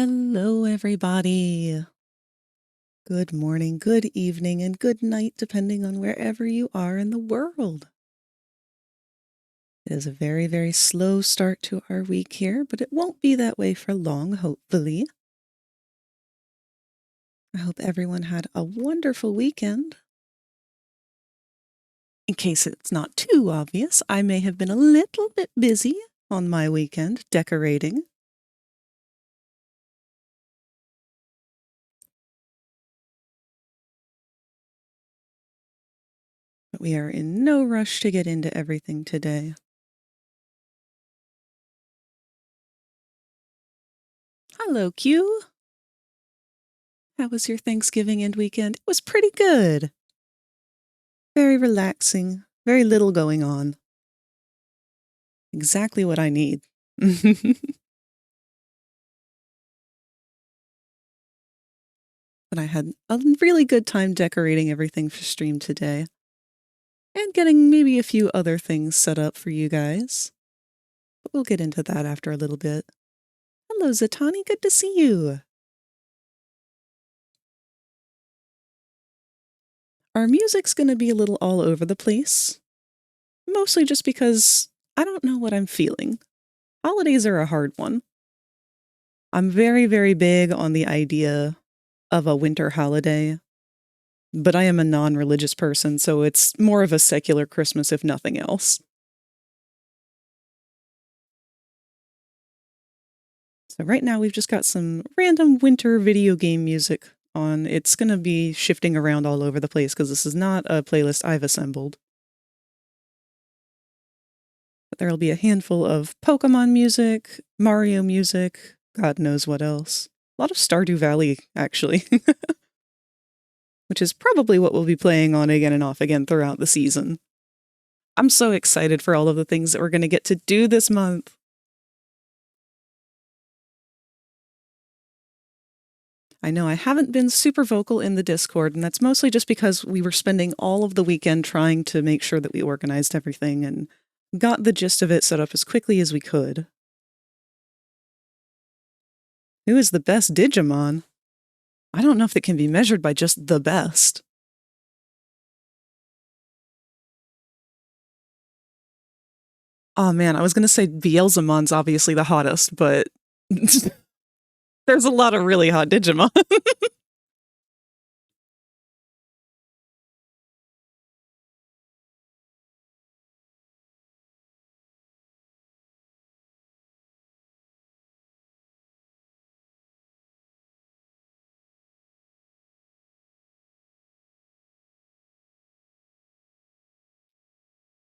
Hello, everybody. Good morning, good evening, and good night, depending on wherever you are in the world. It is a very, very slow start to our week here, but it won't be that way for long, hopefully. I hope everyone had a wonderful weekend. In case it's not too obvious, I may have been a little bit busy on my weekend decorating. But we are in no rush to get into everything today. Hello, Q. How was your Thanksgiving and weekend? It was pretty good. Very relaxing. Very little going on. Exactly what I need. But I had a really good time decorating everything for stream today. And getting maybe a few other things set up for you guys. But we'll get into that after a little bit. Hello, Zatani. Good to see you. Our music's going to be a little all over the place. Mostly just because I don't know what I'm feeling. Holidays are a hard one. I'm very, very big on the idea of a winter holiday, but I am a non-religious person, so it's more of a secular Christmas if nothing else. So right now we've just got some random winter video game music on. It's going to be shifting around all over the place because this is not a playlist I've assembled. But there'll be a handful of Pokemon music, Mario music, God knows what else. A lot of Stardew Valley, actually. Which is probably what we'll be playing on again and off again throughout the season. I'm so excited for all of the things that we're going to get to do this month. I know I haven't been super vocal in the Discord, and that's mostly just because we were spending all of the weekend trying to make sure that we organized everything and got the gist of it set up as quickly as we could. Who is the best Digimon? I don't know if it can be measured by just the best. Oh man, I was going to say Beelzemon's obviously the hottest, but there's a lot of really hot Digimon.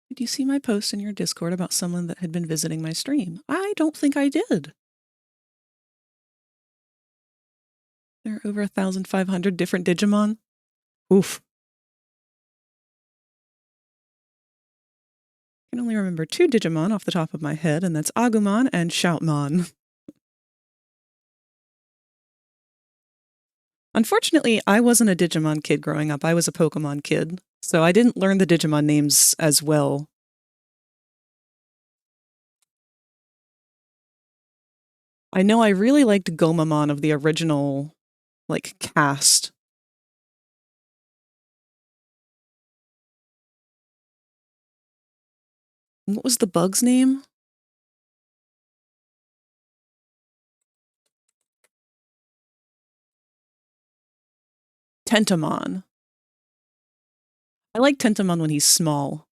Did you see my post in your Discord about someone that had been visiting my stream? I don't think I did. There are over 1,500 different Digimon. Oof. I can only remember 2 Digimon off the top of my head, and that's Agumon and Shoutmon. Unfortunately, I wasn't a Digimon kid growing up. I was a Pokemon kid, so I didn't learn the Digimon names as well. I know I really liked Gomamon of the original, cast. What was the bug's name? Tentamon. I like Tentamon when he's small.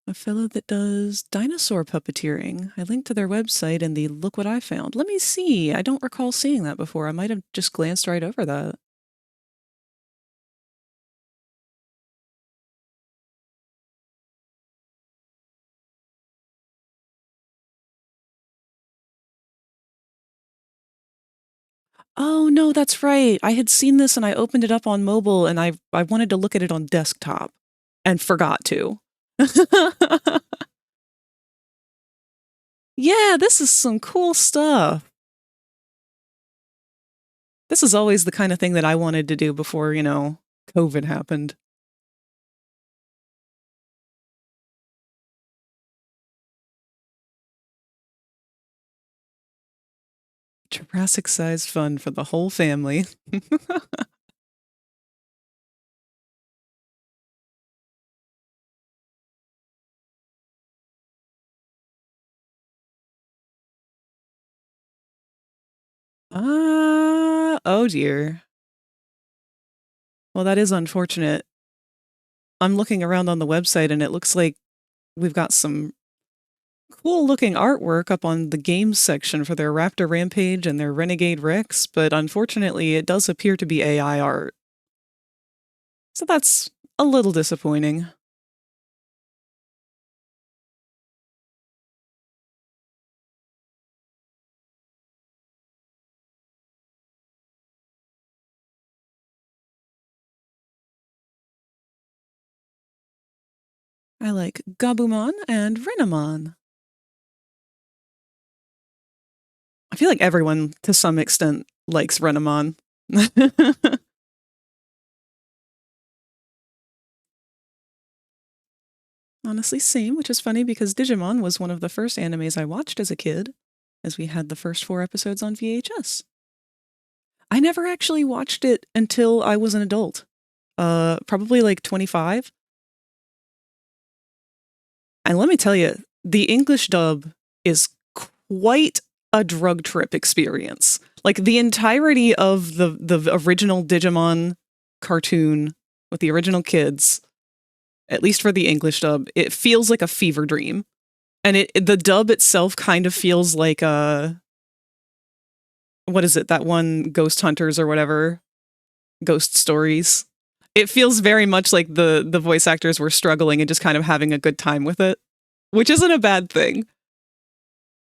A fellow that does dinosaur puppeteering. I linked to their website and the look what I found. Let me see. I don't recall seeing that before. I might have just glanced right over that. Oh, no, that's right. I had seen this and I opened it up on mobile and I wanted to look at it on desktop and forgot to. Yeah, this is some cool stuff. This is always the kind of thing that I wanted to do before, COVID happened. Jurassic-sized fun for the whole family. Oh dear. Well, that is unfortunate. I'm looking around on the website and it looks like we've got some cool looking artwork up on the games section for their Raptor Rampage and their Renegade Rex, but unfortunately it does appear to be AI art. So that's a little disappointing. I like Gabumon and Renamon. I feel like everyone, to some extent, likes Renamon. Honestly, same, which is funny because Digimon was one of the first animes I watched as a kid, as we had the first 4 episodes on VHS. I never actually watched it until I was an adult. Probably like 25. And let me tell you, the English dub is quite a drug trip experience. Like the entirety of the original Digimon cartoon with the original kids, at least for the English dub, it feels like a fever dream. And the dub itself kind of feels like what is it, that one Ghost Hunters or whatever, Ghost Stories. It feels very much like the voice actors were struggling and just kind of having a good time with it, which isn't a bad thing.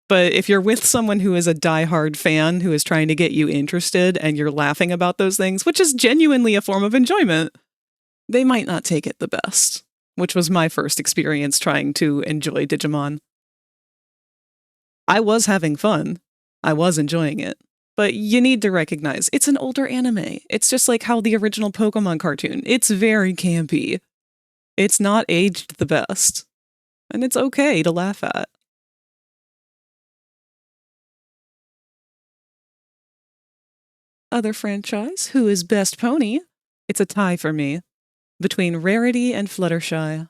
But if you're with someone who is a diehard fan who is trying to get you interested and you're laughing about those things, which is genuinely a form of enjoyment, they might not take it the best, which was my first experience trying to enjoy Digimon. I was having fun. I was enjoying it. But you need to recognize, it's an older anime. It's just like how the original Pokemon cartoon. It's very campy. It's not aged the best. And it's okay to laugh at. Other franchise, who is best pony? It's a tie for me, between Rarity and Fluttershy.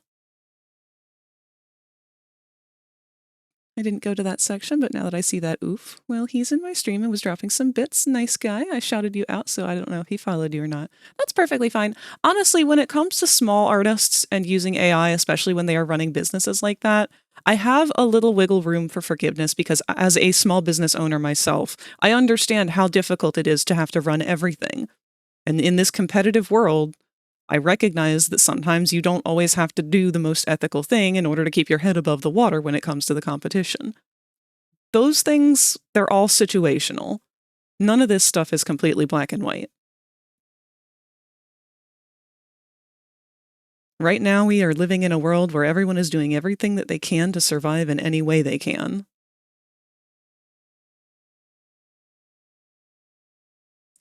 I didn't go to that section, but now that I see that oof, well, he's in my stream and was dropping some bits. Nice guy. I shouted you out, so I don't know if he followed you or not. That's perfectly fine. Honestly, when it comes to small artists and using AI, especially when they are running businesses like that, I have a little wiggle room for forgiveness because as a small business owner myself, I understand how difficult it is to have to run everything. And in this competitive world, I recognize that sometimes you don't always have to do the most ethical thing in order to keep your head above the water when it comes to the competition. Those things, they're all situational. None of this stuff is completely black and white. Right now, we are living in a world where everyone is doing everything that they can to survive in any way they can.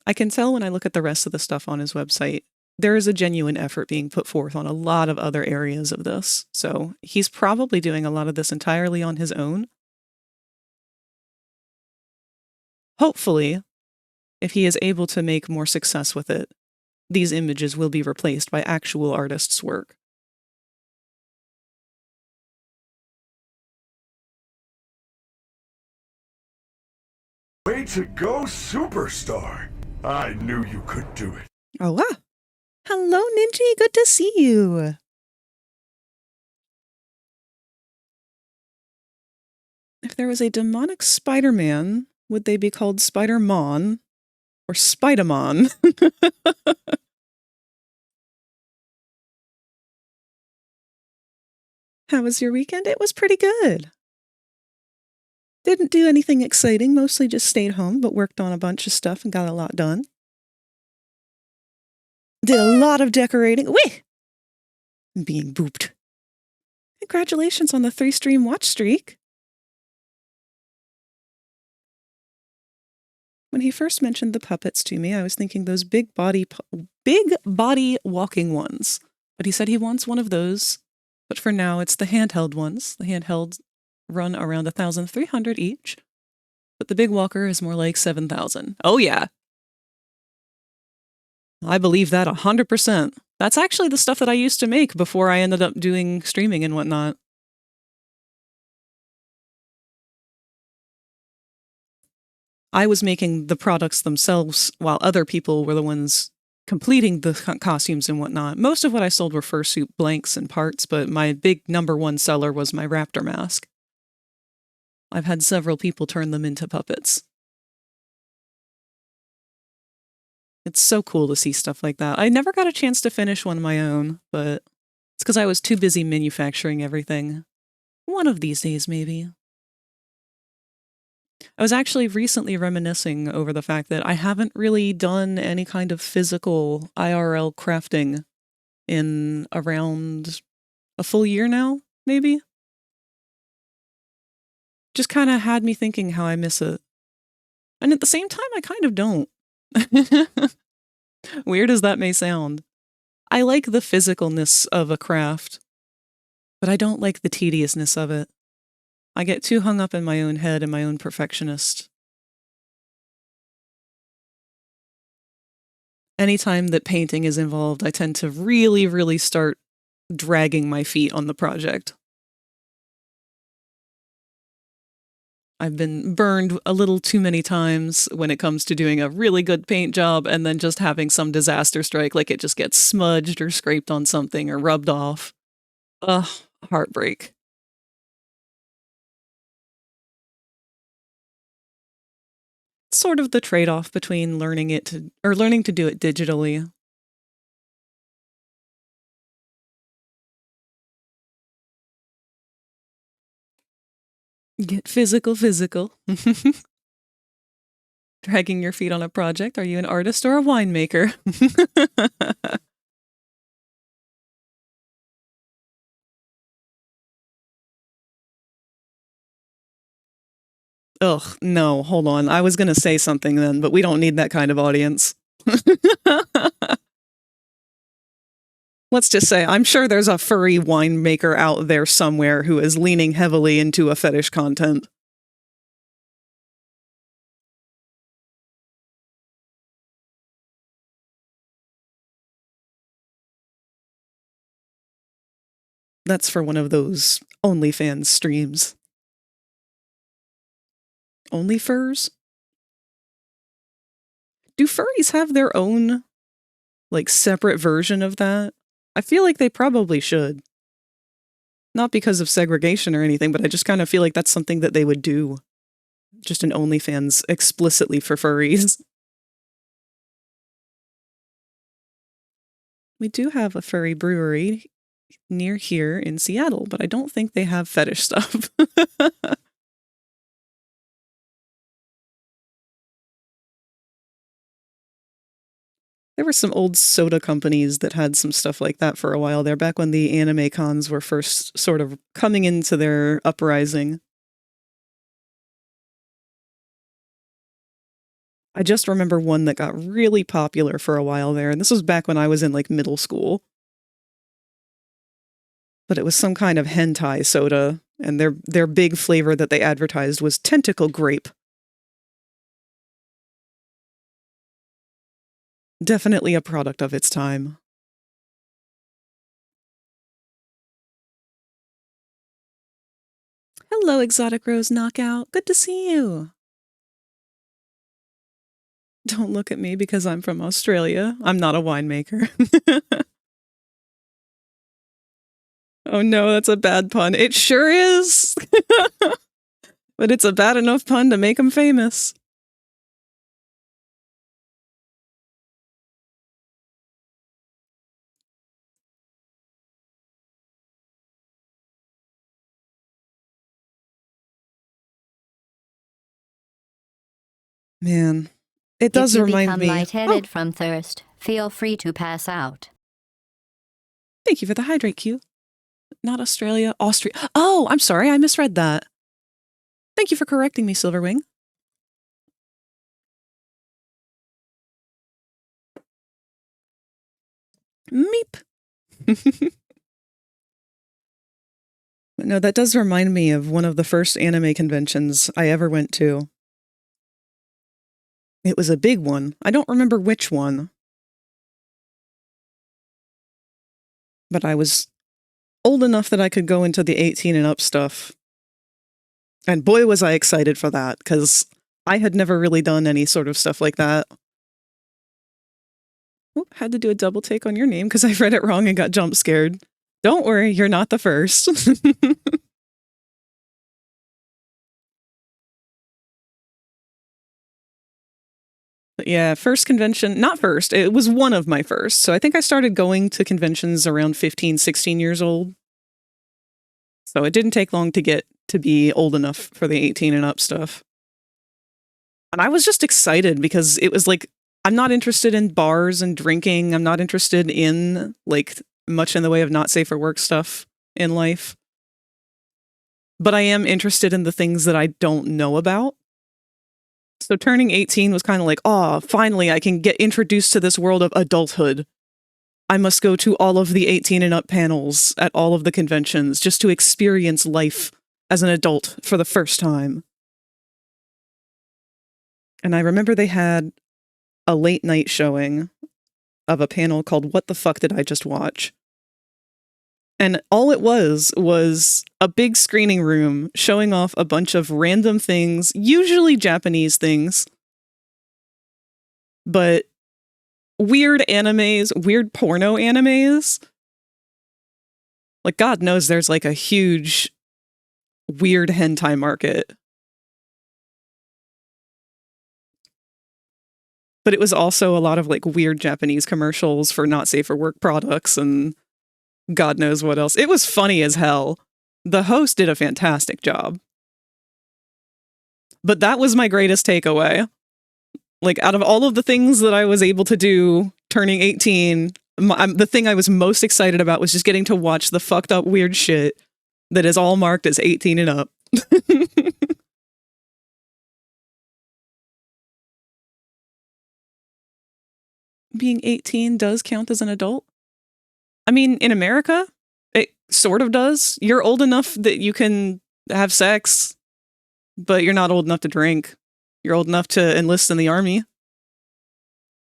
I can tell when I look at the rest of the stuff on his website, there is a genuine effort being put forth on a lot of other areas of this. So he's probably doing a lot of this entirely on his own. Hopefully, if he is able to make more success with it, these images will be replaced by actual artists' work. Way to go, superstar! I knew you could do it. Oh, wow. Hello, Ninji. Good to see you. If there was a demonic Spider-Man, would they be called Spider-Mon or Spider-Mon? How was your weekend? It was pretty good. Didn't do anything exciting, mostly just stayed home, but worked on a bunch of stuff and got a lot done. Did a lot of decorating. Wait! I'm being booped. Congratulations on the 3-stream watch streak. When he first mentioned the puppets to me, I was thinking those big body walking ones. But he said he wants one of those. But for now, it's the handheld ones. The handheld run around 1,300 each. but the big walker is more like 7,000. Oh yeah. I believe that 100%. That's actually the stuff that I used to make before I ended up doing streaming and whatnot. I was making the products themselves while other people were the ones completing the costumes and whatnot. Most of what I sold were fursuit blanks and parts, but my big #1 seller was my raptor mask. I've had several people turn them into puppets. It's so cool to see stuff like that. I never got a chance to finish one of my own, but it's because I was too busy manufacturing everything. One of these days, maybe. I was actually recently reminiscing over the fact that I haven't really done any kind of physical IRL crafting in around a full year now, maybe? Just kind of had me thinking how I miss it. And at the same time, I kind of don't. Weird as that may sound. I like the physicalness of a craft, but I don't like the tediousness of it. I get too hung up in my own head and my own perfectionist. Anytime that painting is involved, I tend to really, really start dragging my feet on the project. I've been burned a little too many times when it comes to doing a really good paint job and then just having some disaster strike, like it just gets smudged or scraped on something or rubbed off. Ugh, heartbreak. It's sort of the trade-off between learning to do it digitally. Get physical. Dragging your feet on a project. Are you an artist or a winemaker? Ugh, no, hold on. I was gonna say something then, but we don't need that kind of audience. Let's just say, I'm sure there's a furry winemaker out there somewhere who is leaning heavily into a fetish content. That's for one of those OnlyFans streams. Only furs? Do furries have their own, like, separate version of that? I feel like they probably should. Not because of segregation or anything, but I just kind of feel like that's something that they would do. Just an OnlyFans explicitly for furries. We do have a furry brewery near here in Seattle, but I don't think they have fetish stuff. There were some old soda companies that had some stuff like that for a while there, back when the anime cons were first sort of coming into their uprising. I just remember one that got really popular for a while there, and this was back when I was in, like, middle school. But it was some kind of hentai soda, and their big flavor that they advertised was tentacle grape. Definitely a product of its time. Hello, Exotic Rose Knockout. Good to see you. Don't look at me because I'm from Australia. I'm not a winemaker. Oh no, that's a bad pun. It sure is! But it's a bad enough pun to make him famous. Man, it does remind me. If you become lightheaded from thirst, feel free to pass out. Thank you for the hydrate cue. Not Australia, Austria. Oh, I'm sorry, I misread that. Thank you for correcting me, Silverwing. Meep. No, that does remind me of one of the first anime conventions I ever went to. It was a big one. I don't remember which one. But I was old enough that I could go into the 18 and up stuff. And boy, was I excited for that, because I had never really done any sort of stuff like that. Oh, had to do a double take on your name because I read it wrong and got jump scared. Don't worry, you're not the first. But yeah, first convention, not first, it was one of my first. So I think I started going to conventions around 15, 16 years old. So it didn't take long to get to be old enough for the 18 and up stuff. And I was just excited because it was like, I'm not interested in bars and drinking. I'm not interested in like much in the way of not safe for work stuff in life. But I am interested in the things that I don't know about. So turning 18 was kind of like, oh, finally I can get introduced to this world of adulthood. I must go to all of the 18 and up panels at all of the conventions just to experience life as an adult for the first time. And I remember they had a late night showing of a panel called What the Fuck Did I Just Watch? And all it was a big screening room showing off a bunch of random things, usually Japanese things, but weird animes, weird porno animes. Like, God knows there's like a huge weird hentai market. But it was also a lot of like weird Japanese commercials for not safe for work products and God knows what else. It was funny as hell. The host did a fantastic job. But that was my greatest takeaway. Like, out of all of the things that I was able to do turning 18, the thing I was most excited about was just getting to watch the fucked up weird shit that is all marked as 18 and up. Being 18 does count as an adult. I mean, in America, it sort of does. You're old enough that you can have sex, but you're not old enough to drink. You're old enough to enlist in the army.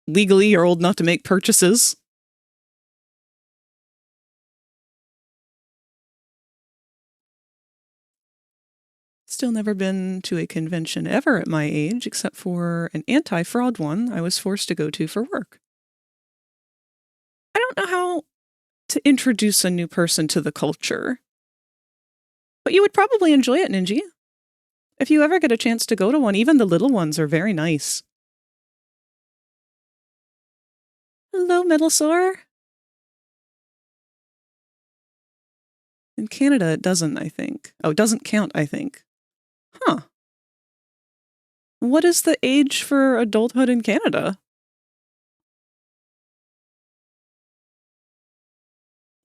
Legally, you're old enough to make purchases. Still never been to a convention ever at my age, except for an anti-fraud one I was forced to go to for work. I don't know how to introduce a new person to the culture, but you would probably enjoy it, Ninji. If you ever get a chance to go to one, even the little ones are very nice. Hello, Metalsaur. In Canada, it doesn't, I think. Oh, it doesn't count, I think. Huh. What is the age for adulthood in Canada?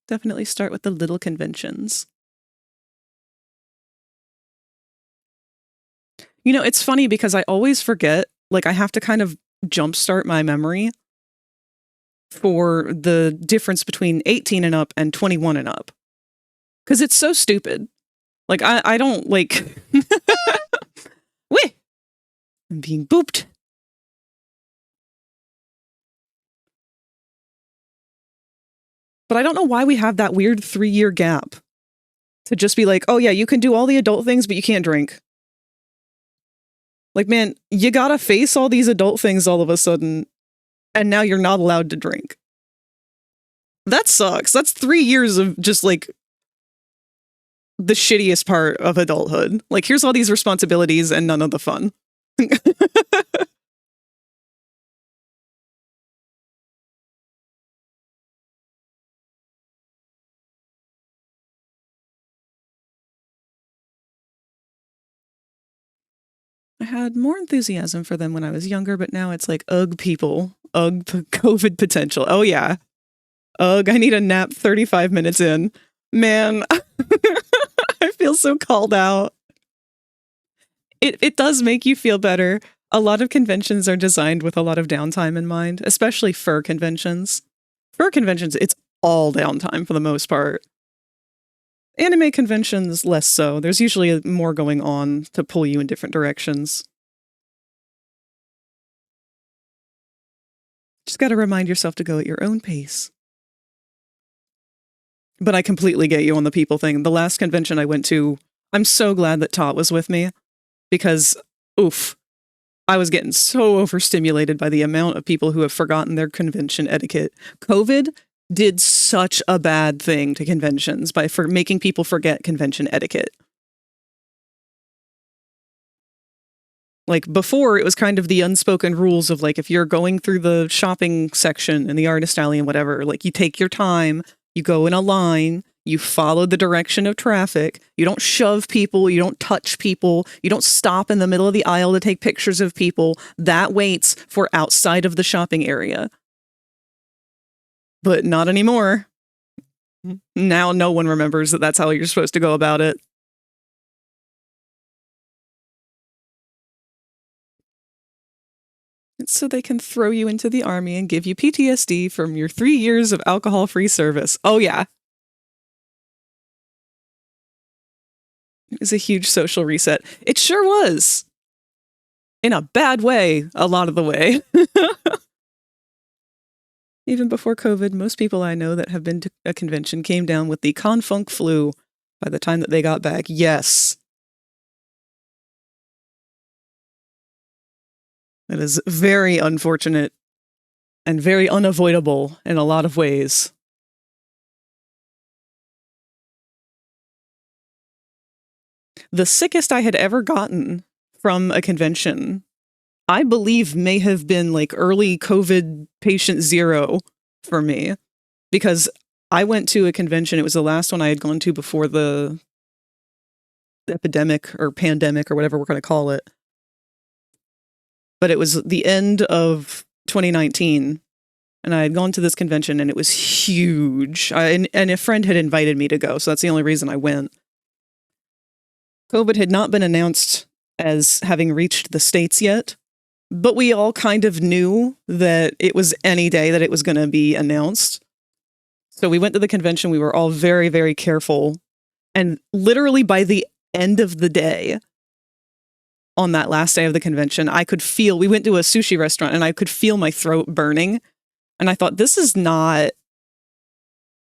Definitely start with the little conventions. You know, it's funny because I always forget, like I have to kind of jumpstart my memory for the difference between 18 and up and 21 and up. Because it's so stupid. Like, I don't, like... Wait! I'm being booped. But I don't know why we have that weird 3-year gap. To just be like, oh yeah, you can do all the adult things, but you can't drink. Like, man, you gotta face all these adult things all of a sudden, and now you're not allowed to drink. That sucks. That's 3 years of just, like, the shittiest part of adulthood. Like, here's all these responsibilities and none of the fun. I had more enthusiasm for them when I was younger, but now it's like, ugh, people. Ugh, COVID potential. Oh, yeah. Ugh, I need a nap 35 minutes in. Man, I feel so called out. It does make you feel better. A lot of conventions are designed with a lot of downtime in mind, especially fur conventions. Fur conventions, it's all downtime for the most part. Anime conventions, less so. There's usually more going on to pull you in different directions. Just got to remind yourself to go at your own pace. But I completely get you on the people thing. The last convention I went to, I'm so glad that Tot was with me because, oof, I was getting so overstimulated by the amount of people who have forgotten their convention etiquette. COVID did such a bad thing to conventions by making people forget convention etiquette. Like before, it was kind of the unspoken rules of like, if you're going through the shopping section in the artist alley and whatever, like you take your time, you go in a line, you follow the direction of traffic, you don't shove people, you don't touch people, you don't stop in the middle of the aisle to take pictures of people. That waits for outside of the shopping area. But not anymore. Now no one remembers that that's how you're supposed to go about it. It's so they can throw you into the army and give you PTSD from your 3 years of alcohol-free service. Oh yeah. It was a huge social reset. It sure was. In a bad way, a lot of the way. Even before COVID, most people I know that have been to a convention came down with the confunk flu by the time that they got back. Yes. It is very unfortunate and very unavoidable in a lot of ways. The sickest I had ever gotten from a convention, I believe may have been like early COVID patient 0 for me, because I went to a convention. It was the last one I had gone to before the epidemic or pandemic or whatever we're going to call it. But it was the end of 2019, and I had gone to this convention, and it was huge. And a friend had invited me to go, so that's the only reason I went. COVID had not been announced as having reached the States yet, but we all kind of knew that it was any day that it was going to be announced. So we went to the convention. We were all very, very careful. And literally by the end of the day, on that last day of the convention, I could feel, we went to a sushi restaurant and I could feel my throat burning. And I thought, this is not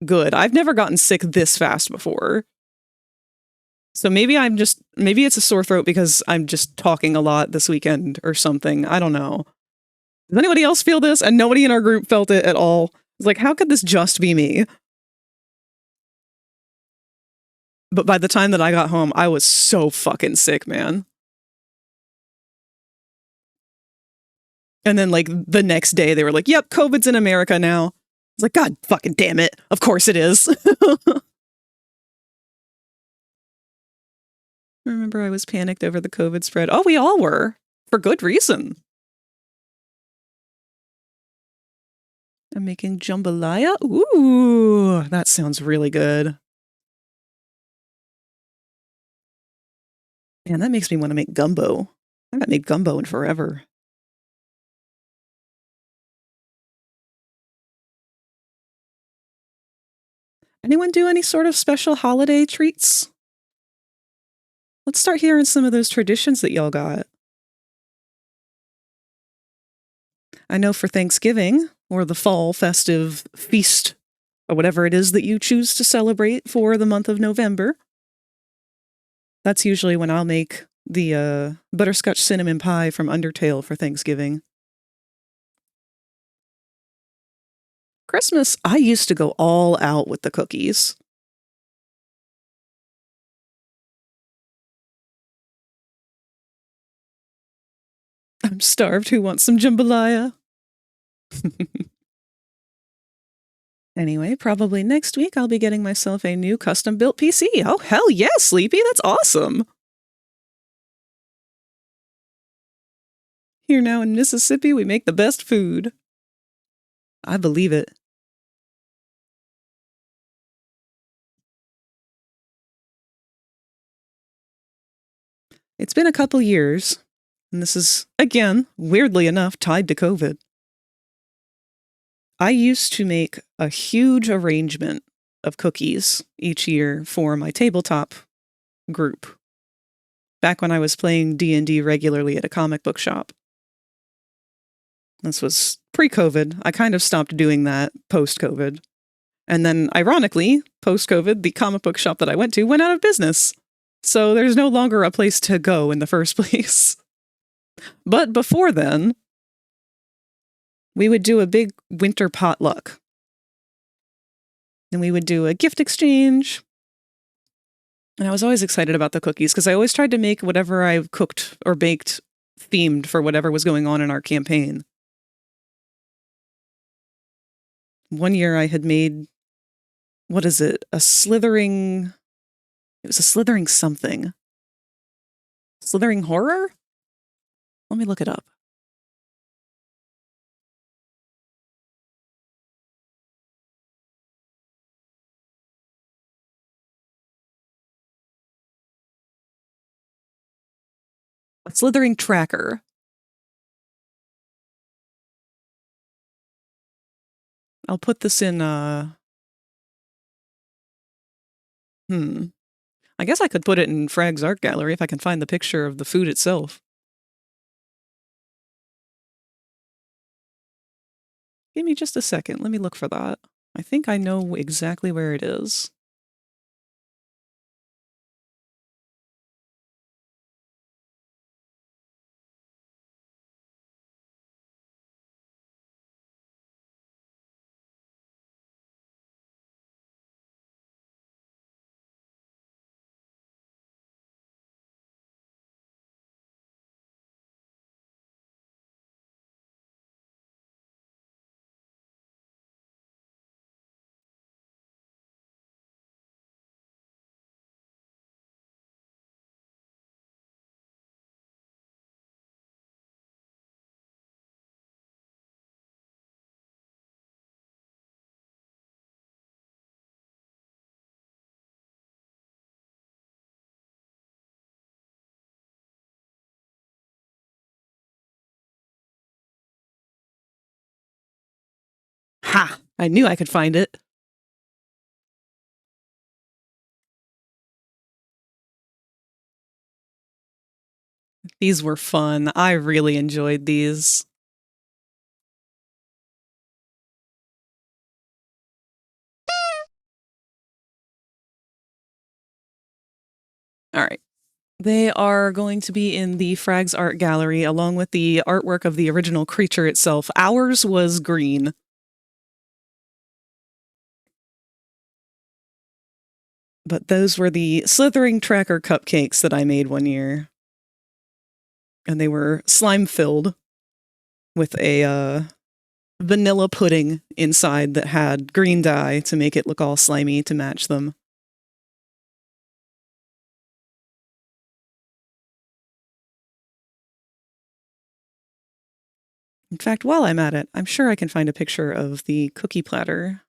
good. I've never gotten sick this fast before. So maybe it's a sore throat because I'm just talking a lot this weekend or something. I don't know. Does anybody else feel this? And nobody in our group felt it at all. It's like, how could this just be me? But by the time that I got home, I was so fucking sick, man. And then like the next day they were like, yep, COVID's in America now. I was like, God fucking damn it. Of course it is. Remember I was panicked over the COVID spread. Oh, we all were. For good reason. I'm making jambalaya. Ooh, that sounds really good. Man, that makes me want to make gumbo. I haven't made gumbo in forever. Anyone do any sort of special holiday treats? Let's start hearing some of those traditions that y'all got. I know for Thanksgiving, or the fall festive feast, or whatever it is that you choose to celebrate for the month of November, that's usually when I'll make the butterscotch cinnamon pie from Undertale for Thanksgiving. Christmas, I used to go all out with the cookies. I'm starved. Who wants some jambalaya? Anyway, probably next week I'll be getting myself a new custom-built PC. Oh, hell yes, Sleepy. That's awesome. Here now in Mississippi, we make the best food. I believe it. It's been a couple years, and this is, again, weirdly enough, tied to COVID. I used to make a huge arrangement of cookies each year for my tabletop group, back when I was playing D&D regularly at a comic book shop. This was pre-COVID. I kind of stopped doing that post-COVID. And then, ironically, post-COVID, the comic book shop that I went to went out of business. So there's no longer a place to go in the first place. But before then, we would do a big winter potluck. And we would do a gift exchange. And I was always excited about the cookies because I always tried to make whatever I cooked or baked themed for whatever was going on in our campaign. One year I had made, what is it? It was a slithering something. Slithering horror? Let me look it up. A slithering tracker. I'll put this in, I guess I could put it in Frag's art gallery if I can find the picture of the food itself. Give me just a second. Let me look for that. I think I know exactly where it is. Ha! I knew I could find it. These were fun. I really enjoyed these. All right. They are going to be in the Frag's art gallery along with the artwork of the original creature itself. Ours was green. But those were the slithering tracker cupcakes that I made one year. And they were slime-filled with a vanilla pudding inside that had green dye to make it look all slimy to match them. In fact, while I'm at it, I'm sure I can find a picture of the cookie platter.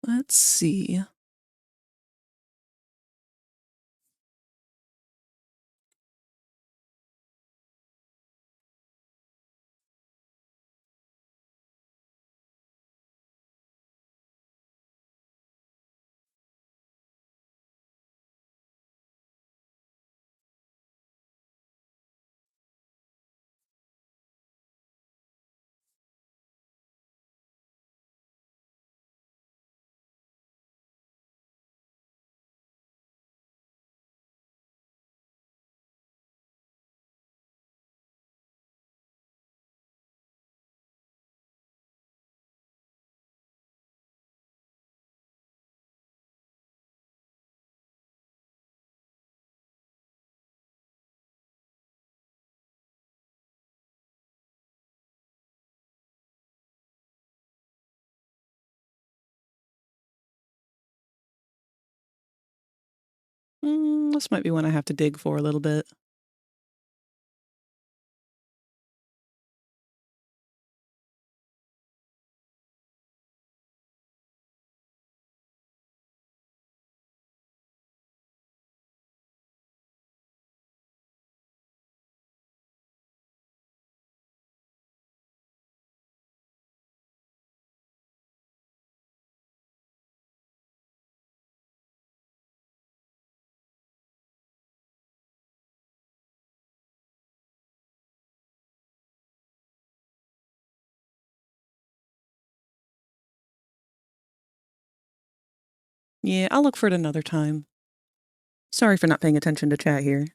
Let's see. This might be one I have to dig for a little bit. Yeah, I'll look for it another time. Sorry for not paying attention to chat here.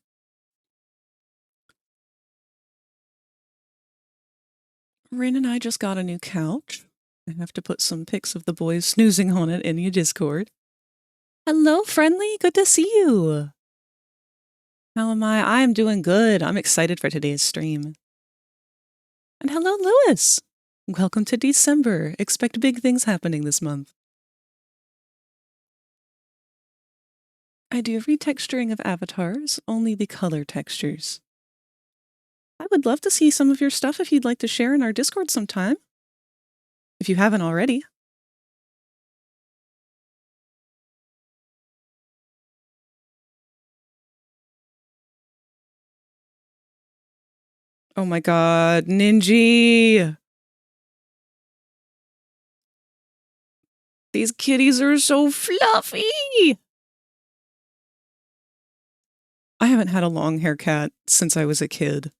Rin and I just got a new couch. I have to put some pics of the boys snoozing on it in your Discord. Hello, friendly. Good to see you. How am I? I'm doing good. I'm excited for today's stream. And hello, Lewis. Welcome to December. Expect big things happening this month. I do retexturing of avatars, only the color textures. I would love to see some of your stuff if you'd like to share in our Discord sometime. If you haven't already. Oh my god, Ninji! These kitties are so fluffy! I haven't had a long hair cat since I was a kid.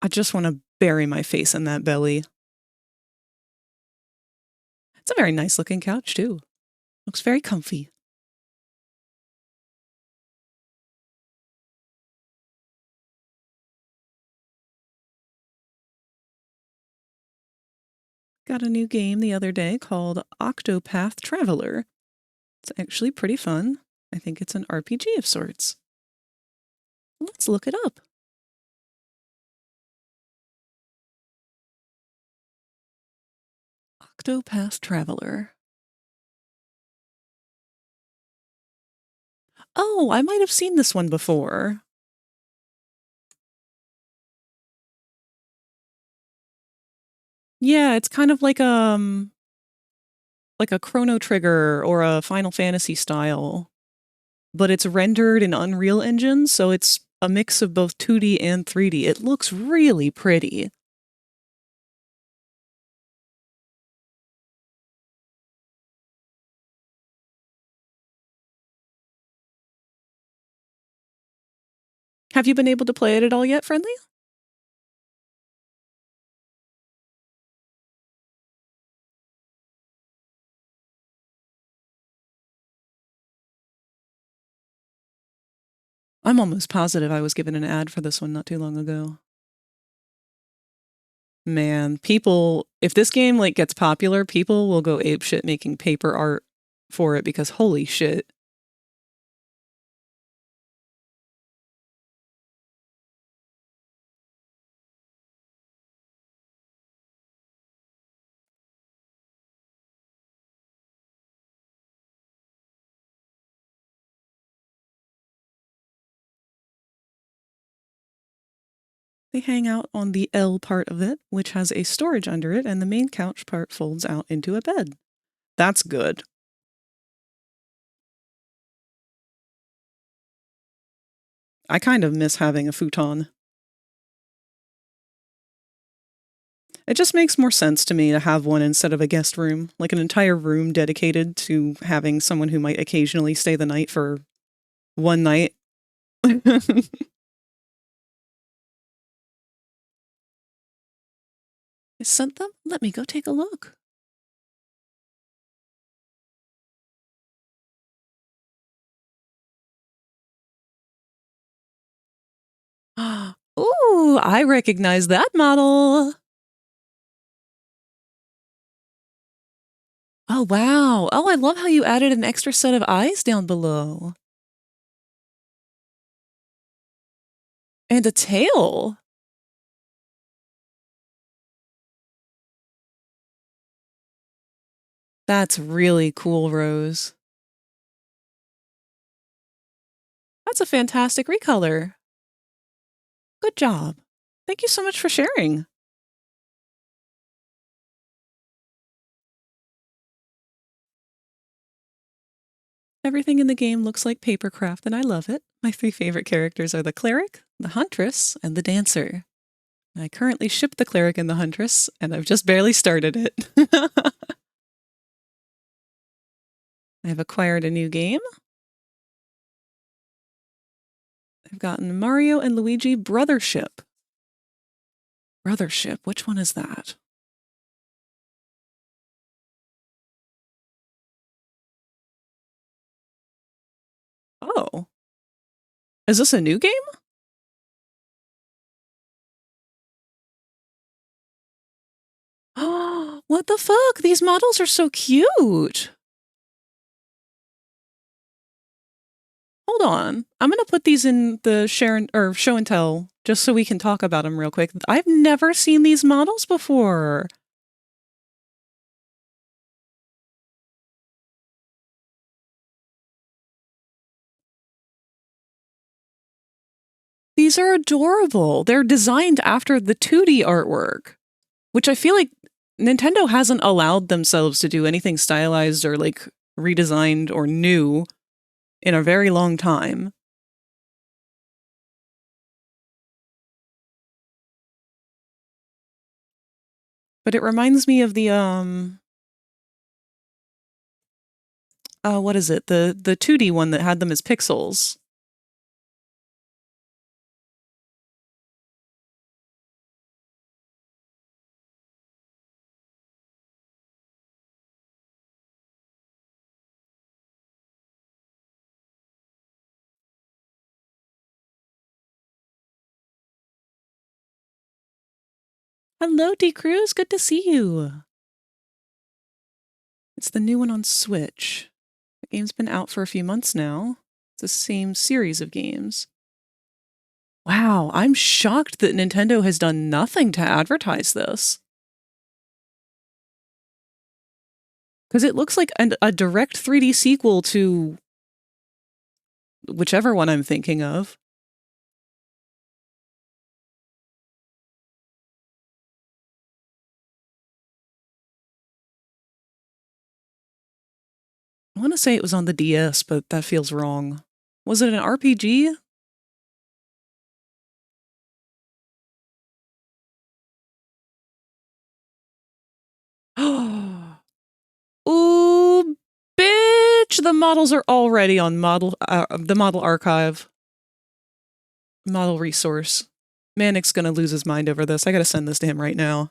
I just want to bury my face in that belly. It's a very nice looking couch, too. Looks very comfy. Got a new game the other day called Octopath Traveler. It's actually pretty fun. I think it's an RPG of sorts. Let's look it up. Octopath Traveler. Oh, I might have seen this one before. Yeah, it's kind of like a Chrono Trigger or a Final Fantasy style, but it's rendered in Unreal Engine, so it's a mix of both 2D and 3D. It looks really pretty. Have you been able to play it at all yet, Friendly? I'm almost positive I was given an ad for this one not too long ago. Man, people, if this game like gets popular, people will go apeshit making paper art for it because holy shit. They hang out on the L part of it, which has a storage under it, and the main couch part folds out into a bed. That's good. I kind of miss having a futon. It just makes more sense to me to have one instead of a guest room, like an entire room dedicated to having someone who might occasionally stay the night for one night. I sent them? Let me go take a look. Ooh, I recognize that model. Oh, wow. Oh, I love how you added an extra set of eyes down below. And a tail. That's really cool, Rose. That's a fantastic recolor. Good job. Thank you so much for sharing. Everything in the game looks like papercraft, and I love it. My 3 favorite characters are the cleric, the huntress, and the dancer. I currently ship the cleric and the huntress, and I've just barely started it. I've acquired a new game. I've gotten Mario and Luigi Brothership. Brothership, which one is that? Is this a new game? Oh, what the fuck? These models are so cute. Hold on. I'm gonna put these in the show and tell just so we can talk about them real quick. I've never seen these models before. These are adorable. They're designed after the 2D artwork, which I feel like Nintendo hasn't allowed themselves to do anything stylized or like redesigned or new in a very long time. But it reminds me of the what is it? The 2D one that had them as pixels. Hello, D. Cruz. Good to see you. It's the new one on Switch. The game's been out for a few months now. It's the same series of games. Wow, I'm shocked that Nintendo has done nothing to advertise this. Because it looks like a direct 3D sequel to whichever one I'm thinking of. I want to say it was on the DS, but that feels wrong. Was it an RPG? Ooh, bitch! The models are already on the model archive. Model resource. Manic's gonna lose his mind over this. I gotta send this to him right now.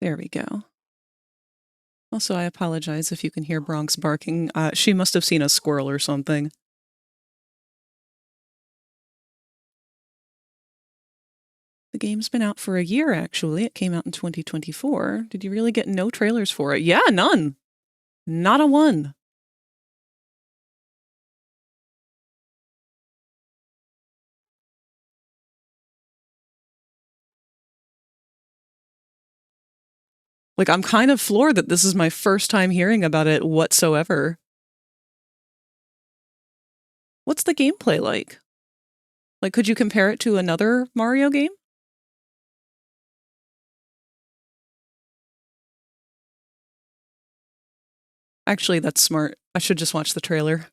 There we go. Also, I apologize if you can hear Bronx barking. She must have seen a squirrel or something. The game's been out for a year, actually. It came out in 2024. Did you really get no trailers for it? Yeah, none. Not a one. Like, I'm kind of floored that this is my first time hearing about it whatsoever. What's the gameplay like? Like, could you compare it to another Mario game? Actually, that's smart. I should just watch the trailer.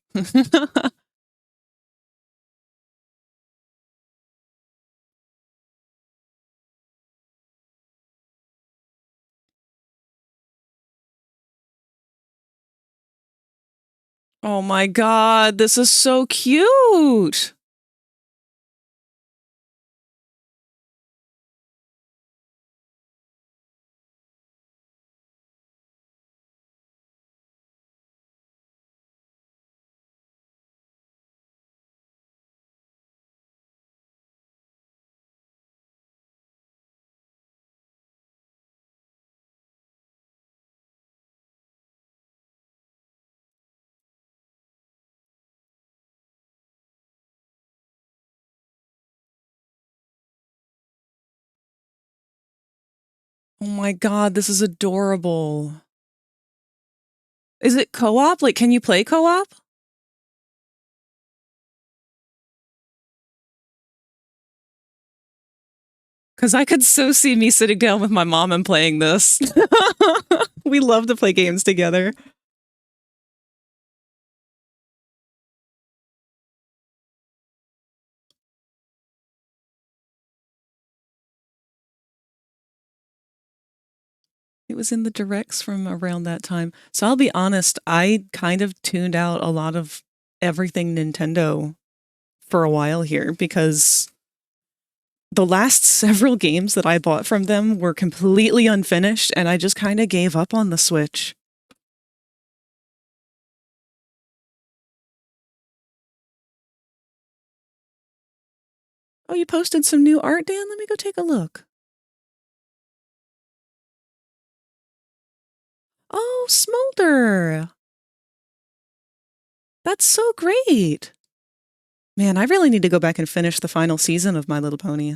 Oh my god, this is so cute! Oh my god, this is adorable. Is it co-op? Like, can you play co-op? Because I could so see me sitting down with my mom and playing this. We love to play games together. It was in the directs from around that time. So I'll be honest, I kind of tuned out a lot of everything Nintendo for a while here because the last several games that I bought from them were completely unfinished and I just kind of gave up on the Switch. Oh, you posted some new art, Dan? Let me go take a look. Oh, Smolder! That's so great! Man, I really need to go back and finish the final season of My Little Pony.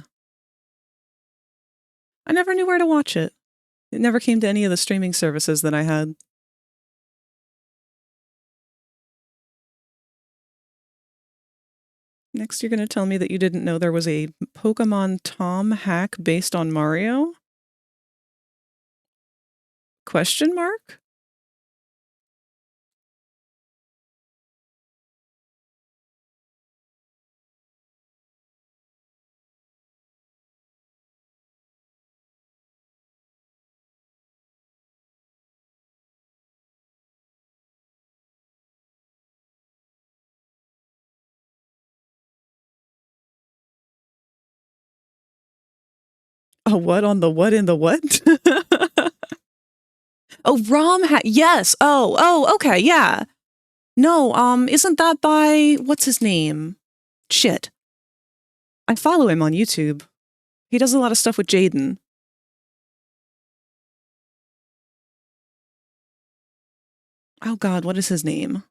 I never knew where to watch it. It never came to any of the streaming services that I had. Next, you're going to tell me that you didn't know there was a Pokemon Tom hack based on Mario? Question mark? A what on the what in the what? Oh, ROM hack. Yes. Oh, okay, yeah. No, isn't that by what's his name? Shit. I follow him on YouTube. He does a lot of stuff with Jaden. Oh god, what is his name?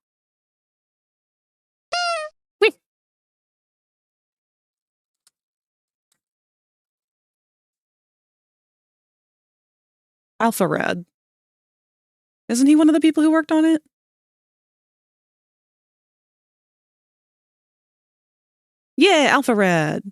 Alpharad. Isn't he one of the people who worked on it? Yeah, Alpharad.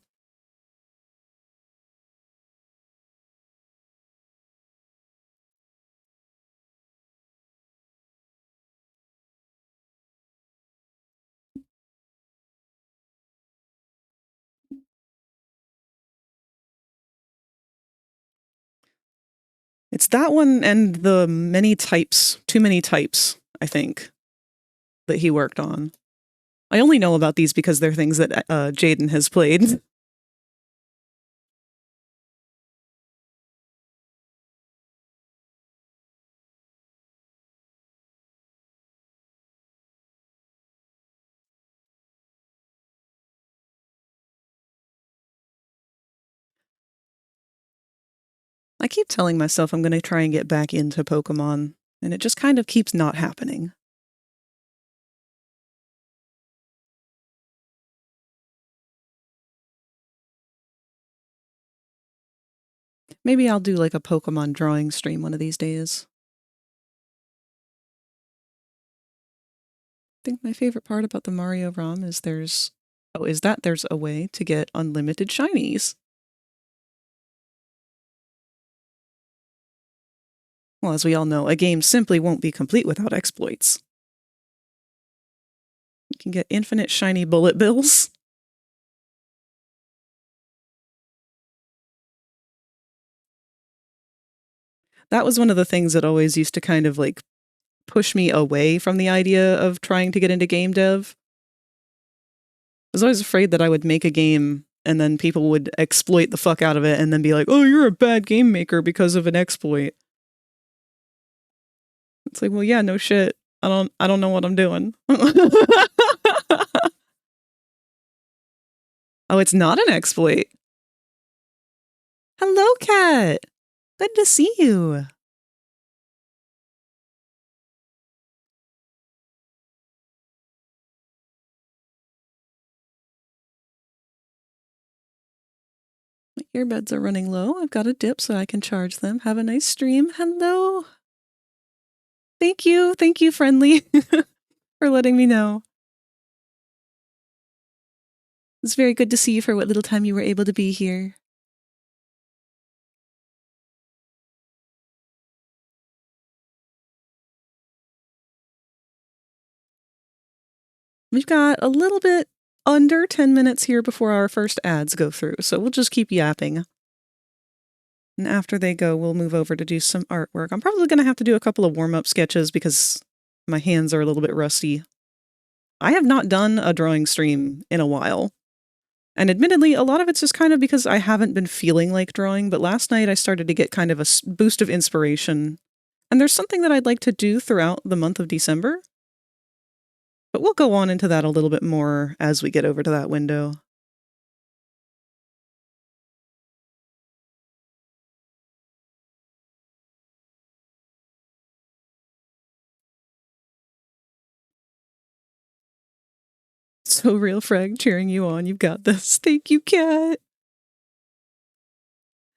It's that one and the too many types, I think, that he worked on. I only know about these because they're things that Jaden has played. I keep telling myself I'm going to try and get back into Pokemon, and it just kind of keeps not happening. Maybe I'll do like a Pokemon drawing stream one of these days. I think my favorite part about the Mario ROM is there's a way to get unlimited shinies. Well, as we all know, a game simply won't be complete without exploits. You can get infinite shiny bullet bills. That was one of the things that always used to kind of like push me away from the idea of trying to get into game dev. I was always afraid that I would make a game and then people would exploit the fuck out of it and then be like, oh, you're a bad game maker because of an exploit. It's like, well, yeah, no shit. I don't know what I'm doing. Oh, it's not an exploit. Hello, Cat. Good to see you. My earbuds are running low. I've got a dip so I can charge them. Have a nice stream. Hello. Thank you, Friendly, for letting me know. It's very good to see you for what little time you were able to be here. We've got a little bit under 10 minutes here before our first ads go through, so we'll just keep yapping. And after they go, we'll move over to do some artwork. I'm probably going to have to do a couple of warm-up sketches because my hands are a little bit rusty. I have not done a drawing stream in a while. And admittedly, a lot of it's just kind of because I haven't been feeling like drawing, but last night I started to get kind of a boost of inspiration. And there's something that I'd like to do throughout the month of December. But we'll go on into that a little bit more as we get over to that window. So real, Frag, cheering you on. You've got this. Thank you, Cat.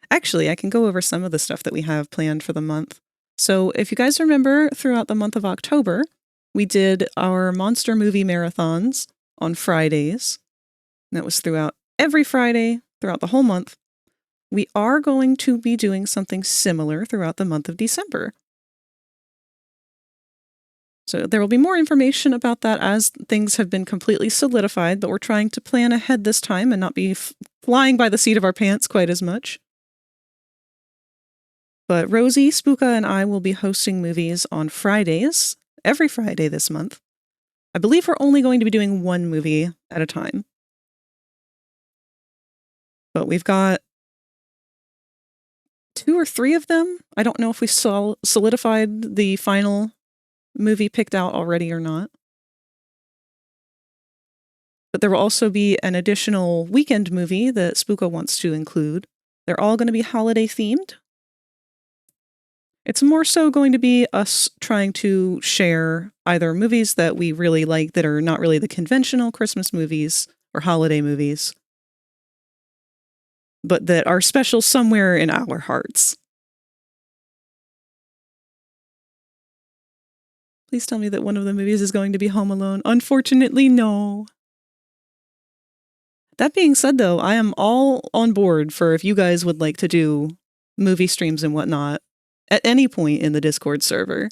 Actually, I can go over some of the stuff that we have planned for the month. So if you guys remember, throughout the month of October, we did our monster movie marathons on Fridays. And that was throughout every Friday, throughout the whole month. We are going to be doing something similar throughout the month of December. So there will be more information about that as things have been completely solidified, but we're trying to plan ahead this time and not be flying by the seat of our pants quite as much. But Rosie, Spooka, and I will be hosting movies on Fridays, every Friday this month. I believe we're only going to be doing one movie at a time. But we've got 2 or 3 of them. I don't know if we solidified the final movie picked out already or not. But there will also be an additional weekend movie that Spooka wants to include. They're all going to be holiday themed. It's more so going to be us trying to share either movies that we really like that are not really the conventional Christmas movies or holiday movies, but that are special somewhere in our hearts. Please tell me that one of the movies is going to be Home Alone. Unfortunately, no. That being said, though, I am all on board for if you guys would like to do movie streams and whatnot at any point in the Discord server.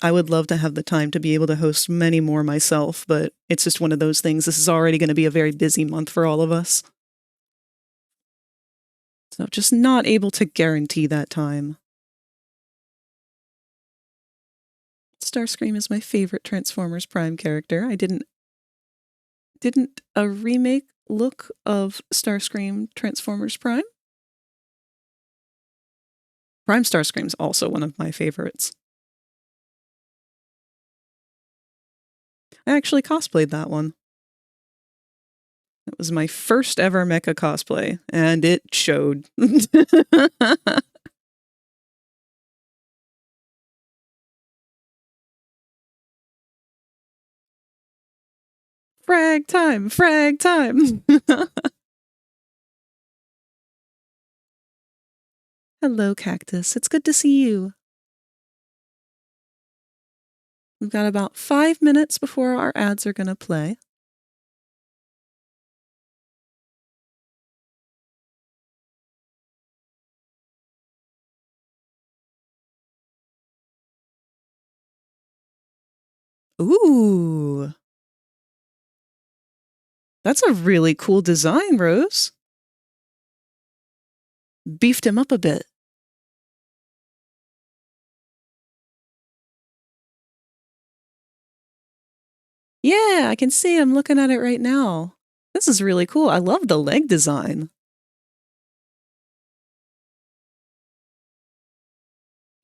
I would love to have the time to be able to host many more myself, but it's just one of those things. This is already going to be a very busy month for all of us. So just not able to guarantee that time. Starscream is my favorite Transformers Prime character. I didn't a remake look of Starscream Transformers Prime? Prime Starscream's also one of my favorites. I actually cosplayed that one. It was my first ever mecha cosplay, and it showed. Frag time! Frag time! Hello, Cactus. It's good to see you. We've got about 5 minutes before our ads are going to play. Ooh. That's a really cool design, Rose. Beefed him up a bit. Yeah, I can see him looking at it right now. This is really cool. I love the leg design.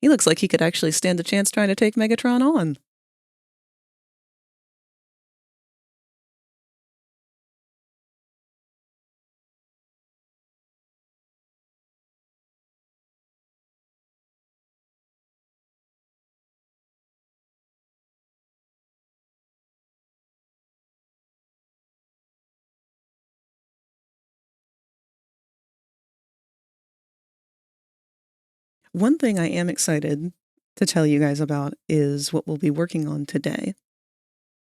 He looks like he could actually stand a chance trying to take Megatron on. One thing I am excited to tell you guys about is what we'll be working on today.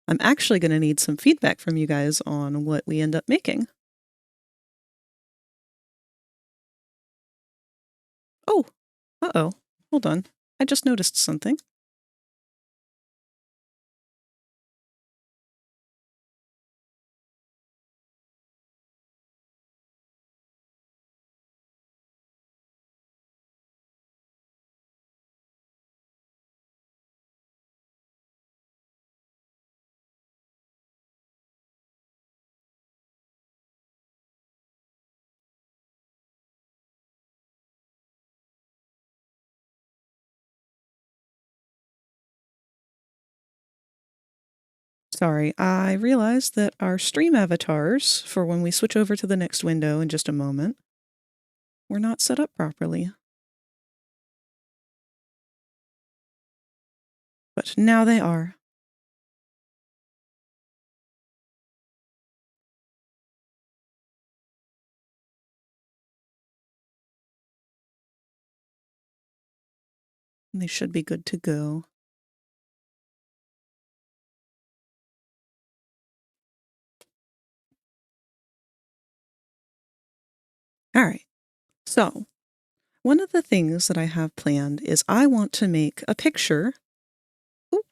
I'm actually going to need some feedback from you guys on what we end up making. Oh, uh-oh. Hold on. I just noticed something. Sorry, I realized that our stream avatars, for when we switch over to the next window in just a moment, were not set up properly. But now they are. And they should be good to go. All right. So, one of the things that I have planned is I want to make a picture. Ooh.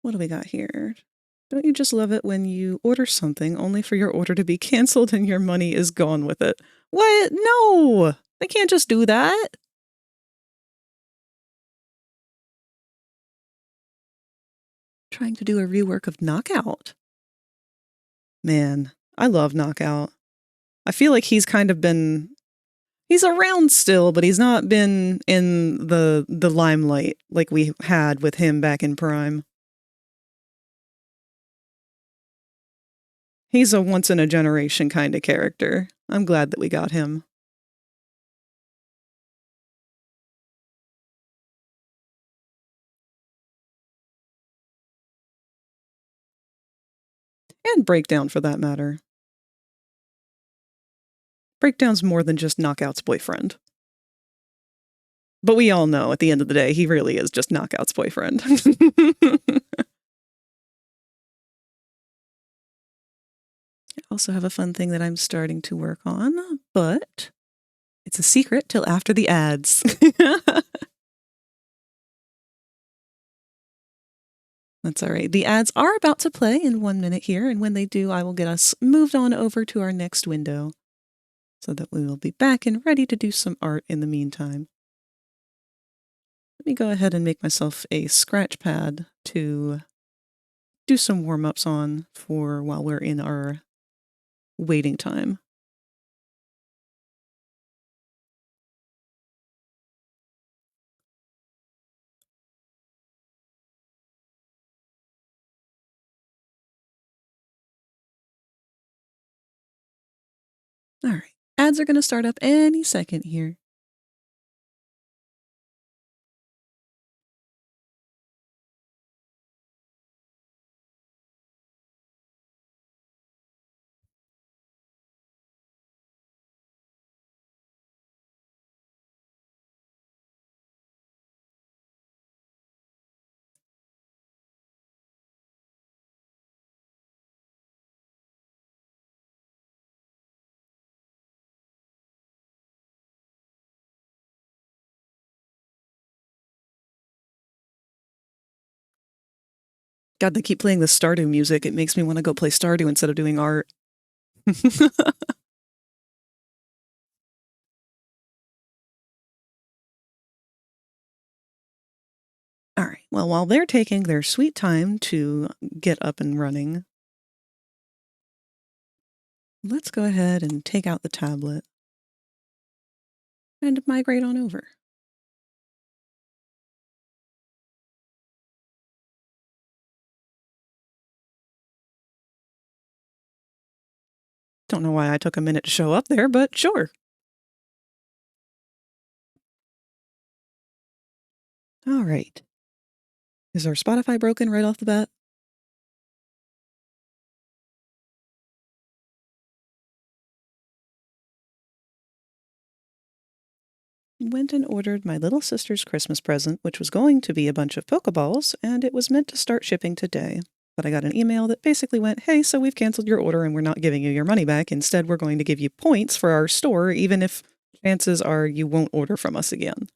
What do we got here? Don't you just love it when you order something only for your order to be canceled and your money is gone with it? What? No! They can't just do that. Trying to do a rework of Knockout. Man, I love Knockout. I feel like he's kind of been... He's around still, but he's not been in the limelight like we had with him back in Prime. He's a once-in-a-generation kind of character. I'm glad that we got him. And Breakdown, for that matter. Breakdown's more than just Knockout's boyfriend. But we all know, at the end of the day, he really is just Knockout's boyfriend. I also have a fun thing that I'm starting to work on, but it's a secret till after the ads. That's all right. The ads are about to play in 1 minute here, and when they do, I will get us moved on over to our next window so that we will be back and ready to do some art in the meantime. Let me go ahead and make myself a scratch pad to do some warm-ups on for while we're in our waiting time. All right, ads are going to start up any second here. God, they keep playing the Stardew music. It makes me want to go play Stardew instead of doing art. All right, well, while they're taking their sweet time to get up and running, let's go ahead and take out the tablet and migrate on over. Don't know why I took a minute to show up there, but sure. All right. Is our Spotify broken right off the bat? Went and ordered my little sister's Christmas present, which was going to be a bunch of Pokeballs, and it was meant to start shipping today. But I got an email that basically went, hey, so we've canceled your order and we're not giving you your money back. Instead, we're going to give you points for our store, even if chances are you won't order from us again.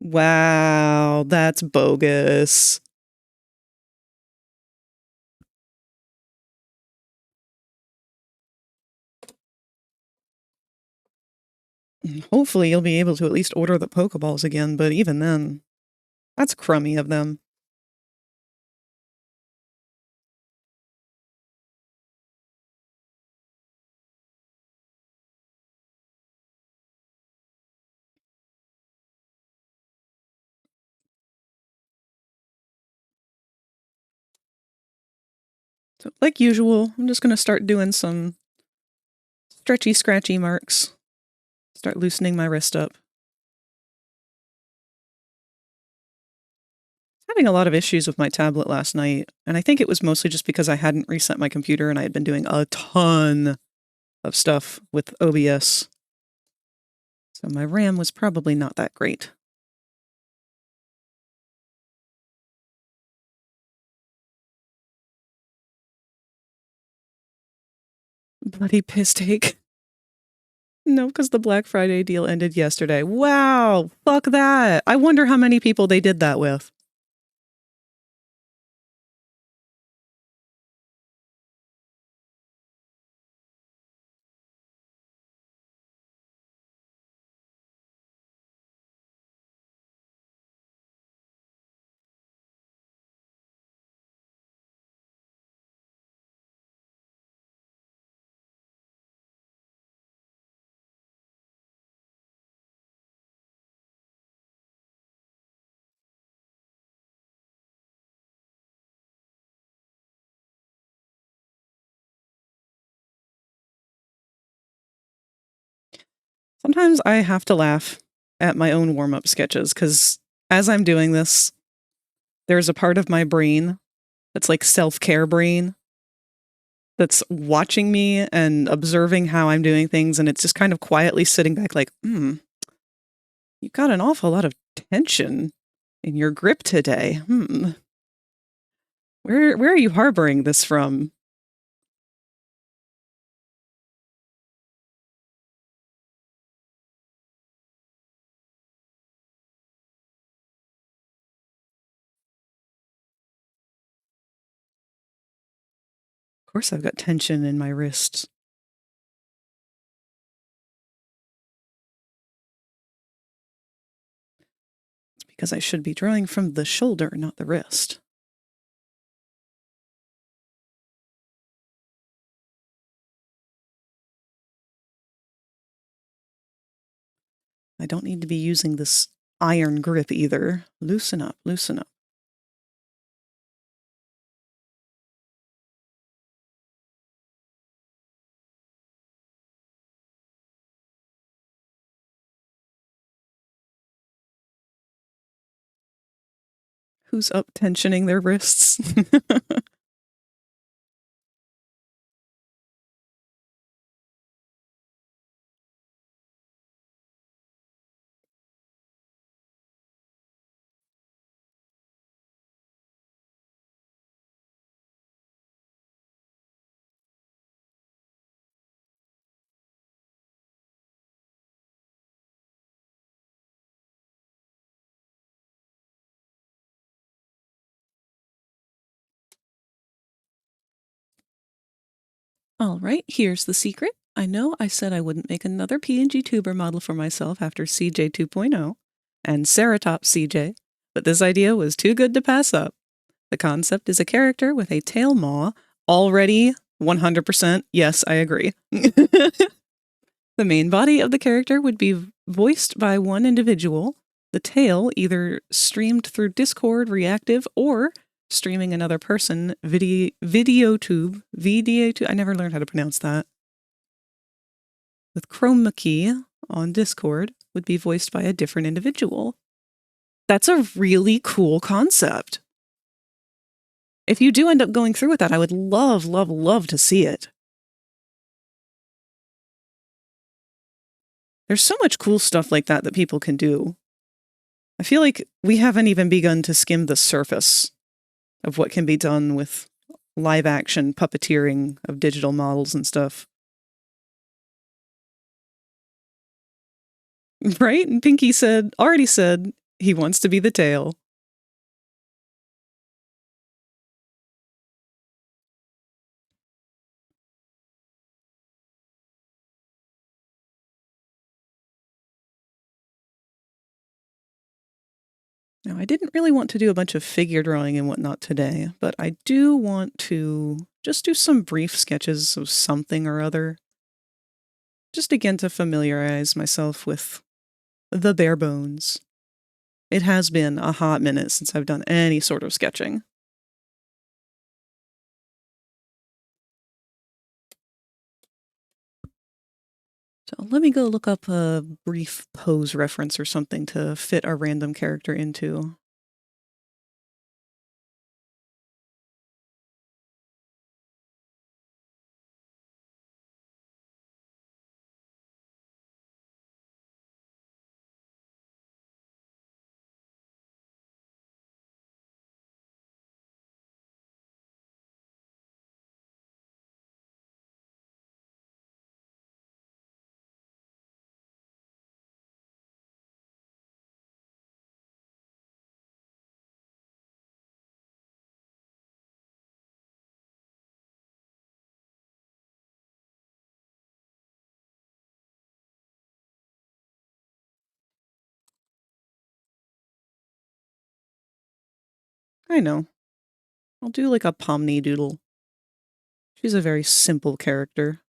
Wow, that's bogus. Hopefully you'll be able to at least order the Pokeballs again, but even then, that's crummy of them. So, like usual, I'm just going to start doing some stretchy, scratchy marks. Start loosening my wrist up. Having a lot of issues with my tablet last night, and I think it was mostly just because I hadn't reset my computer and I had been doing a ton of stuff with OBS. So my RAM was probably not that great. Bloody piss take. No, because the Black Friday deal ended yesterday. Wow, fuck that. I wonder how many people they did that with. Sometimes I have to laugh at my own warm-up sketches, because as I'm doing this, there's a part of my brain that's like self-care brain that's watching me and observing how I'm doing things, and it's just kind of quietly sitting back like, you've got an awful lot of tension in your grip today. Where are you harboring this from? Of course I've got tension in my wrists. It's because I should be drawing from the shoulder, not the wrist. I don't need to be using this iron grip either. Loosen up, loosen up. Who's up tensioning their wrists? All right, here's the secret. I know I said I wouldn't make another PNG tuber model for myself after CJ 2.0 and Ceratop CJ, but this idea was too good to pass up. The concept is a character with a tail maw, already 100%, yes, I agree. The main body of the character would be voiced by one individual, the tail either streamed through Discord reactive or streaming another person, VideoTube, I never learned how to pronounce that. With chroma key on Discord would be voiced by a different individual. That's a really cool concept. If you do end up going through with that, I would love, love, love to see it. There's so much cool stuff like that that people can do. I feel like we haven't even begun to skim the surface of what can be done with live action puppeteering of digital models and stuff. Right? And Pinky already said he wants to be the tail. Now, I didn't really want to do a bunch of figure drawing and whatnot today, but I do want to just do some brief sketches of something or other. Just again to familiarize myself with the bare bones. It has been a hot minute since I've done any sort of sketching. So let me go look up a brief pose reference or something to fit our random character into. I know. I'll do like a Pomni doodle. She's a very simple character.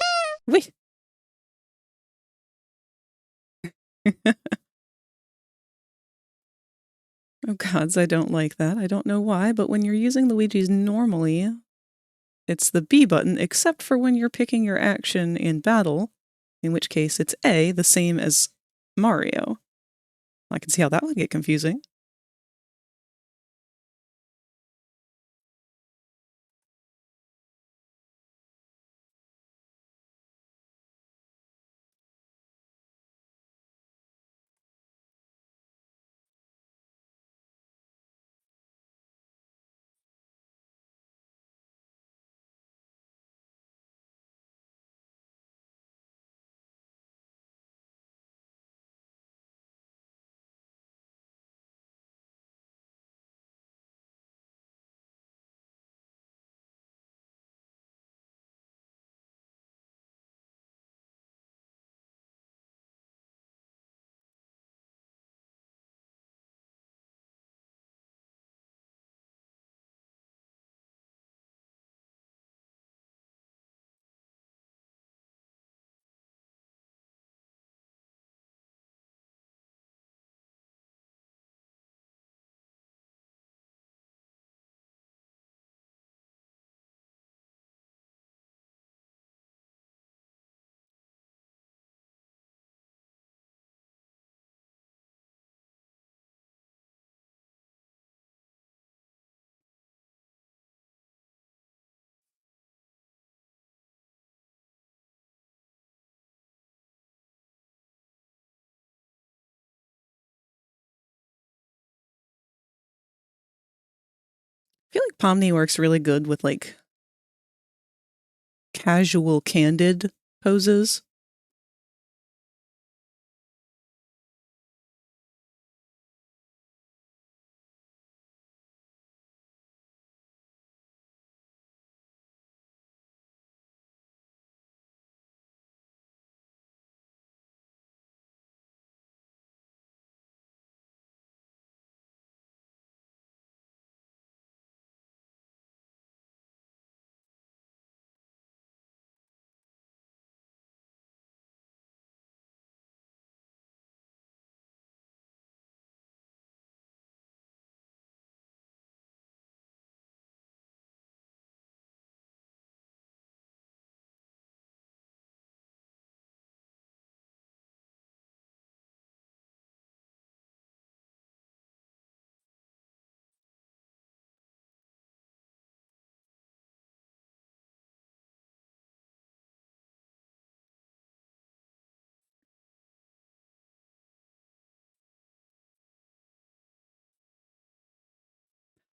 Oh, wait. Oh gods, I don't like that. I don't know why, but when you're using Luigi's normally, it's the B button, except for when you're picking your action in battle, in which case it's A, the same as Mario. I can see how that would get confusing. I feel like Pomni works really good with like casual, candid poses.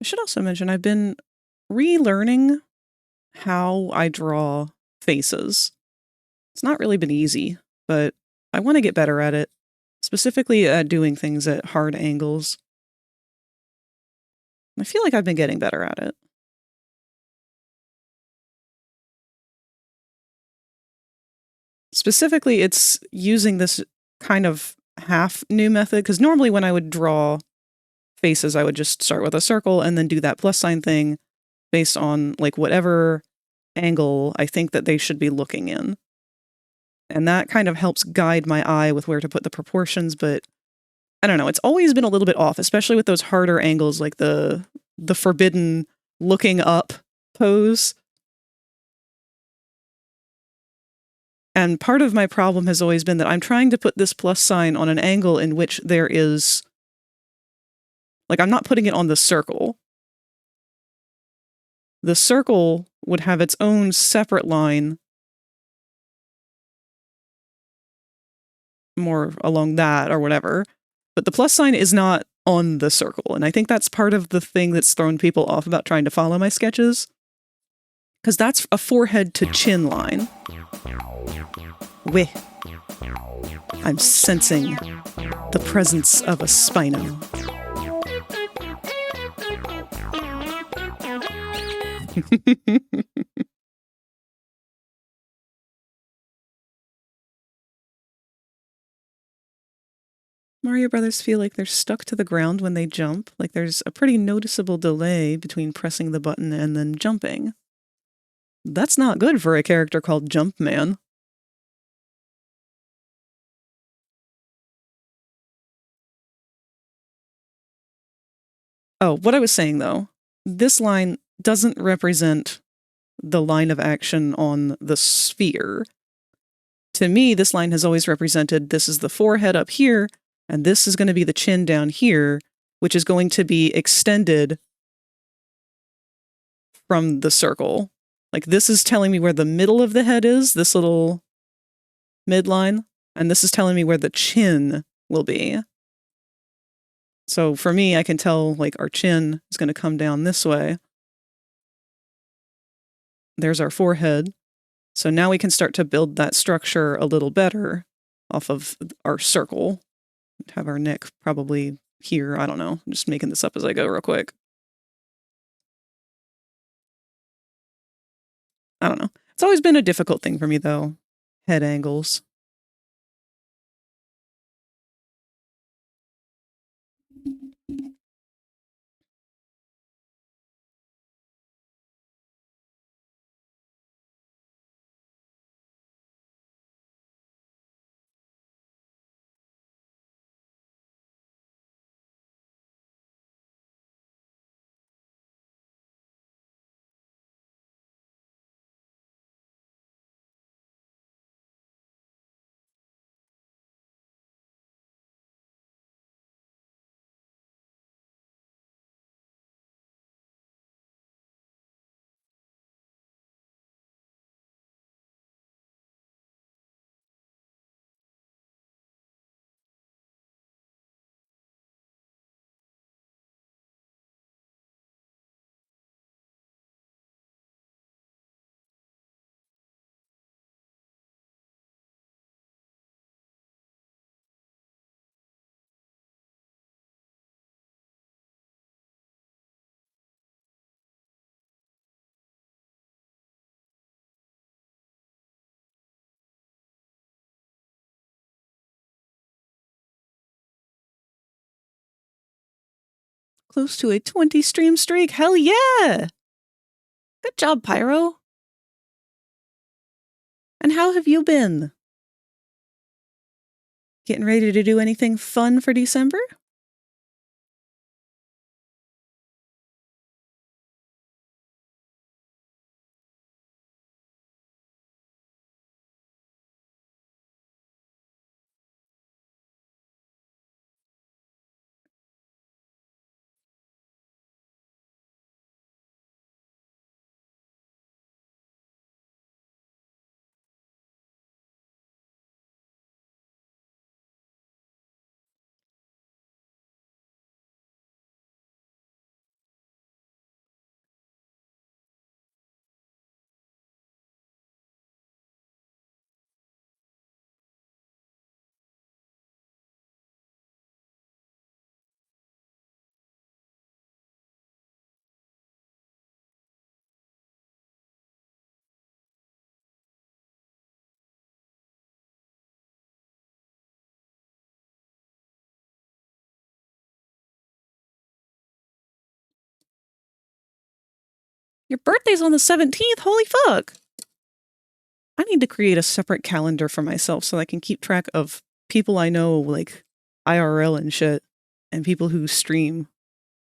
I should also mention I've been relearning how I draw faces. It's not really been easy, but I want to get better at it, specifically at doing things at hard angles. I feel like I've been getting better at it. Specifically, it's using this kind of half new method, because normally when I would draw faces, I would just start with a circle and then do that plus sign thing based on like whatever angle I think that they should be looking in. And that kind of helps guide my eye with where to put the proportions, but I don't know, it's always been a little bit off, especially with those harder angles like the forbidden looking up pose. And part of my problem has always been that I'm trying to put this plus sign on an angle in which there is, like, I'm not putting it on the circle. The circle would have its own separate line more along that or whatever. But the plus sign is not on the circle. And I think that's part of the thing that's thrown people off about trying to follow my sketches. Because that's a forehead to chin line. Weh. I'm sensing the presence of a Spino. Mario Brothers feel like they're stuck to the ground when they jump. Like there's a pretty noticeable delay between pressing the button and then jumping. That's not good for a character called Jumpman. Oh, what I was saying though, this line doesn't represent the line of action on the sphere. To me, this line has always represented this is the forehead up here, and this is going to be the chin down here, which is going to be extended from the circle. Like this is telling me where the middle of the head is, this little midline, and this is telling me where the chin will be. So for me, I can tell like our chin is going to come down this way. There's our forehead. So now we can start to build that structure a little better off of our circle. Have our neck probably here. I don't know. I'm just making this up as I go real quick. I don't know. It's always been a difficult thing for me though. Head angles. Close to a 20 stream streak. Hell yeah! Good job, Pyro. And how have you been? Getting ready to do anything fun for December? Your birthday's on the 17th? Holy fuck! I need to create a separate calendar for myself so I can keep track of people I know, like IRL and shit, and people who stream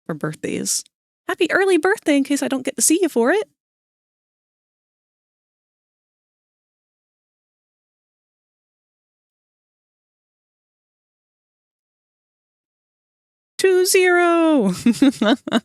for birthdays. Happy early birthday in case I don't get to see you for it. 2-0!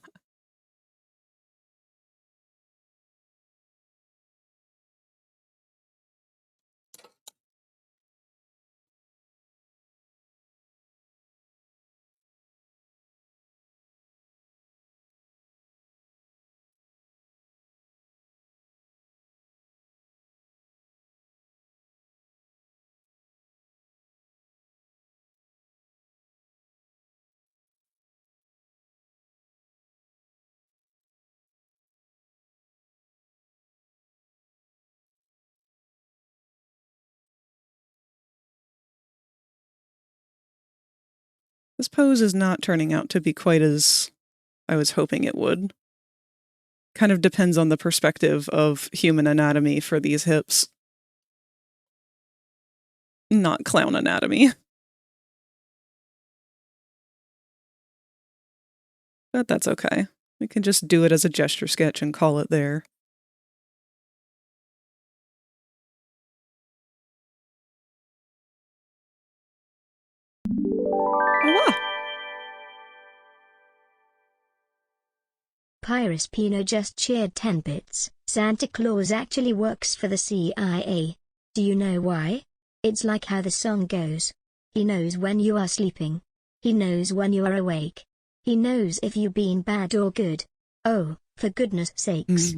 This pose is not turning out to be quite as I was hoping it would. Kind of depends on the perspective of human anatomy for these hips. Not clown anatomy. But that's okay. We can just do it as a gesture sketch and call it there. Oh, wow. Pyrus Pino just cheered 10 bits. Santa Claus actually works for the CIA. Do you know why? It's like how the song goes. He knows when you are sleeping. He knows when you are awake. He knows if you've been bad or good. Oh, for goodness sakes.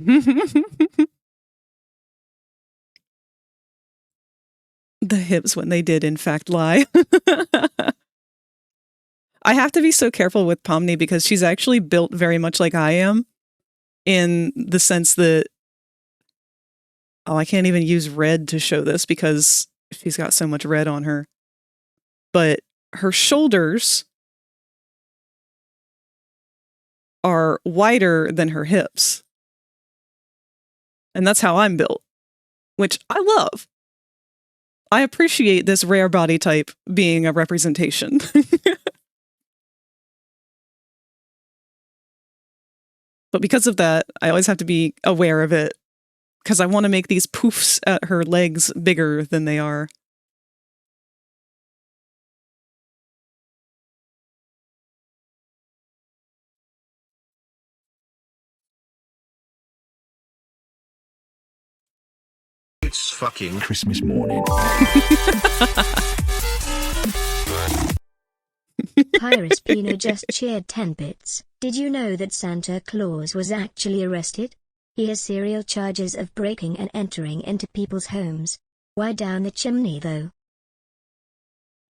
The hips when they did in fact lie. I have to be so careful with Pomni because she's actually built very much like I am, in the sense that, oh, I can't even use red to show this because she's got so much red on her. But her shoulders are wider than her hips. And that's how I'm built, which I love. I appreciate this rare body type being a representation. But because of that, I always have to be aware of it, because I want to make these poofs at her legs bigger than they are. It's fucking Christmas morning. Pyrus Pino just cheered 10 bits. Did you know that Santa Claus was actually arrested? He has serial charges of breaking and entering into people's homes. Why down the chimney though?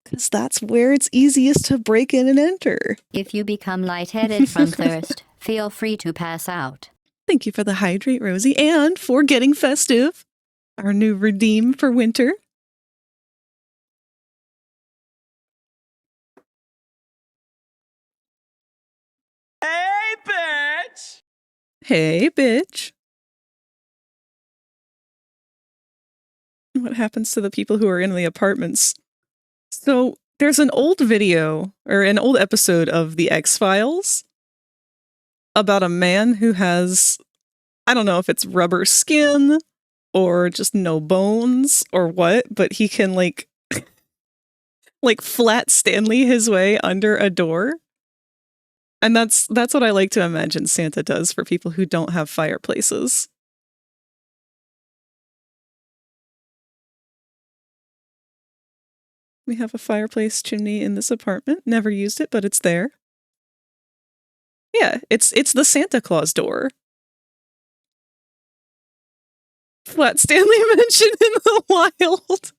Because that's where it's easiest to break in and enter. If you become lightheaded from thirst, feel free to pass out. Thank you for the hydrate, Rosie, and for getting festive. Our new redeem for winter. Hey! Hey, bitch. What happens to the people who are in the apartments? So there's an old video or an old episode of The X-Files about a man who has, I don't know if it's rubber skin or just no bones or what, but he can like flat Stanley his way under a door. And that's what I like to imagine Santa does for people who don't have fireplaces. We have a fireplace chimney in this apartment. Never used it, but it's there. Yeah, it's the Santa Claus door. Flat Stanley Mansion in the wild.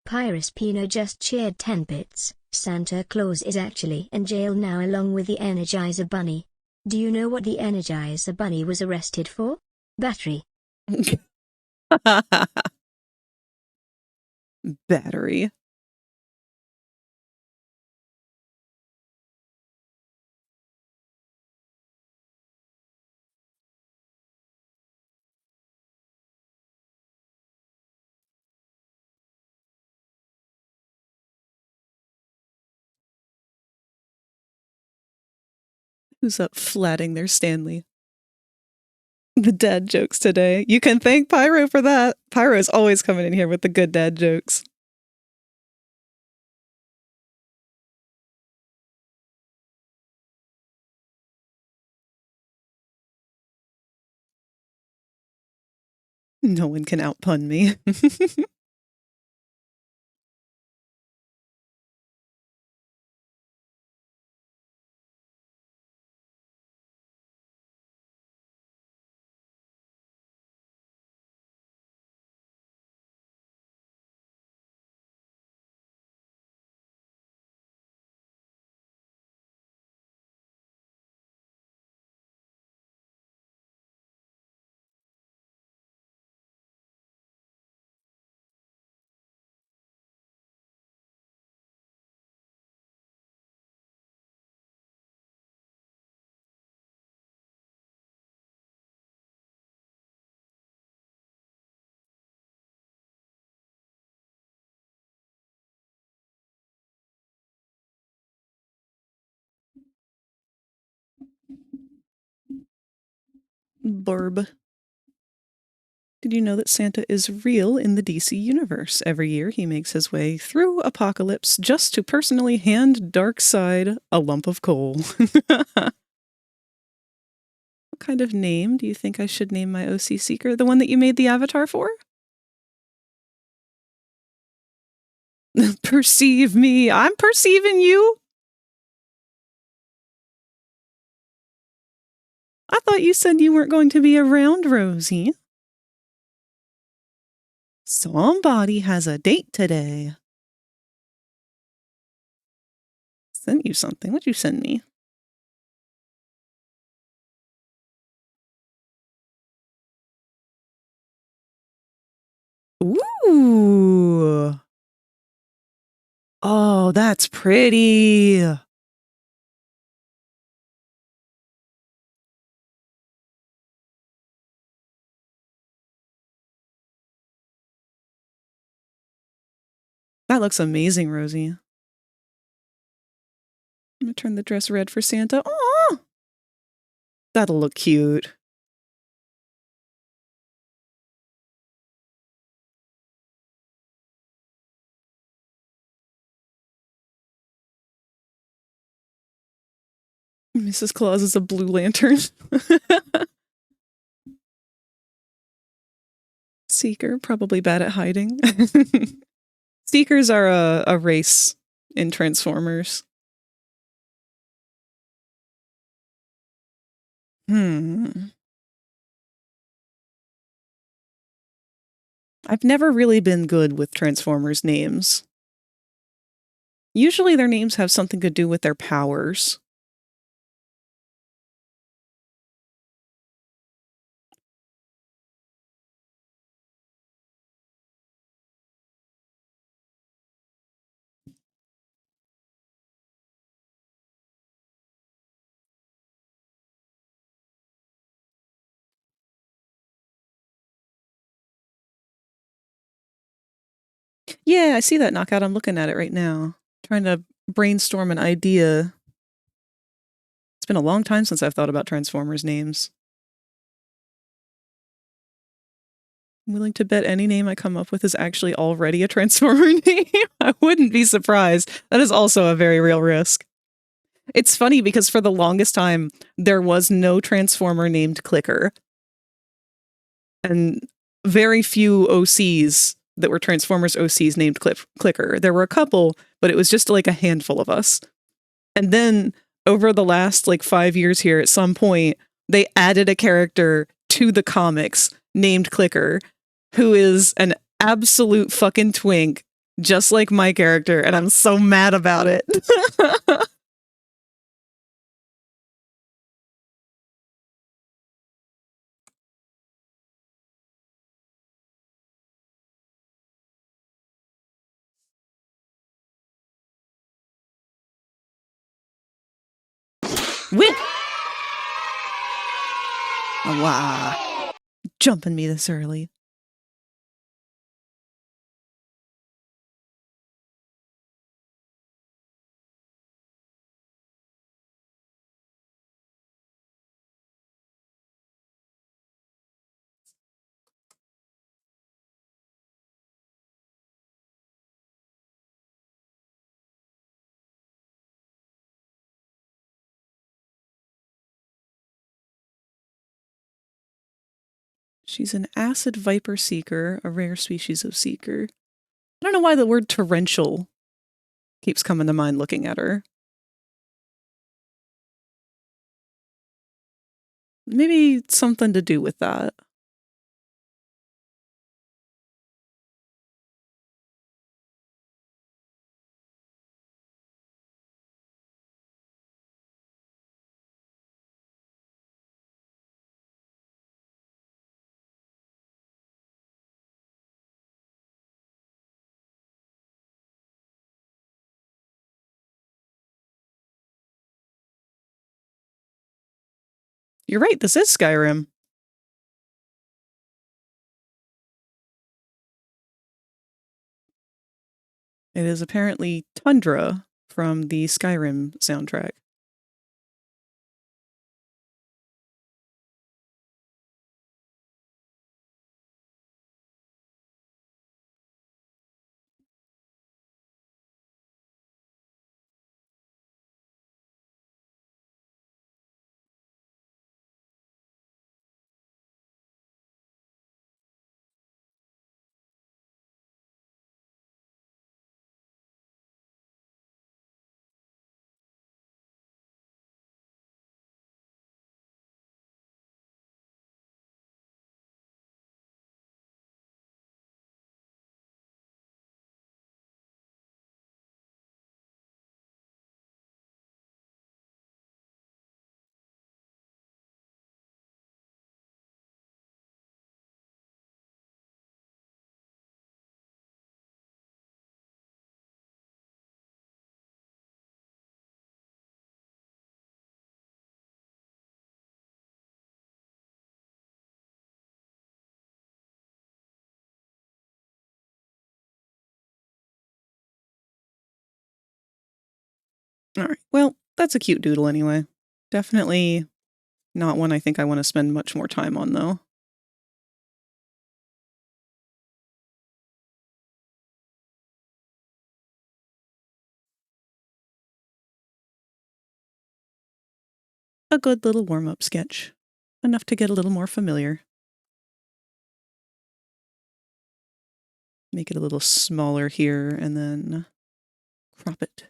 Pyrus Pino just cheered 10 bits. Santa Claus is actually in jail now along with the Energizer Bunny. Do you know what the Energizer Bunny was arrested for? Battery. Battery. Who's up flatting their Stanley? The dad jokes today. You can thank Pyro for that. Pyro's always coming in here with the good dad jokes. No one can outpun me. Burb. Did you know that Santa is real in the DC universe? Every year he makes his way through Apocalypse just to personally hand Darkseid a lump of coal. What kind of name do you think I should name my OC Seeker? The one that you made the avatar for? Perceive me. I'm perceiving you. I thought you said you weren't going to be around, Rosie. Somebody has a date today. Sent you something. What'd you send me? Ooh. Oh, that's pretty. That looks amazing, Rosie. I'm gonna turn the dress red for Santa. Aw! That'll look cute. Mrs. Claus is a blue lantern. Seeker, probably bad at hiding. Seekers are a race in Transformers. I've never really been good with Transformers names. Usually their names have something to do with their powers. Yeah, I see that knockout. I'm looking at it right now. Trying to brainstorm an idea. It's been a long time since I've thought about Transformers names. I'm willing to bet any name I come up with is actually already a Transformer name. I wouldn't be surprised. That is also a very real risk. It's funny because for the longest time, there was no Transformer named Clicker. And very few OCs that were Transformers OCs named Clicker. There were a couple, but it was just like a handful of us. And then over the last like 5 years here, at some point, they added a character to the comics named Clicker, who is an absolute fucking twink, just like my character, and I'm so mad about it. Whip! Oh, wow. Jumping me this early. She's an acid viper seeker, a rare species of seeker. I don't know why the word torrential keeps coming to mind looking at her. Maybe something to do with that. You're right, this is Skyrim. It is apparently Tundra from the Skyrim soundtrack. All right, well, that's a cute doodle anyway. Definitely not one I think I want to spend much more time on, though. A good little warm-up sketch. Enough to get a little more familiar. Make it a little smaller here, and then crop it.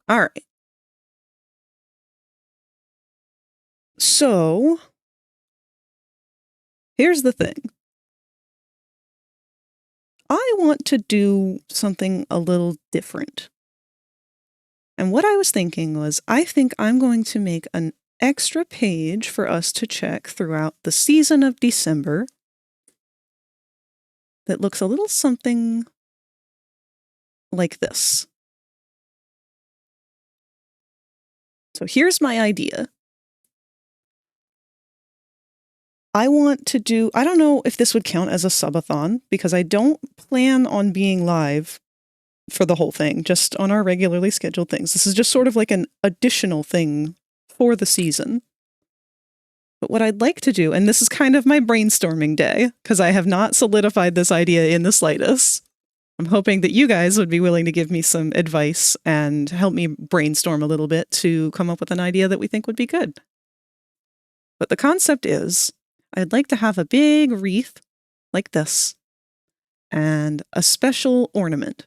All right. So, here's the thing. I want to do something a little different. And what I was thinking was, I think I'm going to make an extra page for us to check throughout the season of December that looks a little something like this. So here's my idea. I want to do, I don't know if this would count as a subathon, because I don't plan on being live for the whole thing, just on our regularly scheduled things. This is just sort of like an additional thing for the season. But what I'd like to do, and this is kind of my brainstorming day, because I have not solidified this idea in the slightest. I'm hoping that you guys would be willing to give me some advice and help me brainstorm a little bit to come up with an idea that we think would be good. But the concept is, I'd like to have a big wreath like this and a special ornament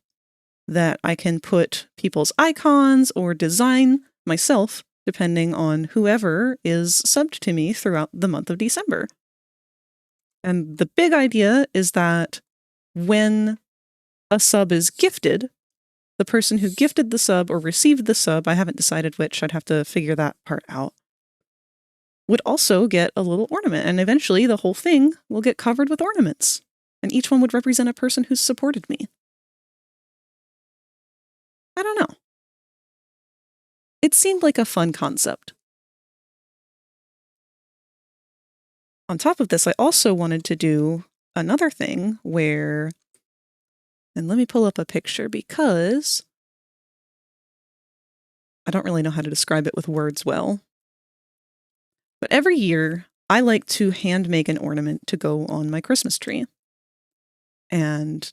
that I can put people's icons or design myself, depending on whoever is subbed to me throughout the month of December. And the big idea is that when a sub is gifted, the person who gifted the sub or received the sub, I haven't decided which, I'd have to figure that part out, would also get a little ornament. And eventually the whole thing will get covered with ornaments. And each one would represent a person who's supported me. I don't know. It seemed like a fun concept. On top of this, I also wanted to do another thing where, and let me pull up a picture because I don't really know how to describe it with words well. But every year, I like to hand make an ornament to go on my Christmas tree. And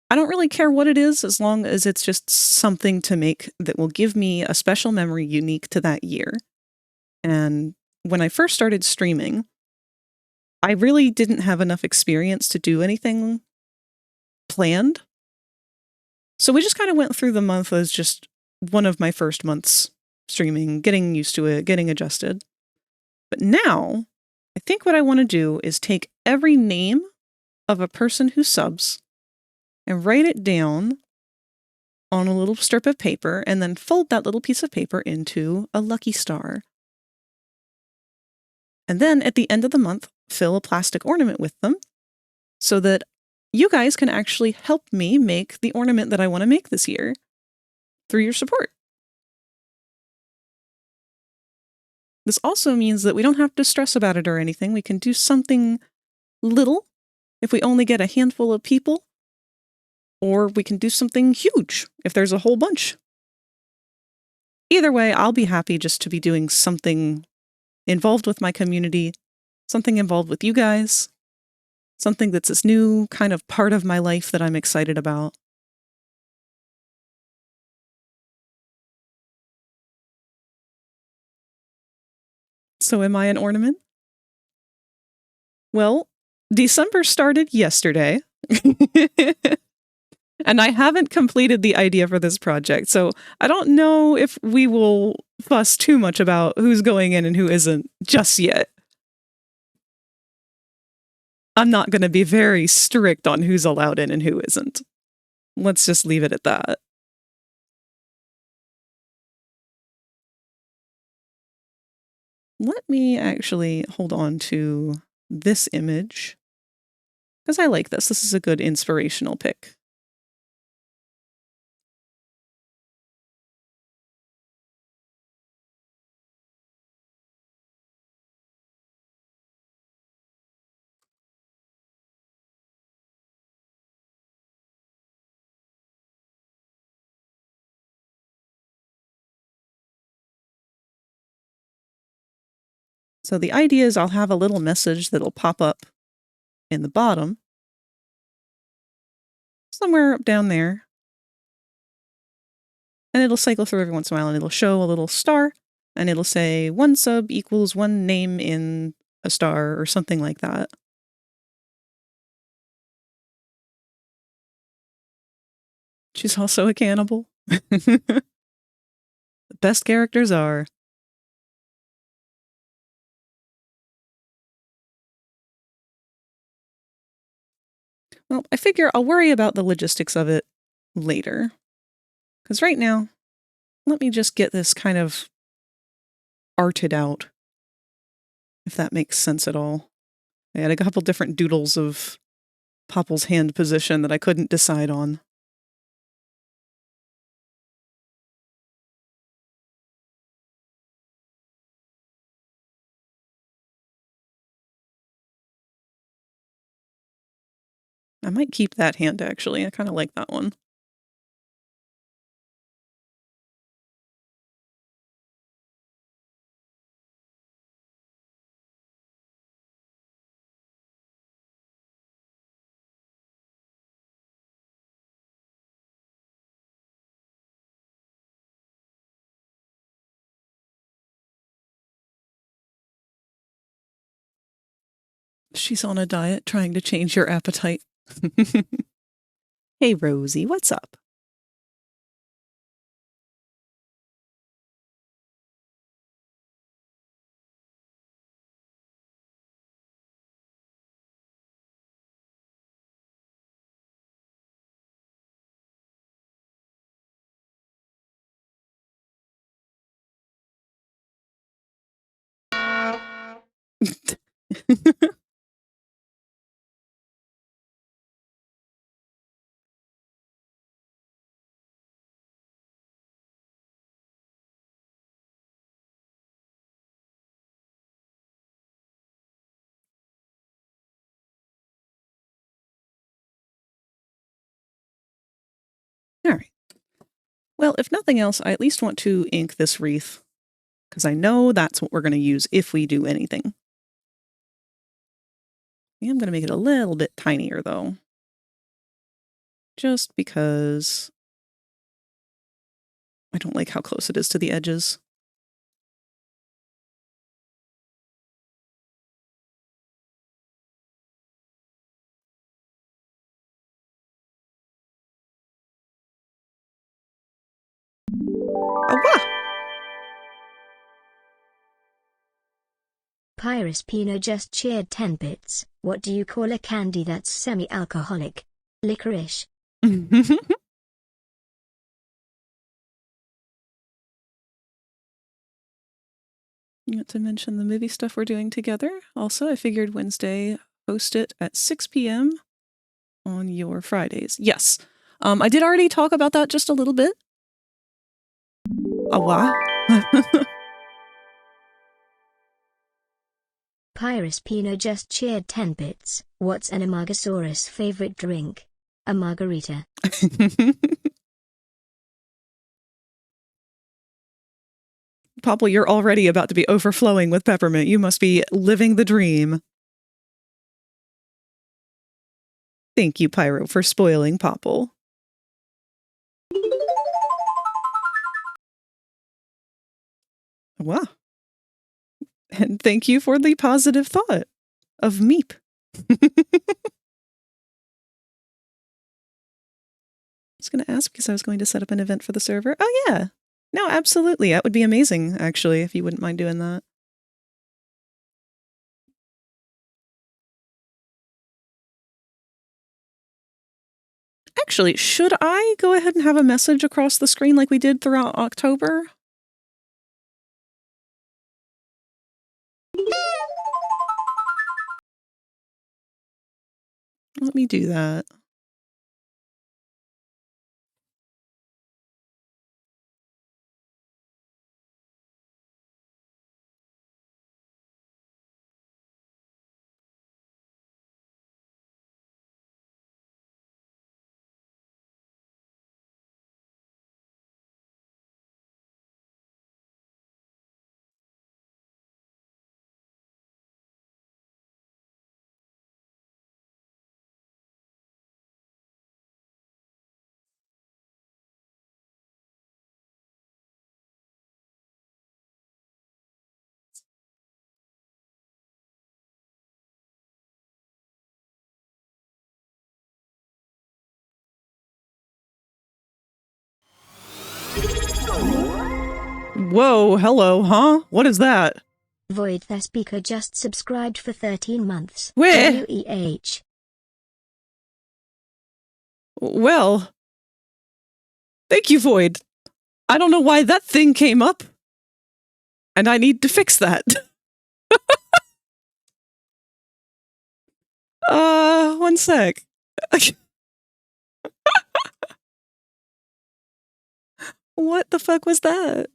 I don't really care what it is, as long as it's just something to make that will give me a special memory unique to that year. And when I first started streaming, I really didn't have enough experience to do anything planned. So we just kind of went through the month as just one of my first months streaming, getting used to it, getting adjusted. But now, I think what I want to do is take every name of a person who subs and write it down on a little strip of paper and then fold that little piece of paper into a lucky star. And then at the end of the month, fill a plastic ornament with them so that you guys can actually help me make the ornament that I want to make this year through your support. This also means that we don't have to stress about it or anything. We can do something little if we only get a handful of people, or we can do something huge if there's a whole bunch. Either way, I'll be happy just to be doing something involved with my community, something involved with you guys, something that's this new kind of part of my life that I'm excited about. So am I an ornament? Well, December started yesterday. And I haven't completed the idea for this project, so I don't know if we will fuss too much about who's going in and who isn't just yet. I'm not going to be very strict on who's allowed in and who isn't. Let's just leave it at that. Let me actually hold on to this image, because I like this. This is a good inspirational pic. So the idea is I'll have a little message that'll pop up in the bottom, somewhere up down there. And it'll cycle through every once in a while, and it'll show a little star, and it'll say 1 sub equals 1 name in a star, or something like that. She's also a cannibal. The best characters are. Well, I figure I'll worry about the logistics of it later. Because right now, let me just get this kind of arted out, if that makes sense at all. I had a couple different doodles of Popple's hand position that I couldn't decide on. I might keep that hand, actually. I kind of like that one. She's on a diet trying to change your appetite. Hey, Rosie, what's up? All right. Well, if nothing else, I at least want to ink this wreath, because I know that's what we're going to use if we do anything. I am going to make it a little bit tinier, though. Just because I don't like how close it is to the edges. Awa! Pyrus Pino just cheered 10 bits. What do you call a candy that's semi-alcoholic? Licorice. Not to mention the movie stuff we're doing together. Also, I figured Wednesday, post it at 6 p.m. on your Fridays. Yes. I did already talk about that just a little bit. Awa. Pyrus Pino just cheered 10 bits. What's an Amargasaurus favorite drink? A margarita. Popple, you're already about to be overflowing with peppermint. You must be living the dream. Thank you, Pyro, for spoiling Popple. Wow. And thank you for the positive thought of Meep. I was going to ask because I was going to set up an event for the server. Oh, yeah. No, absolutely. That would be amazing, actually, if you wouldn't mind doing that. Actually, should I go ahead and have a message across the screen like we did throughout October? Let me do that. Whoa, hello, huh? What is that? Void the Speaker just subscribed for 13 months. Where? WEH. Well, thank you, Void. I don't know why that thing came up. And I need to fix that. One sec. What the fuck was that?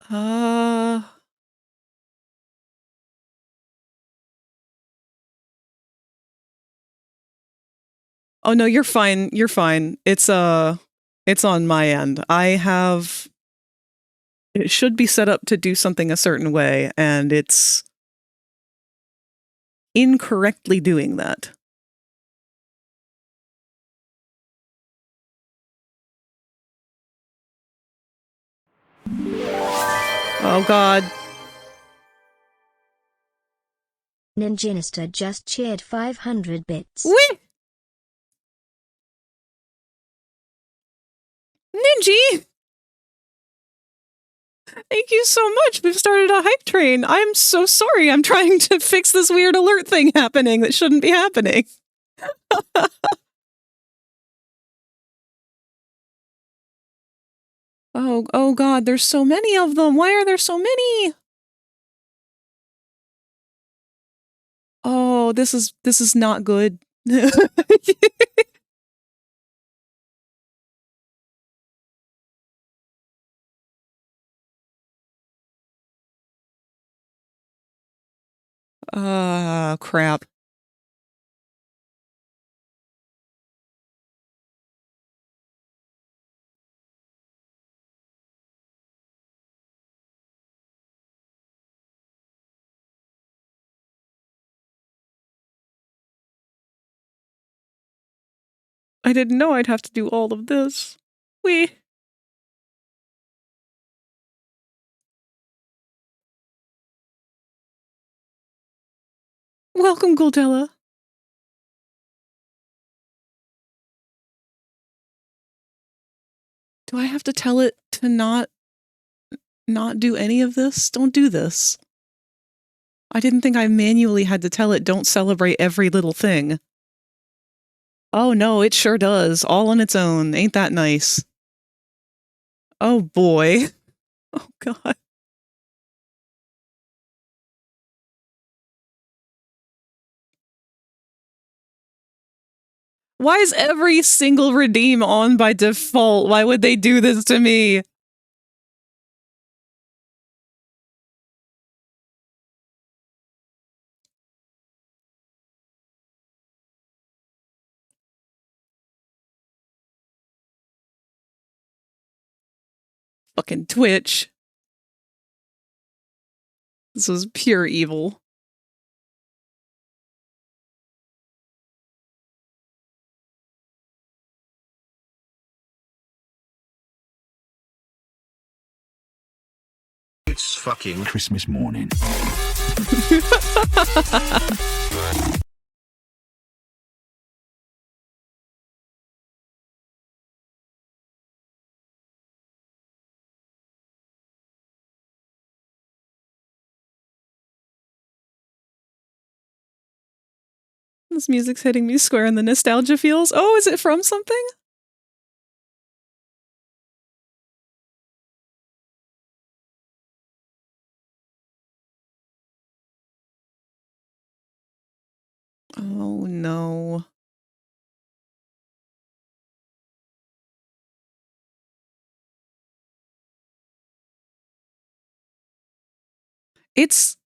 Oh no, you're fine. You're fine. It's on my end. It should be set up to do something a certain way, and it's incorrectly doing that. Oh god. Ninjinister just cheered 500 bits. Wait! Ninji! Thank you so much. We've started a hype train. I'm so sorry. I'm trying to fix this weird alert thing happening that shouldn't be happening. Oh god, there's so many of them. Why are there so many? Oh, this is not good. Crap. I didn't know I'd have to do all of this. Welcome, Goldella. Do I have to tell it to not do any of this? Don't do this. I didn't think I manually had to tell it don't celebrate every little thing. Oh no, it sure does. All on its own. Ain't that nice? Oh boy. Oh god. Why is every single redeem on by default? Why would they do this to me? Fucking Twitch. This was pure evil. It's fucking Christmas morning. This music's hitting me square in the nostalgia feels. Oh, is it from something? Oh no. It's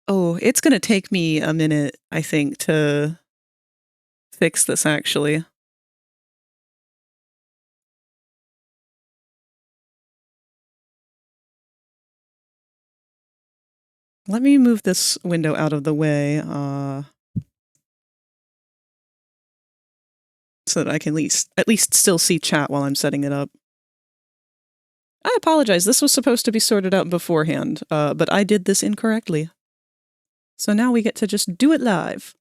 gonna take me a minute, I think, to fix this actually. Let me move this window out of the way, so that I can at least still see chat while I'm setting it up. I apologize, this was supposed to be sorted out beforehand, but I did this incorrectly. So now we get to just do it live.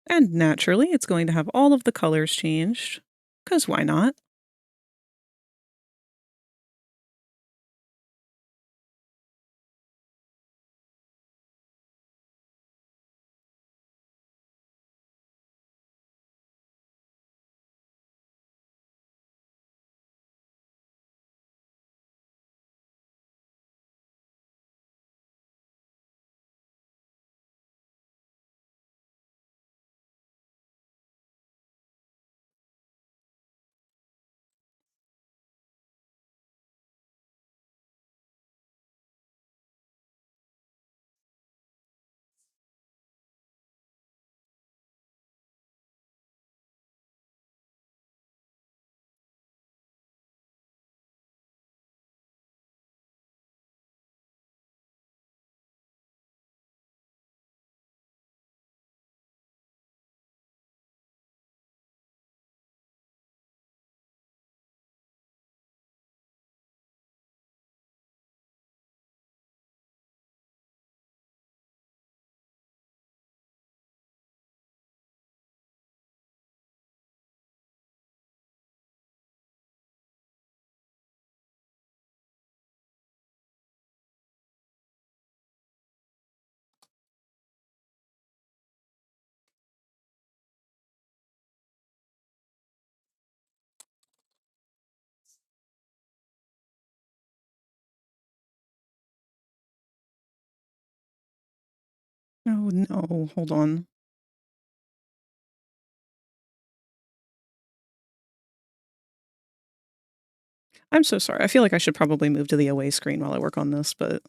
And naturally, it's going to have all of the colors changed, 'cause why not? Oh no, hold on. I'm so sorry. I feel like I should probably move to the away screen while I work on this, but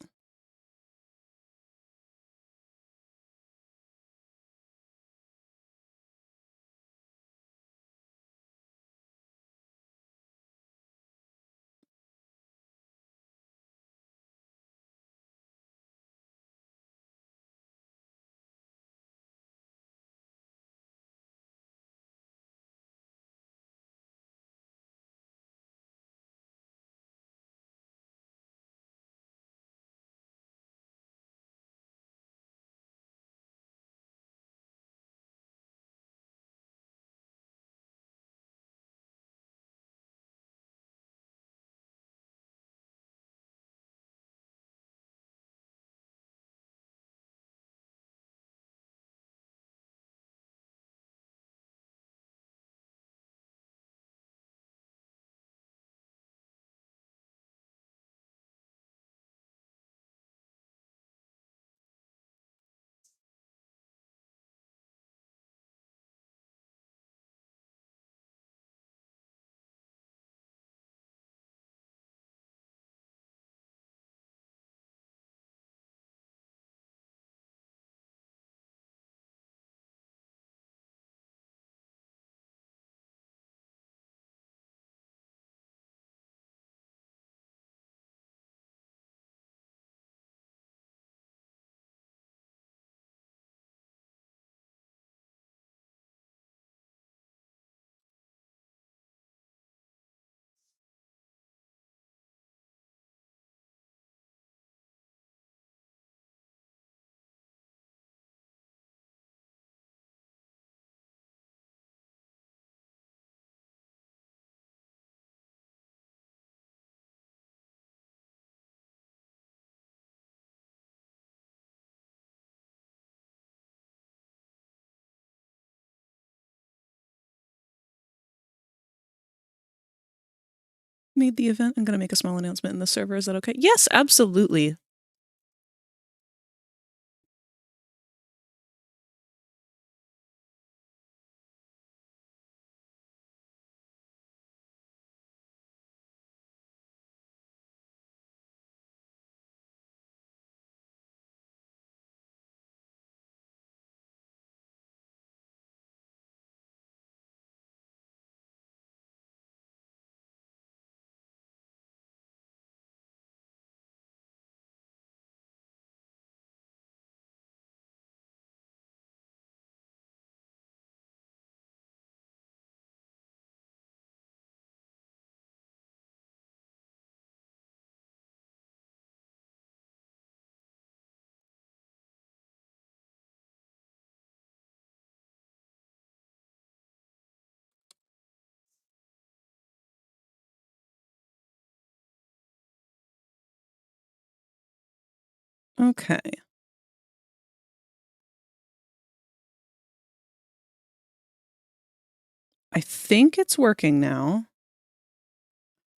made the event. I'm going to make a small announcement in the server. Is that okay? Yes, absolutely. Okay. I think it's working now.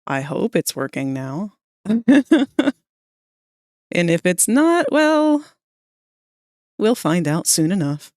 I hope it's working now. And if it's not, well, we'll find out soon enough.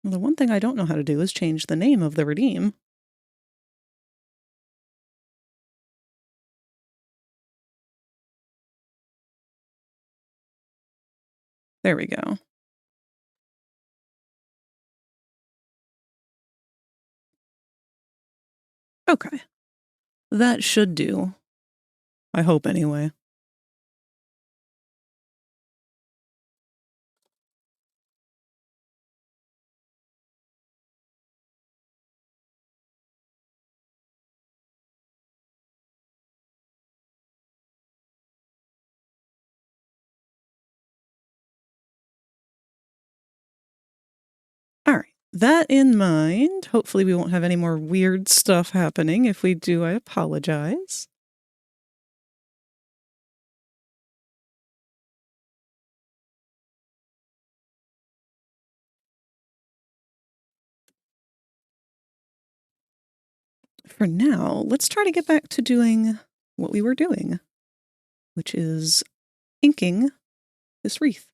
The one thing I don't know how to do is change the name of the redeem. There we go. Okay. That should do. I hope anyway. All right. That in mind, hopefully we won't have any more weird stuff happening. If we do, I apologize. For now, let's try to get back to doing what we were doing, which is inking this wreath.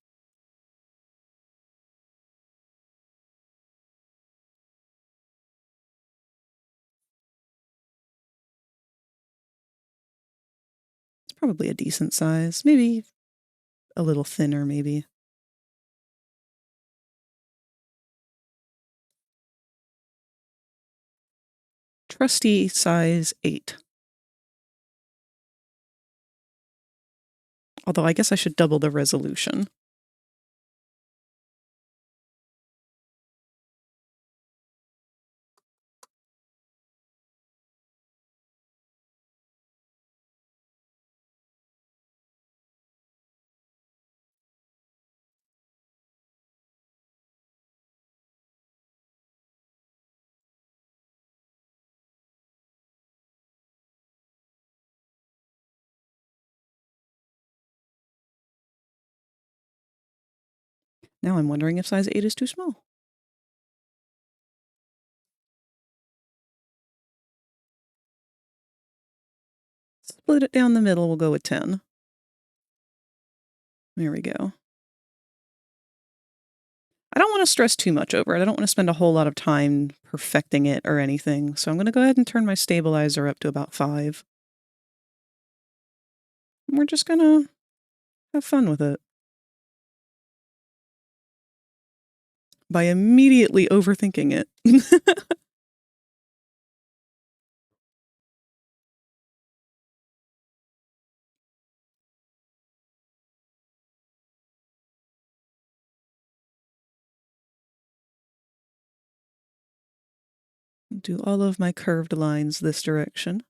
It's probably a decent size, maybe a little thinner, maybe. Trusty size 8. Although I guess I should double the resolution. Now I'm wondering if size 8 is too small. Split it down the middle, we'll go with 10. There we go. I don't want to stress too much over it. I don't want to spend a whole lot of time perfecting it or anything. So I'm going to go ahead and turn my stabilizer up to about 5. And we're just going to have fun with it. By immediately overthinking it. Do all of my curved lines this direction.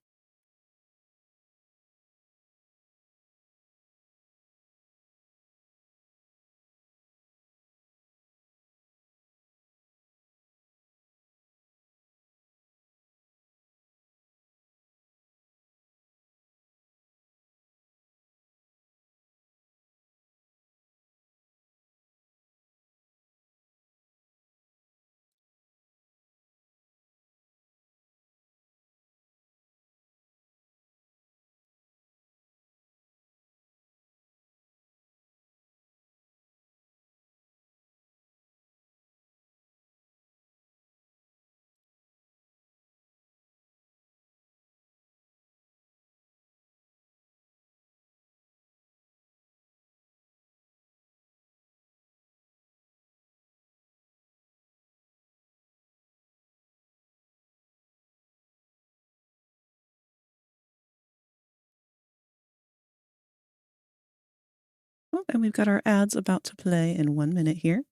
and we've got our ads about to play in 1 minute here.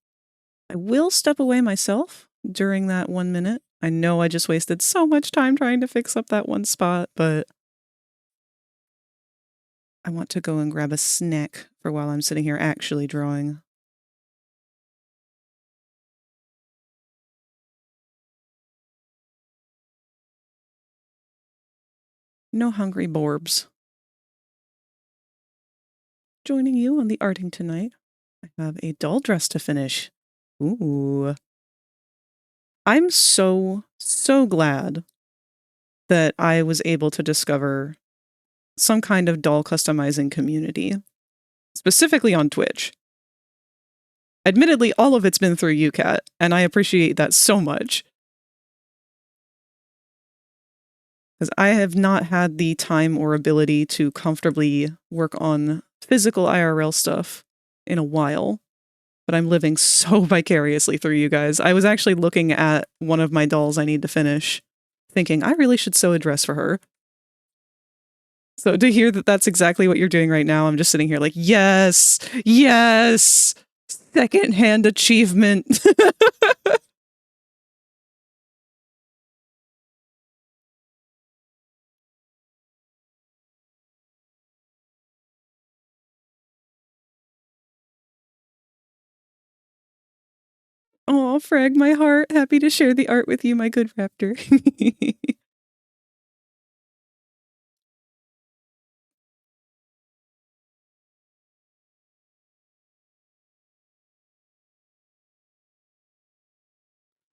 I will step away myself during that 1 minute. I know I just wasted so much time trying to fix up that one spot, but I want to go and grab a snack for while I'm sitting here actually drawing. No hungry borbs. Joining you on the arting tonight, I have a doll dress to finish. Ooh. I'm so glad that I was able to discover some kind of doll customizing community, specifically on Twitch. Admittedly, all of it's been through UCAT, and I appreciate that so much. Because I have not had the time or ability to comfortably work on physical IRL stuff in a while, but I'm living so vicariously through you guys. I was actually looking at one of my dolls I need to finish, thinking I really should sew a dress for her. So to hear that that's exactly what you're doing right now, I'm just sitting here like, yes, yes, secondhand achievement. Oh, Frag, my heart. Happy to share the art with you, my good raptor.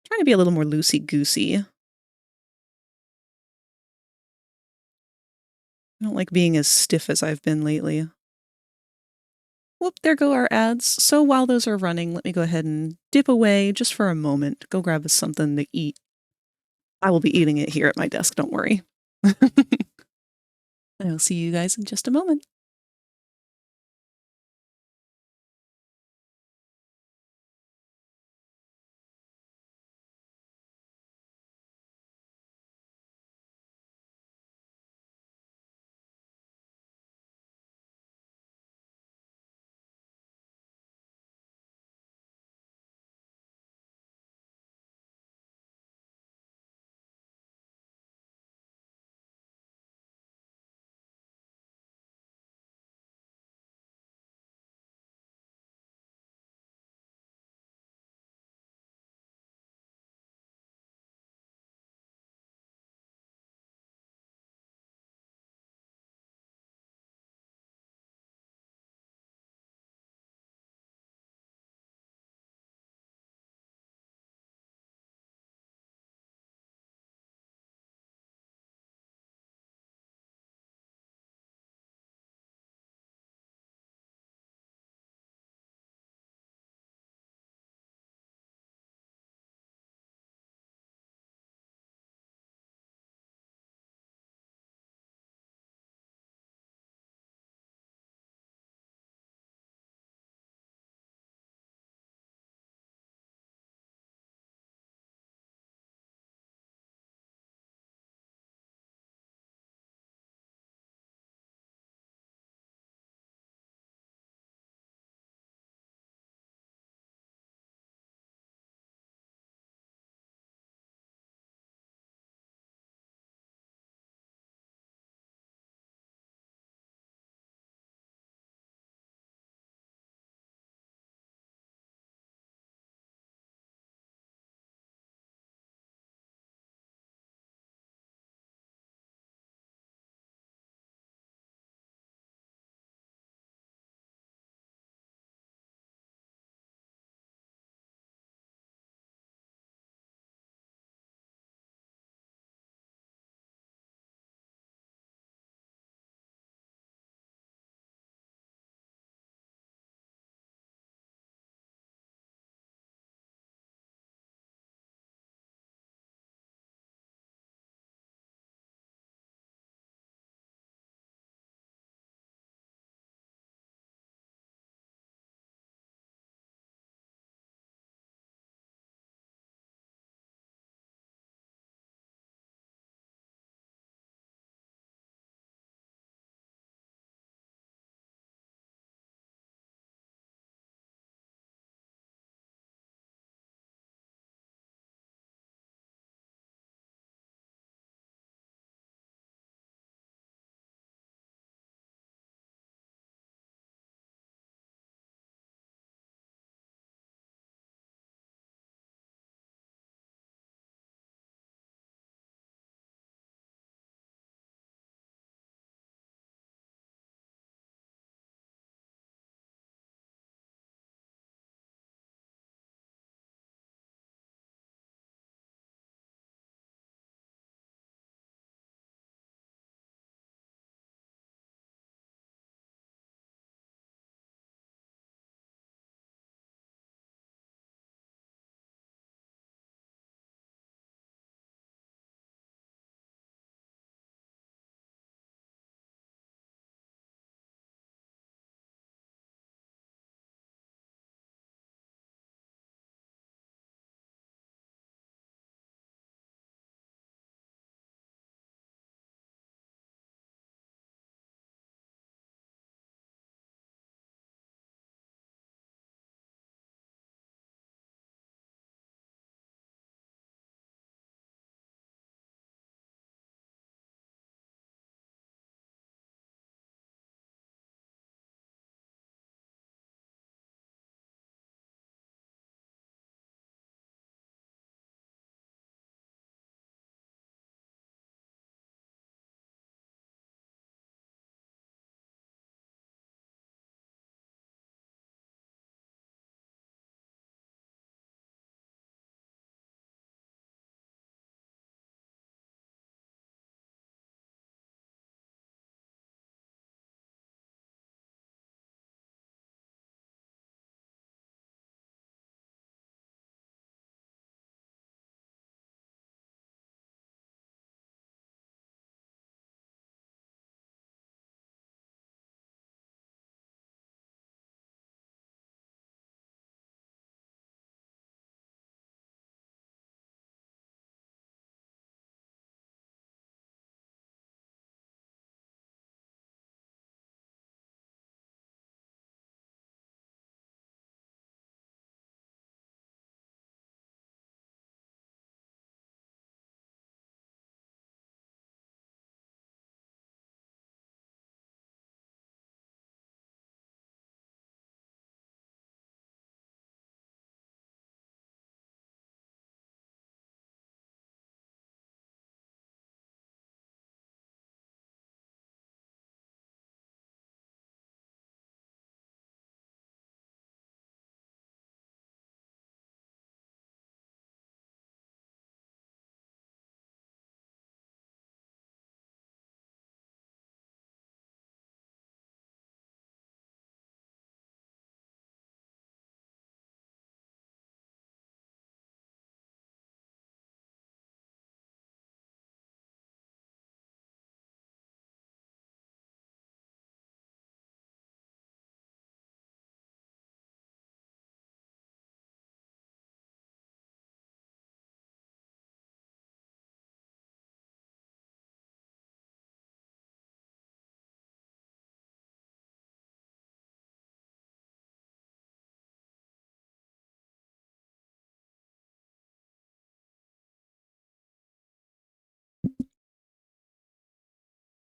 Trying to be a little more loosey-goosey. I don't like being as stiff as I've been lately. Whoop, there go our ads. So while those are running, let me go ahead and dip away just for a moment. Go grab us something to eat. I will be eating it here at my desk, don't worry. I'll see you guys in just a moment.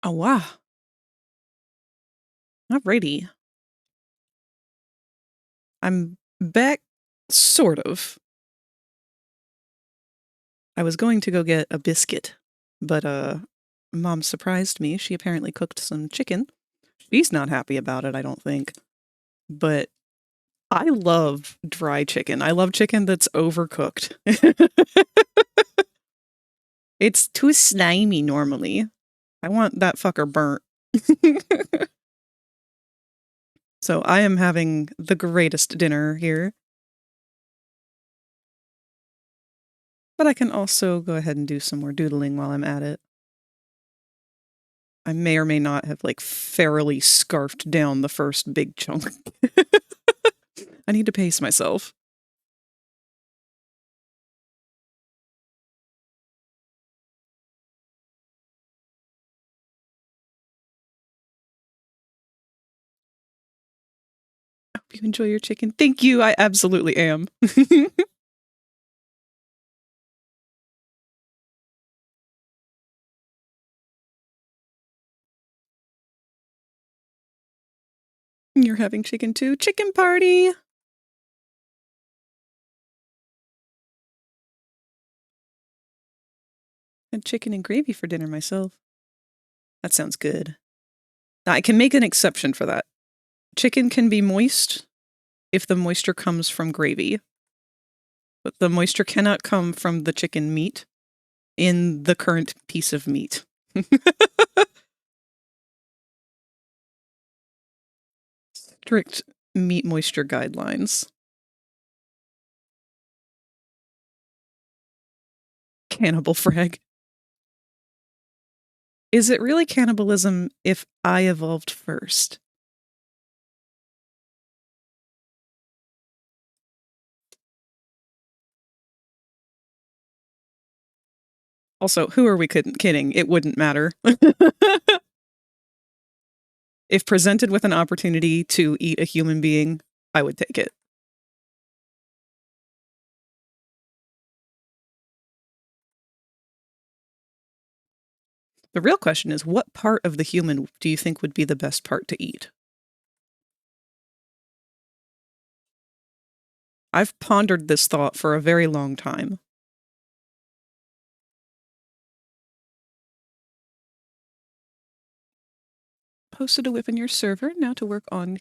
Oh, wow. Alrighty. I'm back, sort of. I was going to go get a biscuit, but, Mom surprised me. She apparently cooked some chicken. She's not happy about it, I don't think. But I love dry chicken. I love chicken that's overcooked. It's too slimy normally. I want that fucker burnt. So I am having the greatest dinner here. But I can also go ahead and do some more doodling while I'm at it. I may or may not have, like, fairly scarfed down the first big chunk. I need to pace myself. I hope you enjoy your chicken. Thank you, I absolutely am. You're having chicken too? Chicken party! Had chicken and gravy for dinner myself. That sounds good. Now, I can make an exception for that. Chicken can be moist if the moisture comes from gravy. But the moisture cannot come from the chicken meat in the current piece of meat. Strict meat moisture guidelines. Cannibal frag. Is it really cannibalism if I evolved first? Also, who are we kidding? It wouldn't matter. If presented with an opportunity to eat a human being, I would take it. The real question is, what part of the human do you think would be the best part to eat? I've pondered this thought for a very long time. Posted a whip in your server, now to work on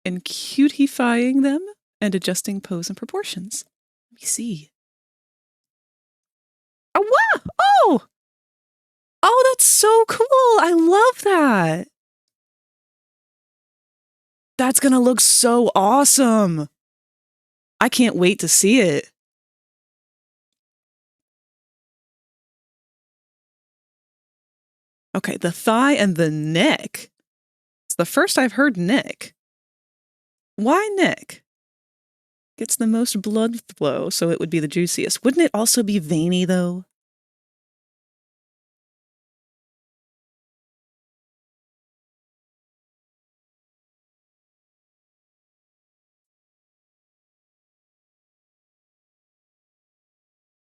encutifying them and adjusting pose and proportions. Let me see. Oh, wow! Oh! Oh, that's so cool! I love that! That's gonna look so awesome! I can't wait to see it. Okay, the thigh and the neck. It's the first I've heard neck. Why neck? Gets the most blood flow, so it would be the juiciest. Wouldn't it also be veiny, though?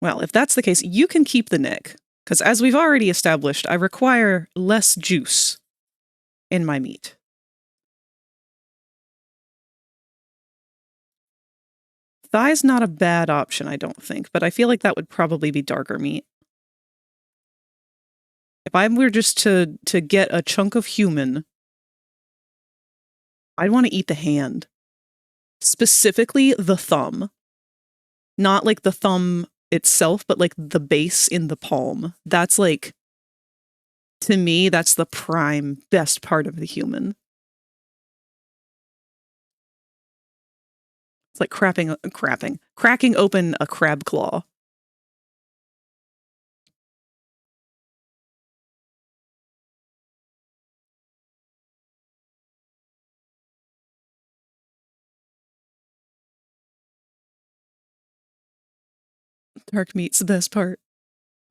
Well, if that's the case, you can keep the neck, because as we've already established, I require less juice in my meat. Thigh's not a bad option, I don't think, but I feel like that would probably be darker meat. If I were just to get a chunk of human, I'd want to eat the hand. Specifically the thumb. Not like the thumb itself, but like the base in the palm. That's like, to me, that's the prime best part of the human. It's like cracking open a crab claw. Dark meat's the best part.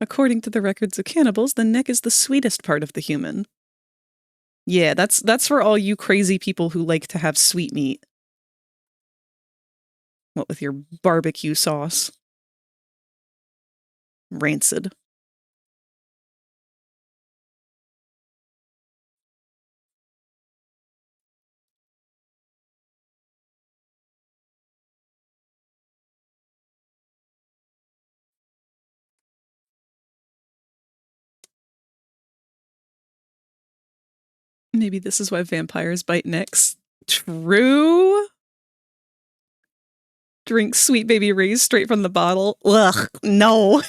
According to the records of cannibals, the neck is the sweetest part of the human. Yeah, that's for all you crazy people who like to have sweet meat. What with your barbecue sauce? Rancid. Maybe this is why vampires bite necks. True. Drink Sweet Baby Ray's straight from the bottle. Ugh, no.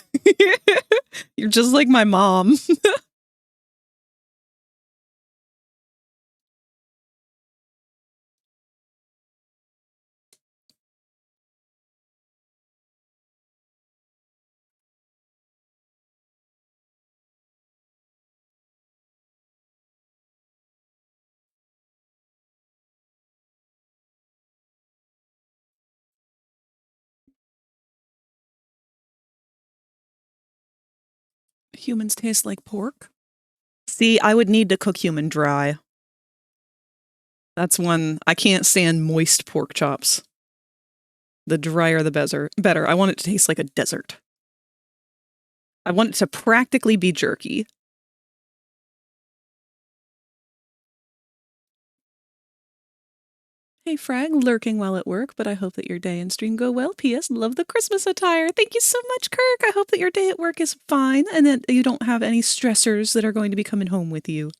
You're just like my mom. Humans taste like pork? See, I would need to cook human dry. That's one. I can't stand moist pork chops. The drier the better. I want it to taste like a desert. I want it to practically be jerky. Hey Frag, lurking while at work, but I hope that your day and stream go well. P.S. Love the Christmas attire. Thank you so much, Kirk. I hope that your day at work is fine and that you don't have any stressors that are going to be coming home with you.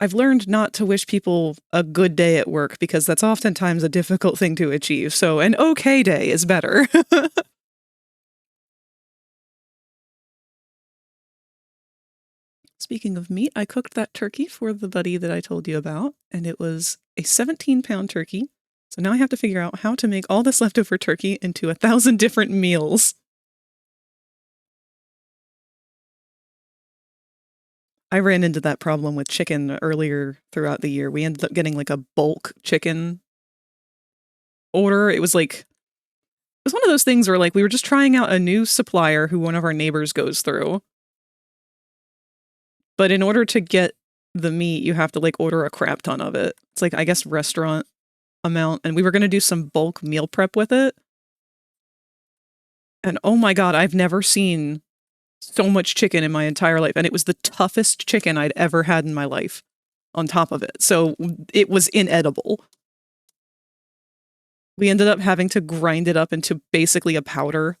I've learned not to wish people a good day at work because that's oftentimes a difficult thing to achieve, so an okay day is better. Speaking of meat, I cooked that turkey for the buddy that I told you about, and it was a 17-pound turkey. So now I have to figure out how to make all this leftover turkey into 1,000 different meals. I ran into that problem with chicken earlier throughout the year. We ended up getting like a bulk chicken order. It was one of those things where like we were just trying out a new supplier who one of our neighbors goes through. But in order to get the meat, you have to like order a crap ton of it. It's like, I guess, restaurant amount. And we were going to do some bulk meal prep with it. And oh my God, I've never seen so much chicken in my entire life. And it was the toughest chicken I'd ever had in my life on top of it. So it was inedible. We ended up having to grind it up into basically a powder.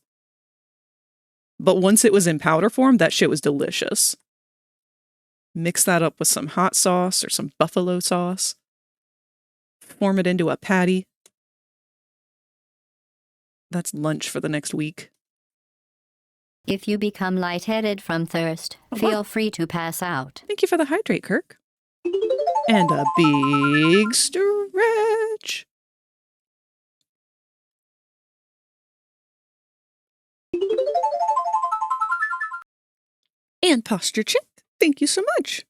But once it was in powder form, that shit was delicious. Mix that up with some hot sauce or some buffalo sauce. Form it into a patty. That's lunch for the next week. If you become lightheaded from thirst, feel free to pass out. Thank you for the hydrate, Kirk. And a big stretch. And posture check. Thank you so much.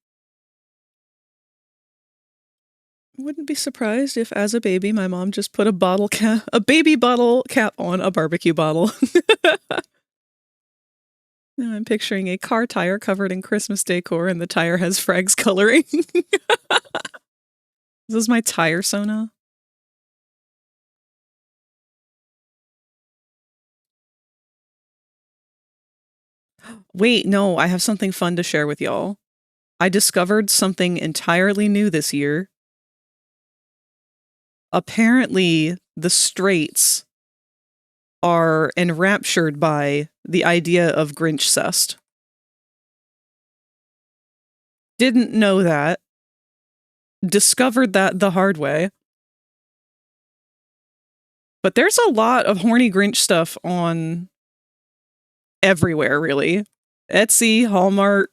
Wouldn't be surprised if, as a baby, my mom just put a baby bottle cap on a barbecue bottle. Now I'm picturing a car tire covered in Christmas decor, and the tire has Frag's coloring. This is my tire Sona. Wait, no, I have something fun to share with y'all. I discovered something entirely new this year. Apparently, the straights are enraptured by the idea of Grinch-cest. Didn't know that. Discovered that the hard way. But there's a lot of horny Grinch stuff on everywhere, really. Etsy, Hallmark,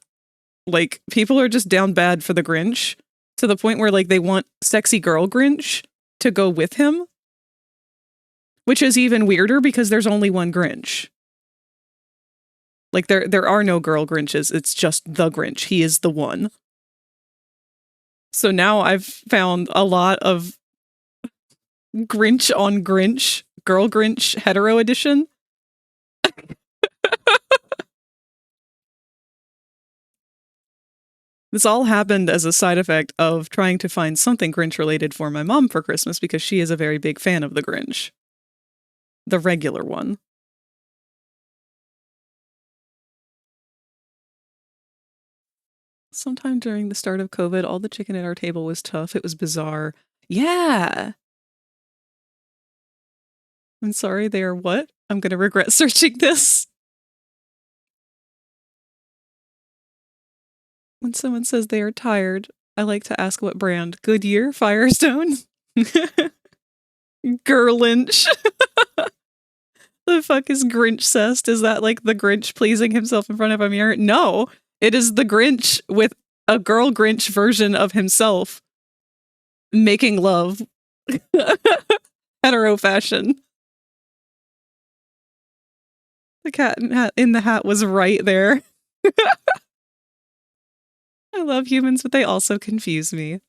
like, people are just down bad for the Grinch to the point where, like, they want sexy girl Grinch to go with him. Which is even weirder because there's only one Grinch. Like, there are no girl Grinches, it's just the Grinch. He is the one. So now I've found a lot of Grinch on Grinch, girl Grinch hetero edition. This all happened as a side effect of trying to find something Grinch related for my mom for Christmas because she is a very big fan of the Grinch. The regular one. Sometime during the start of COVID, all the chicken at our table was tough. It was bizarre. Yeah. I'm sorry, they are what? I'm going to regret searching this. When someone says they are tired, I like to ask what brand. Goodyear? Firestone? Grinch. The fuck is Grinch-cessed? Is that like the Grinch pleasing himself in front of a mirror? No, it is the Grinch with a girl Grinch version of himself making love. Hetero fashion. The cat in the hat was right there. I love humans, but they also confuse me.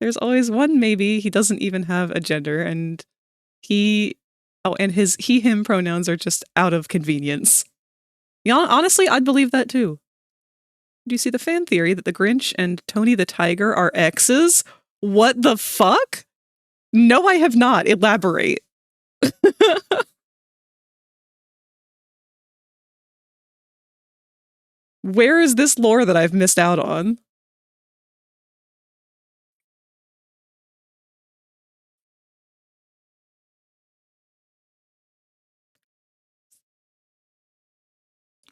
There's always one maybe, he doesn't even have a gender, and his he/him pronouns are just out of convenience. Yeah, honestly, I'd believe that too. Do you see the fan theory that the Grinch and Tony the Tiger are exes? What the fuck? No, I have not. Elaborate. Where is this lore that I've missed out on?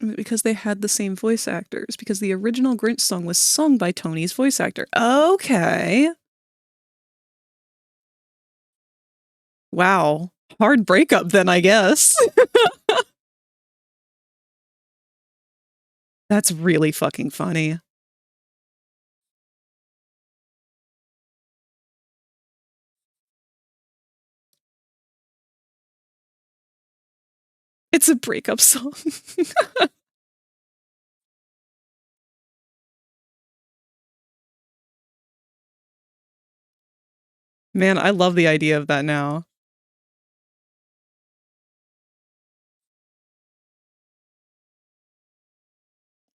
Because they had the same voice actors. Because the original Grinch song was sung by Tony's voice actor. Okay. Wow. Hard breakup then, I guess. That's really fucking funny. It's a breakup song. Man, I love the idea of that now.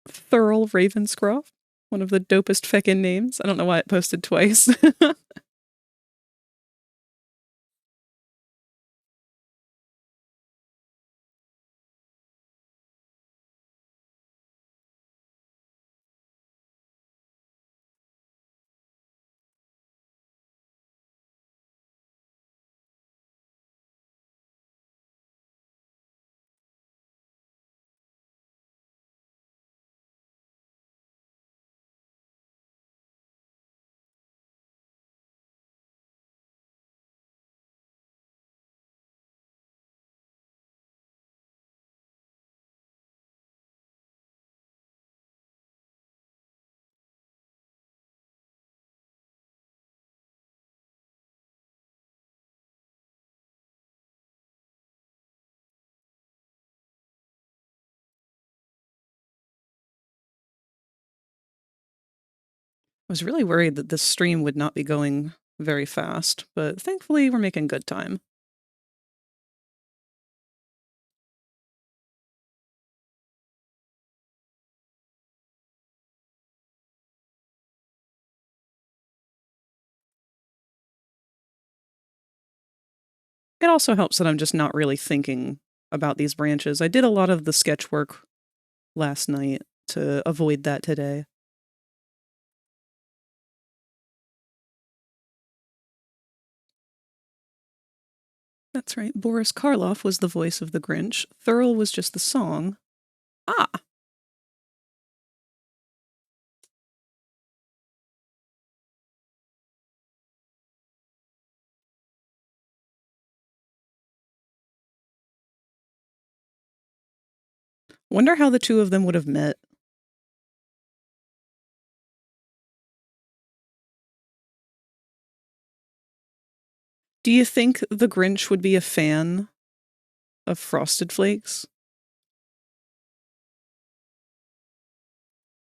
Thurl Ravenscroft. One of the dopest feckin' names. I don't know why it posted twice. I was really worried that this stream would not be going very fast, but thankfully we're making good time. It also helps that I'm just not really thinking about these branches. I did a lot of the sketch work last night to avoid that today. That's right. Boris Karloff was the voice of the Grinch. Thurl was just the song. Ah! Wonder how the two of them would have met. Do you think the Grinch would be a fan of Frosted Flakes?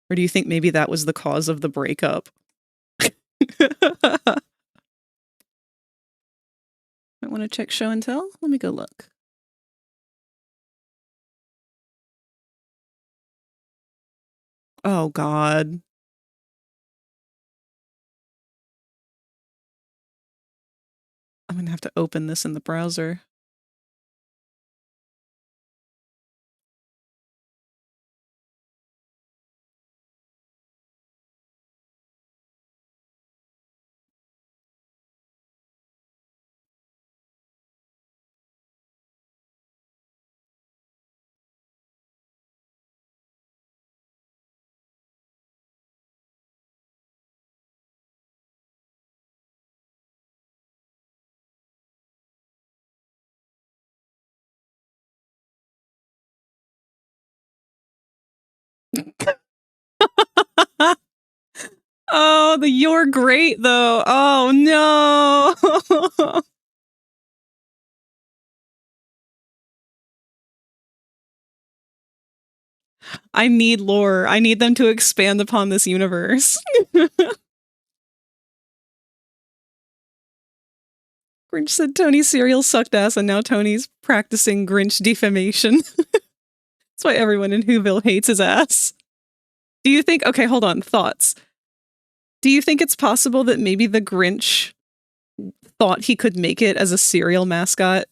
Or do you think maybe that was the cause of the breakup? I want to check show and tell. Let me go look. Oh, God. I'm going to have to open this in the browser. Oh, the "you're great" though. Oh no. I need lore. I need them to expand upon this universe. Grinch said Tony's cereal sucked ass and now Tony's practicing Grinch defamation. That's why everyone in Whoville hates his ass. Do you think, okay, hold on, thoughts. Do you think it's possible that maybe the Grinch thought he could make it as a cereal mascot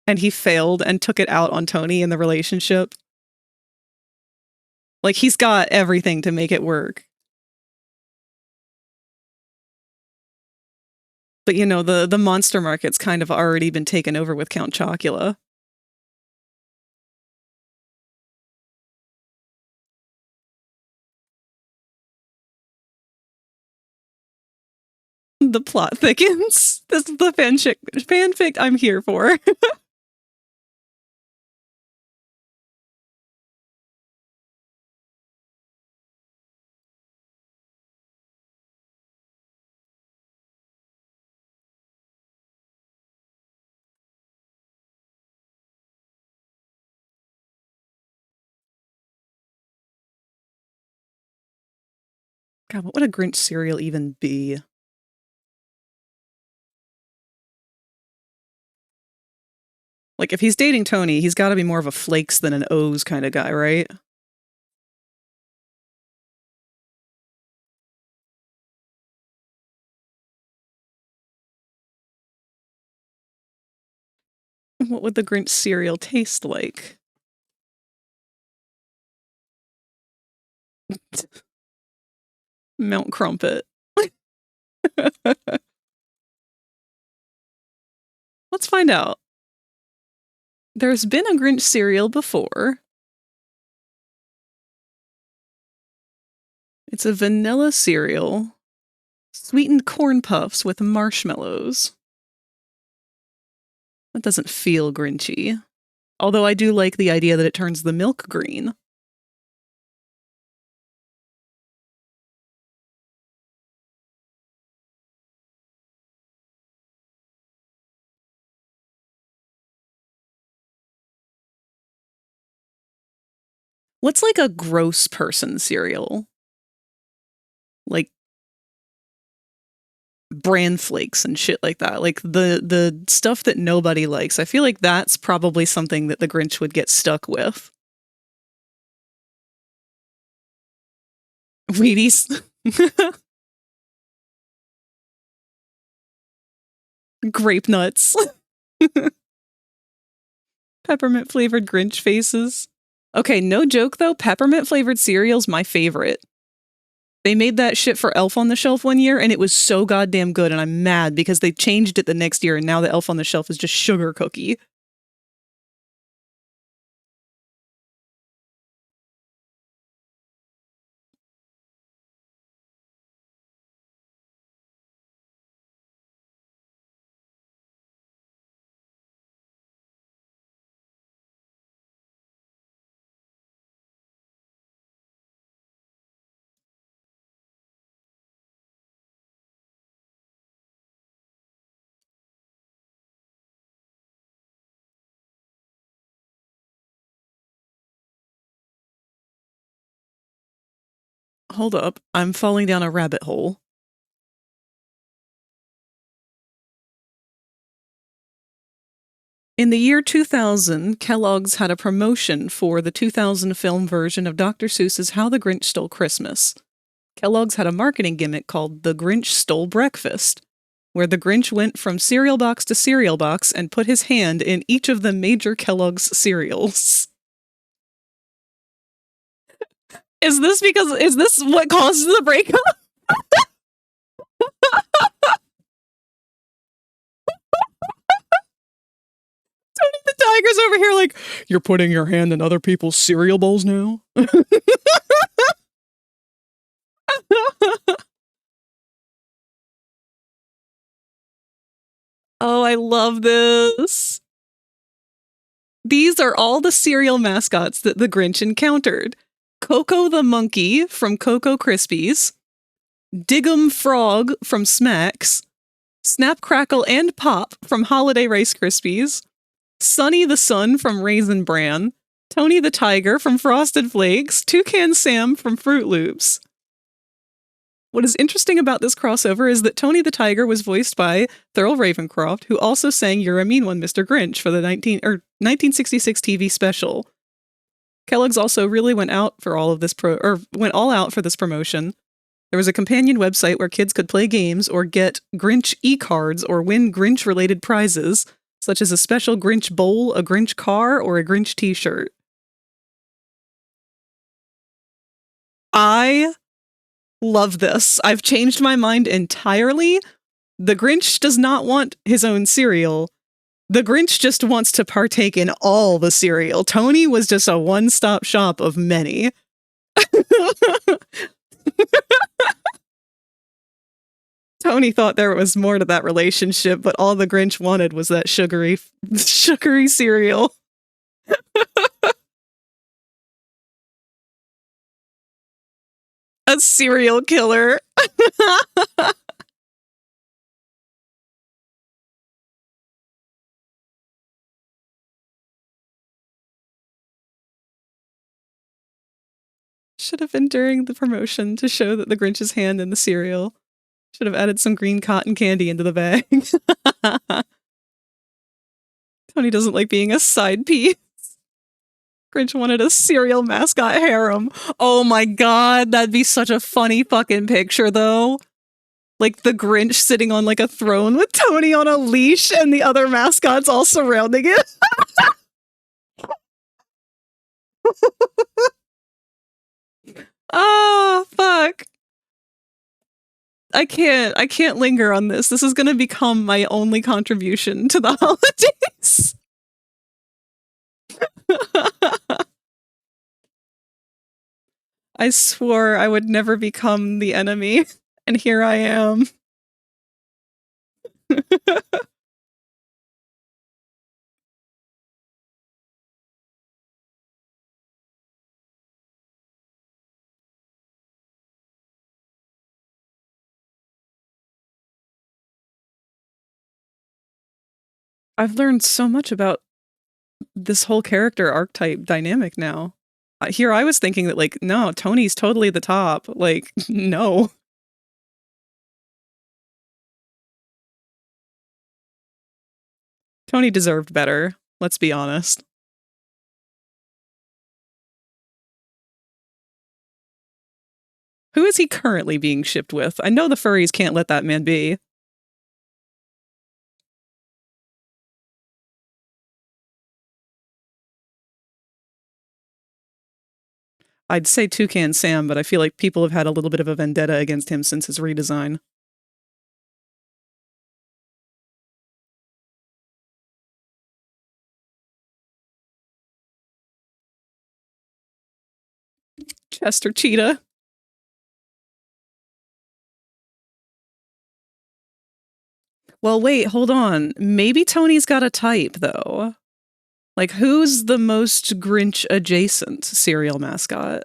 and he failed and took it out on Tony in the relationship? Like, he's got everything to make it work. But, you know, the monster market's kind of already been taken over with Count Chocula. The plot thickens. This is the fanfic I'm here for. God, what would a Grinch cereal even be? Like, if he's dating Tony, he's got to be more of a flakes than an O's kind of guy, right? What would the Grinch cereal taste like? Mount Crumpet. Let's find out. There's been a Grinch cereal before. It's a vanilla cereal. Sweetened corn puffs with marshmallows. That doesn't feel Grinchy. Although I do like the idea that it turns the milk green. What's like a gross person cereal? Like bran flakes and shit like that. Like the stuff that nobody likes. I feel like that's probably something that the Grinch would get stuck with. Wheaties. Grape nuts. Peppermint flavored Grinch faces. Okay, no joke though, peppermint flavored cereal's my favorite. They made that shit for Elf on the Shelf one year and it was so goddamn good and I'm mad because they changed it the next year and now the Elf on the Shelf is just sugar cookie. Hold up, I'm falling down a rabbit hole. In the year 2000, Kellogg's had a promotion for the 2000 film version of Dr. Seuss's How the Grinch Stole Christmas. Kellogg's had a marketing gimmick called The Grinch Stole Breakfast, where the Grinch went from cereal box to cereal box and put his hand in each of the major Kellogg's cereals. Is this what caused the breakup? Tony the Tiger's over here like, you're putting your hand in other people's cereal bowls now? Oh, I love this. These are all the cereal mascots that the Grinch encountered. Coco the Monkey from Cocoa Krispies, Diggum Frog from Smacks, Snap, Crackle, and Pop from Holiday Rice Krispies, Sunny the Sun from Raisin Bran, Tony the Tiger from Frosted Flakes, Toucan Sam from Fruit Loops. What is interesting about this crossover is that Tony the Tiger was voiced by Thurl Ravencroft, who also sang You're a Mean One, Mr. Grinch for the 1966 TV special. Kellogg's also really went all out for this promotion. There was a companion website where kids could play games or get Grinch e-cards or win Grinch-related prizes, such as a special Grinch bowl, a Grinch car, or a Grinch t-shirt. I love this. I've changed my mind entirely. The Grinch does not want his own cereal. The Grinch just wants to partake in all the cereal. Tony was just a one-stop shop of many. Tony thought there was more to that relationship, but all the Grinch wanted was that sugary cereal. A serial killer. Should have been during the promotion to show that the Grinch's hand in the cereal. Should have added some green cotton candy into the bag. Tony doesn't like being a side piece. Grinch wanted a cereal mascot harem. Oh my god, that'd be such a funny fucking picture, though. Like the Grinch sitting on like a throne with Tony on a leash and the other mascots all surrounding it. Oh, fuck. I can't linger on this. This is gonna become my only contribution to the holidays. I swore I would never become the enemy, and here I am. I've learned so much about this whole character archetype dynamic now. Here I was thinking that, like, no, Tony's totally the top. Like, no. Tony deserved better, let's be honest. Who is he currently being shipped with? I know the furries can't let that man be. I'd say Toucan Sam, but I feel like people have had a little bit of a vendetta against him since his redesign. Chester Cheetah. Well, wait, hold on. Maybe Tony's got a type, though. Like, who's the most Grinch-adjacent cereal mascot?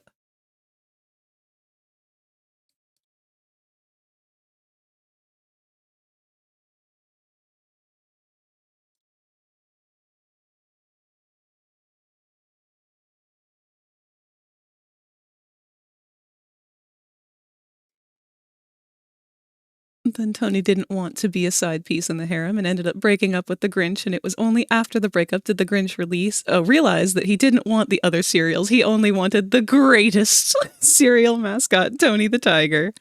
Then Tony didn't want to be a side piece in the harem and ended up breaking up with the Grinch, and it was only after the breakup did the Grinch realize that he didn't want the other cereals. He only wanted the greatest cereal mascot, Tony the Tiger.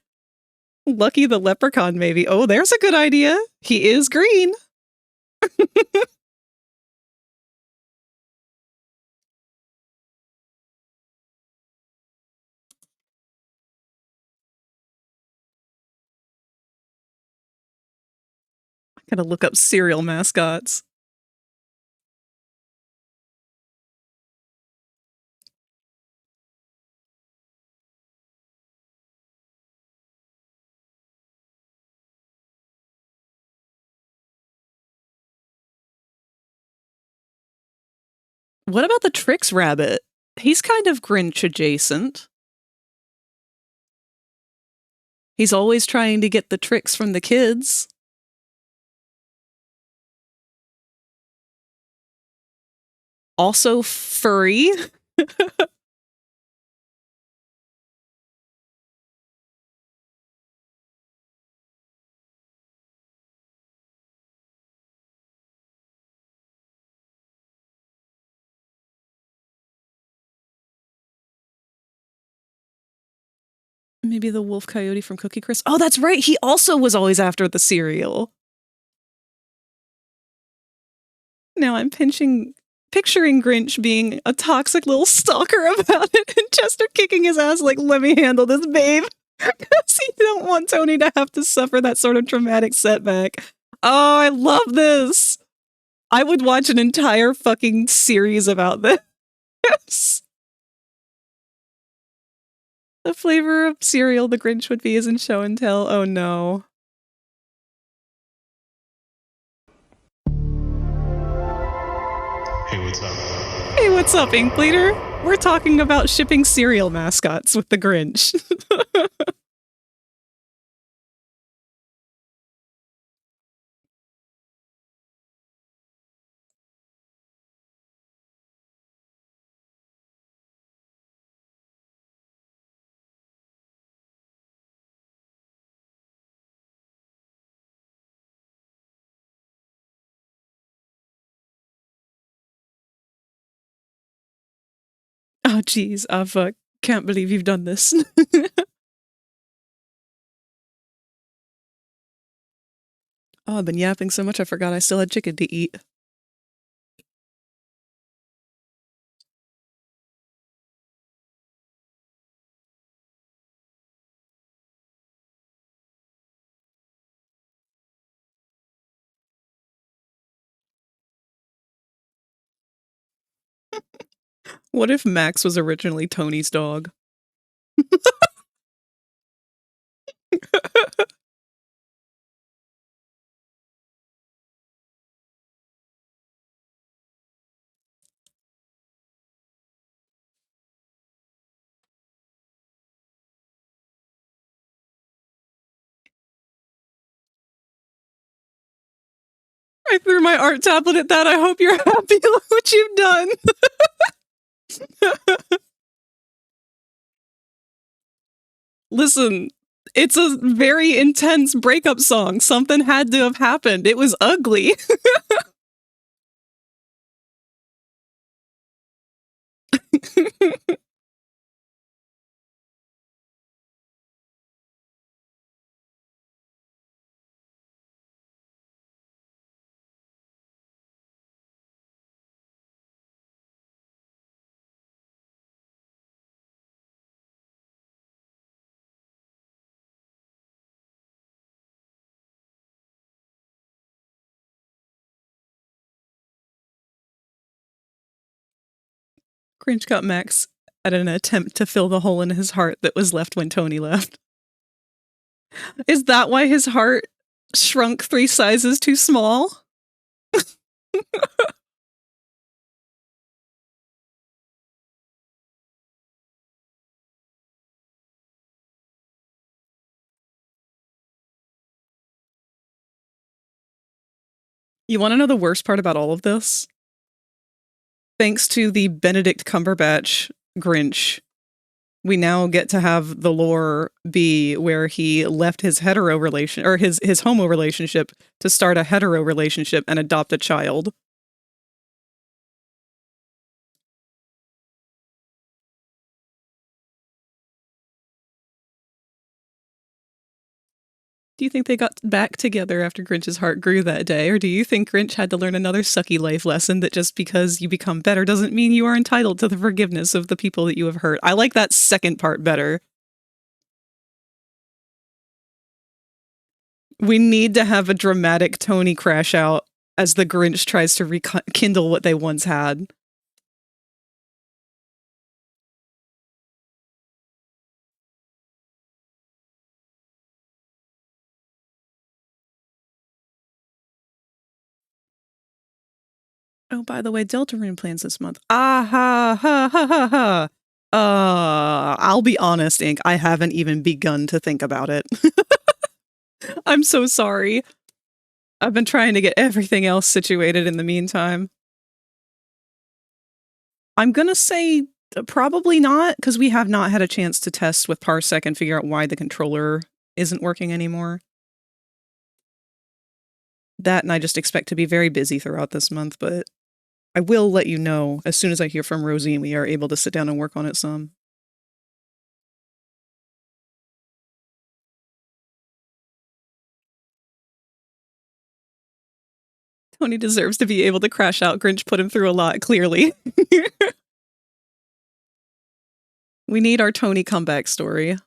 Lucky the Leprechaun, maybe. Oh, there's a good idea. He is green. I gotta look up cereal mascots. What about the Trix Rabbit? He's kind of Grinch adjacent. He's always trying to get the tricks from the kids. Also furry. Maybe the wolf coyote from Cookie Crisp. Oh, that's right. He also was always after the cereal. Now I'm picturing Grinch being a toxic little stalker about it and Chester kicking his ass like, let me handle this, babe. Because he don't want Tony to have to suffer that sort of traumatic setback. Oh, I love this. I would watch an entire fucking series about this. The flavor of cereal the Grinch would be is in show and tell. Oh no. Hey, what's up? Hey, what's up, Ink Bleeder? We're talking about shipping cereal mascots with the Grinch. Oh, geez, I can't believe you've done this. Oh, I've been yapping so much I forgot I still had chicken to eat. What if Max was originally Tony's dog? I threw my art tablet at that. I hope you're happy with what you've done. Listen, it's a very intense breakup song. Something had to have happened. It was ugly. Grinch got Max at an attempt to fill the hole in his heart that was left when Tony left. Is that why his heart shrunk 3 sizes too small? You want to know the worst part about all of this? Thanks to the Benedict Cumberbatch Grinch, we now get to have the lore be where he left his hetero relation or his homo relationship to start a hetero relationship and adopt a child. Do you think they got back together after Grinch's heart grew that day, or do you think Grinch had to learn another sucky life lesson that just because you become better doesn't mean you are entitled to the forgiveness of the people that you have hurt? I like that second part better. We need to have a dramatic Tony crash out as the Grinch tries to rekindle what they once had. Oh, by the way, Deltarune plans this month. Ah ha ha ha ha ha. I'll be honest, Ink. I haven't even begun to think about it. I'm so sorry. I've been trying to get everything else situated in the meantime. I'm gonna say probably not, because we have not had a chance to test with Parsec and figure out why the controller isn't working anymore. That, and I just expect to be very busy throughout this month, but I will let you know as soon as I hear from Rosie and we are able to sit down and work on it some. Tony deserves to be able to crash out. Grinch put him through a lot, clearly. We need our Tony comeback story.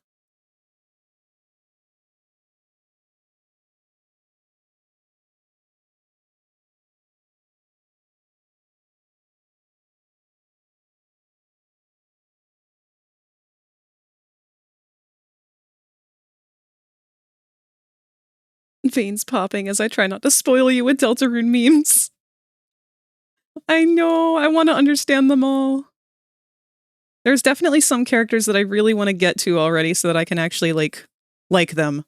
Veins popping as I try not to spoil you with Deltarune memes. I know, I want to understand them all. There's definitely some characters that I really want to get to already so that I can actually, like them.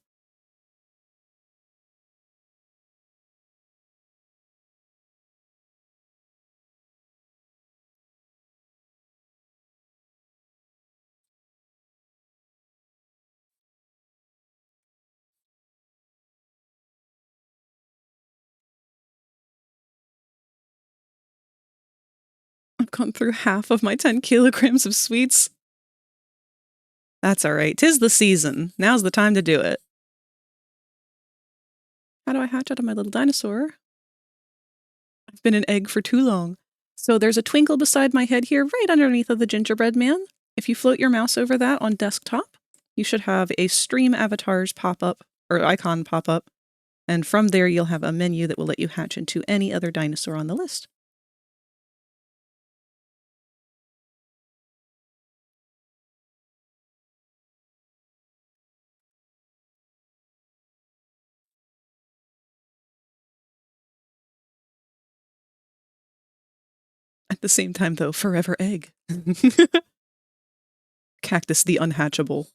I've gone through half of my 10 kilograms of sweets. That's alright. 'Tis the season. Now's the time to do it. How do I hatch out of my little dinosaur? I've been an egg for too long. So there's a twinkle beside my head here, right underneath of the gingerbread man. If you float your mouse over that on desktop, you should have a stream avatars pop up, or icon pop up. And from there, you'll have a menu that will let you hatch into any other dinosaur on the list. At the same time, though, forever egg. Cactus the unhatchable.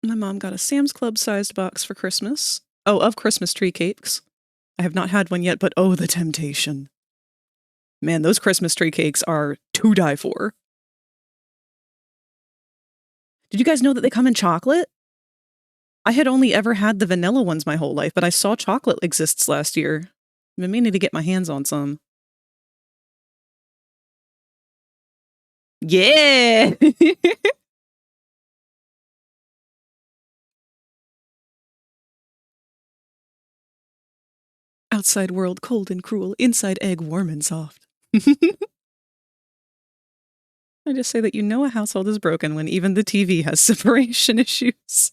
My mom got a Sam's Club-sized box for Christmas. Oh, of Christmas tree cakes. I have not had one yet, but oh, the temptation. Man, those Christmas tree cakes are to die for. Did you guys know that they come in chocolate? I had only ever had the vanilla ones my whole life, but I saw chocolate exists last year. I've been meaning to get my hands on some. Yeah! Outside world cold and cruel, inside egg warm and soft. I just say that you know a household is broken when even the TV has separation issues.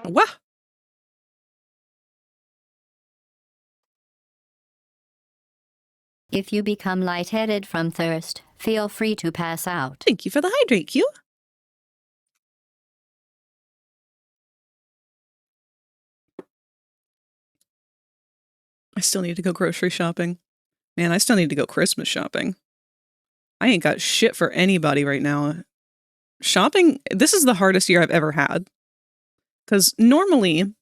Wah! If you become lightheaded from thirst, feel free to pass out. Thank you for the hydrate cue. I still need to go grocery shopping. Man, I still need to go Christmas shopping. I ain't got shit for anybody right now. Shopping, this is the hardest year I've ever had. Because normally,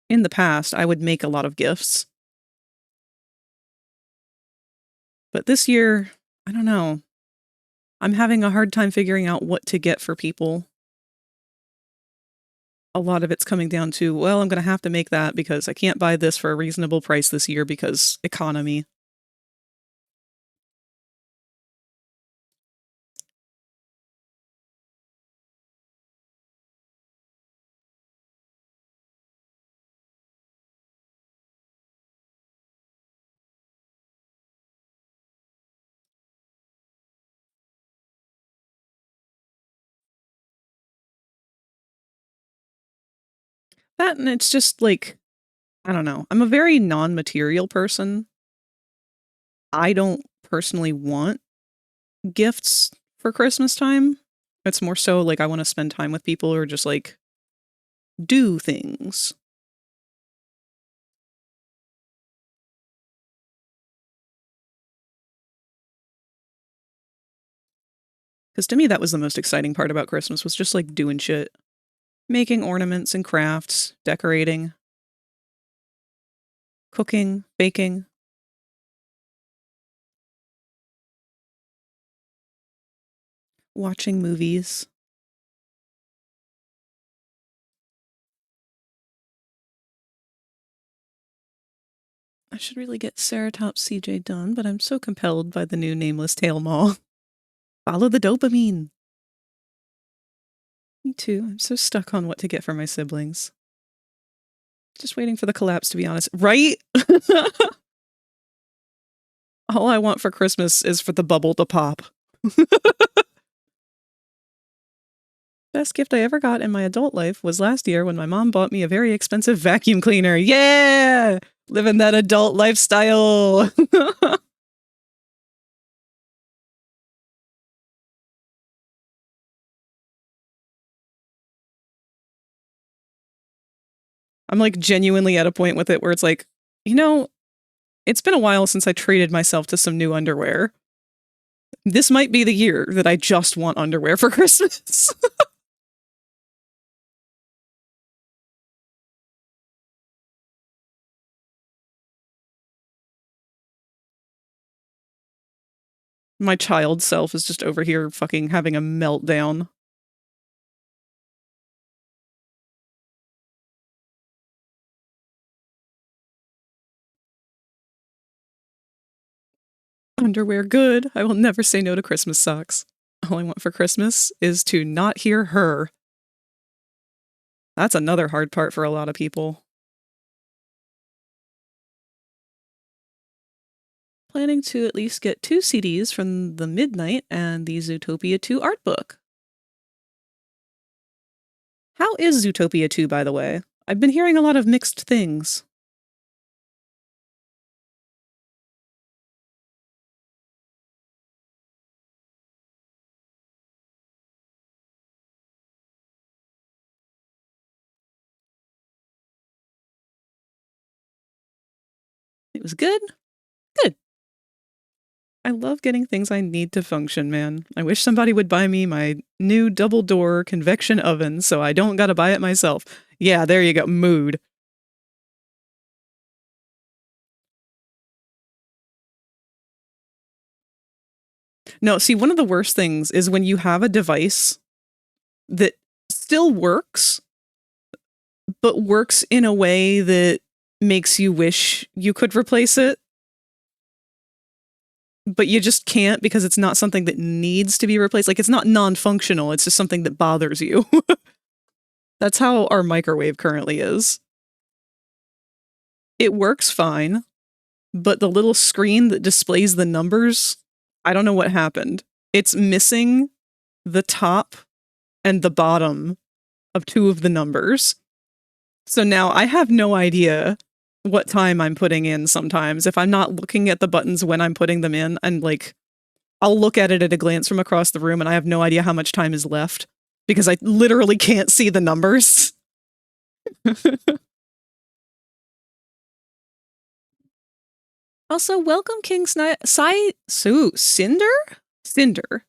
in the past, I would make a lot of gifts. But this year, I don't know. I'm having a hard time figuring out what to get for people. A lot of it's coming down to, well, I'm going to have to make that because I can't buy this for a reasonable price this year because economy. That, and it's just like, I don't know. I'm a very non-material person. I don't personally want gifts for Christmas time. It's more so like I want to spend time with people or just like do things. Because to me, that was the most exciting part about Christmas, was just like doing shit. Making ornaments and crafts, decorating, cooking, baking. Watching movies. I should really get Ceratops CJ done, but I'm so compelled by the new Nameless Tail Maw. Follow the dopamine. Me too. I'm so stuck on what to get for my siblings. Just waiting for the collapse, to be honest. Right? All I want for Christmas is for the bubble to pop. Best gift I ever got in my adult life was last year when my mom bought me a very expensive vacuum cleaner. Yeah! Living that adult lifestyle. I'm like genuinely at a point with it where it's like, you know, it's been a while since I treated myself to some new underwear. This might be the year that I just want underwear for Christmas. My child self is just over here fucking having a meltdown. Underwear good. I will never say no to Christmas socks. All I want for Christmas is to not hear her. That's another hard part for a lot of people. Planning to at least get 2 CDs from the Midnight and the Zootopia 2 art book. How is Zootopia 2, by the way? I've been hearing a lot of mixed things. It was good? Good. I love getting things I need to function, man. I wish somebody would buy me my new double-door convection oven so I don't gotta buy it myself. Yeah, there you go. Mood. No, see, one of the worst things is when you have a device that still works, but works in a way that makes you wish you could replace it, but you just can't because it's not something that needs to be replaced. Like, it's not non-functional, it's just something that bothers you. That's how our microwave currently is. It works fine, but the little screen that displays the numbers, I don't know what happened. It's missing the top and the bottom of 2 of the numbers. So now I have no idea what time I'm putting in sometimes if I'm not looking at the buttons when I'm putting them in, and like I'll look at it at a glance from across the room and I have no idea how much time is left because I literally can't see the numbers. Also, welcome King Cinder? Cinder? I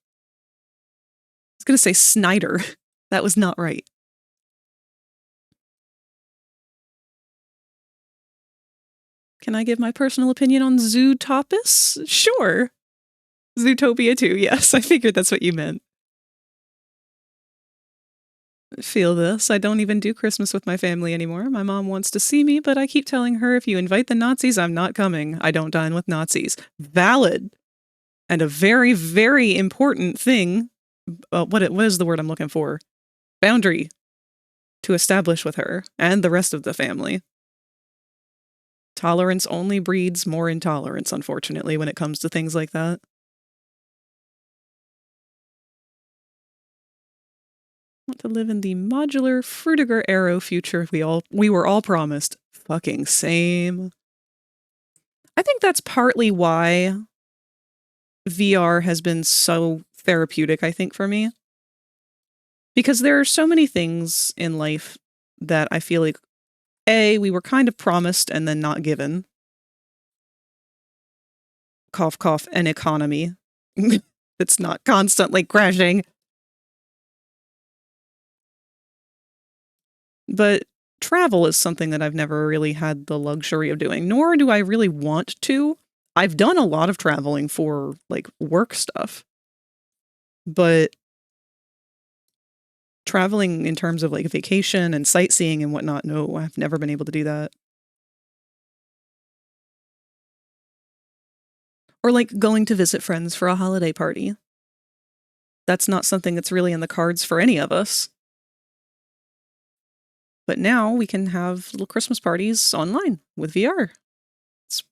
was gonna say Snyder. That was not right. Can I give my personal opinion on Zootopus? Sure. Zootopia 2, yes, I figured that's what you meant. Feel this. I don't even do Christmas with my family anymore. My mom wants to see me, but I keep telling her if you invite the Nazis, I'm not coming. I don't dine with Nazis. Valid. And a very, very important thing. What is the word I'm looking for? Boundary to establish with her and the rest of the family. Tolerance only breeds more intolerance, unfortunately, when it comes to things like that. Want to live in the modular Frutiger Arrow future we were all promised. Fucking same. I think that's partly why VR has been so therapeutic, I think, for me. Because there are so many things in life that I feel like, A, we were kind of promised and then not given. Cough, cough, an economy. It's not constantly crashing. But travel is something that I've never really had the luxury of doing, nor do I really want to. I've done a lot of traveling for, like, work stuff. But traveling in terms of, like, vacation and sightseeing and whatnot, no, I've never been able to do that. Or, like, going to visit friends for a holiday party. That's not something that's really in the cards for any of us. But now we can have little Christmas parties online with VR. It's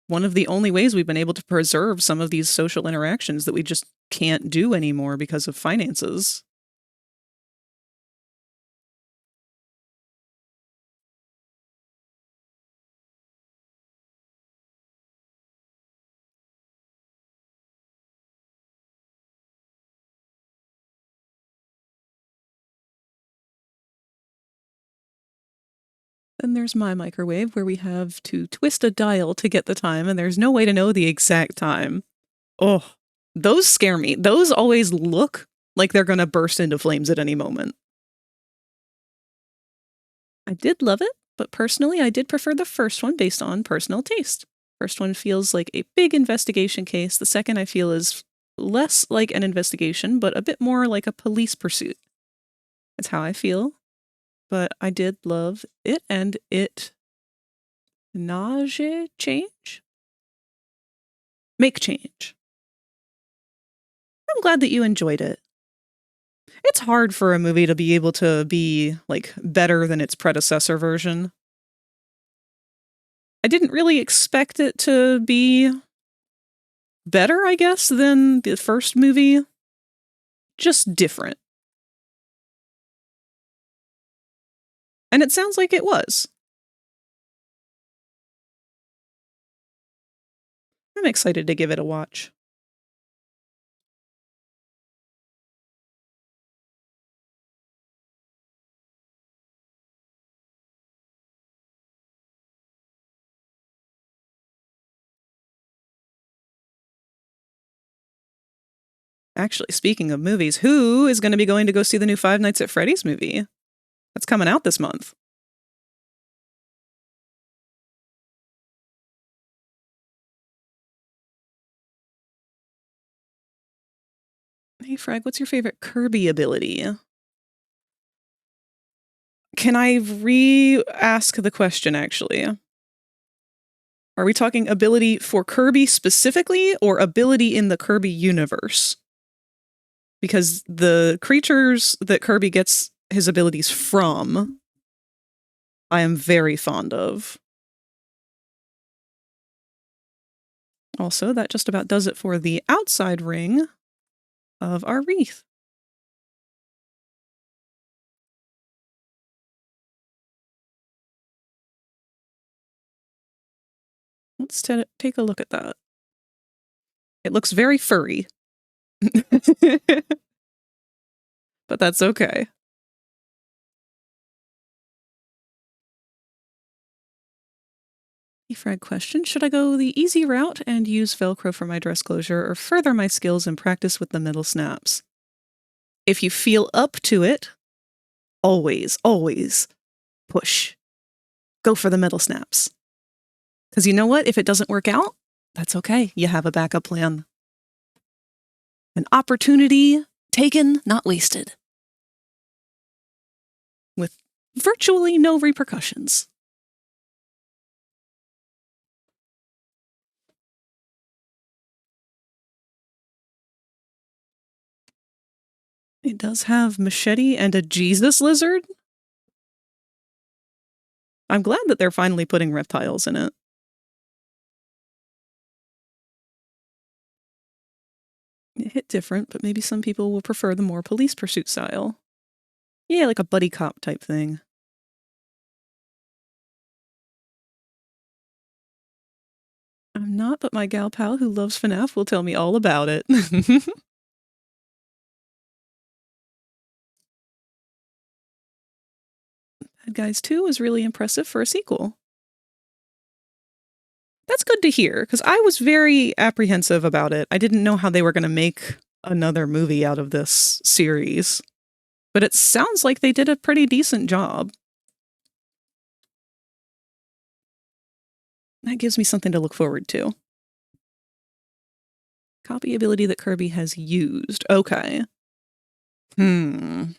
one of the only ways we've been able to preserve some of these social interactions that we just can't do anymore because of finances. Then there's my microwave, where we have to twist a dial to get the time, and there's no way to know the exact time. Oh, those scare me. Those always look like they're gonna burst into flames at any moment. I did love it, but personally I did prefer the first one based on personal taste. First one feels like a big investigation case. The second I feel is less like an investigation, but a bit more like a police pursuit. That's how I feel. But I did love it, and it change? Make change. I'm glad that you enjoyed it. It's hard for a movie to be able to be, like, better than its predecessor version. I didn't really expect it to be better, I guess, than the first movie. Just different. And it sounds like it was. I'm excited to give it a watch. Actually, speaking of movies, who is going to be going to go see the new Five Nights at Freddy's movie? That's coming out this month. Hey, Frag, what's your favorite Kirby ability? Can I re-ask the question, actually? Are we talking ability for Kirby specifically, or ability in the Kirby universe? Because the creatures that Kirby gets his abilities from, I am very fond of. Also, that just about does it for the outside ring of our wreath. Let's take a look at that. It looks very furry. But that's okay. Frag question, should I go the easy route and use Velcro for my dress closure, or further my skills and practice with the metal snaps? If you feel up to it, always, always push. Go for the metal snaps. Because you know what? If it doesn't work out, that's okay. You have a backup plan. An opportunity taken, not wasted. With virtually no repercussions. It does have machete and a Jesus lizard. I'm glad that they're finally putting reptiles in it. It hit different, but maybe some people will prefer the more police pursuit style. Yeah, like a buddy cop type thing. I'm not, but my gal pal who loves FNAF will tell me all about it. Bad Guys 2 was really impressive for a sequel. That's good to hear, because I was very apprehensive about it. I didn't know how they were going to make another movie out of this series. But it sounds like they did a pretty decent job. That gives me something to look forward to. Copy ability that Kirby has used. Okay. Trying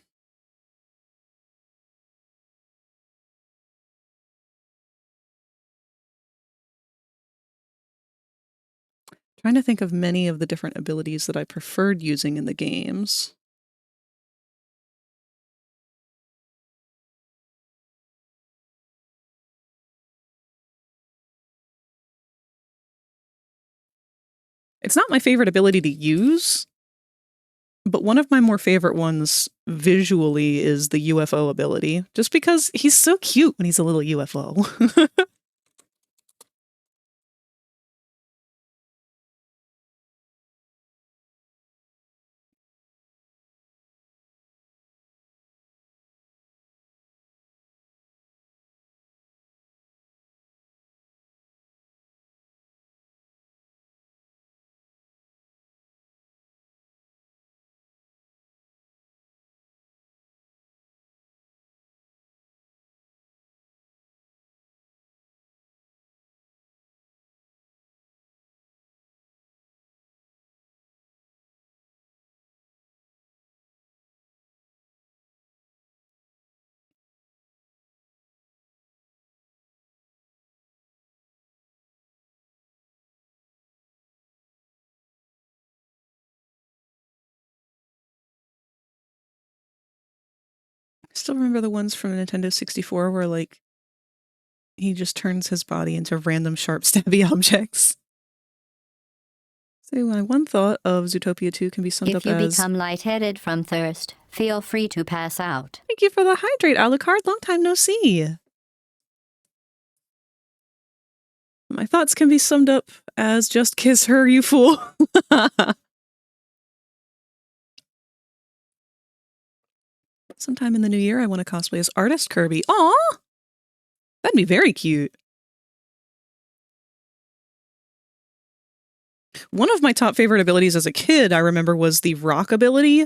to think of many of the different abilities that I preferred using in the games. It's not my favorite ability to use, but one of my more favorite ones visually is the UFO ability, just because he's so cute when he's a little UFO. I still remember the ones from Nintendo 64 where, like, he just turns his body into random sharp stabby objects. So my one thought of Zootopia 2 can be summed up If you as... become lightheaded from thirst, feel free to pass out. Thank you for the hydrate, Alucard. Long time no see. My thoughts can be summed up as just kiss her, you fool. Sometime in the new year, I want to cosplay as Artist Kirby. Aw! That'd be very cute. One of my top favorite abilities as a kid, I remember, was the rock ability.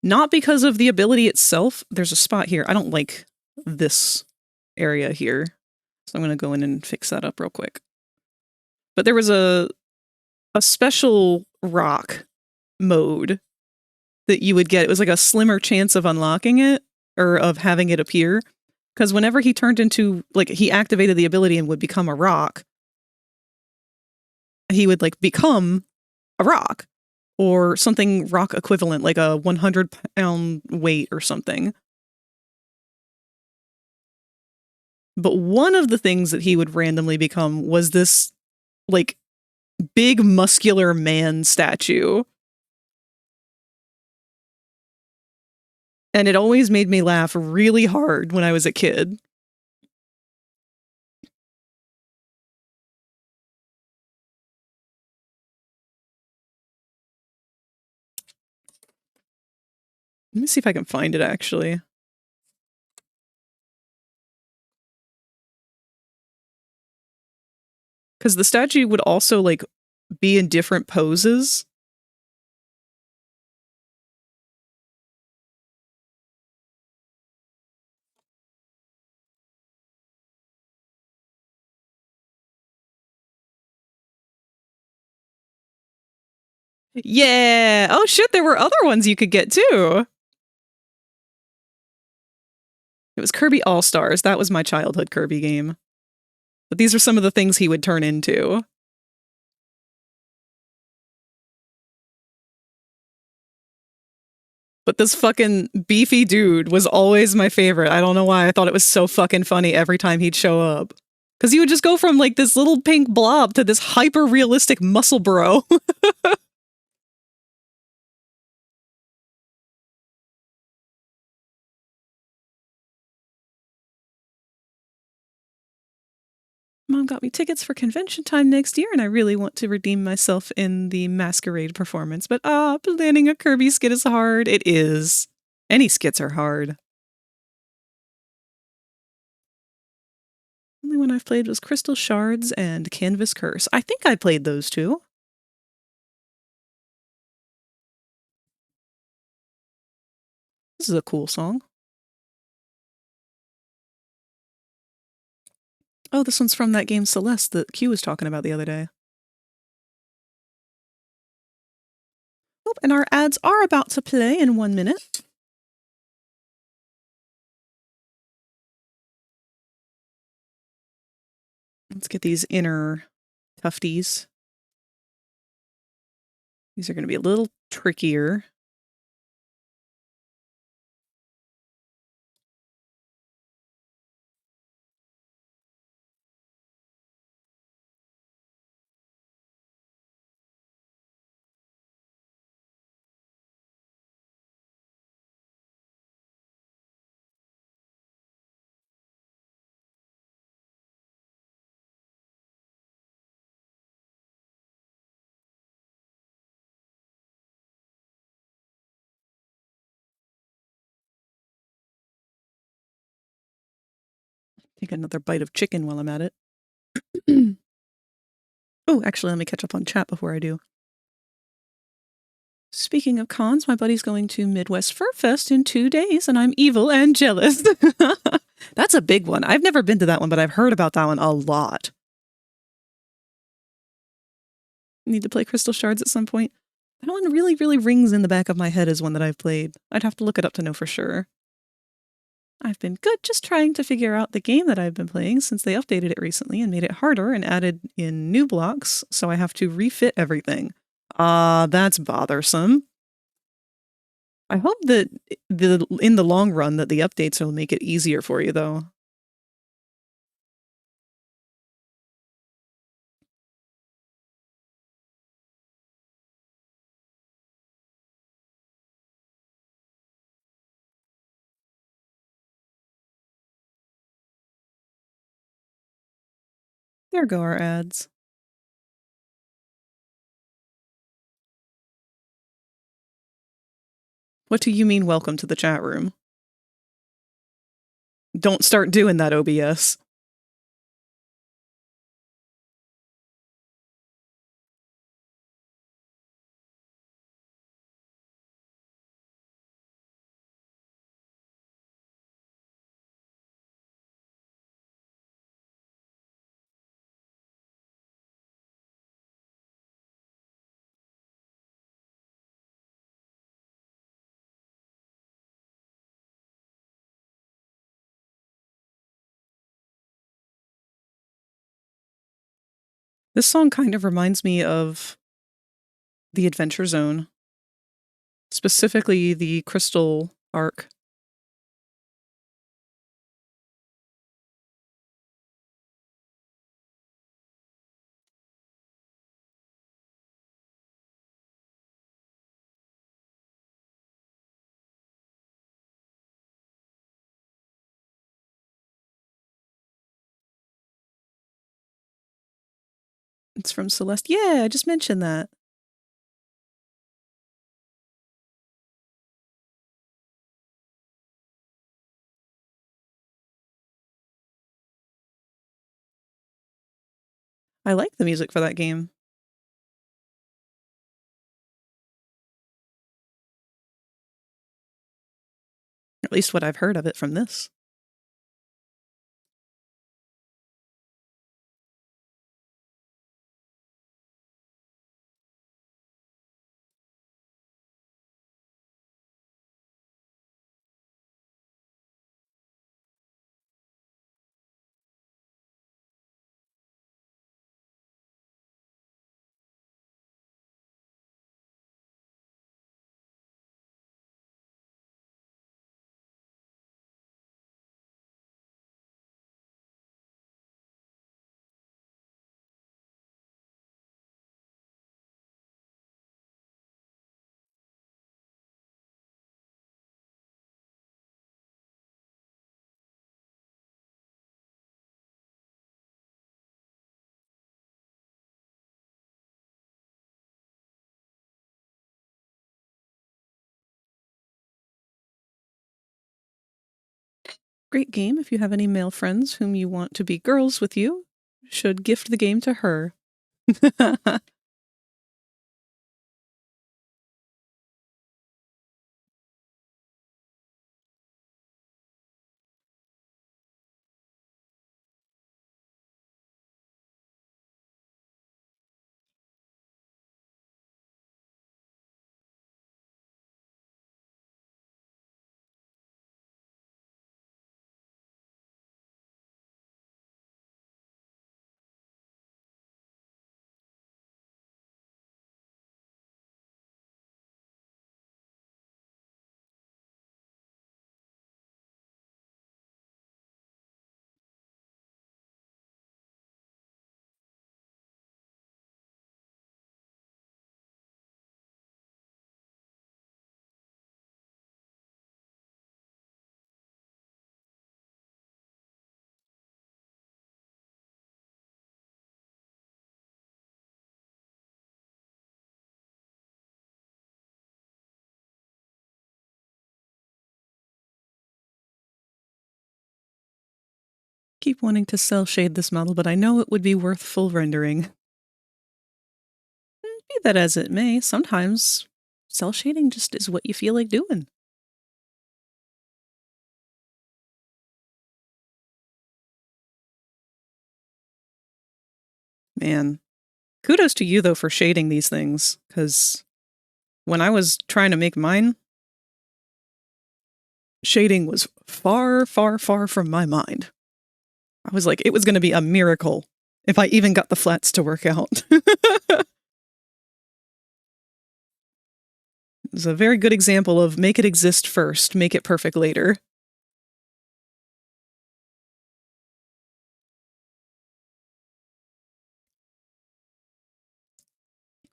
Not because of the ability itself. There's a spot here. I don't like this area here. So I'm going to go in and fix that up real quick. But there was a special rock mode that you would get. It was like a slimmer chance of unlocking it, or of having it appear. Because whenever he turned into, like, he activated the ability and would become a rock, he would, like, become a rock. Or something rock equivalent, like a 100-pound weight or something. But one of the things that he would randomly become was this, like, big muscular man statue. And it always made me laugh really hard when I was a kid. Let me see if I can find it, actually. Because the statue would also, like, be in different poses. Yeah! Oh shit, there were other ones you could get too! It was Kirby All-Stars. That was my childhood Kirby game. But these are some of the things he would turn into. But this fucking beefy dude was always my favorite. I don't know why. I thought it was so fucking funny every time he'd show up. Because he would just go from, like, this little pink blob to this hyper-realistic muscle bro. Mom got me tickets for convention time next year, and I really want to redeem myself in the masquerade performance. But planning a Kirby skit is hard. It is. Any skits are hard. Only one I've played was Crystal Shards and Canvas Curse. I think I played those two. This is a cool song. Oh, this one's from that game Celeste that Q was talking about the other day. Oh, and our ads are about to play in 1 minute. Let's get these inner tufties. These are going to be a little trickier. Take another bite of chicken while I'm at it. Oh, actually, let me catch up on chat before I do. Speaking of cons, my buddy's going to Midwest Fur Fest in 2 days, and I'm evil and jealous. That's a big one. I've never been to that one, but I've heard about that one a lot. Need to play Crystal Shards at some point. That one really, really rings in the back of my head as one that I've played. I'd have to look it up to know for sure. I've been good just trying to figure out the game that I've been playing since they updated it recently and made it harder and added in new blocks, so I have to refit everything. That's bothersome. I hope that in the long run that the updates will make it easier for you, though. There go our ads. What do you mean, welcome to the chat room? Don't start doing that, OBS. This song kind of reminds me of the Adventure Zone, specifically the Crystal arc. It's from Celeste. Yeah, I just mentioned that. I like the music for that game. At least what I've heard of it from this. Great game. If you have any male friends whom you want to be girls with you, should gift the game to her. Keep wanting to cell shade this model, but I know it would be worth full rendering. Be that as it may, sometimes cell shading just is what you feel like doing. Man, kudos to you, though, for shading these things, because when I was trying to make mine, shading was far, far, far from my mind. I was like, it was going to be a miracle if I even got the flats to work out. It's a very good example of make it exist first, make it perfect later.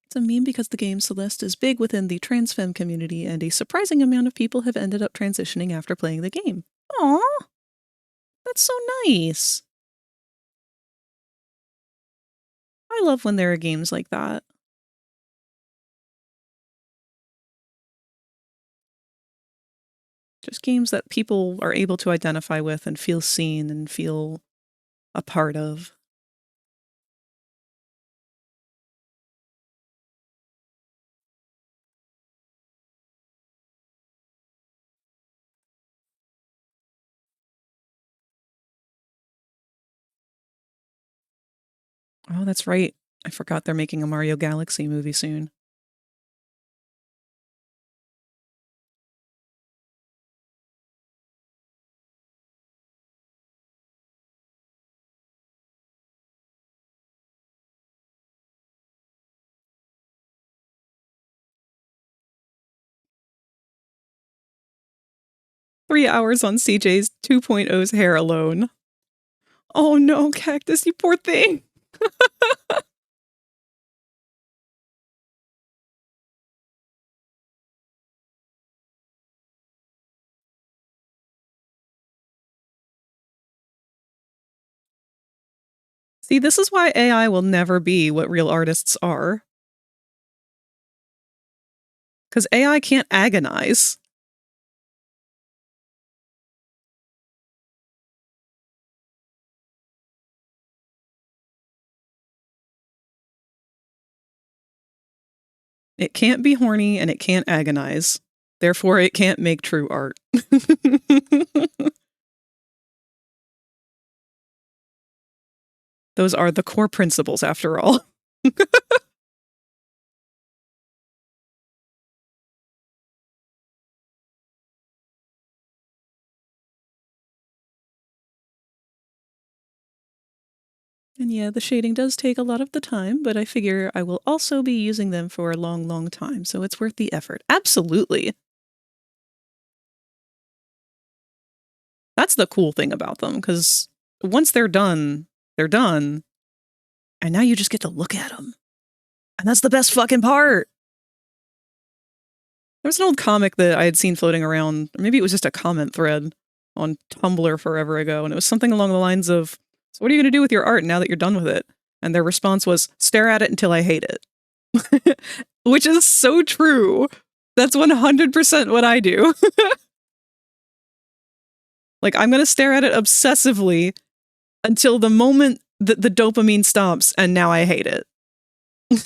It's a meme because the game Celeste is big within the trans femme community, and a surprising amount of people have ended up transitioning after playing the game. Aww! That's so nice! I love when there are games like that. Just games that people are able to identify with and feel seen and feel a part of. Oh, that's right. I forgot they're making a Mario Galaxy movie soon. Three hours on CJ's 2.0's hair alone. Oh no, Cactus, you poor thing! See, this is why AI will never be what real artists are. Because AI can't agonize. It can't be horny and it can't agonize. Therefore, it can't make true art. Those are the core principles, after all. And yeah, the shading does take a lot of the time, but I figure I will also be using them for a long, long time, so it's worth the effort. Absolutely! That's the cool thing about them, because once they're done, and now you just get to look at them. And that's the best fucking part! There was an old comic that I had seen floating around, or maybe it was just a comment thread on Tumblr forever ago, and it was something along the lines of, so what are you going to do with your art now that you're done with it? And their response was, stare at it until I hate it. Which is so true. That's 100% what I do. Like, I'm going to stare at it obsessively until the moment that the dopamine stops, and now I hate it.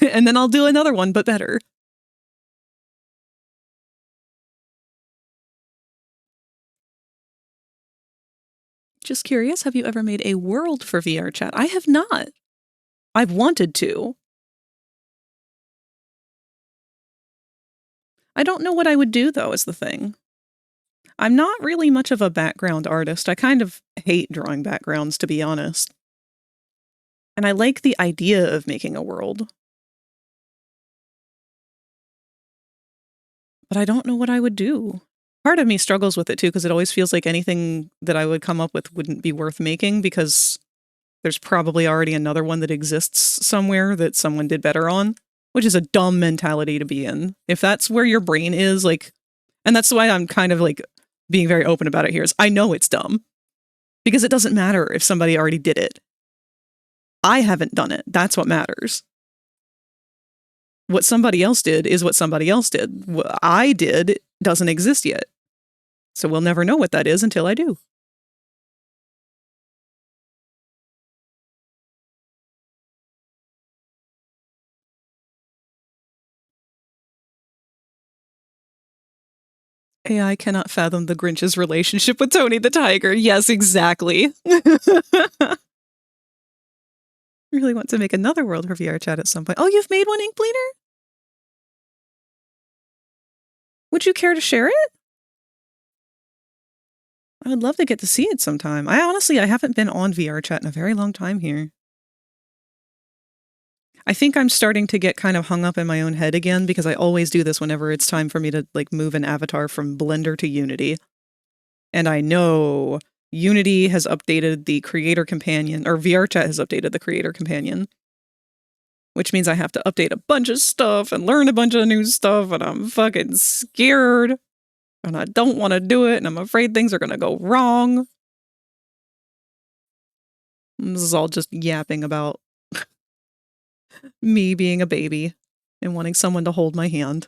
And then I'll do another one, but better. Just curious, have you ever made a world for VR chat? I have not. I've wanted to. I don't know what I would do, though, is the thing. I'm not really much of a background artist. I kind of hate drawing backgrounds, to be honest. And I like the idea of making a world. But I don't know what I would do. Part of me struggles with it, too, because it always feels like anything that I would come up with wouldn't be worth making, because there's probably already another one that exists somewhere that someone did better on, which is a dumb mentality to be in. If that's where your brain is, like, and that's why I'm kind of like being very open about it here, is I know it's dumb. Because it doesn't matter if somebody already did it. I haven't done it. That's what matters. What somebody else did is what somebody else did. What I did doesn't exist yet. So we'll never know what that is until I do. AI cannot fathom the Grinch's relationship with Tony the Tiger. Yes, exactly. Really want to make another world for VR chat at some point. Oh, you've made one, Ink Bleeder? Would you care to share it? I would love to get to see it sometime. I haven't been on VR chat in a very long time here. I think I'm starting to get kind of hung up in my own head again, because I always do this whenever it's time for me to like move an avatar from Blender to Unity. And I know Unity has updated the creator companion, or VRChat has updated the creator companion, which means I have to update a bunch of stuff and learn a bunch of new stuff, and I'm fucking scared. And I don't want to do it, and I'm afraid things are going to go wrong. And this is all just yapping about me being a baby and wanting someone to hold my hand.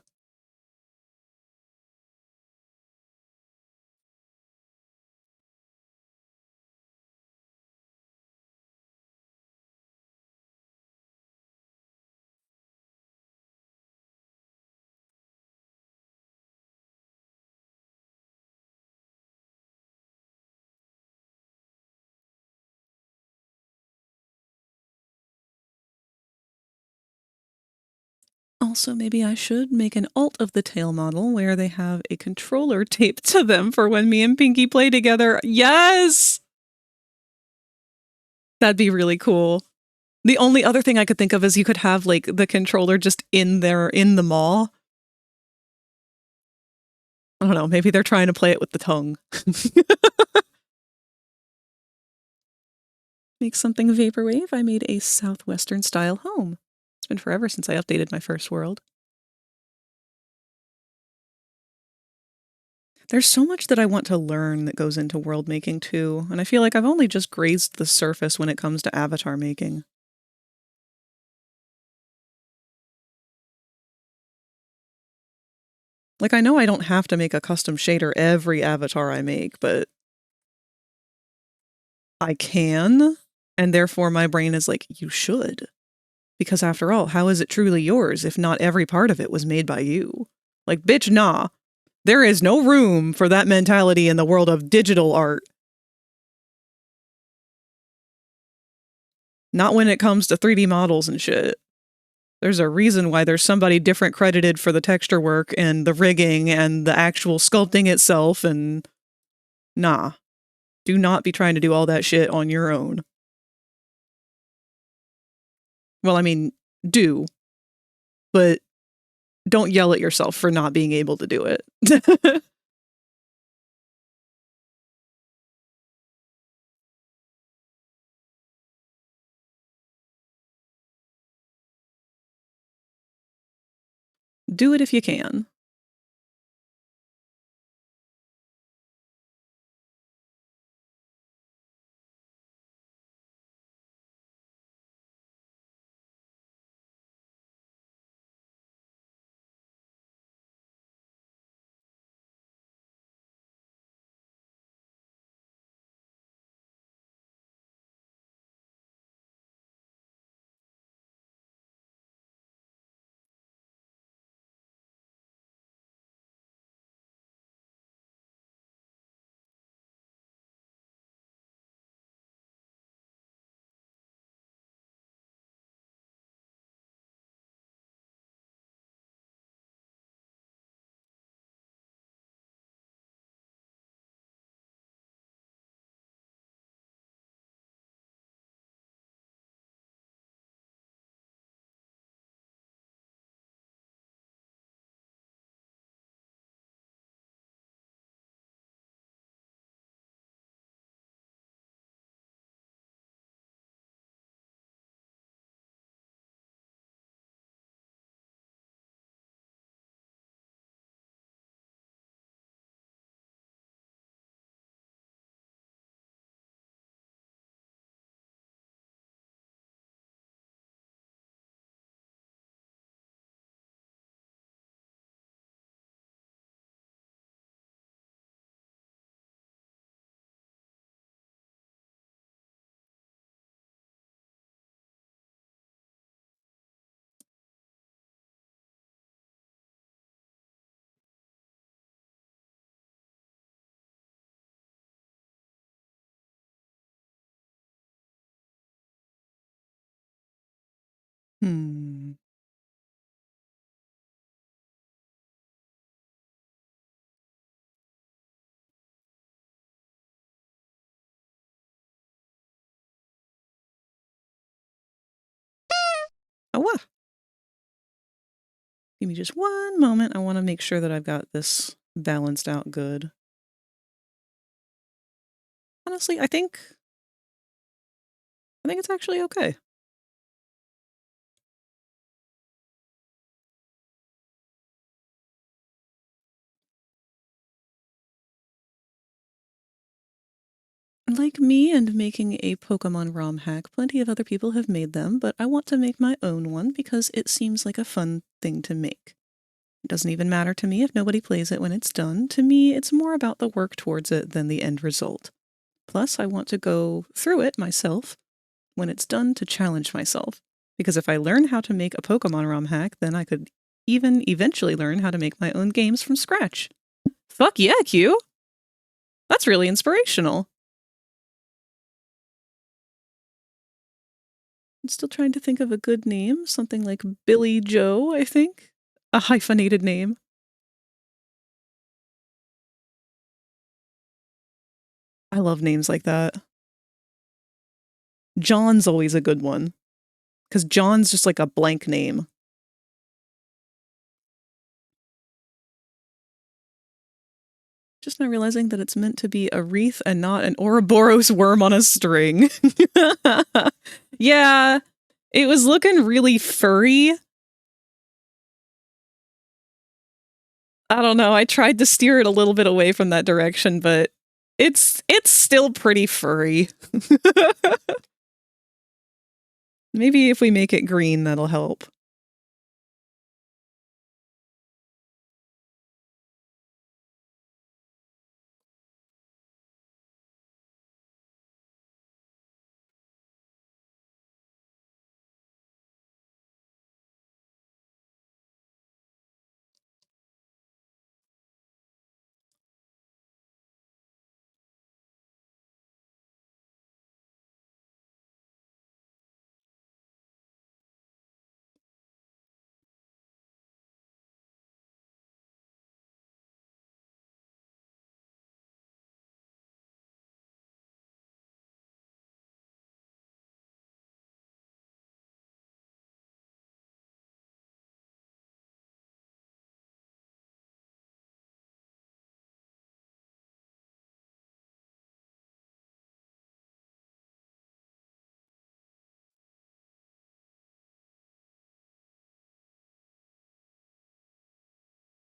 Also, maybe I should make an alt of the tail model where they have a controller taped to them for when me and Pinky play together. Yes! That'd be really cool. The only other thing I could think of is you could have, like, the controller just in the maw. I don't know, maybe they're trying to play it with the tongue. Make something vaporwave. I made a southwestern style home. It's been forever since I updated my first world. There's so much that I want to learn that goes into world making too, and I feel like I've only just grazed the surface when it comes to avatar making. Like, I know I don't have to make a custom shader every avatar I make, but I can, and therefore my brain is like, you should. Because after all, how is it truly yours if not every part of it was made by you? Like, bitch, nah. There is no room for that mentality in the world of digital art. Not when it comes to 3D models and shit. There's a reason why there's somebody different credited for the texture work and the rigging and the actual sculpting itself, and nah. Do not be trying to do all that shit on your own. Well, I mean, do. But don't yell at yourself for not being able to do it. Do it if you can. Hmm. Oh, wow. Give me just one moment. I want to make sure that I've got this balanced out good. Honestly, I think it's actually okay. Like me and making a Pokemon ROM hack, plenty of other people have made them, but I want to make my own one because it seems like a fun thing to make. It doesn't even matter to me if nobody plays it when it's done. To me, it's more about the work towards it than the end result. Plus, I want to go through it myself when it's done to challenge myself. Because if I learn how to make a Pokemon ROM hack, then I could even eventually learn how to make my own games from scratch. Fuck yeah, Q! That's really inspirational. I'm still trying to think of a good name. Something like Billy Joe, I think. A hyphenated name. I love names like that. John's always a good one. Because John's just like a blank name. Just now realizing that it's meant to be a wreath and not an Ouroboros worm on a string. Yeah, it was looking really furry. I don't know, I tried to steer it a little bit away from that direction, but it's still pretty furry. Maybe if we make it green, that'll help.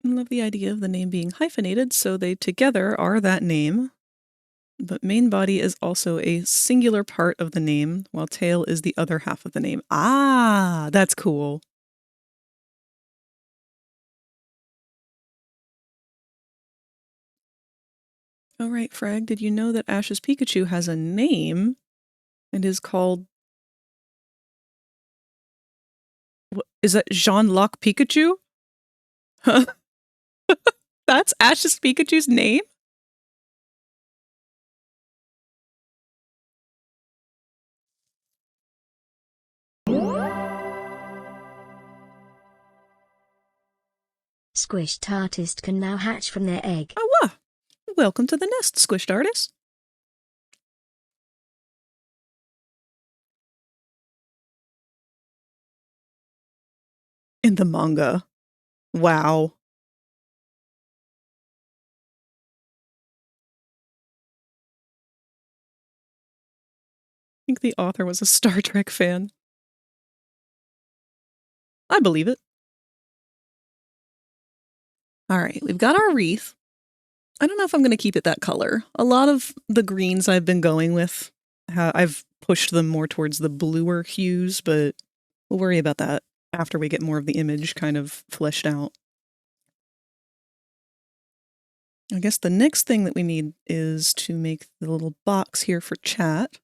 I love the idea of the name being hyphenated, so they together are that name. But main body is also a singular part of the name, while tail is the other half of the name. Ah, that's cool. Oh, right, Frag, did you know that Ash's Pikachu has a name and is called... What, is that Jean-Luc Pikachu? Huh? That's Ash's Pikachu's name? Squished artist can now hatch from their egg. Oh, wow. Welcome to the nest, Squished Artist. In the manga. Wow. I think the author was a Star Trek fan. I believe it. All right, we've got our wreath. I don't know if I'm going to keep it that color. A lot of the greens I've been going with, I've pushed them more towards the bluer hues, but we'll worry about that after we get more of the image kind of fleshed out. I guess the next thing that we need is to make the little box here for chat.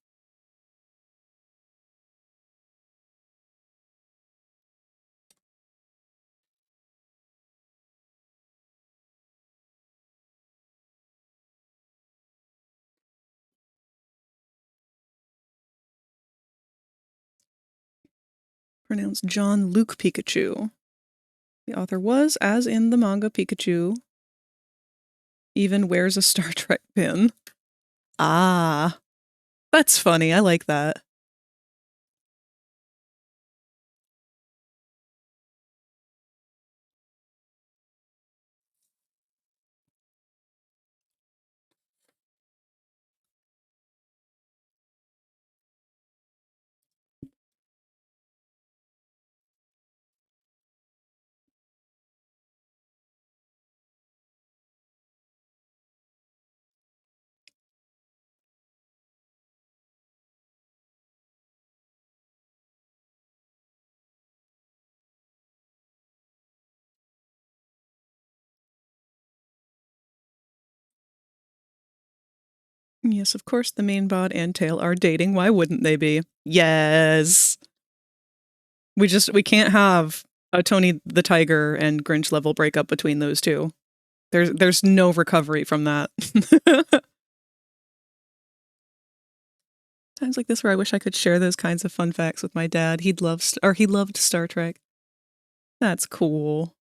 Pronounced John Luke Pikachu. The author was, as in the manga, Pikachu. Even wears a Star Trek pin. Ah, that's funny. I like that. Yes, of course the main bod and tail are dating. Why wouldn't they be? Yes. We can't have a Tony the Tiger and Grinch level breakup between those two. There's no recovery from that. Times like this where I wish I could share those kinds of fun facts with my dad. He loved Star Trek. That's cool.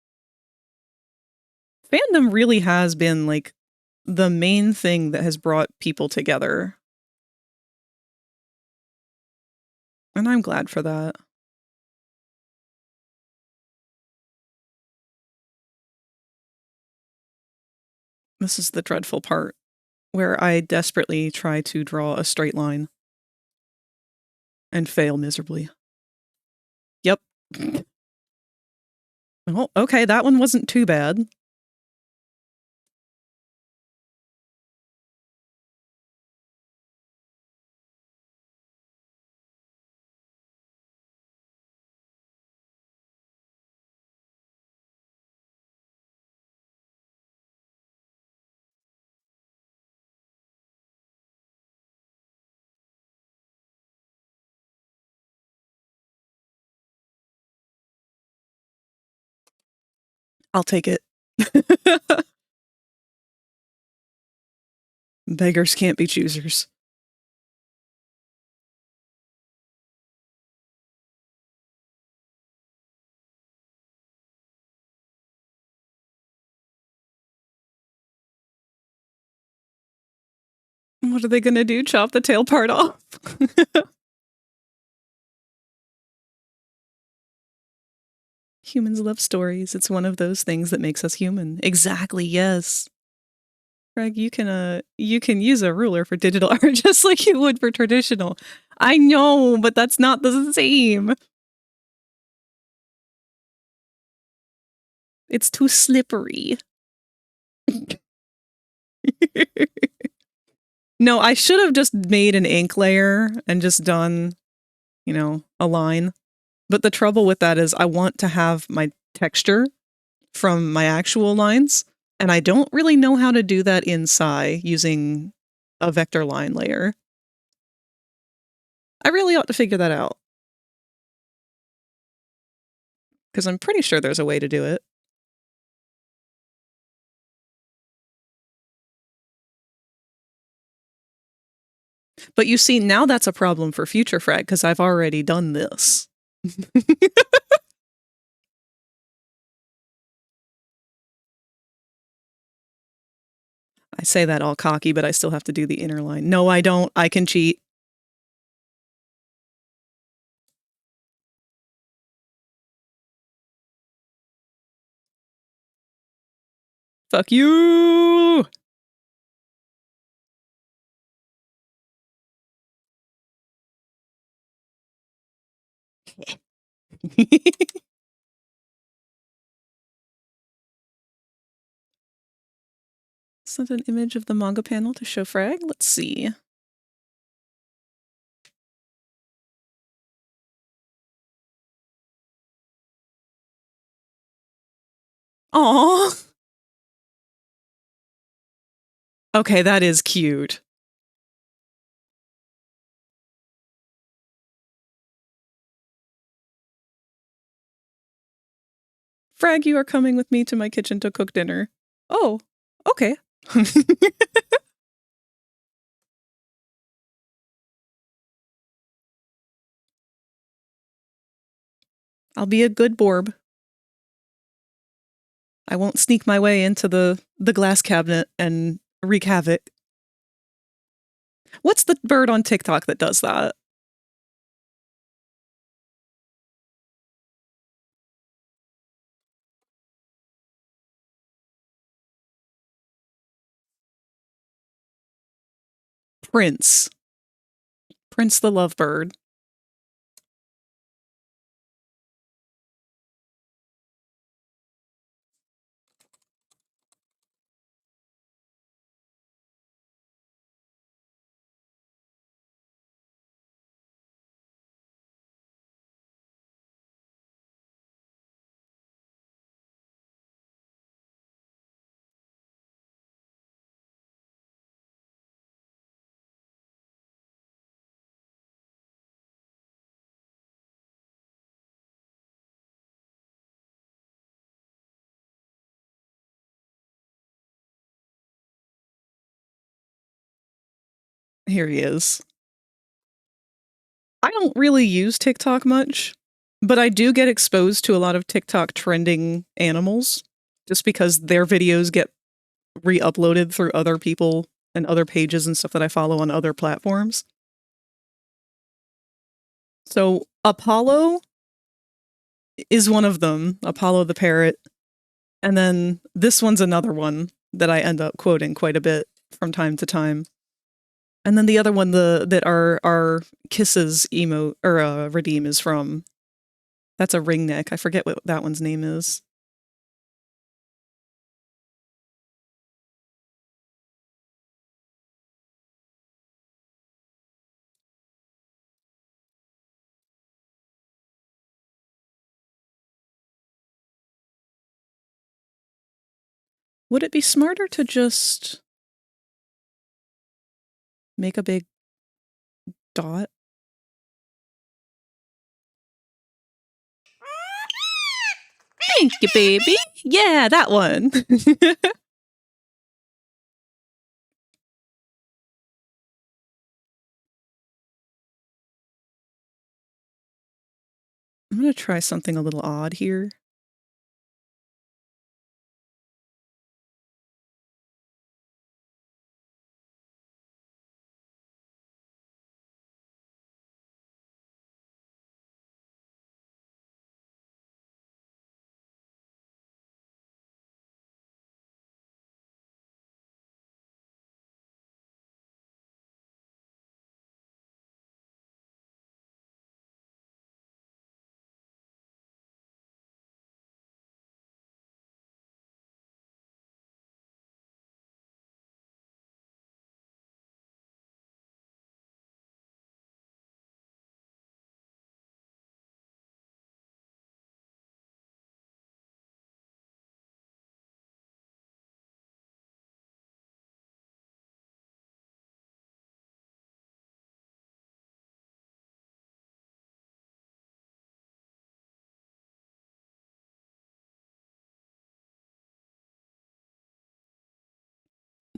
Fandom really has been like the main thing that has brought people together. And I'm glad for that. This is the dreadful part where I desperately try to draw a straight line and fail miserably. Yep. Oh, okay, that one wasn't too bad. I'll take it. Beggars can't be choosers. What are they gonna do? Chop the tail part off? Humans love stories. It's one of those things that makes us human. Exactly, yes. Greg, you can use a ruler for digital art just like you would for traditional. I know, but that's not the same. It's too slippery. No, I should have just made an ink layer and just done, a line. But the trouble with that is I want to have my texture from my actual lines, and I don't really know how to do that in Psy using a vector line layer. I really ought to figure that out. Because I'm pretty sure there's a way to do it. But you see, now that's a problem for future frag, because I've already done this. I say that all cocky, but I still have to do the inner line. No, I don't. I can cheat. Fuck you! Send an image of the manga panel to show frag. Let's see. Aww. Okay, that is cute. Frag, you are coming with me to my kitchen to cook dinner. Oh, okay. I'll be a good Borb. I won't sneak my way into the glass cabinet and wreak havoc. What's the bird on TikTok that does that? Prince. Prince the lovebird. Here he is. I don't really use TikTok much, but I do get exposed to a lot of TikTok trending animals just because their videos get re-uploaded through other people and other pages and stuff that I follow on other platforms. So Apollo is one of them, Apollo the parrot. And then this one's another one that I end up quoting quite a bit from time to time. And then the other one, that our kisses emote or redeem is from. That's a ring neck. I forget what that one's name is. Would it be smarter to just make a big dot? Thank you, baby. Yeah, that one. I'm going to try something a little odd here.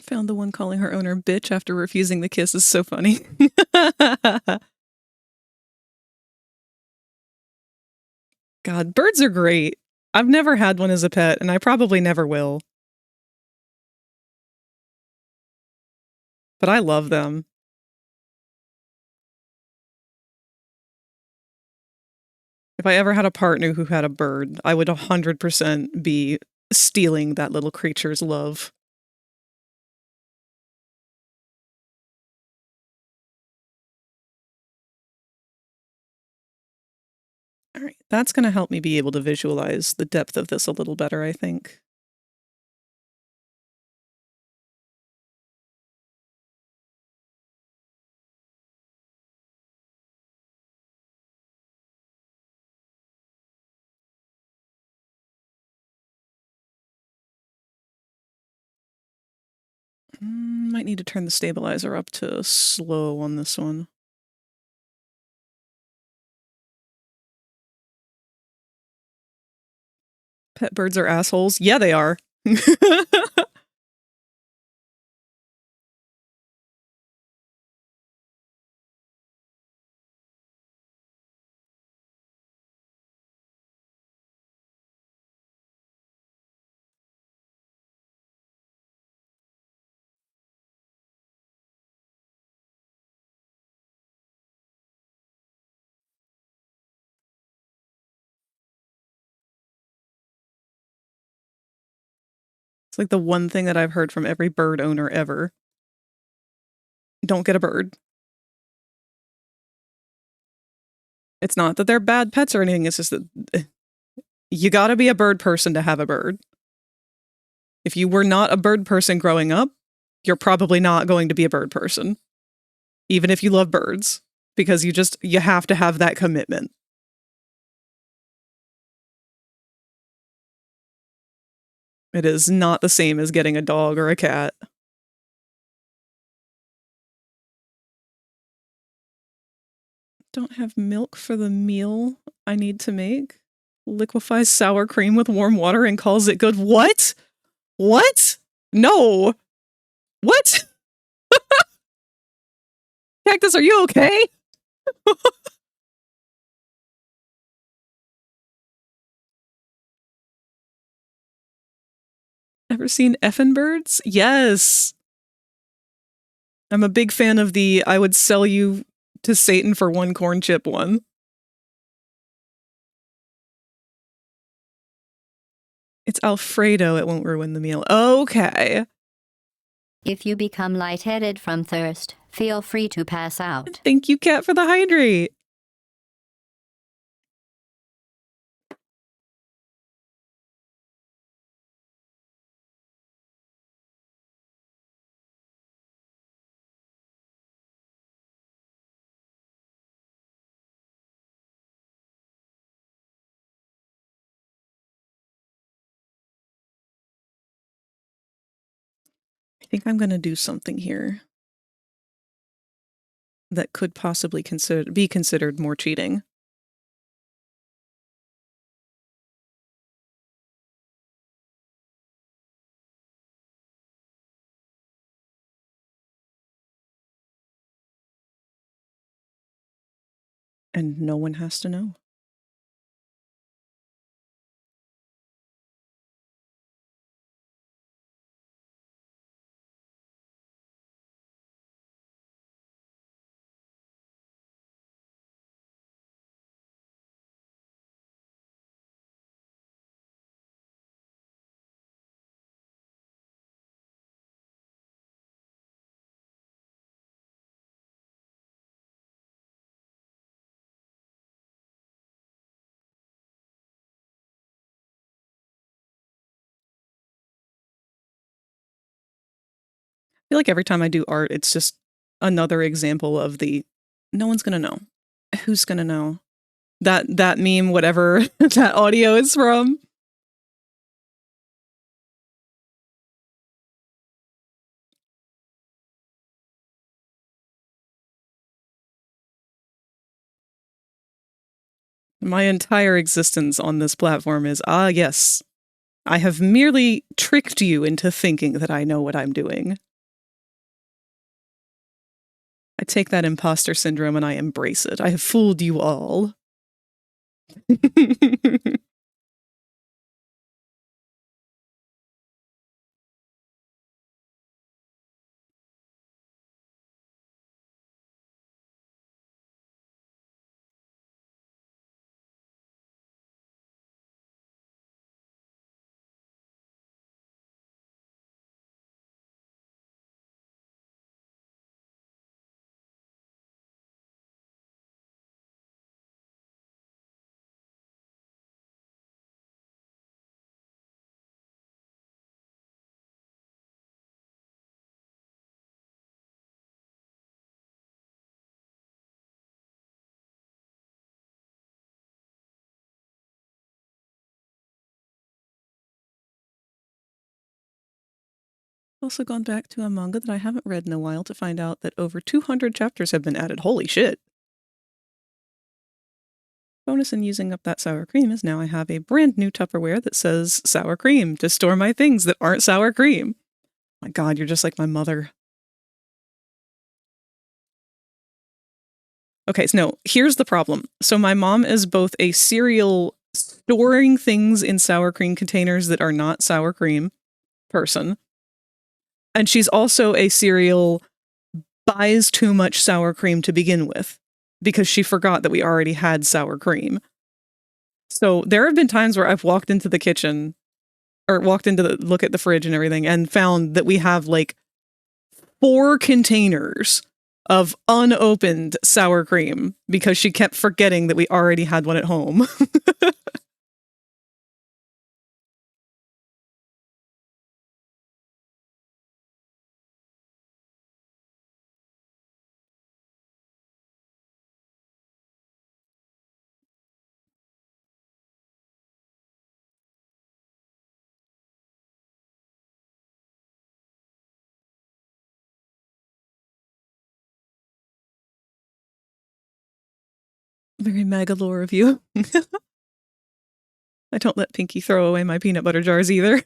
Found the one calling her owner bitch after refusing the kiss is so funny. God, birds are great. I've never had one as a pet, and I probably never will. But I love them. If I ever had a partner who had a bird, I would 100% be stealing that little creature's love. All right, that's going to help me be able to visualize the depth of this a little better, I think. Might need to turn the stabilizer up to slow on this one. Pet birds are assholes. Yeah, they are. It's like the one thing that I've heard from every bird owner ever. Don't get a bird. It's not that they're bad pets or anything, it's just that you gotta be a bird person to have a bird. If you were not a bird person growing up, you're probably not going to be a bird person. Even if you love birds. Because you have to have that commitment. It is not the same as getting a dog or a cat. Don't have milk for the meal I need to make. Liquefies sour cream with warm water and calls it good. What? What? No. What? Cactus, are you okay? Ever seen effin' birds? Yes. I'm a big fan of the I would sell you to Satan for one corn chip one. It's Alfredo, it won't ruin the meal. Okay. If you become lightheaded from thirst, feel free to pass out. Thank you, Cat, for the hydrate. I think I'm going to do something here that could possibly be considered more cheating. And no one has to know. I feel like every time I do art, it's just another example of the no one's gonna know. Who's gonna know? That meme, whatever that audio is from. My entire existence on this platform is, yes, I have merely tricked you into thinking that I know what I'm doing. I take that imposter syndrome and I embrace it. I have fooled you all. Also gone back to a manga that I haven't read in a while to find out that over 200 chapters have been added. Holy shit. Bonus in using up that sour cream is now I have a brand new Tupperware that says sour cream to store my things that aren't sour cream. My God, you're just like my mother. Okay, so no, here's the problem. So my mom is both a serial storing things in sour cream containers that are not sour cream person. And she's also a serial buys too much sour cream to begin with because she forgot that we already had sour cream. So there have been times where I've walked into the kitchen or walked into the look at the fridge and everything and found that we have like 4 containers of unopened sour cream because she kept forgetting that we already had one at home. Very Magalore of you. I don't let Pinky throw away my peanut butter jars either.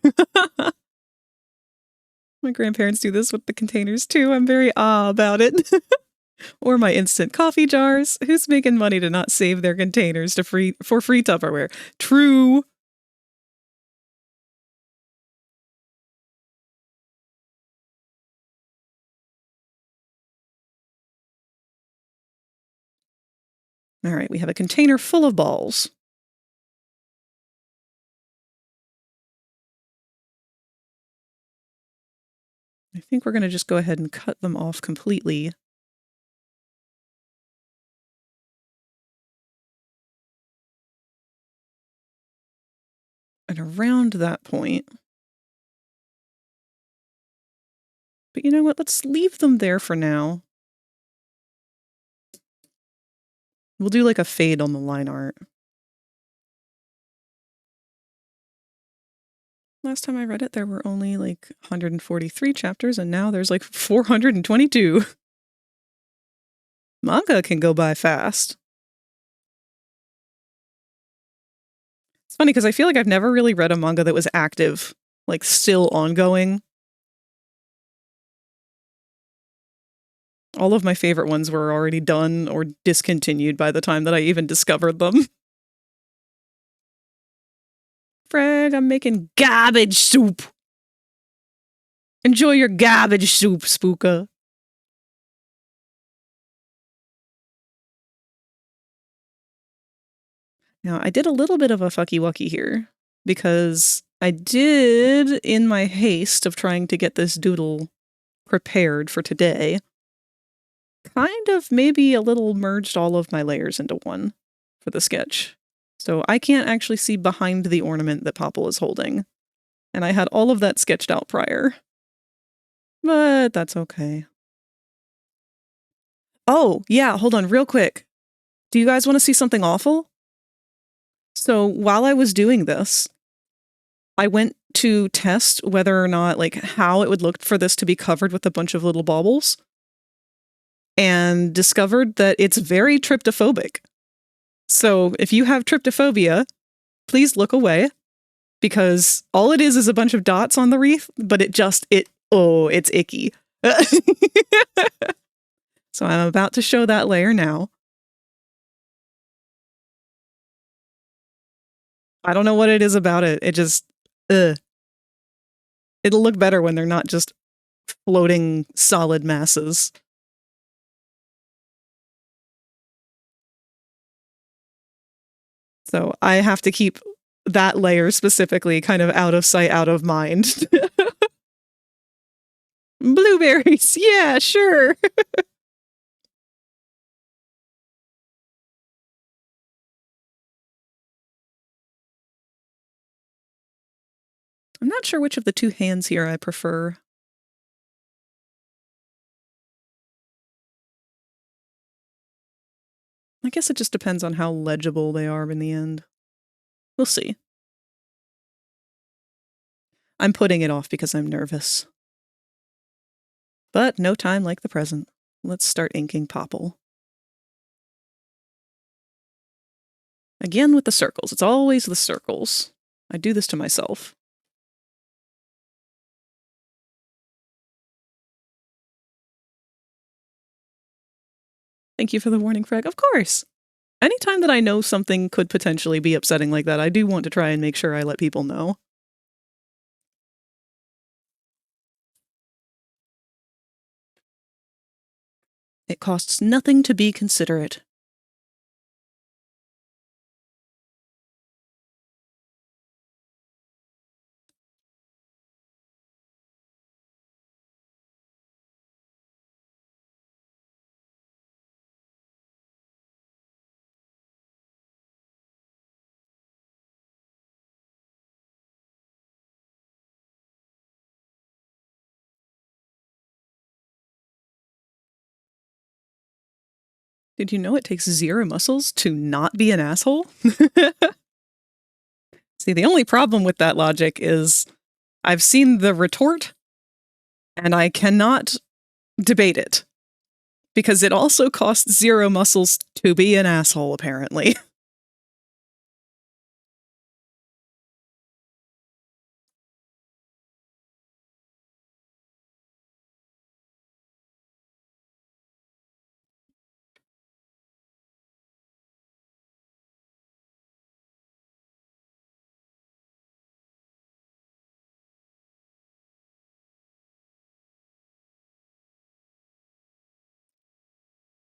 My grandparents do this with the containers too. I'm very about it. Or my instant coffee jars. Who's making money to not save their containers for free Tupperware? True. All right, we have a container full of balls. I think we're going to just go ahead and cut them off completely. And around that point. But you know what? Let's leave them there for now. We'll do like a fade on the line art. Last time I read it, there were only like 143 chapters, and now there's like 422. Manga can go by fast. It's funny because I feel like I've never really read a manga that was active, like still ongoing. All of my favorite ones were already done or discontinued by the time that I even discovered them. Frag, I'm making garbage soup. Enjoy your garbage soup, Spooka. Now, I did a little bit of a fucky-wucky here, because I did, in my haste of trying to get this doodle prepared for today, kind of maybe a little merged all of my layers into one for the sketch. So I can't actually see behind the ornament that Popple is holding. And I had all of that sketched out prior. But that's okay. Oh, yeah, hold on real quick. Do you guys want to see something awful? So while I was doing this, I went to test whether or not, like, how it would look for this to be covered with a bunch of little baubles, and discovered that it's very tryptophobic. So if you have tryptophobia, please look away, because all it is a bunch of dots on the wreath, but it's icky. So I'm about to show that layer now. I don't know what it is about it. It just, it'll look better when they're not just floating solid masses. So I have to keep that layer specifically kind of out of sight, out of mind. Blueberries, yeah, sure. I'm not sure which of the two hands here I prefer. I guess it just depends on how legible they are in the end. We'll see. I'm putting it off because I'm nervous. But no time like the present. Let's start inking Popple. Again with the circles. It's always the circles. I do this to myself. Thank you for the warning, Frag. Of course! Anytime that I know something could potentially be upsetting like that, I do want to try and make sure I let people know. It costs nothing to be considerate. Did you know it takes 0 muscles to not be an asshole? See, the only problem with that logic is I've seen the retort, and I cannot debate it. Because it also costs 0 muscles to be an asshole, apparently.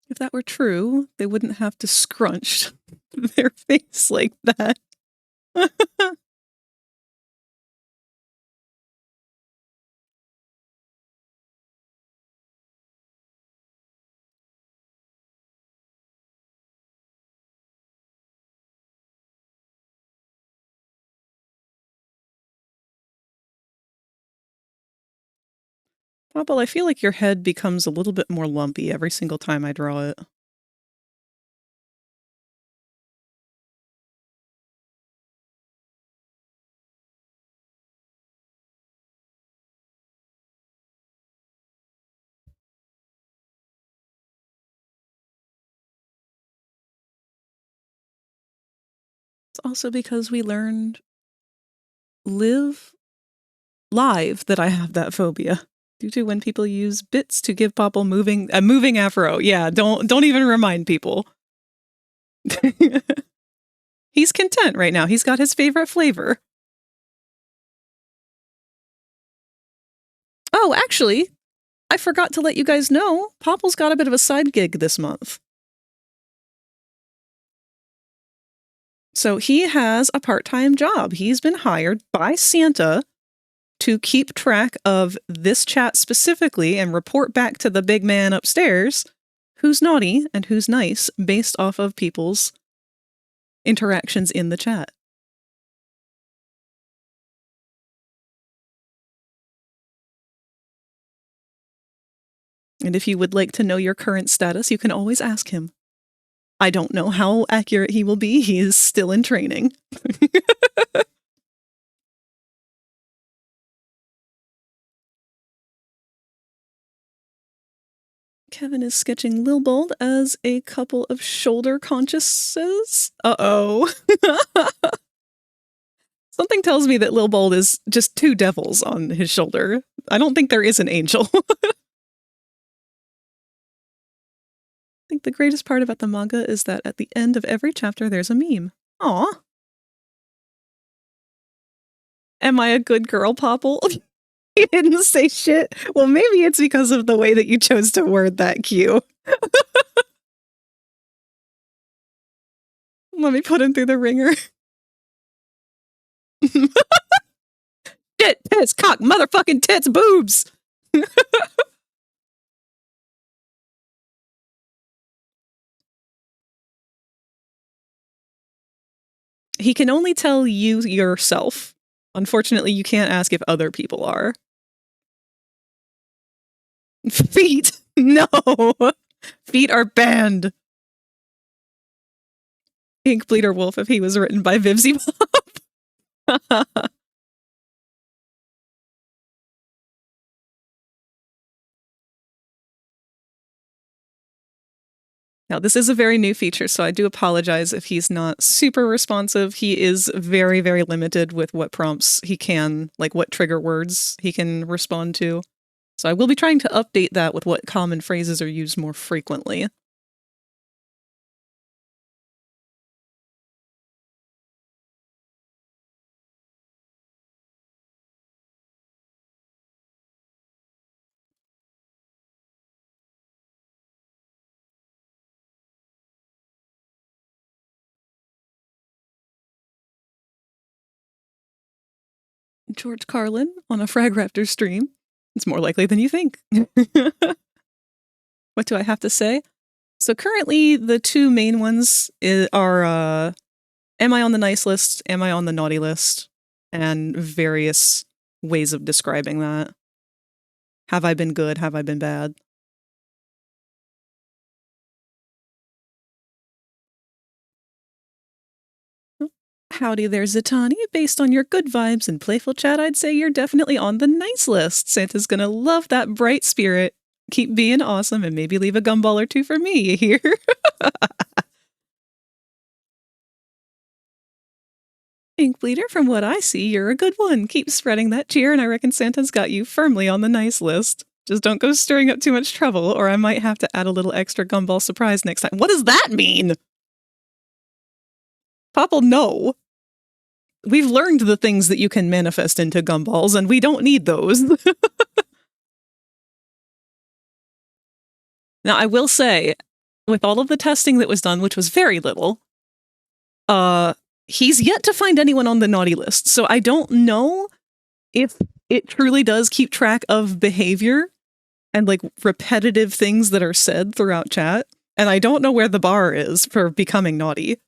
If that were true, they wouldn't have to scrunch their face like that. Popple, I feel like your head becomes a little bit more lumpy every single time I draw it. It's also because we learned live that I have that phobia. Due to when people use bits to give Popple a moving afro. Yeah, don't even remind people. He's content right now. He's got his favorite flavor. Oh, actually, I forgot to let you guys know, Popple's got a bit of a side gig this month. So he has a part-time job. He's been hired by Santa to keep track of this chat specifically and report back to the big man upstairs who's naughty and who's nice based off of people's interactions in the chat. And if you would like to know your current status, you can always ask him. I don't know how accurate he will be. He is still in training. Kevin is sketching Lil Bold as a couple of shoulder consciouses. Uh-oh. Something tells me that Lil Bold is just 2 devils on his shoulder. I don't think there is an angel. I think the greatest part about the manga is that at the end of every chapter there's a meme. Aw. Am I a good girl, Popple? He didn't say shit. Well, maybe it's because of the way that you chose to word that cue. Let me put him through the ringer. Shit, piss, cock, motherfucking tits, boobs! He can only tell you yourself. Unfortunately, you can't ask if other people are. Feet! No! Feet are banned. Ink Bleeder Wolf if he was written by Vivzy Pop. Now, this is a very new feature, so I do apologize if he's not super responsive. He is very, very limited with what prompts he can, like what trigger words he can respond to. So I will be trying to update that with what common phrases are used more frequently. George Carlin on a FragRaptor stream. It's more likely than you think. What do I have to say? So currently, the 2 main ones are, am I on the nice list? Am I on the naughty list? And various ways of describing that. Have I been good? Have I been bad? Howdy there, Zatanni. Based on your good vibes and playful chat, I'd say you're definitely on the nice list. Santa's gonna love that bright spirit. Keep being awesome and maybe leave a gumball or two for me, you hear? Ink Bleeder, from what I see, you're a good one. Keep spreading that cheer, and I reckon Santa's got you firmly on the nice list. Just don't go stirring up too much trouble, or I might have to add a little extra gumball surprise next time. What does that mean? Popple, no. We've learned the things that you can manifest into gumballs, and we don't need those. Now, I will say, with all of the testing that was done, which was very little, he's yet to find anyone on the naughty list. So I don't know if it truly does keep track of behavior and like repetitive things that are said throughout chat. And I don't know where the bar is for becoming naughty.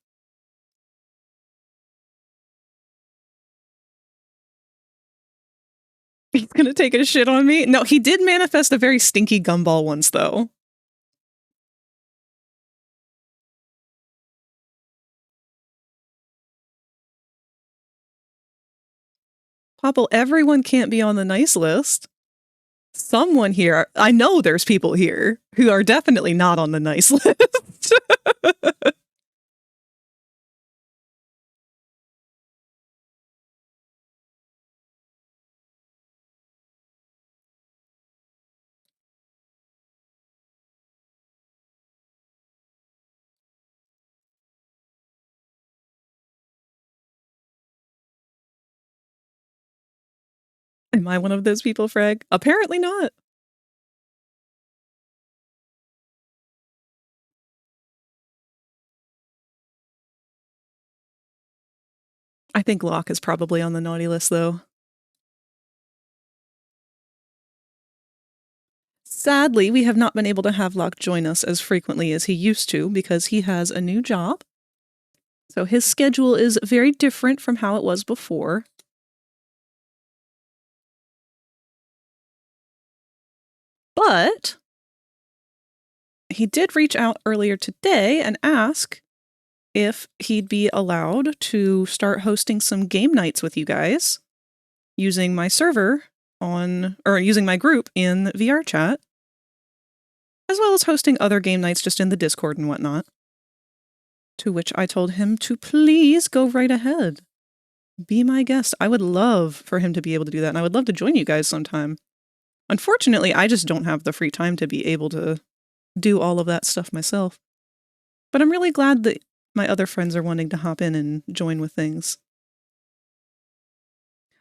He's gonna take a shit on me? No, he did manifest a very stinky gumball once, though. Popple, everyone can't be on the nice list. Someone here, I know there's people here who are definitely not on the nice list. Am I one of those people, Frag? Apparently not. I think Locke is probably on the naughty list, though. Sadly, we have not been able to have Locke join us as frequently as he used to because he has a new job. So his schedule is very different from how it was before. But he did reach out earlier today and ask if he'd be allowed to start hosting some game nights with you guys using my server or using my group in VR chat, as well as hosting other game nights just in the Discord and whatnot. To which I told him to please go right ahead. Be my guest. I would love for him to be able to do that, and I would love to join you guys sometime. Unfortunately, I just don't have the free time to be able to do all of that stuff myself. But I'm really glad that my other friends are wanting to hop in and join with things.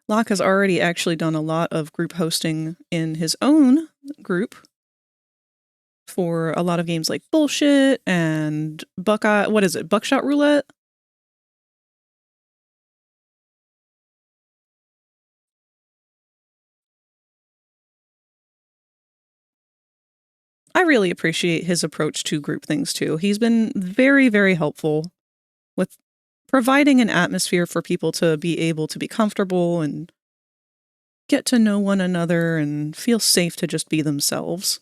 Locke has already actually done a lot of group hosting in his own group for a lot of games like Bullshit and Buckshot Roulette? I really appreciate his approach to group things too. He's been very, very helpful with providing an atmosphere for people to be able to be comfortable and get to know one another and feel safe to just be themselves.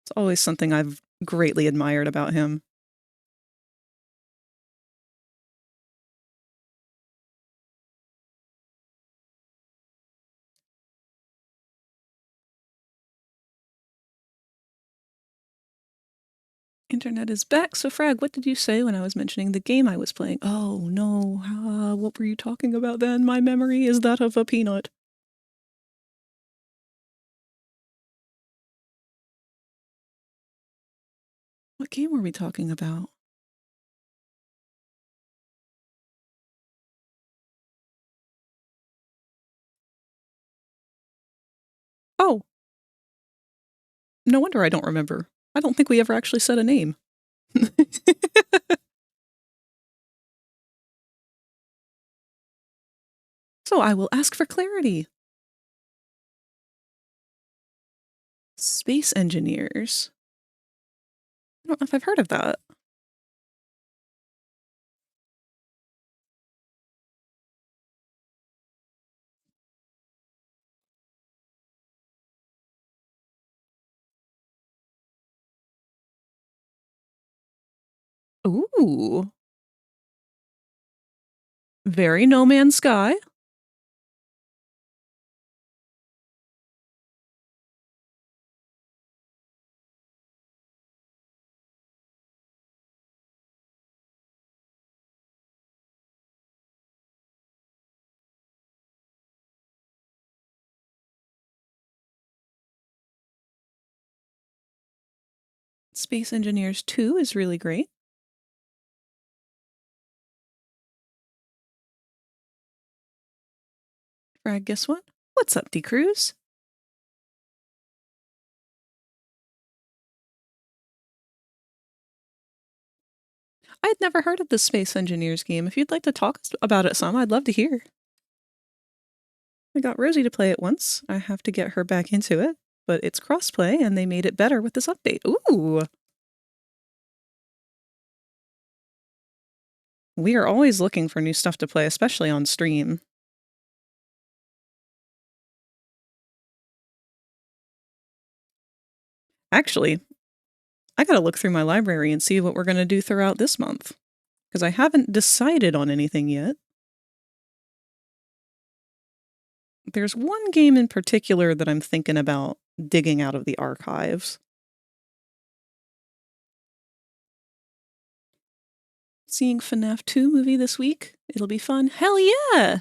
It's always something I've greatly admired about him. Internet is back. So, Frag, what did you say when I was mentioning the game I was playing? Oh, no. What were you talking about then? My memory is that of a peanut. What game were we talking about? Oh. No wonder I don't remember. I don't think we ever actually said a name. So I will ask for clarity. Space engineers. I don't know if I've heard of that. Ooh. Very No Man's Sky. Space Engineers 2 is really great. Frag, guess what? What's up, D-Cruz? I had never heard of the Space Engineers game. If you'd like to talk about it some, I'd love to hear. I got Rosie to play it once. I have to get her back into it, but it's crossplay and they made it better with this update. Ooh! We are always looking for new stuff to play, especially on stream. Actually, I gotta look through my library and see what we're gonna do throughout this month, because I haven't decided on anything yet. There's one game in particular that I'm thinking about digging out of the archives. Seeing FNAF 2 movie this week. It'll be fun. Hell yeah!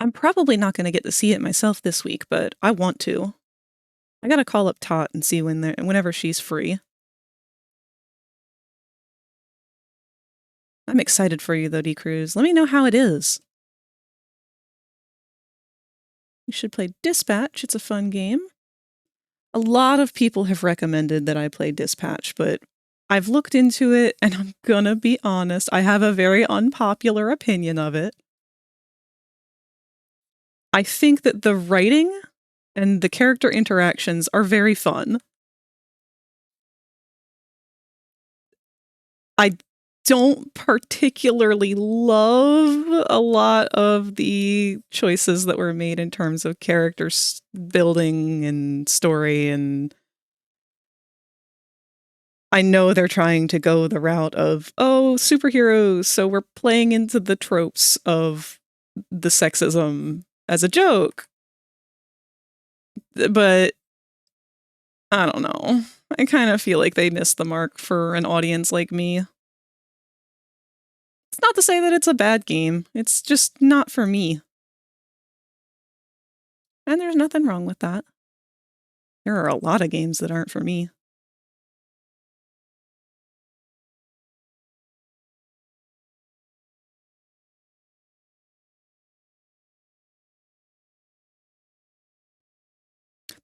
I'm probably not going to get to see it myself this week, but I want to. I gotta call up Tot and see whenever she's free. I'm excited for you though, D-Cruz. Let me know how it is. You should play Dispatch. It's a fun game. A lot of people have recommended that I play Dispatch, but I've looked into it and I'm gonna be honest, I have a very unpopular opinion of it. I think that the writing and the character interactions are very fun. I don't particularly love a lot of the choices that were made in terms of character building and story, and I know they're trying to go the route of, oh, superheroes, so we're playing into the tropes of the sexism as a joke. But I don't know. I kind of feel like they missed the mark for an audience like me. It's not to say that it's a bad game. It's just not for me. And there's nothing wrong with that. There are a lot of games that aren't for me.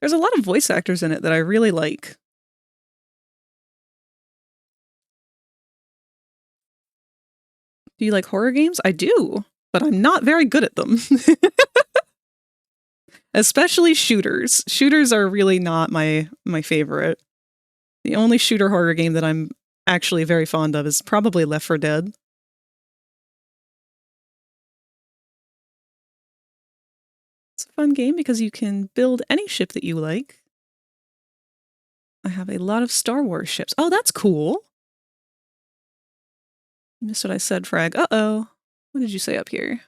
There's a lot of voice actors in it that I really like. Do you like horror games? I do, but I'm not very good at them. Especially shooters. Shooters are really not my favorite. The only shooter horror game that I'm actually very fond of is probably Left 4 Dead. It's a fun game because you can build any ship that you like. I have a lot of Star Wars ships. Oh, that's cool. You missed what I said, Frag. Uh-oh. What did you say up here?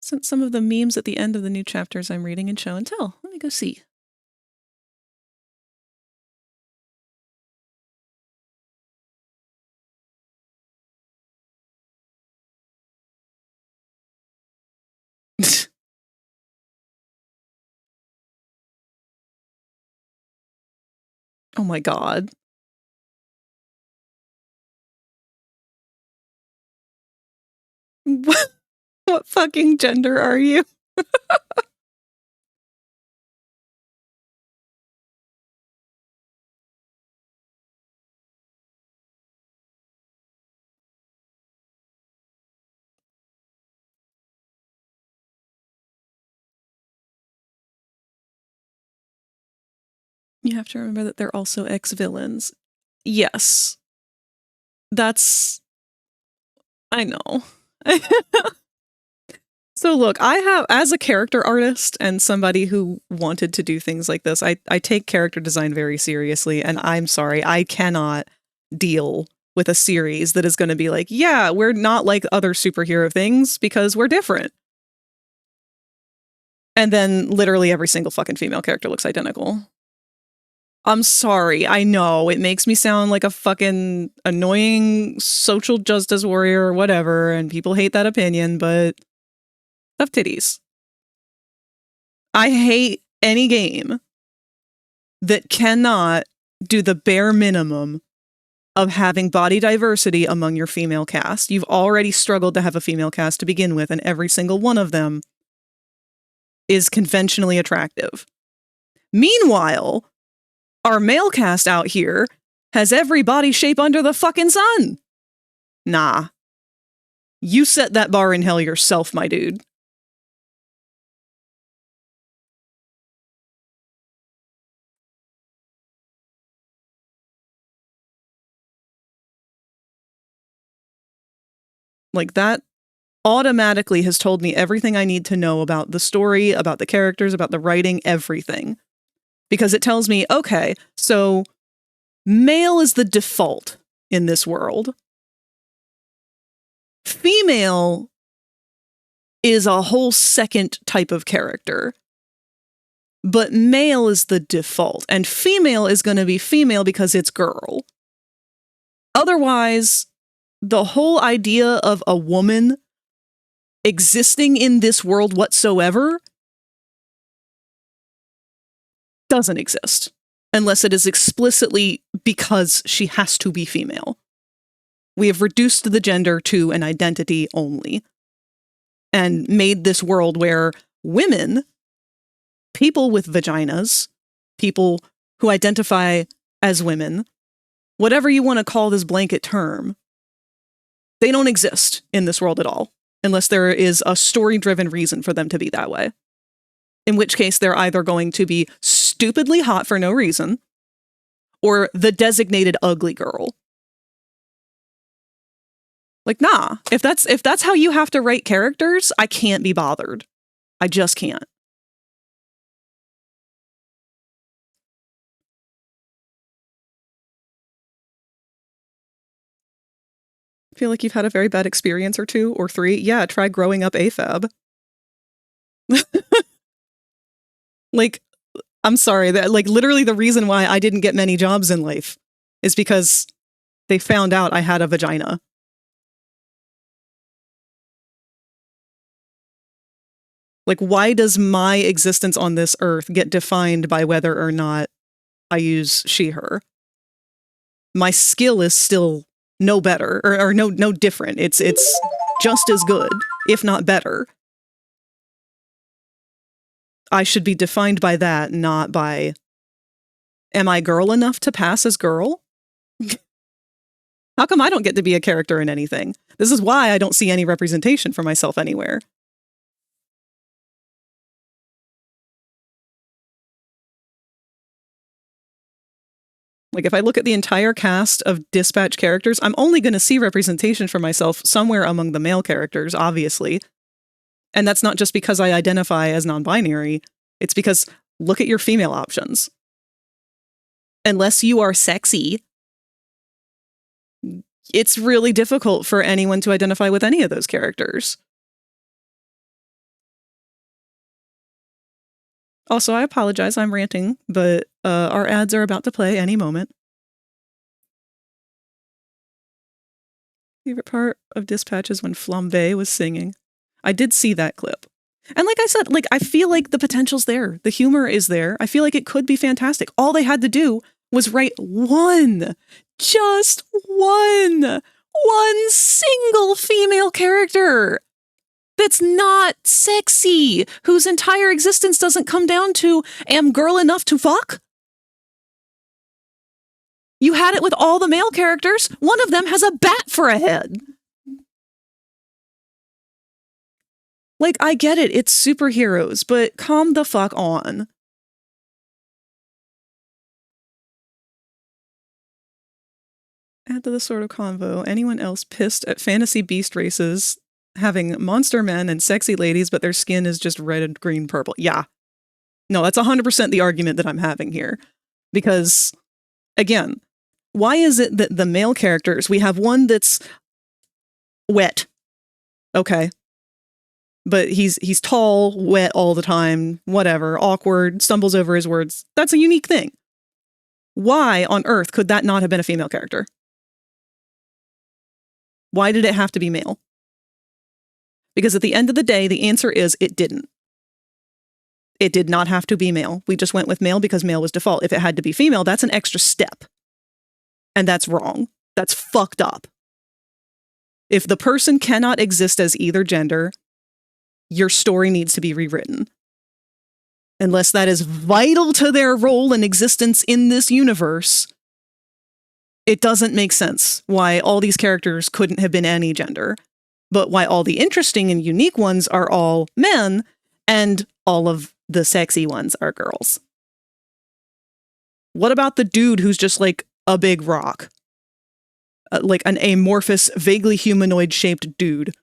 Sent some of the memes at the end of the new chapters I'm reading in Show and Tell. Let me go see. Oh my god. What fucking gender are you? You have to remember that they're also ex-villains. Yes. That's... I know. So look, I have, as a character artist and somebody who wanted to do things like this, I take character design very seriously, and I'm sorry, I cannot deal with a series that is going to be like, yeah, we're not like other superhero things because we're different. And then literally every single fucking female character looks identical. I'm sorry. I know it makes me sound like a fucking annoying social justice warrior or whatever, and people hate that opinion, but tough titties. I hate any game that cannot do the bare minimum of having body diversity among your female cast. You've already struggled to have a female cast to begin with, and every single one of them is conventionally attractive. Meanwhile, our male cast out here has every body shape under the fucking sun. Nah. You set that bar in hell yourself, my dude. Like, that automatically has told me everything I need to know about the story, about the characters, about the writing, everything. Because it tells me, okay, so male is the default in this world. Female is a whole second type of character. But male is the default. And female is going to be female because it's girl. Otherwise, the whole idea of a woman existing in this world whatsoever doesn't exist. Unless it is explicitly because she has to be female. We have reduced the gender to an identity only. And made this world where women, people with vaginas, people who identify as women, whatever you want to call this blanket term, they don't exist in this world at all, unless there is a story-driven reason for them to be that way. In which case, they're either going to be stupidly hot for no reason, or the designated ugly girl. Like, nah, if that's how you have to write characters, I can't be bothered. I just can't. Feel like you've had a very bad experience or two or three? Yeah, try growing up AFAB. Like, I'm sorry, that like literally the reason why I didn't get many jobs in life is because they found out I had a vagina. Like, why does my existence on this earth get defined by whether or not I use she, her? My skill is still no better, or no different. It's just as good, if not better. I should be defined by that, not by, am I girl enough to pass as girl? How come I don't get to be a character in anything? This is why I don't see any representation for myself anywhere. Like, if I look at the entire cast of Dispatch characters, I'm only going to see representation for myself somewhere among the male characters, obviously. And that's not just because I identify as non-binary. It's because, look at your female options. Unless you are sexy, it's really difficult for anyone to identify with any of those characters. Also, I apologize, I'm ranting, but our ads are about to play any moment. Favorite part of Dispatch is when Flambe was singing. I did see that clip. And like I said, like, I feel like the potential's there. The humor is there. I feel like it could be fantastic. All they had to do was write just one single female character that's not sexy, whose entire existence doesn't come down to, am girl enough to fuck? You had it with all the male characters. One of them has a bat for a head. Like, I get it, it's superheroes, but calm the fuck on. Add to the sort of convo, anyone else pissed at fantasy beast races having monster men and sexy ladies, but their skin is just red, green, purple? Yeah. No, that's 100% the argument that I'm having here. Because, again, Why is it that the male characters, we have one that's wet, okay, but he's tall, wet all the time, whatever, awkward, stumbles over his words. That's a unique thing. Why on earth could that not have been a female character? Why did it have to be male? Because at the end of the day, the answer is it didn't. It did not have to be male. We just went with male because male was default. If it had to be female, that's an extra step. And that's wrong. That's fucked up. If the person cannot exist as either gender, your story needs to be rewritten. Unless that is vital to their role and existence in this universe, it doesn't make sense why all these characters couldn't have been any gender, but why all the interesting and unique ones are all men and all of the sexy ones are girls. What about the dude who's just like a big rock? Like an amorphous, vaguely humanoid-shaped dude.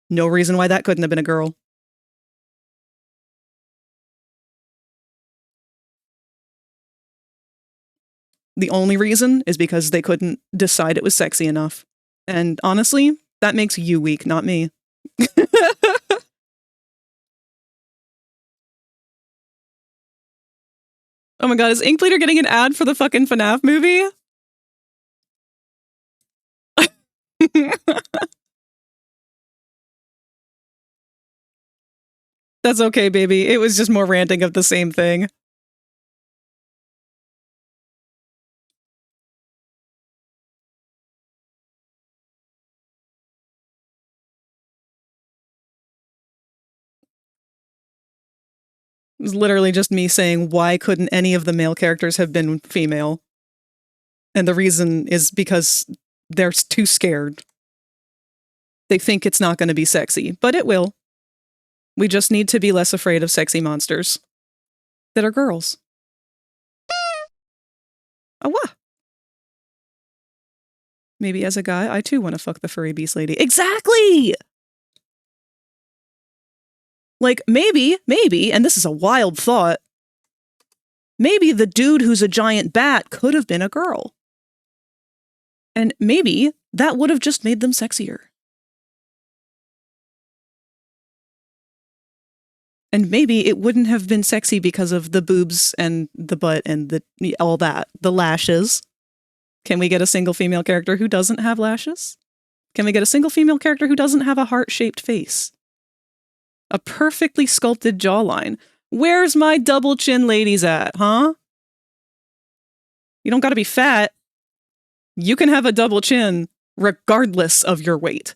No reason why that couldn't have been a girl. The only reason is because they couldn't decide it was sexy enough. And honestly, that makes you weak, not me. Oh my god, is Inkbleeder getting an ad for the fucking FNAF movie? That's okay, baby. It was just more ranting of the same thing. It was literally just me saying, why couldn't any of the male characters have been female? And the reason is because they're too scared. They think it's not going to be sexy, but it will. We just need to be less afraid of sexy monsters that are girls. Oh, what? Maybe as a guy, I too want to fuck the furry beast lady. Exactly! Like, maybe, and this is a wild thought, maybe the dude who's a giant bat could have been a girl. And maybe that would have just made them sexier. And maybe it wouldn't have been sexy because of the boobs and the butt and all that. The lashes. Can we get a single female character who doesn't have lashes? Can we get a single female character who doesn't have a heart-shaped face? A perfectly sculpted jawline. Where's my double chin ladies at, huh? You don't gotta be fat. You can have a double chin regardless of your weight.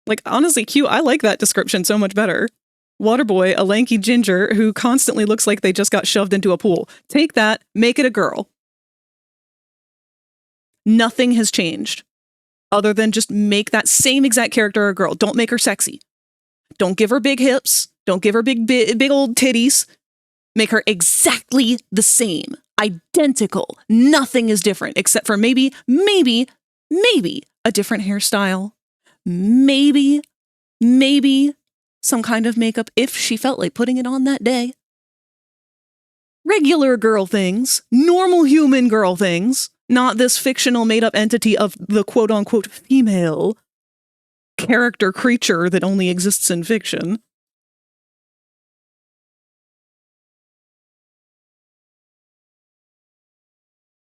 Like, honestly, Q, I like that description so much better. Waterboy, a lanky ginger who constantly looks like they just got shoved into a pool. Take that, make it a girl. Nothing has changed. Other than just make that same exact character a girl. Don't make her sexy. Don't give her big hips. Don't give her big old titties. Make her exactly the same. Identical. Nothing is different except for maybe a different hairstyle. Maybe some kind of makeup if she felt like putting it on that day. Regular girl things. Normal human girl things. Not this fictional made-up entity of the quote-unquote female character creature that only exists in fiction.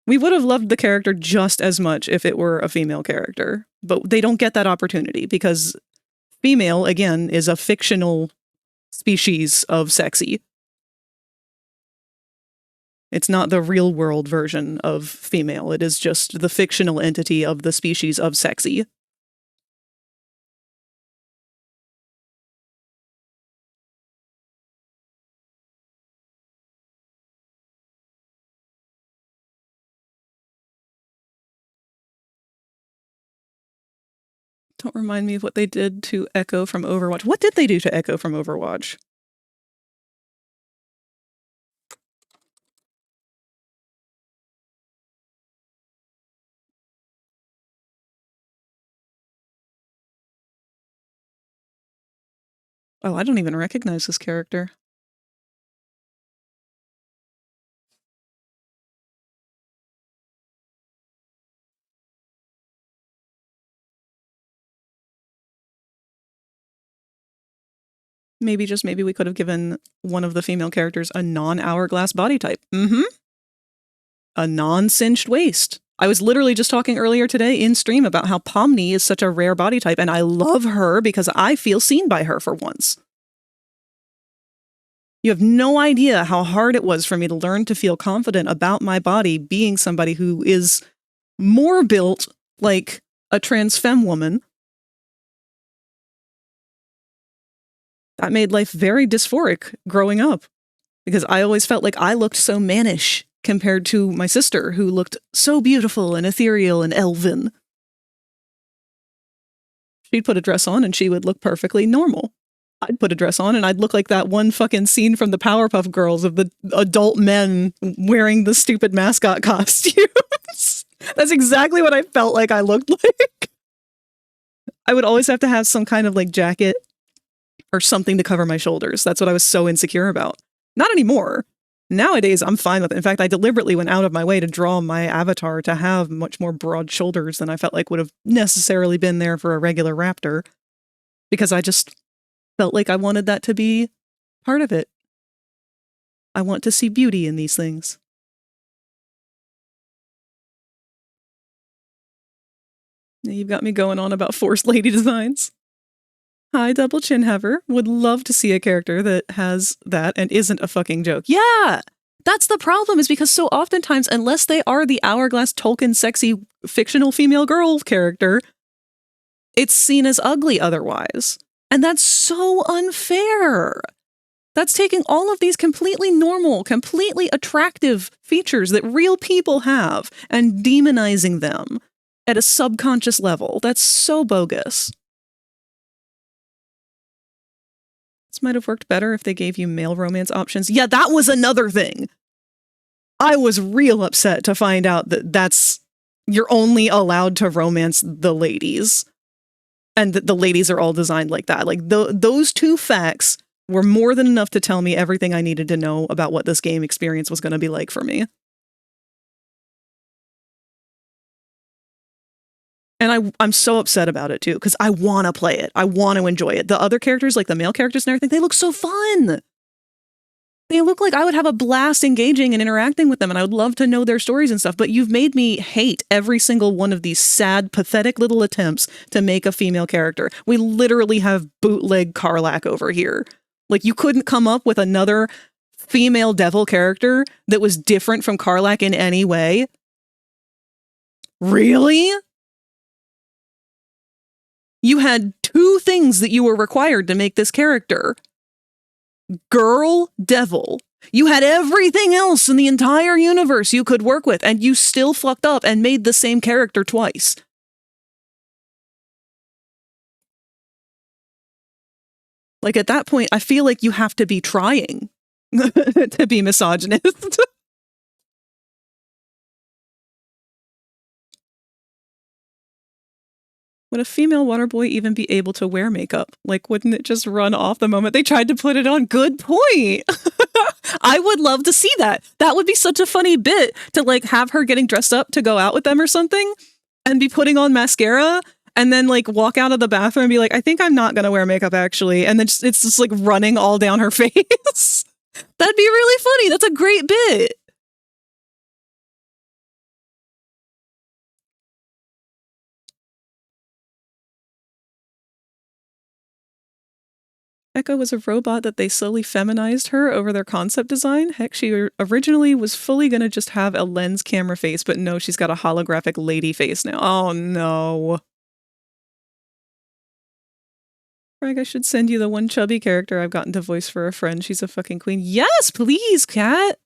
We would have loved the character just as much if it were a female character, but they don't get that opportunity because female, again, is a fictional species of sexy. It's not the real-world version of female. It is just the fictional entity of the species of sexy. Don't remind me of what they did to Echo from Overwatch. What did they do to Echo from Overwatch? Oh, I don't even recognize this character. Maybe, just maybe, we could have given one of the female characters a non-hourglass body type. A non-cinched waist. I was literally just talking earlier today in stream about how Pomni is such a rare body type, and I love her because I feel seen by her for once. You have no idea how hard it was for me to learn to feel confident about my body being somebody who is more built like a trans femme woman. That made life very dysphoric growing up because I always felt like I looked so mannish compared to my sister, who looked so beautiful and ethereal and elven. She'd put a dress on and she would look perfectly normal. I'd put a dress on and I'd look like that one fucking scene from the Powerpuff Girls of the adult men wearing the stupid mascot costumes. That's exactly what I felt like I looked like. I would always have to have some kind of like jacket or something to cover my shoulders. That's what I was so insecure about. Not anymore. Nowadays, I'm fine with it. In fact, I deliberately went out of my way to draw my avatar to have much more broad shoulders than I felt like would have necessarily been there for a regular raptor, because I just felt like I wanted that to be part of it. I want to see beauty in these things. Now you've got me going on about forced lady designs. Hi, Double Chin Heaver. Would love to see a character that has that and isn't a fucking joke. Yeah! That's the problem, is because so oftentimes, unless they are the hourglass Tolkien sexy fictional female girl character, it's seen as ugly otherwise. And that's so unfair. That's taking all of these completely normal, completely attractive features that real people have and demonizing them at a subconscious level. That's so bogus. This might have worked better if they gave you male romance options. Yeah, that was another thing. I was real upset to find out that you're only allowed to romance the ladies. And that the ladies are all designed like that. Like, those two facts were more than enough to tell me everything I needed to know about what this game experience was going to be like for me. And I'm so upset about it, too, because I want to play it. I want to enjoy it. The other characters, like the male characters and everything, they look so fun. They look like I would have a blast engaging and interacting with them, and I would love to know their stories and stuff, but you've made me hate every single one of these sad, pathetic little attempts to make a female character. We literally have bootleg Karlach over here. Like, you couldn't come up with another female devil character that was different from Karlach in any way? Really? You had two things that you were required to make this character. Girl, devil. You had everything else in the entire universe you could work with, and you still fucked up and made the same character twice. Like, at that point, I feel like you have to be trying to be misogynist. Would a female water boy even be able to wear makeup? Like, wouldn't it just run off the moment they tried to put it on? Good point. I would love to see that. That would be such a funny bit to, like, have her getting dressed up to go out with them or something and be putting on mascara and then, like, walk out of the bathroom and be like, I think I'm not going to wear makeup, actually. And then it's just, like, running all down her face. That'd be really funny. That's a great bit. Echo was a robot that they slowly feminized her over their concept design. Heck, she originally was fully going to just have a lens camera face, but no, she's got a holographic lady face now. Oh no. Frag, I should send you the one chubby character I've gotten to voice for a friend. She's a fucking queen. Yes, please, Kat!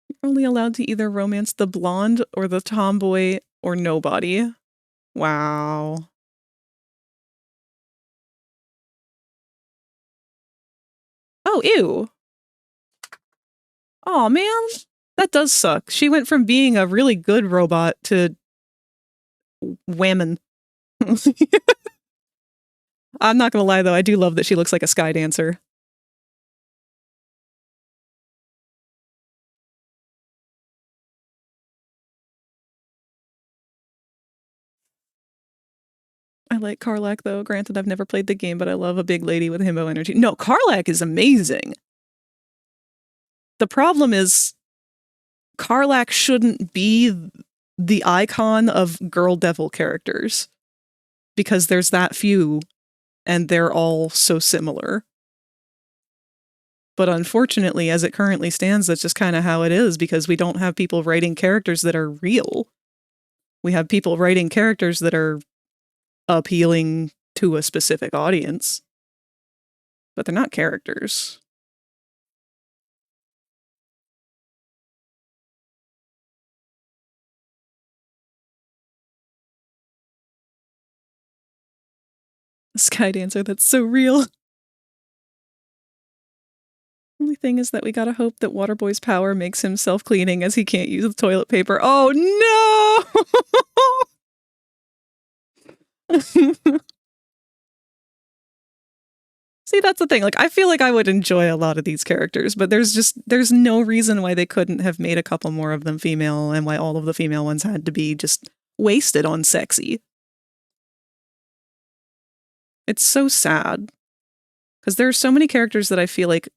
You're only allowed to either romance the blonde or the tomboy or nobody. Wow. Oh, ew. Aw, man. That does suck. She went from being a really good robot to whammon. I'm not gonna lie though, I do love that she looks like a sky dancer. I like Karlach though. Granted, I've never played the game, but I love a big lady with himbo energy. No, Karlach is amazing. The problem is Karlach shouldn't be the icon of girl devil characters because there's that few and they're all so similar. But unfortunately, as it currently stands, that's just kind of how it is because we don't have people writing characters that are real. We have people writing characters that are appealing to a specific audience, but they're not characters. Sky Dancer, that's so real. Only thing is that we gotta hope that Waterboy's power makes him self-cleaning as he can't use the toilet paper. Oh no! See, that's the thing. Like, I feel like I would enjoy a lot of these characters, but there's no reason why they couldn't have made a couple more of them female and why all of the female ones had to be just wasted on sexy. It's so sad. Because there are so many characters that I feel like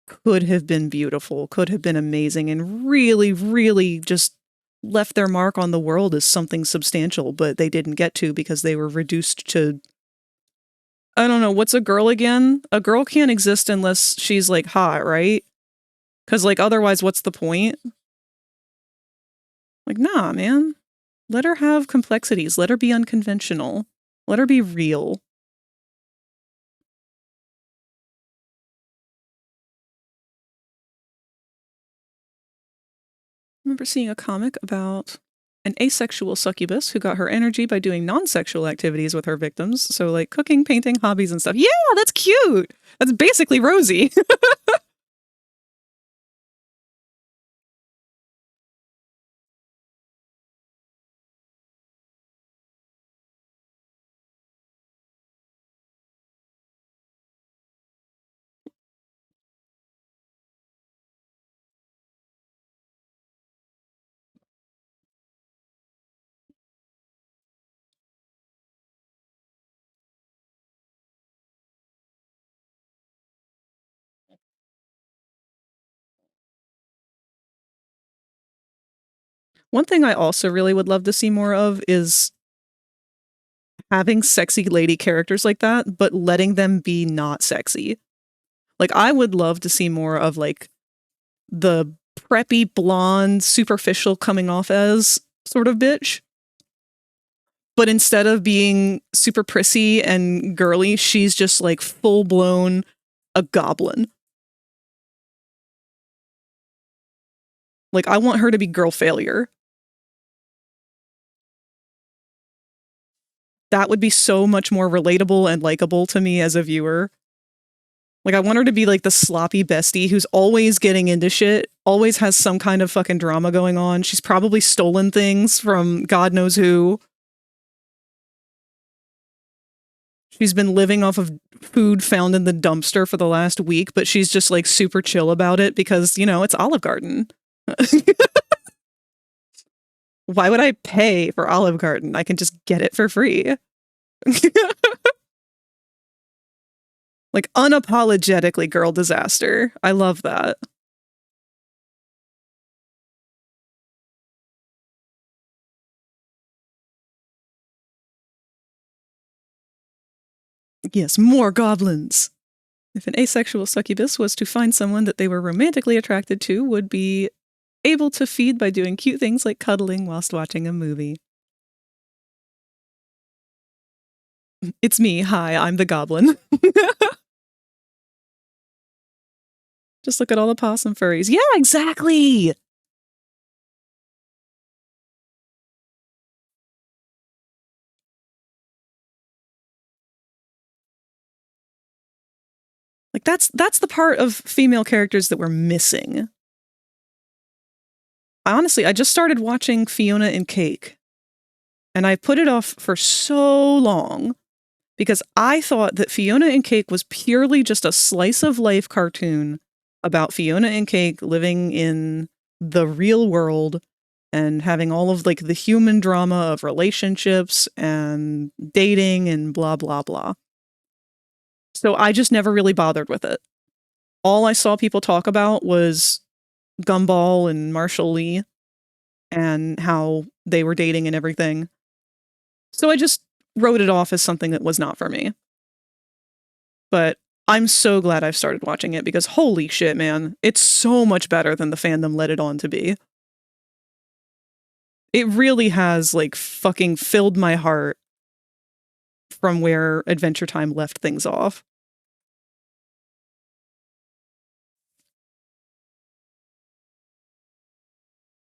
could have been beautiful, could have been amazing, and really, really just left their mark on the world as something substantial, but they didn't get to because they were reduced to... I don't know, what's a girl again? A girl can't exist unless she's, like, hot, right? Because, like, otherwise, what's the point? Like, nah, man. Let her have complexities. Let her be unconventional. Let her be real. I remember seeing a comic about an asexual succubus who got her energy by doing non-sexual activities with her victims. So, like, cooking, painting, hobbies, and stuff. Yeah, that's cute! That's basically Rosie. One thing I also really would love to see more of is having sexy lady characters like that, but letting them be not sexy. Like, I would love to see more of, like, the preppy, blonde, superficial coming off as sort of bitch. But instead of being super prissy and girly, she's just, like, full-blown a goblin. Like, I want her to be girl failure. That would be so much more relatable and likable to me as a viewer. Like, I want her to be like the sloppy bestie who's always getting into shit, always has some kind of fucking drama going on. She's probably stolen things from God knows who. She's been living off of food found in the dumpster for the last week, but she's just like super chill about it because, you know, it's Olive Garden. Why would I pay for Olive Garden? I can just get it for free. Like, unapologetically girl disaster. I love that. Yes, more goblins. If an asexual succubus was to find someone that they were romantically attracted to, would be able to feed by doing cute things like cuddling whilst watching a movie. It's me. Hi, I'm the goblin. Just look at all the possum furries. Yeah, exactly! Like, that's the part of female characters that we're missing. I just started watching Fiona and Cake. And I put it off for so long because I thought that Fiona and Cake was purely just a slice of life cartoon about Fiona and Cake living in the real world and having all of like the human drama of relationships and dating and blah, blah, blah. So I just never really bothered with it. All I saw people talk about was Gumball and Marshall Lee and how they were dating and everything. So I just wrote it off as something that was not for me. But I'm so glad I've started watching it because holy shit, man, it's so much better than the fandom let it on to be. It really has like fucking filled my heart from where Adventure Time left things off.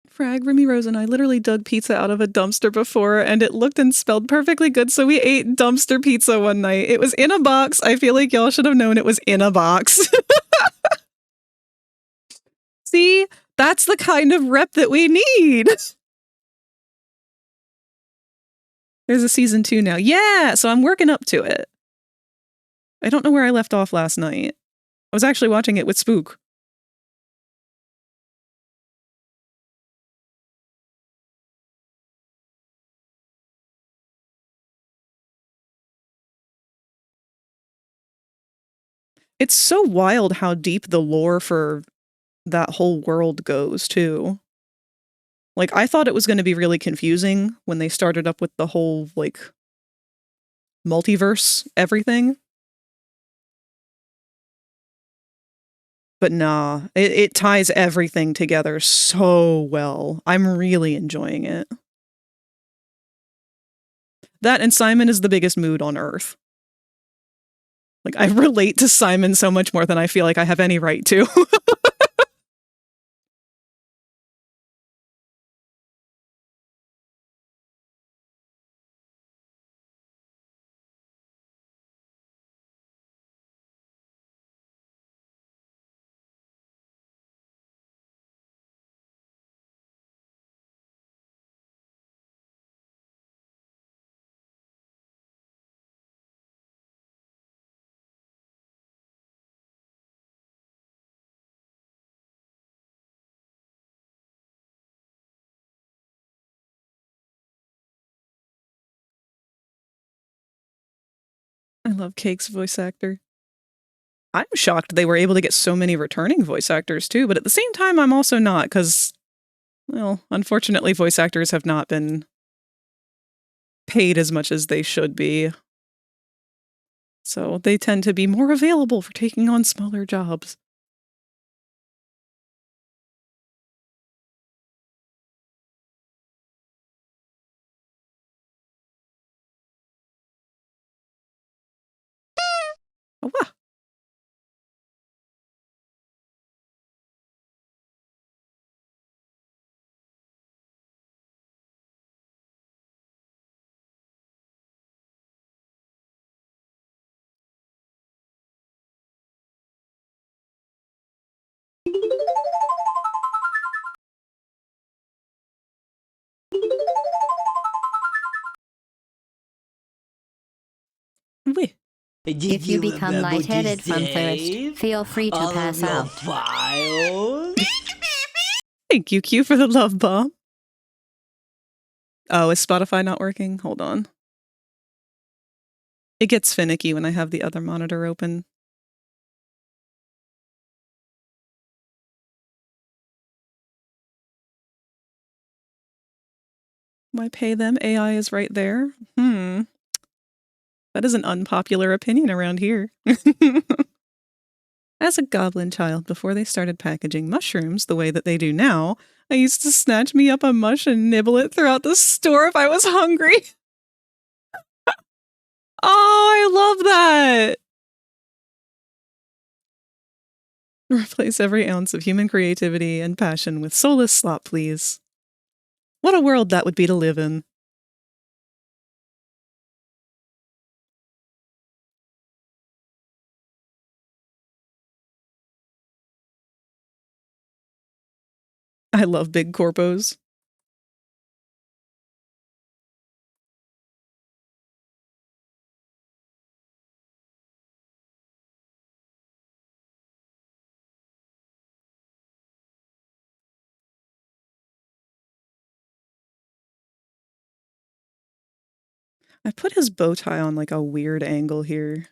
Frag, Remy Rose, and I literally dug pizza out of a dumpster before, and it looked and smelled perfectly good, so we ate dumpster pizza one night. It was in a box. I feel like y'all should have known it was in a box. See? That's the kind of rep that we need. There's a season 2 now. Yeah, so I'm working up to it. I don't know where I left off last night. I was actually watching it with Spook. It's so wild how deep the lore for that whole world goes, too. Like, I thought it was going to be really confusing when they started up with the whole, like, multiverse everything. But nah, it ties everything together so well. I'm really enjoying it. That and Simon is the biggest mood on Earth. Like, I relate to Simon so much more than I feel like I have any right to. I love Cake's voice actor. I'm shocked they were able to get so many returning voice actors too, but at the same time, I'm also not, because, well, unfortunately, voice actors have not been paid as much as they should be. So they tend to be more available for taking on smaller jobs. Oh, wow. Wait. If you become lightheaded from thirst, feel free to pass out. Thank you, Q, for the love bomb. Oh, is Spotify not working? Hold on. It gets finicky when I have the other monitor open. Why pay them? AI is right there. That is an unpopular opinion around here. As a goblin child, before they started packaging mushrooms the way that they do now, I used to snatch me up a mush and nibble it throughout the store if I was hungry. Oh, I love that! Replace every ounce of human creativity and passion with soulless slop, please. What a world that would be to live in. I love big corpos. I put his bow tie on like a weird angle here.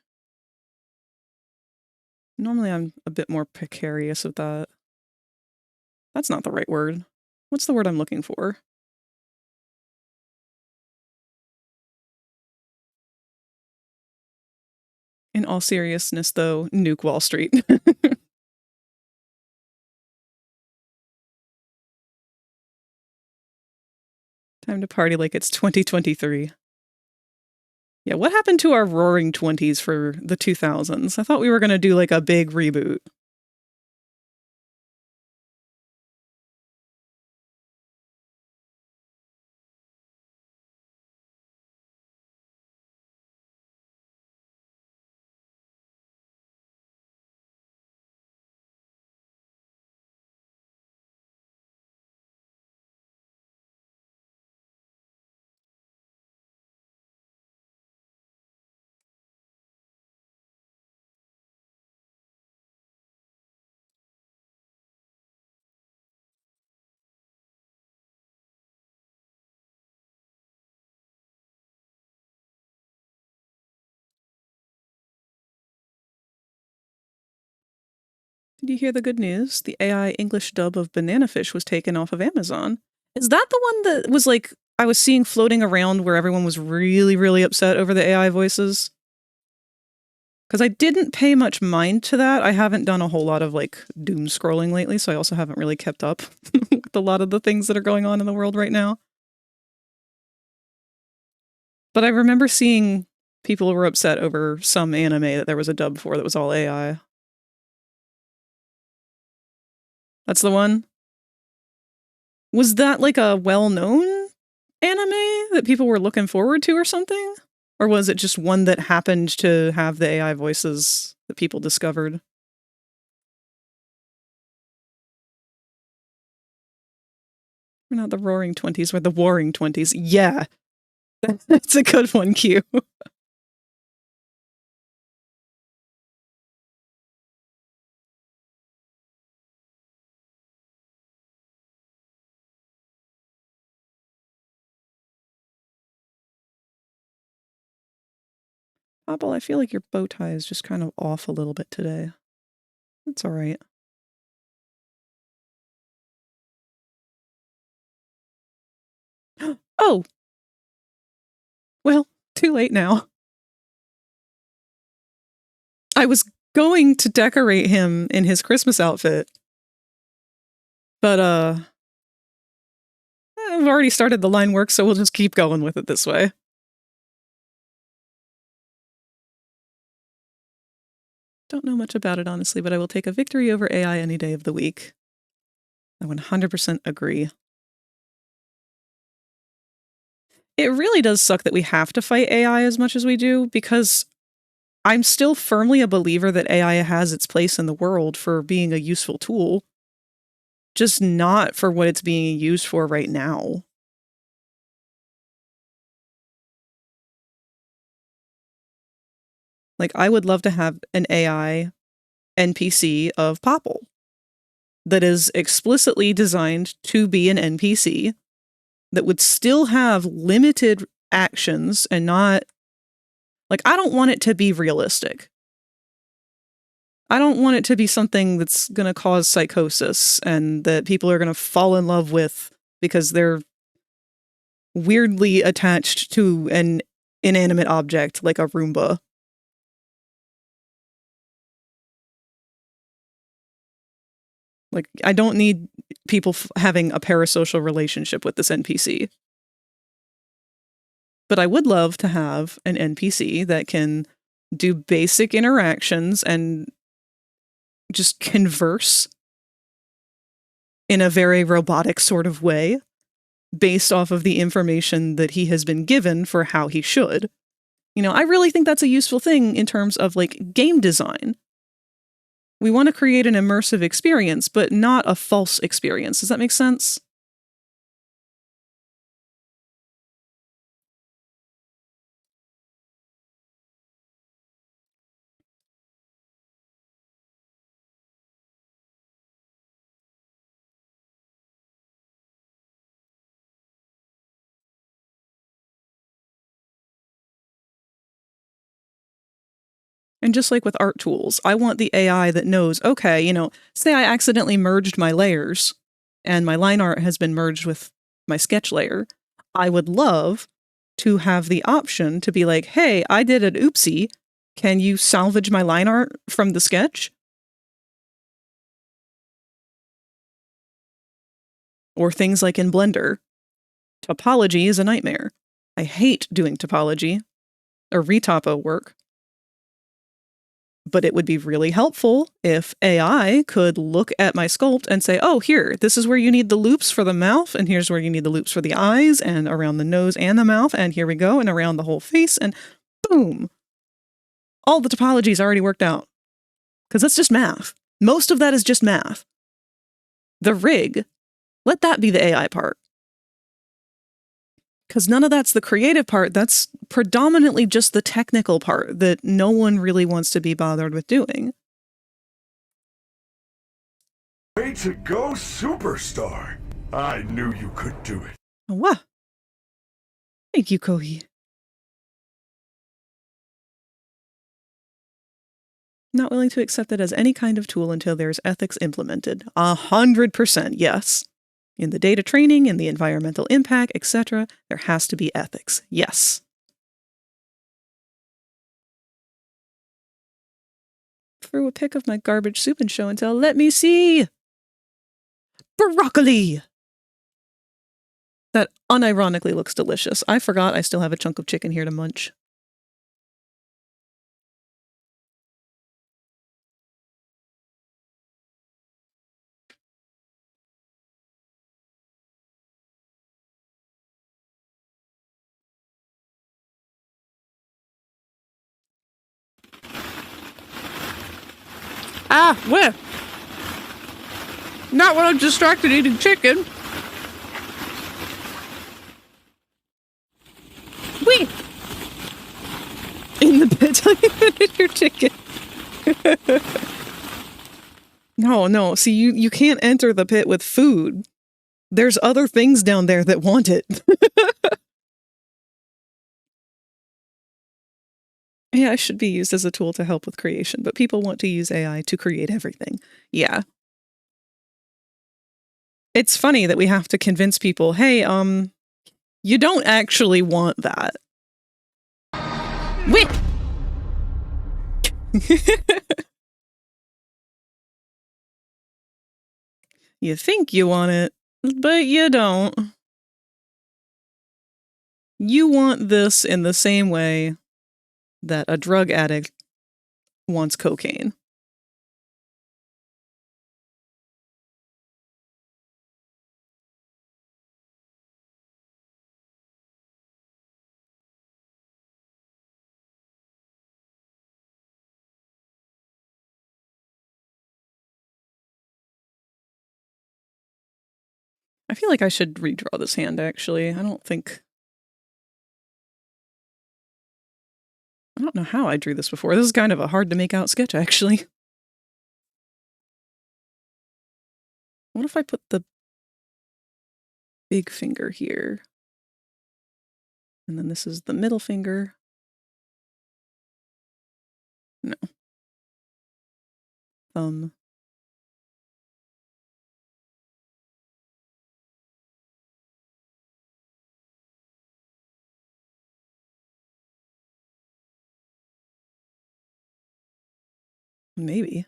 Normally I'm a bit more precarious with that. That's not the right word. What's the word I'm looking for? In all seriousness, though, nuke Wall Street. Time to party like it's 2023. Yeah, what happened to our roaring 20s for the 2000s? I thought we were going to do like a big reboot. Did you hear the good news? The AI English dub of Banana Fish was taken off of Amazon. Is that the one that was like, I was seeing floating around where everyone was really, really upset over the AI voices? Because I didn't pay much mind to that. I haven't done a whole lot of like doom scrolling lately, so I also haven't really kept up with a lot of the things that are going on in the world right now. But I remember seeing people were upset over some anime that there was a dub for that was all AI. That's the one? Was that like a well-known anime that people were looking forward to or something? Or was it just one that happened to have the AI voices that people discovered? We're not the roaring 20s, we're the warring 20s. Yeah, that's a good one, Q. Apple, I feel like your bow tie is just kind of off a little bit today. That's all right. Oh! Well, too late now. I was going to decorate him in his Christmas outfit. But, I've already started the line work, so we'll just keep going with it this way. Don't know much about it, honestly, but I will take a victory over AI any day of the week. I 100% agree. It really does suck that we have to fight AI as much as we do, because I'm still firmly a believer that AI has its place in the world for being a useful tool, just not for what it's being used for right now. Like, I would love to have an AI NPC of Popple that is explicitly designed to be an NPC that would still have limited actions and not... Like, I don't want it to be realistic. I don't want it to be something that's going to cause psychosis and that people are going to fall in love with because they're weirdly attached to an inanimate object like a Roomba. Like, I don't need people having a parasocial relationship with this NPC. But I would love to have an NPC that can do basic interactions and just converse in a very robotic sort of way based off of the information that he has been given for how he should. You know, I really think that's a useful thing in terms of like game design. We want to create an immersive experience, but not a false experience. Does that make sense? And just like with art tools, I want the AI that knows, okay, you know, say I accidentally merged my layers and my line art has been merged with my sketch layer. I would love to have the option to be like, hey, I did an oopsie. Can you salvage my line art from the sketch? Or things like in Blender. Topology is a nightmare. I hate doing topology or retopo work. But it would be really helpful if AI could look at my sculpt and say, oh, here, this is where you need the loops for the mouth, and here's where you need the loops for the eyes, and around the nose and the mouth, and here we go, and around the whole face, and boom. All the topology is already worked out. Because that's just math. Most of that is just math. The rig, let that be the AI part. Because none of that's the creative part. That's predominantly just the technical part that no one really wants to be bothered with doing. Way to go, superstar! I knew you could do it. Oh, wow. Thank you, Kohi. Not willing to accept it as any kind of tool until there's ethics implemented. 100% yes. In the data training, in the environmental impact, etc., there has to be ethics. Yes. Through a pic of my garbage soup and show and tell. Let me see! Broccoli! That unironically looks delicious. I forgot I still have a chunk of chicken here to munch. Ah, where? Not when I'm distracted eating chicken. Wait! In the pit, I hit your chicken. No. See, you can't enter the pit with food. There's other things down there that want it. AI should be used as a tool to help with creation, but people want to use AI to create everything. Yeah. It's funny that we have to convince people, hey, you don't actually want that. Wait! You think you want it, but you don't. You want this in the same way that a drug addict wants cocaine. I feel like I should redraw this hand, actually. I don't know how I drew this before. This is kind of a hard to make out sketch, actually. What if I put the big finger here? And then this is the middle finger. No. Thumb. Maybe.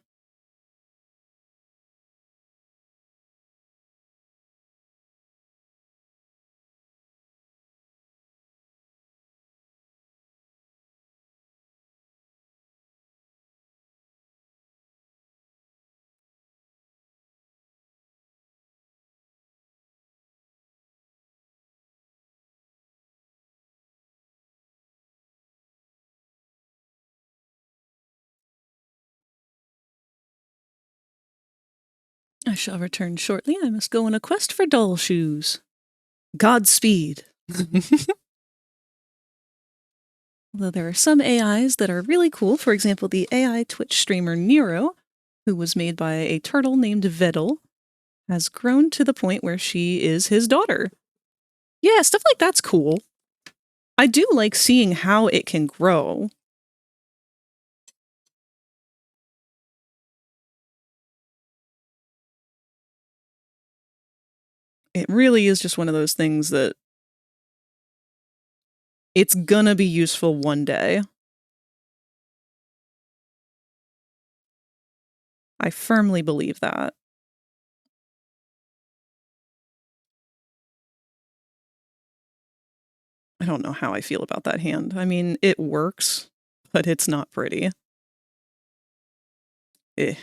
I shall return shortly. I must go on a quest for doll shoes. Godspeed. Although there are some AIs that are really cool. For example, the AI Twitch streamer Nero, who was made by a turtle named Vedel, has grown to the point where she is his daughter. Yeah, stuff like that's cool. I do like seeing how it can grow. It really is just one of those things that it's gonna be useful one day. I firmly believe that. I don't know how I feel about that hand. I mean, it works, but it's not pretty. Eh.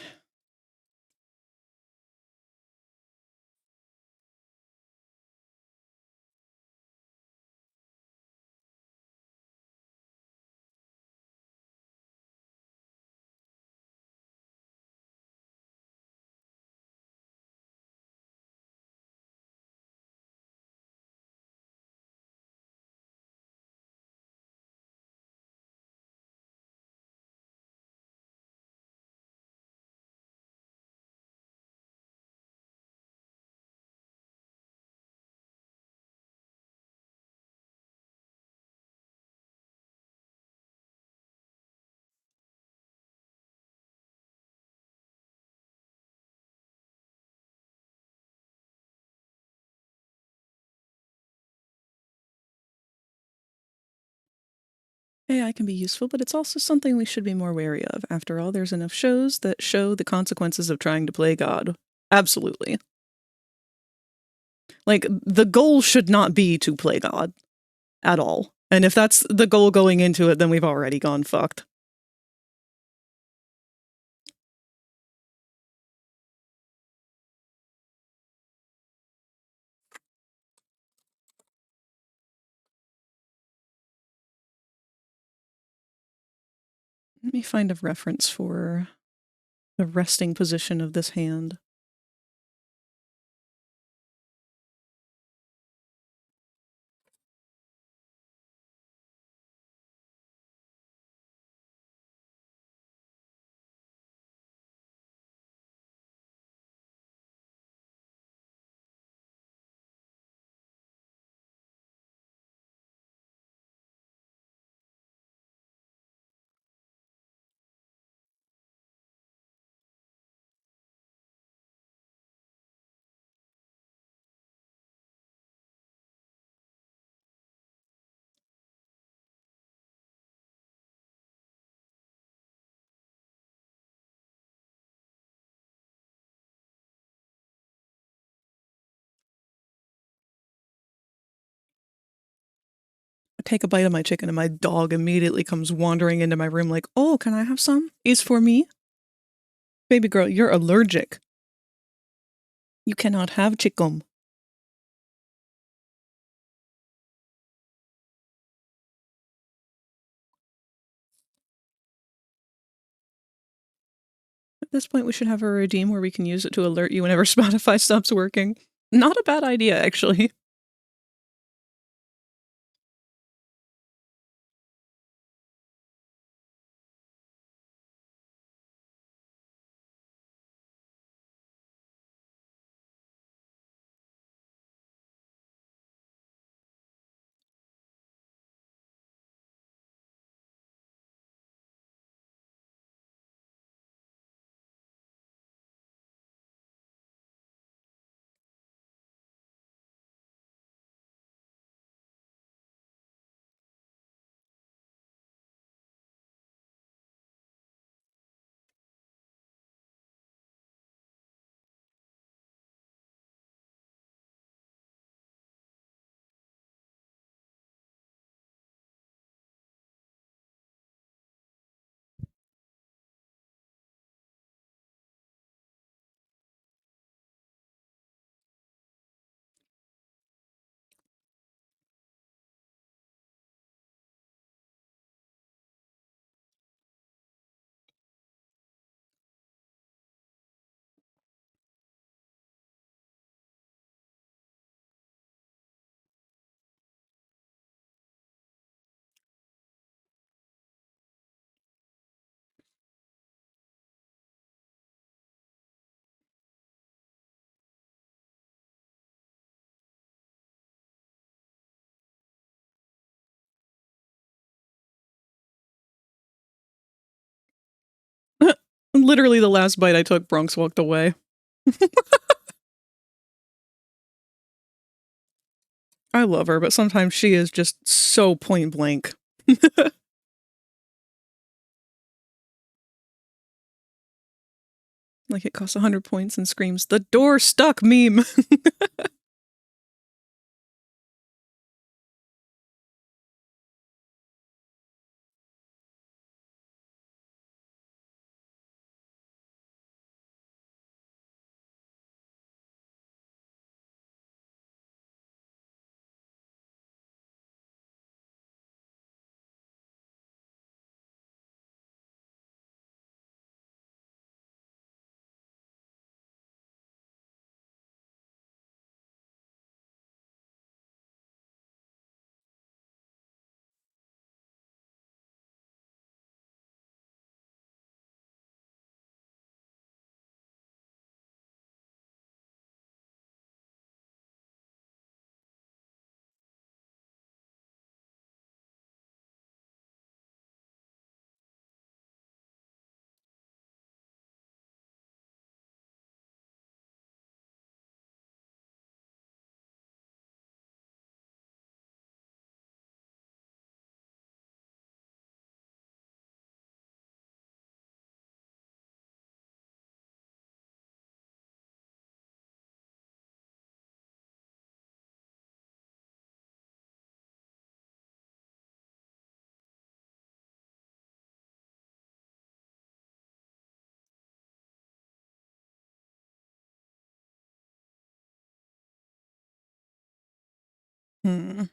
AI can be useful, but it's also something we should be more wary of. After all, there's enough shows that show the consequences of trying to play God. Absolutely. Like, the goal should not be to play God at all. And if that's the goal going into it, then we've already gone fucked. Let me find a reference for the resting position of this hand. I take a bite of my chicken and my dog immediately comes wandering into my room like, oh, can I have some? Is for me? Baby girl, you're allergic. You cannot have chicken. At this point, we should have a redeem where we can use it to alert you whenever Spotify stops working. Not a bad idea, actually. Literally the last bite I took, Bronx walked away. I love her, but sometimes she is just so point blank. Like it costs 100 points and screams, "The door stuck meme!" Hmm.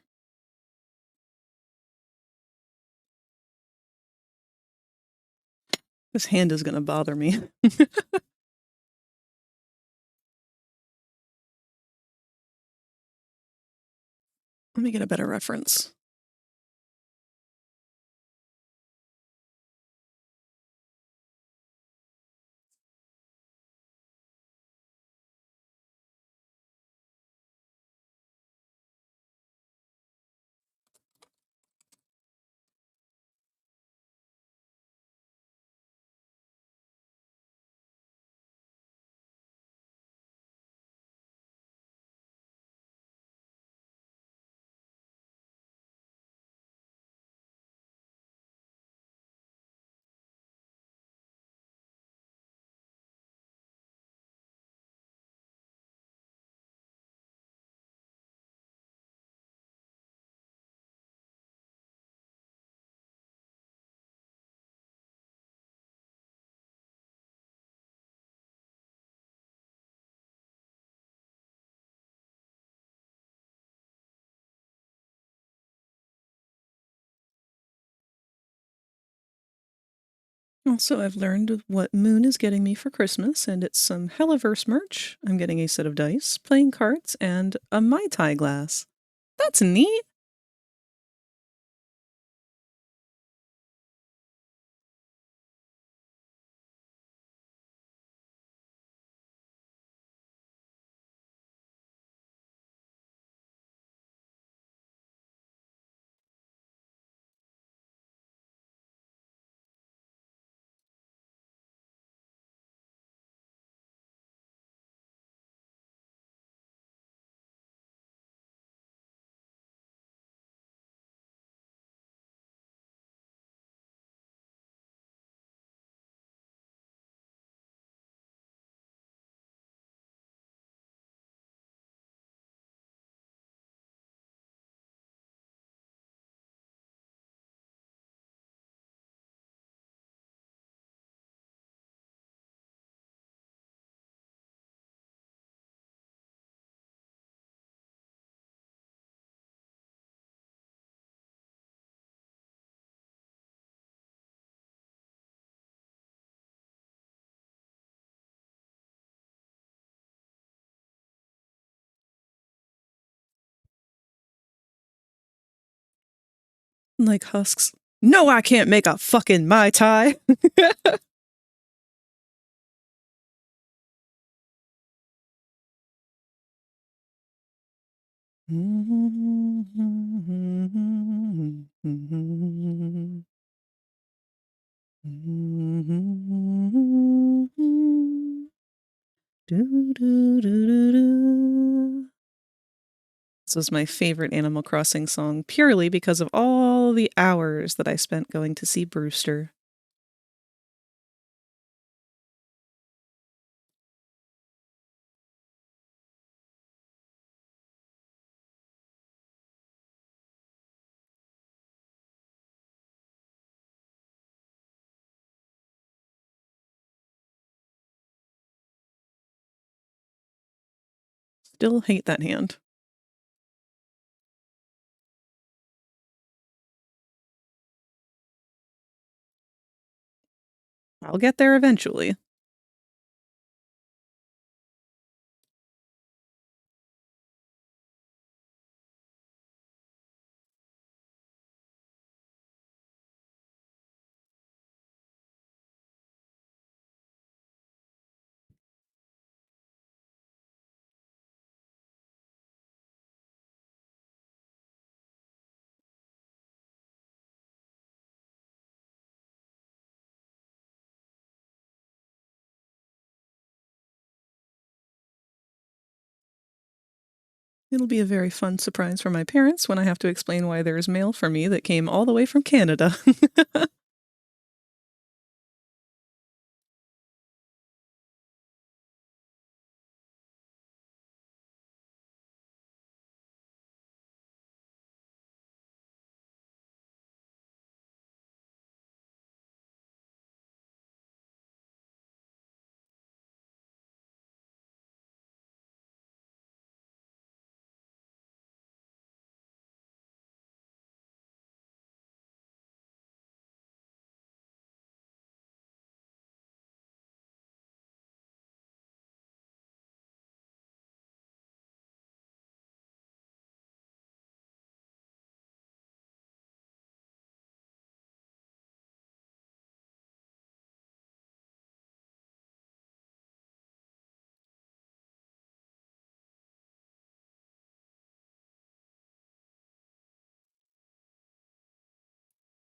This hand is gonna bother me. Let me get a better reference. Also, I've learned what Moon is getting me for Christmas, and it's some Helliverse merch. I'm getting a set of dice, playing cards, and a Mai Tai glass. That's neat! Like Husks. No, I can't make a fucking Mai Tai! Do, do, do, do, do. This was my favorite Animal Crossing song purely because of all the hours that I spent going to see Brewster. Still hate that hand. I'll get there eventually. It'll be a very fun surprise for my parents when I have to explain why there's mail for me that came all the way from Canada.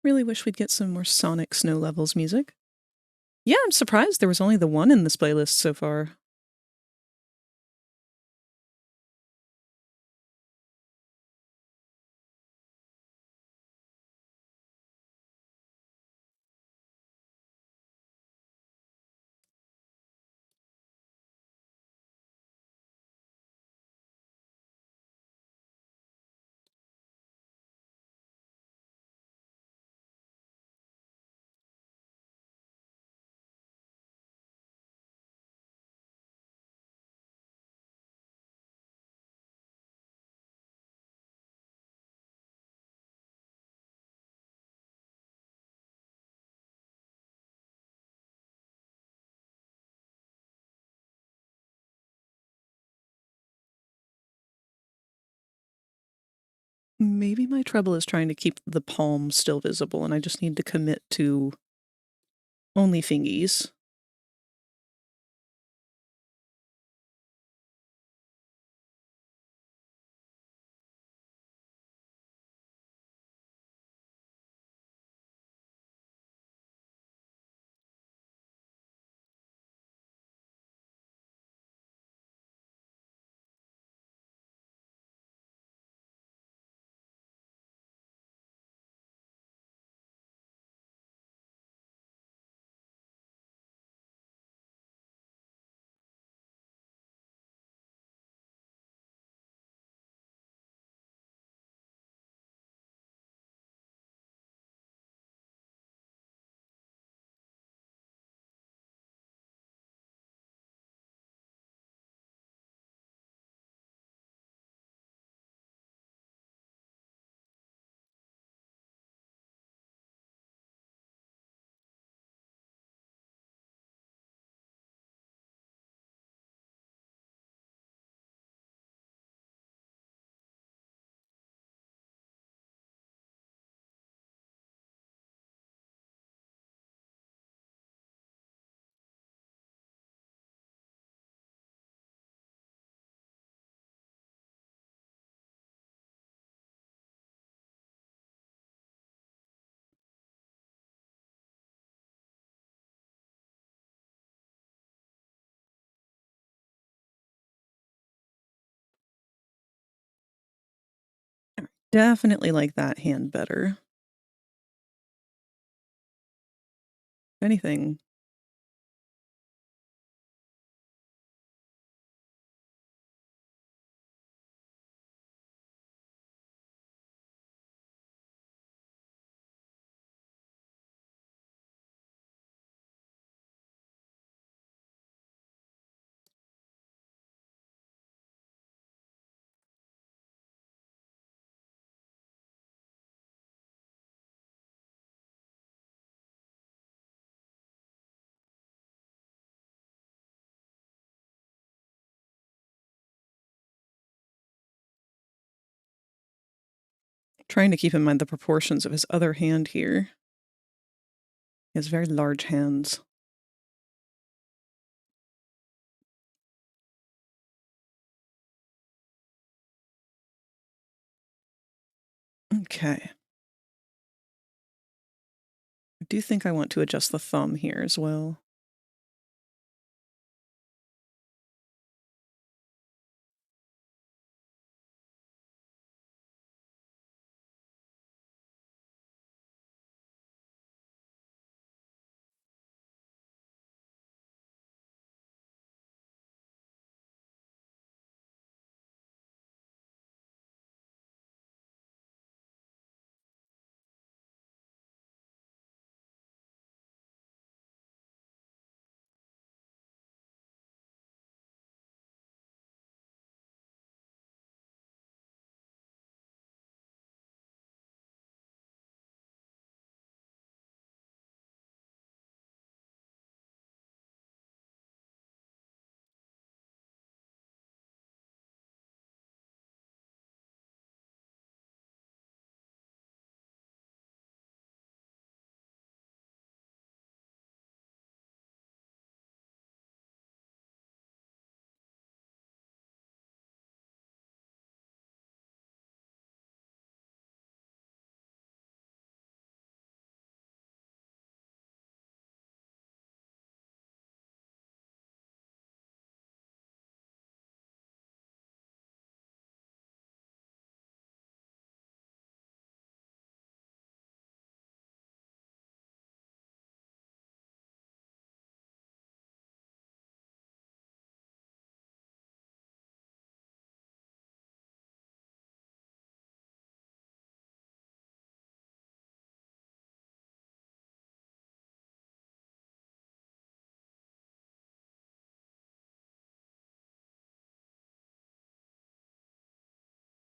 Really wish we'd get some more Sonic Snow Levels music. Yeah, I'm surprised there was only the one in this playlist so far. Maybe my trouble is trying to keep the palm still visible, and I just need to commit to only fingies. definitely like that hand better. If anything. Trying to keep in mind the proportions of his other hand here. He has very large hands. Okay. I do think I want to adjust the thumb here as well.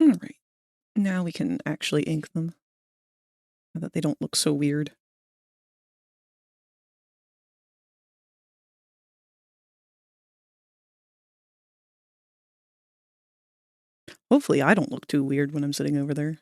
All right. Now we can actually ink them so that they don't look so weird. Hopefully I don't look too weird when I'm sitting over there.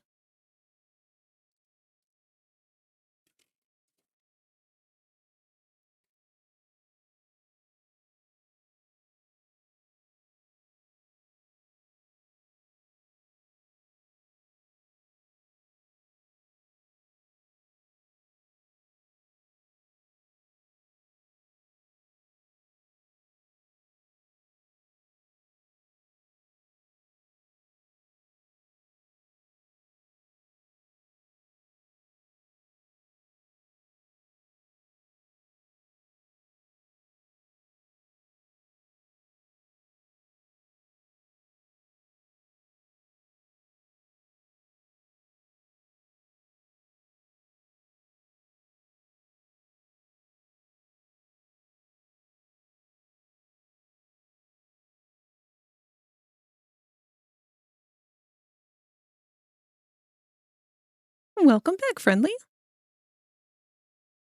Welcome back, friendly.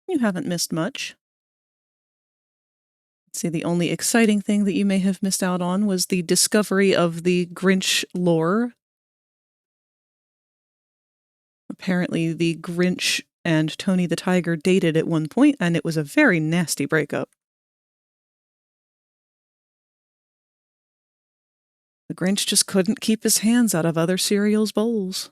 You haven't missed much. Let's see, the only exciting thing that you may have missed out on was the discovery of the Grinch lore. Apparently, the Grinch and Tony the Tiger dated at one point, and it was a very nasty breakup. The Grinch just couldn't keep his hands out of other cereal's bowls.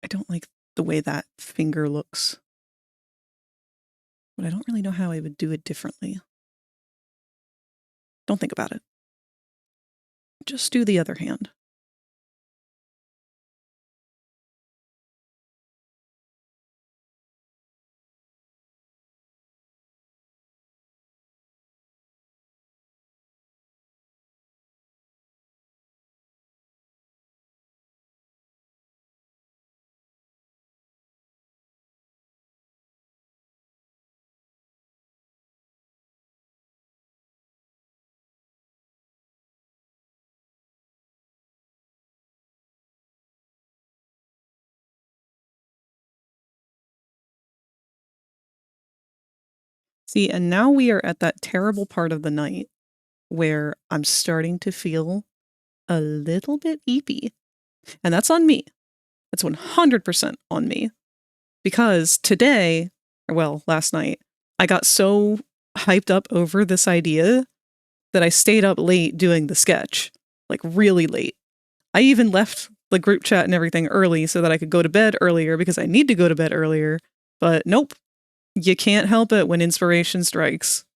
I don't like the way that finger looks. But I don't really know how I would do it differently. Don't think about it. Just do the other hand. See, and now we are at that terrible part of the night where I'm starting to feel a little bit eepy. And that's on me. That's 100% on me. Because today, or well, last night, I got so hyped up over this idea that I stayed up late doing the sketch. Like, really late. I even left the group chat and everything early so that I could go to bed earlier because I need to go to bed earlier. But nope. You can't help it when inspiration strikes.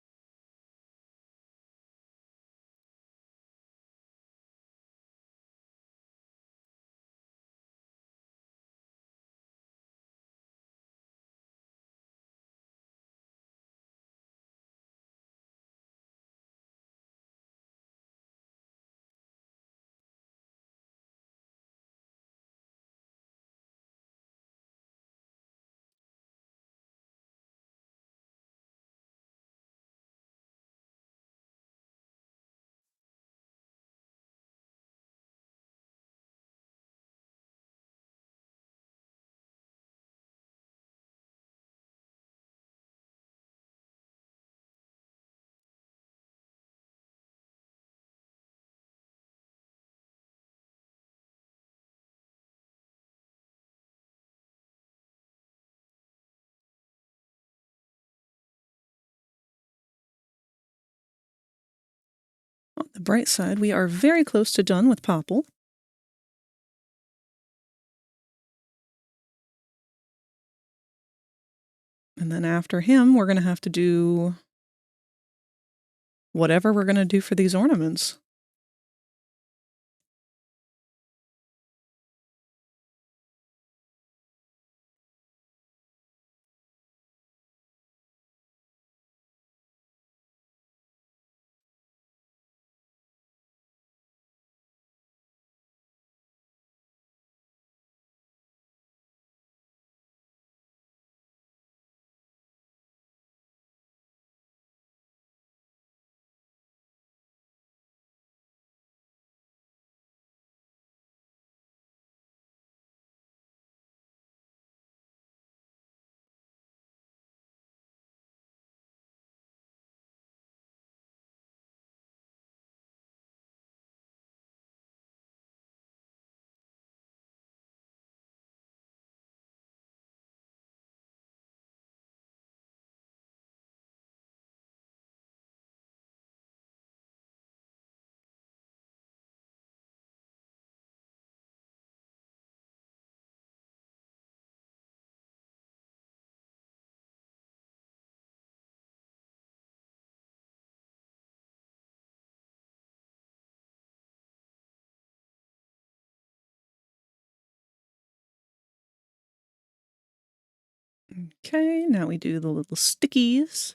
On the bright side, we are very close to done with Popple. And then after him, we're going to have to do whatever we're going to do for these ornaments. Okay, now we do the little stickies.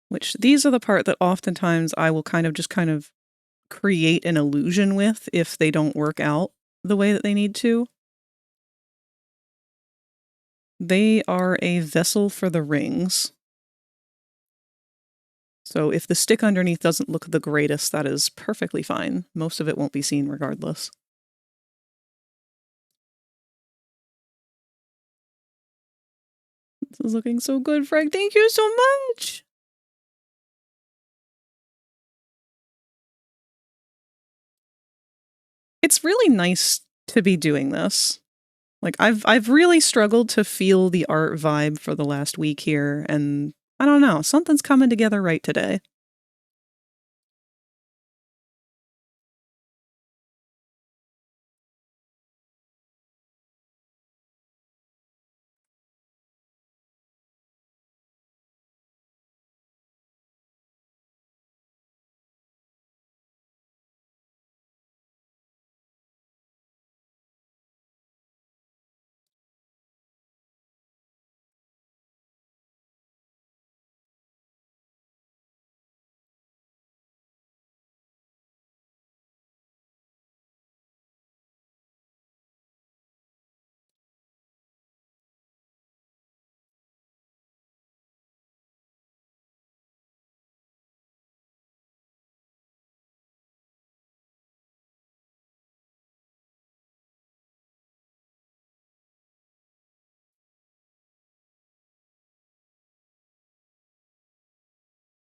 Which these are the part that oftentimes I will kind of create an illusion with if they don't work out the way that they need to. They are a vessel for the rings. So if the stick underneath doesn't look the greatest, that is perfectly fine. Most of it won't be seen regardless. This is looking so good, Frag. Thank you so much! It's really nice to be doing this. Like, I've really struggled to feel the art vibe for the last week here, and I don't know, something's coming together right today.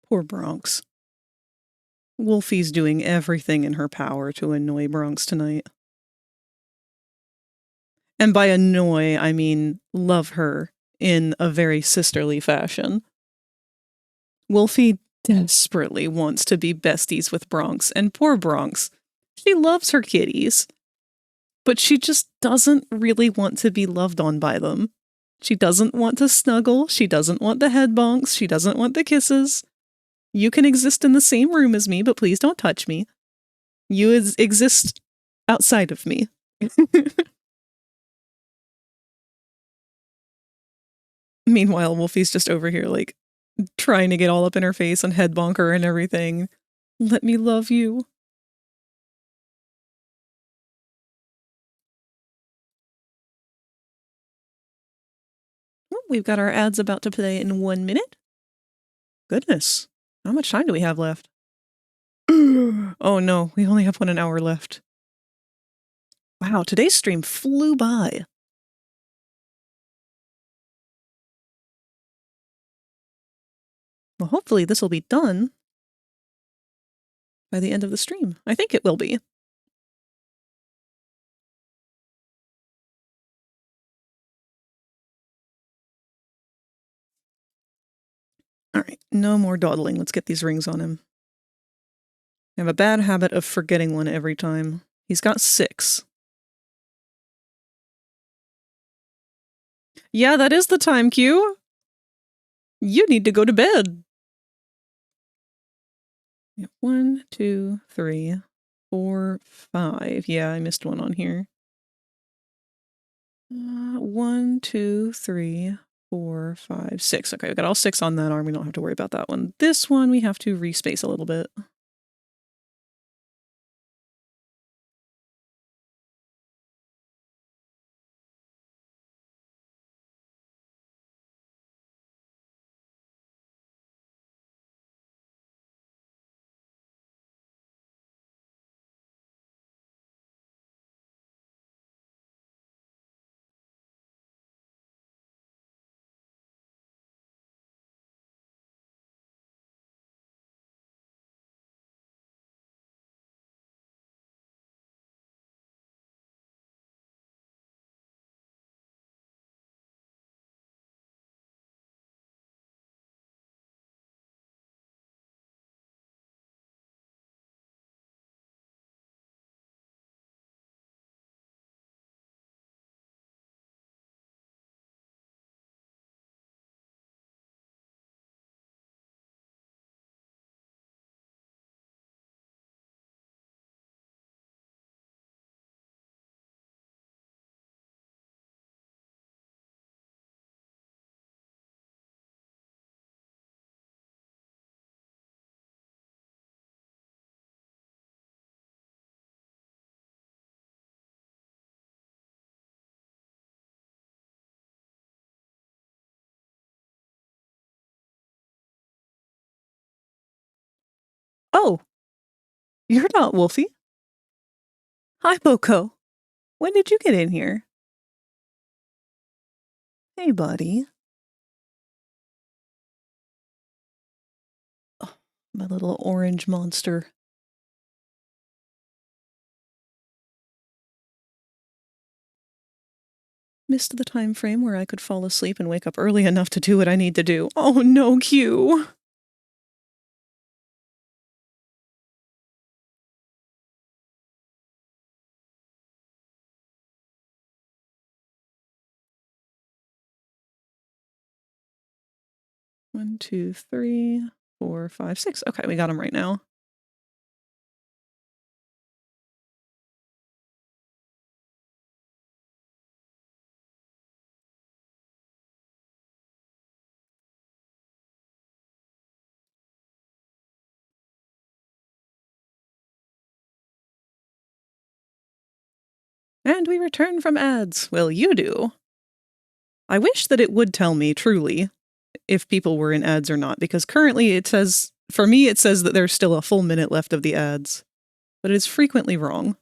Poor Bronx. Wolfie's doing everything in her power to annoy Bronx tonight. And by annoy, I mean love her in a very sisterly fashion. Wolfie desperately wants to be besties with Bronx, and poor Bronx. She loves her kitties, but she just doesn't really want to be loved on by them. She doesn't want to snuggle, she doesn't want the head bonks, she doesn't want the kisses. You can exist in the same room as me, but please don't touch me. You exist outside of me. Meanwhile, Wolfie's just over here, like, trying to get all up in her face and head bonk her and everything. Let me love you. Oh, we've got our ads about to play in 1 minute. Goodness. How much time do we have left? Oh no, we only have 1 hour left. Wow, today's stream flew by. Well, hopefully this will be done by the end of the stream. I think it will be. Alright, no more dawdling. Let's get these rings on him. I have a bad habit of forgetting one every time. He's got 6. Yeah, that is the time, Q. You need to go to bed. 1, 2, 3, 4, 5. Yeah, I missed one on here. 1, 2, 3, 4, 5, 6. Okay, we got all 6 on that arm. We don't have to worry about that one. This one we have to respace a little bit. Oh, you're not Wolfie. Hi, Boko. When did you get in here? Hey, buddy. Oh, my little orange monster. Missed the time frame where I could fall asleep and wake up early enough to do what I need to do. Oh no, Q! One, two, three, 4, 5, 6. Okay, we got him right now. And we return from ads. Well, you do. I wish that it would tell me, truly, if people were in ads or not, because currently it says, for me, it says that there's still a full minute left of the ads. But it is frequently wrong.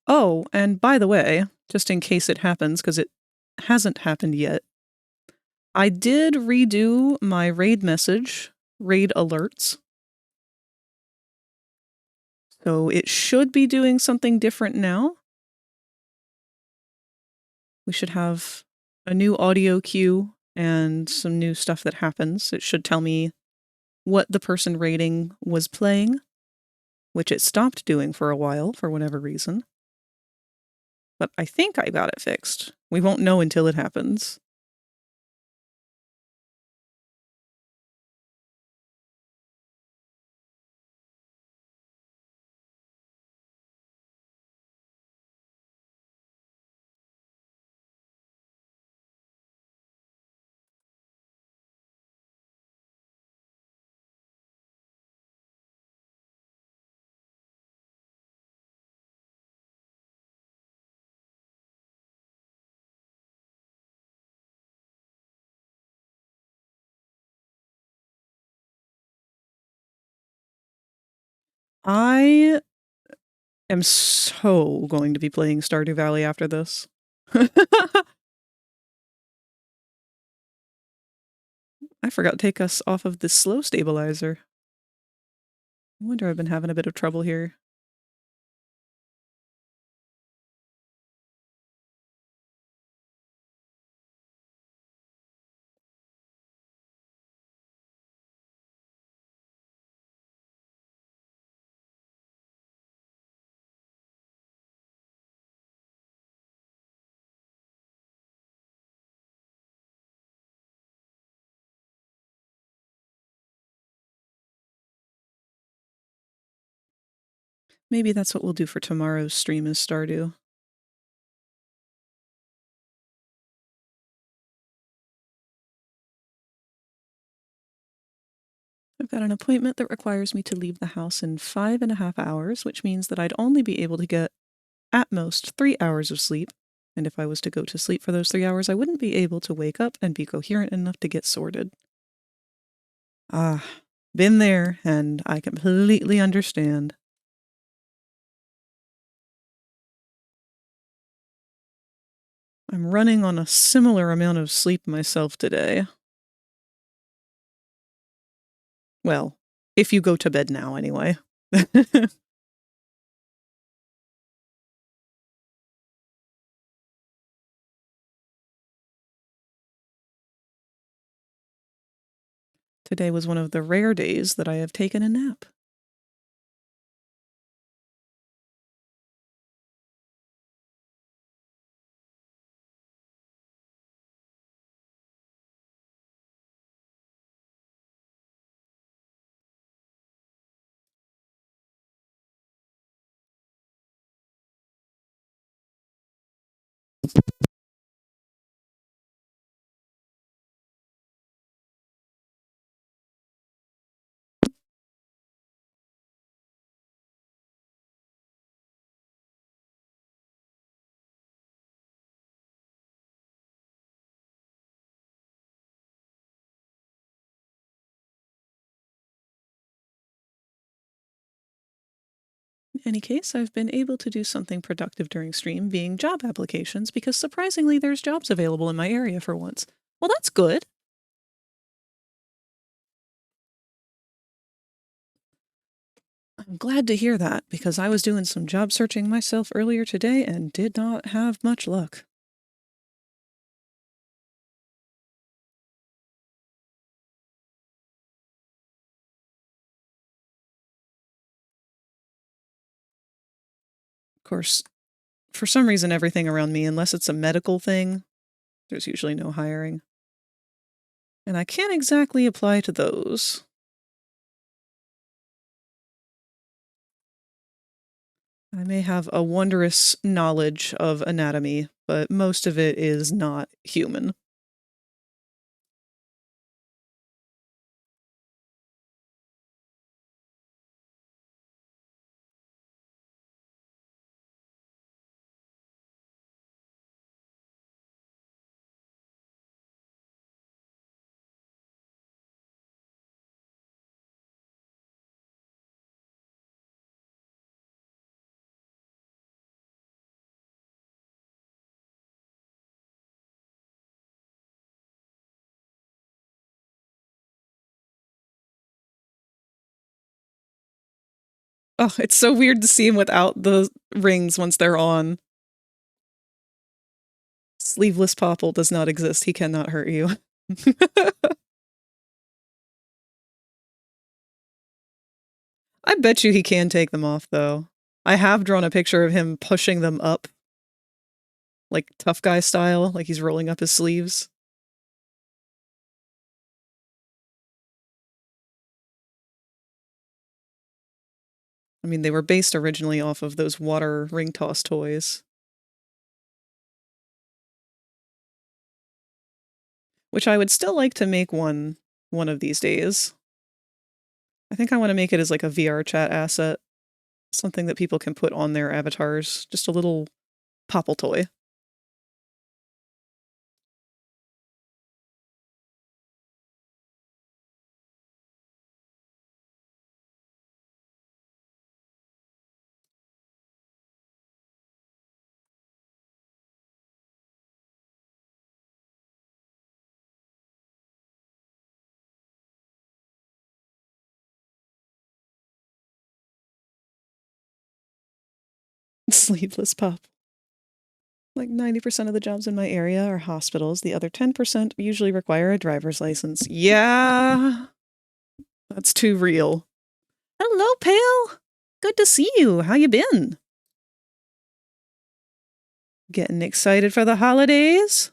Oh, and by the way, just in case it happens, because it hasn't happened yet, I did redo my raid message, raid alerts. So it should be doing something different now. We should have a new audio cue and some new stuff that happens. It should tell me what the person raiding was playing, which it stopped doing for a while for whatever reason. But I think I got it fixed. We won't know until it happens. I am so going to be playing Stardew Valley after this. I forgot to take us off of the slow stabilizer. I wonder I've been having a bit of trouble here. Maybe that's what we'll do for tomorrow's stream is Stardew. I've got an appointment that requires me to leave the house in 5.5 hours, which means that I'd only be able to get, at most, 3 hours of sleep. And if I was to go to sleep for those 3 hours, I wouldn't be able to wake up and be coherent enough to get sorted. Ah, been there, and I completely understand. I'm running on a similar amount of sleep myself today. Well, if you go to bed now, anyway. Today was one of the rare days that I have taken a nap. In any case, I've been able to do something productive during stream, being job applications, because surprisingly there's jobs available in my area for once. Well, that's good. I'm glad to hear that, because I was doing some job searching myself earlier today and did not have much luck. Of course, for some reason, everything around me, unless it's a medical thing, there's usually no hiring. And I can't exactly apply to those. I may have a wondrous knowledge of anatomy, but most of it is not human. Oh, it's so weird to see him without the rings once they're on. Sleeveless Popple does not exist. He cannot hurt you. I bet you he can take them off, though. I have drawn a picture of him pushing them up. Like tough guy style, like he's rolling up his sleeves. I mean, they were based originally off of those water ring toss toys. Which I would still like to make one of these days. I think I want to make it as like a VR chat asset. Something that people can put on their avatars. Just a little popple toy. Sleeveless pop. Like 90% of the jobs in my area are hospitals. The other 10% usually require a driver's license. Yeah, that's too real. Hello, Pale. Good to see you. How you been? Getting excited for the holidays?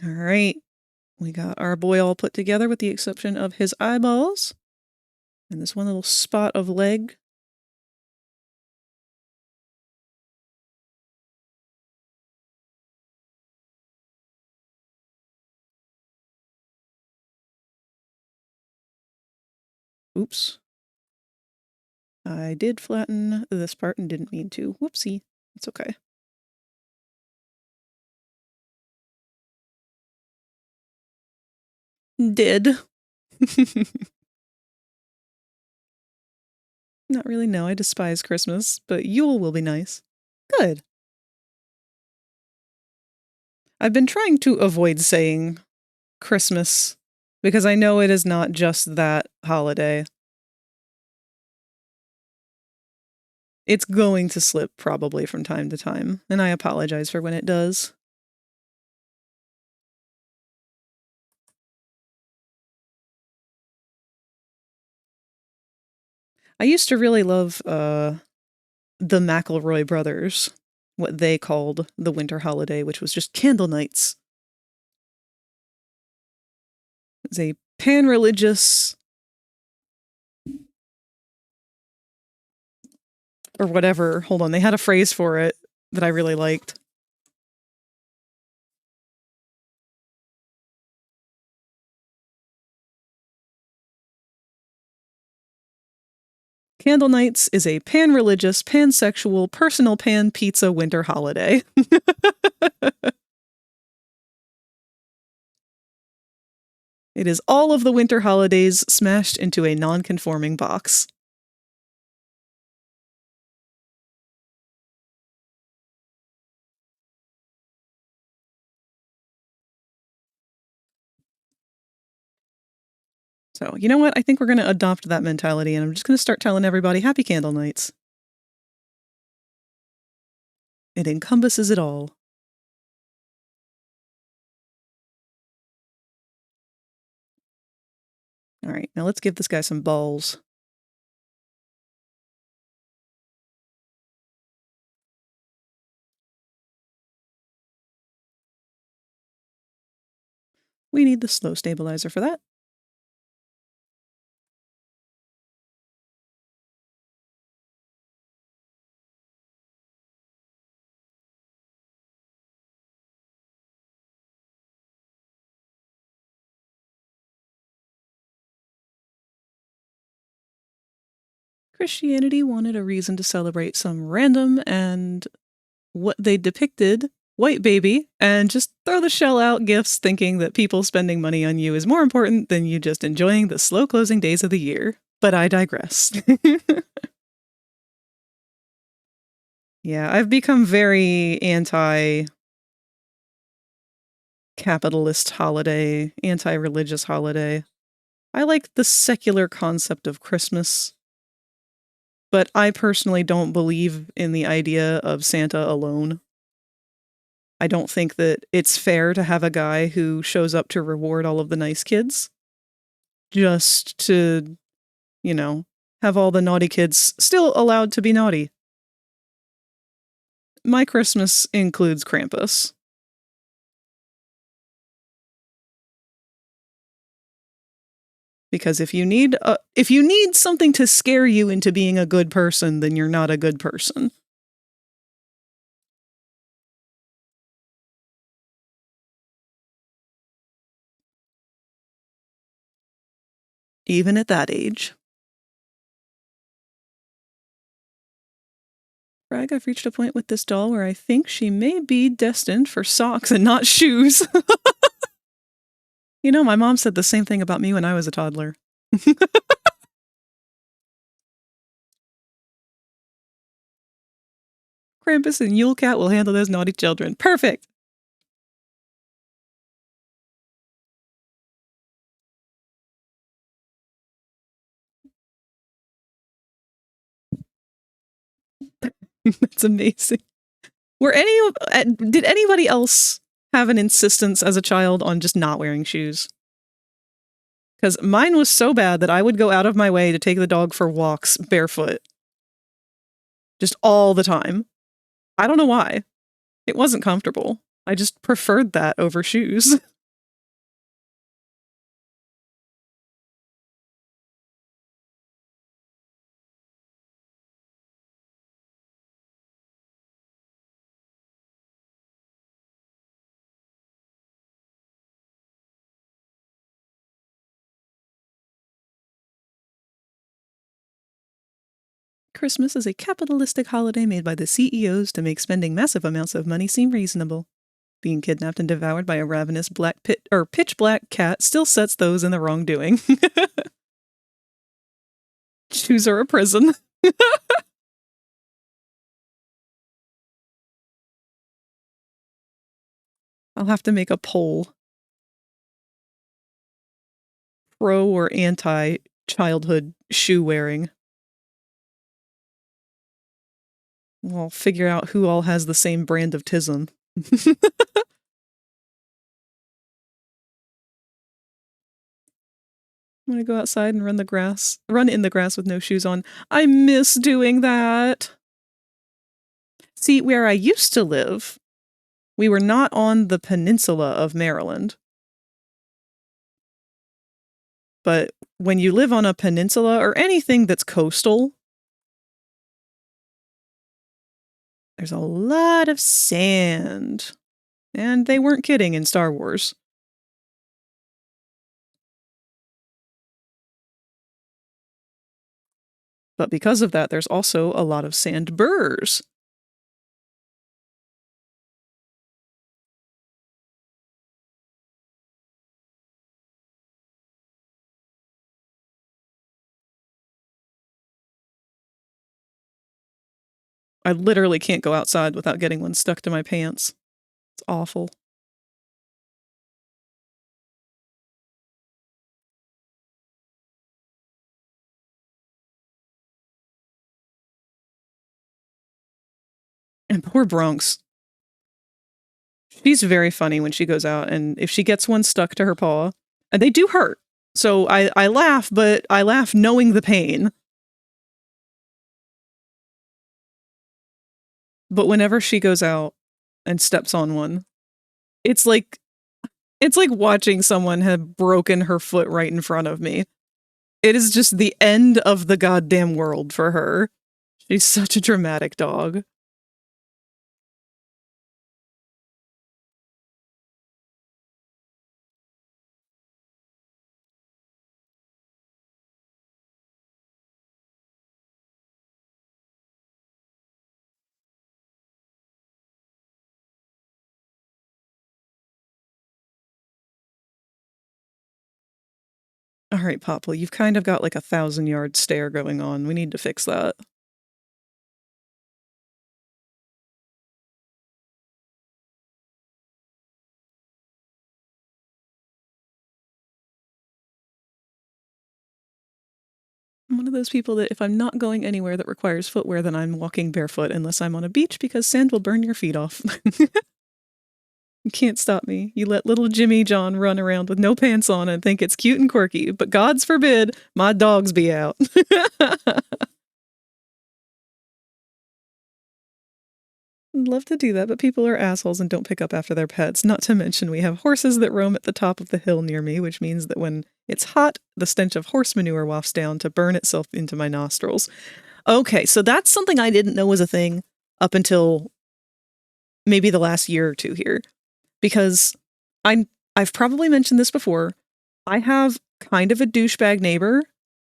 All right. We got our boy all put together with the exception of his eyeballs. And this one little spot of leg. Oops. I did flatten this part and didn't mean to. Whoopsie. It's okay. Did. Not really, no. I despise Christmas, but Yule will be nice. Good. I've been trying to avoid saying Christmas because I know it is not just that holiday. It's going to slip probably from time to time, and I apologize for when it does. I used to really love the McElroy brothers, what they called the winter holiday, which was just candle nights. It's a pan-religious or whatever. Hold on, they had a phrase for it that I really liked. Candle Nights is a pan-religious, pansexual, personal pan pizza winter holiday. It is all of the winter holidays smashed into a non-conforming box. So, you know what? I think we're going to adopt that mentality, and I'm just going to start telling everybody happy candle nights. It encompasses it all. All right, now let's give this guy some balls. We need the slow stabilizer for that. Christianity wanted a reason to celebrate some random and what they depicted white baby and just throw the shell out gifts thinking that people spending money on you is more important than you just enjoying the slow closing days of the year. But I digress. Yeah, I've become very anti-capitalist holiday, anti-religious holiday. I like the secular concept of Christmas, but I personally don't believe in the idea of Santa alone. I don't think that it's fair to have a guy who shows up to reward all of the nice kids just to, you know, have all the naughty kids still allowed to be naughty. My Christmas includes Krampus. Because if you need something to scare you into being a good person, then you're not a good person. Even at that age. Frag, I've reached a point with this doll where I think she may be destined for socks and not shoes. You know, my mom said the same thing about me when I was a toddler. Krampus and Yule Cat will handle those naughty children. Perfect! That's amazing. Did anybody else have an insistence as a child on just not wearing shoes? Because mine was so bad that I would go out of my way to take the dog for walks barefoot. Just all the time. I don't know why. It wasn't comfortable. I just preferred that over shoes. Christmas is a capitalistic holiday made by the CEOs to make spending massive amounts of money seem reasonable. Being kidnapped and devoured by a ravenous pitch black cat still sets those in the wrongdoing. Shoes are a prison. I'll have to make a poll. Pro or anti childhood shoe wearing. We'll figure out who all has the same brand of tism. I'm gonna go outside and run in the grass with no shoes on. I miss doing that. See, where I used to live, we were not on the peninsula of Maryland. But when you live on a peninsula or anything that's coastal, there's a lot of sand. And they weren't kidding in Star Wars. But because of that, there's also a lot of sand burrs. I literally can't go outside without getting one stuck to my pants. It's awful. And poor Bronx. She's very funny when she goes out, and if she gets one stuck to her paw, and they do hurt. So I laugh, but I laugh knowing the pain. But whenever she goes out and steps on one, it's like watching someone have broken her foot right in front of me. It is just the end of the goddamn world for her. She's such a dramatic dog. All right, Popple, you've kind of got like a 1,000-yard stare going on. We need to fix that. I'm one of those people that if I'm not going anywhere that requires footwear, then I'm walking barefoot unless I'm on a beach because sand will burn your feet off. You can't stop me. You let little Jimmy John run around with no pants on and think it's cute and quirky, but God's forbid my dogs be out. I'd love to do that, but people are assholes and don't pick up after their pets. Not to mention we have horses that roam at the top of the hill near me, which means that when it's hot, the stench of horse manure wafts down to burn itself into my nostrils. Okay, so that's something I didn't know was a thing up until maybe the last year or two here. Because I've probably mentioned this before. I have kind of a douchebag neighbor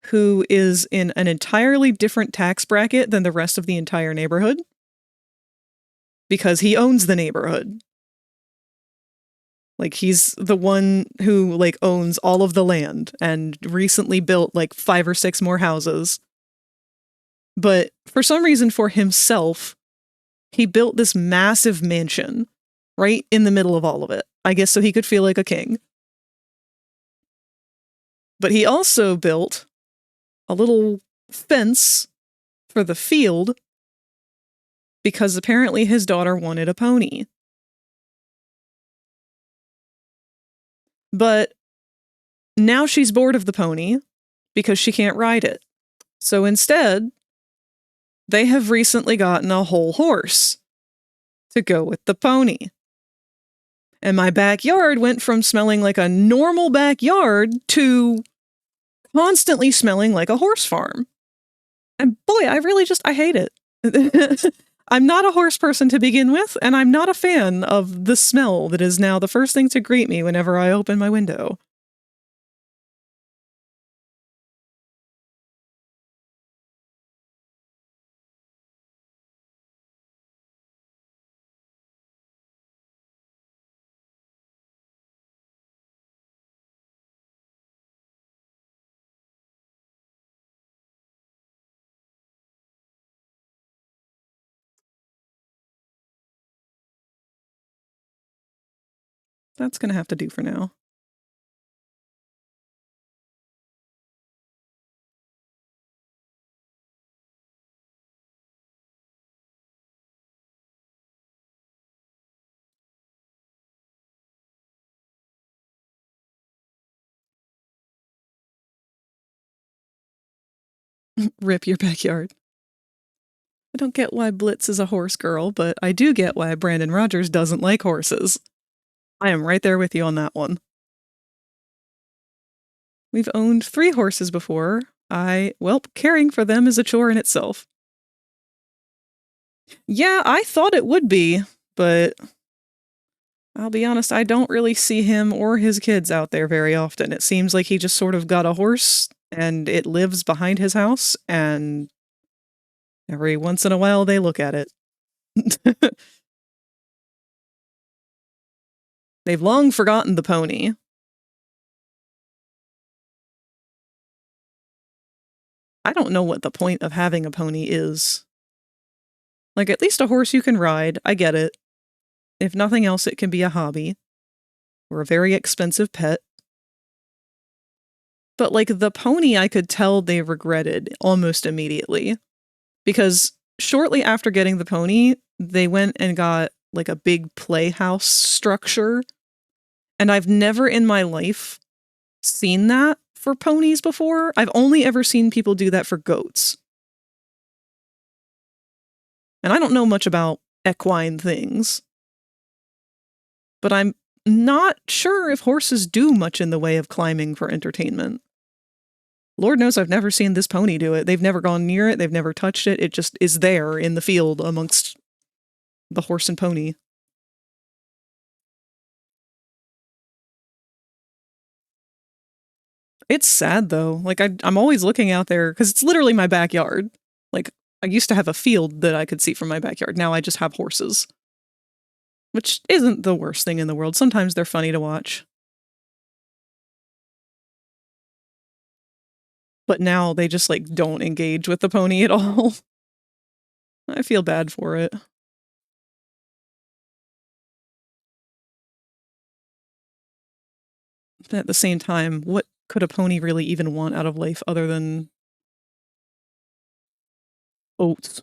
who is in an entirely different tax bracket than the rest of the entire neighborhood. Because he owns the neighborhood. Like, he's the one who, like, owns all of the land and recently built, like, 5 or 6 more houses. But for some reason, for himself, he built this massive mansion right in the middle of all of it. I guess so he could feel like a king. But he also built a little fence for the field because apparently his daughter wanted a pony. But now she's bored of the pony because she can't ride it. So instead, they have recently gotten a whole horse to go with the pony. And my backyard went from smelling like a normal backyard to constantly smelling like a horse farm. And boy, I hate it. I'm not a horse person to begin with, and I'm not a fan of the smell that is now the first thing to greet me whenever I open my window. That's gonna have to do for now. Rip your backyard. I don't get why Blitz is a horse girl, but I do get why Brandon Rogers doesn't like horses. I am right there with you on that one. We've owned 3 horses before. Caring for them is a chore in itself. Yeah, I thought it would be, but I'll be honest, I don't really see him or his kids out there very often. It seems like he just sort of got a horse and it lives behind his house, and every once in a while they look at it. They've long forgotten the pony. I don't know what the point of having a pony is. Like, at least a horse you can ride. I get it. If nothing else, it can be a hobby. Or a very expensive pet. But, like, the pony, I could tell they regretted almost immediately. Because shortly after getting the pony, they went and got, like, a big playhouse structure. And I've never in my life seen that for ponies before. I've only ever seen people do that for goats. And I don't know much about equine things. But I'm not sure if horses do much in the way of climbing for entertainment. Lord knows I've never seen this pony do it. They've never gone near it. They've never touched it. It just is there in the field amongst the horse and pony. It's sad, though. Like, I'm always looking out there, because it's literally my backyard. Like, I used to have a field that I could see from my backyard. Now I just have horses. Which isn't the worst thing in the world. Sometimes they're funny to watch. But now they just, like, don't engage with the pony at all. I feel bad for it. But at the same time, what could a pony really even want out of life other than oats?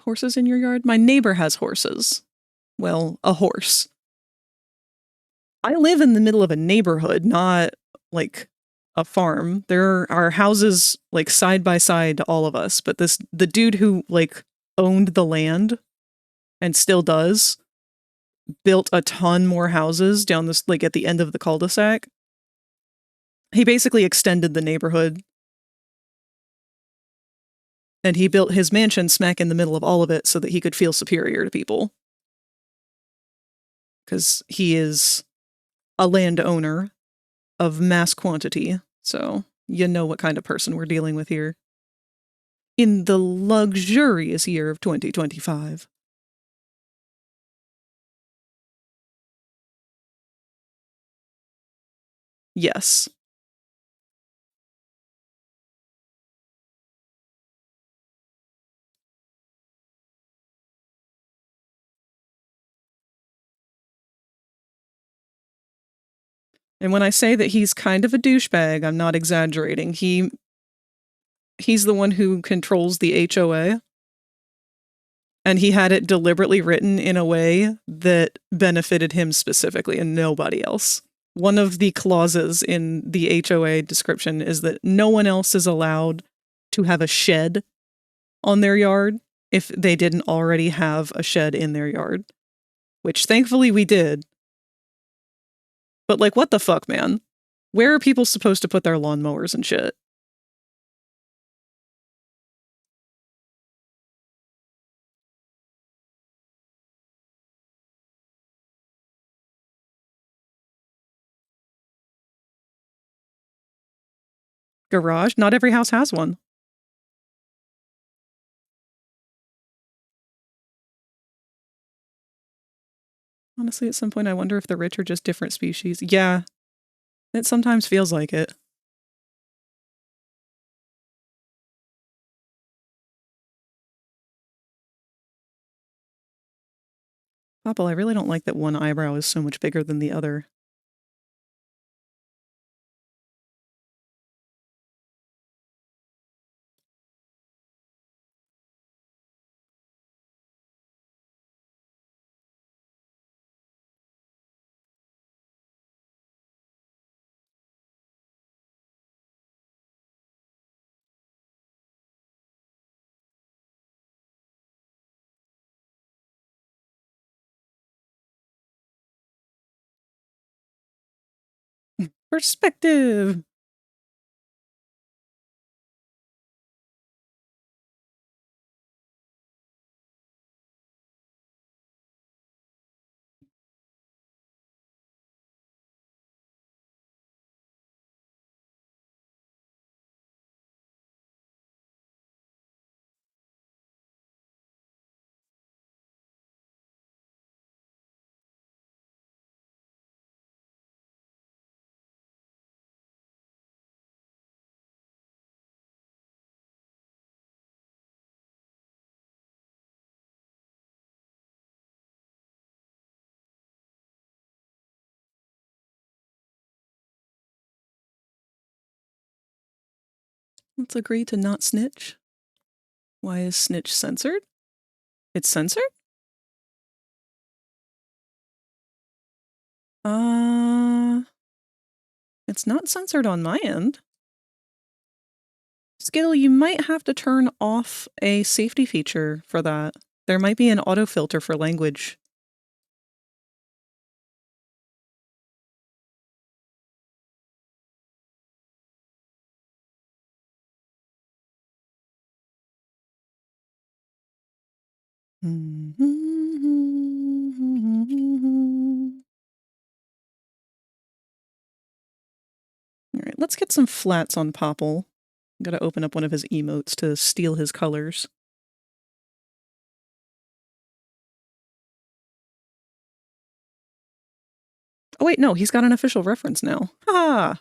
Horses in your yard? My neighbor has horses. Well, a horse. I live in the middle of a neighborhood, not like a farm. There are houses like side by side to all of us, but the dude who like owned the land and still does built a ton more houses down this like at the end of the cul-de-sac. He basically extended the neighborhood. And he built his mansion smack in the middle of all of it so that he could feel superior to people. Because he is a landowner of mass quantity, so you know what kind of person we're dealing with here. In the luxurious year of 2025. Yes. And when I say that he's kind of a douchebag, I'm not exaggerating. He's the one who controls the HOA. And he had it deliberately written in a way that benefited him specifically and nobody else. One of the clauses in the HOA description is that no one else is allowed to have a shed on their yard if they didn't already have a shed in their yard. Which thankfully we did. But like, what the fuck, man? Where are people supposed to put their lawnmowers and shit? Garage? Not every house has one. Honestly, at some point I wonder if the rich are just different species. Yeah, it sometimes feels like it. Popple, I really don't like that one eyebrow is so much bigger than the other. Perspective! Let's agree to not snitch. Why is snitch censored? It's censored? It's not censored on my end. Skittle, you might have to turn off a safety feature for that. There might be an autofilter for language. Alright, let's get some flats on Popple. Gotta open up one of his emotes to steal his colors. Oh wait, no, he's got an official reference now. Ha!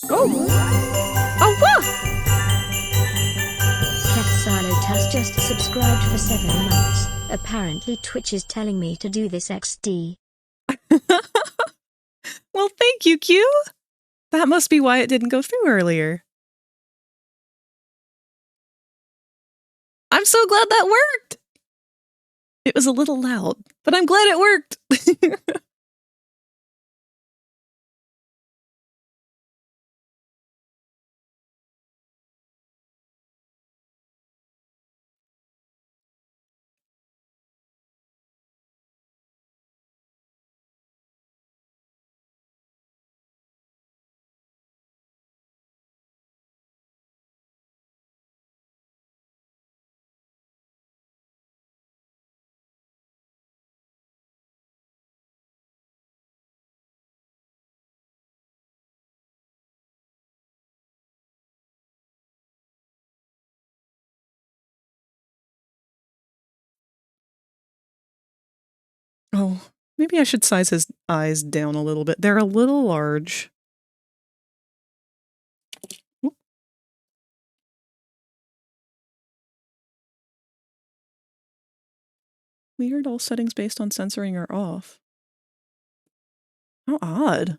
Oh! Oh, wah! Ketsalot has just subscribed for 7 months. Apparently Twitch is telling me to do this XD. Well, thank you, Q! That must be why it didn't go through earlier. I'm so glad that worked! It was a little loud, but I'm glad it worked! Oh, maybe I should size his eyes down a little bit. They're a little large. Oop. Weird, all settings based on censoring are off. How odd.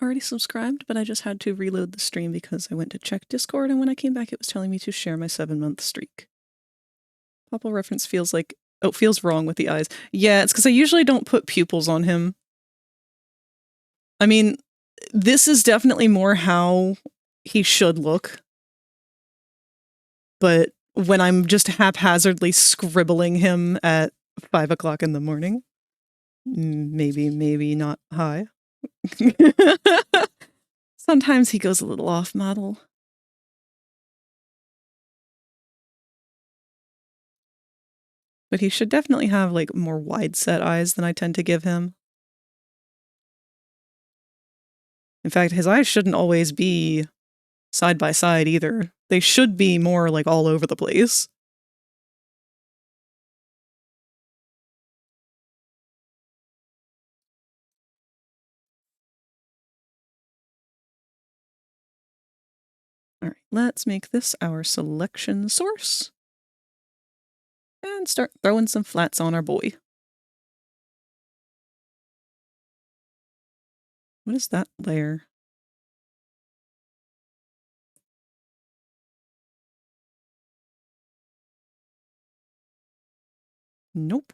Already subscribed, but I just had to reload the stream because I went to check Discord, and when I came back it was telling me to share my 7-month streak. Popple reference feels like... Oh, feels wrong with the eyes. Yeah, it's because I usually don't put pupils on him. I mean, this is definitely more how he should look. But when I'm just haphazardly scribbling him at 5 o'clock in the morning, maybe not high. Sometimes he goes a little off model. But he should definitely have, like, more wide-set eyes than I tend to give him. In fact, his eyes shouldn't always be side by side either. They should be more, like, all over the place. Alright, let's make this our selection source. And start throwing some flats on our boy. What is that layer? Nope.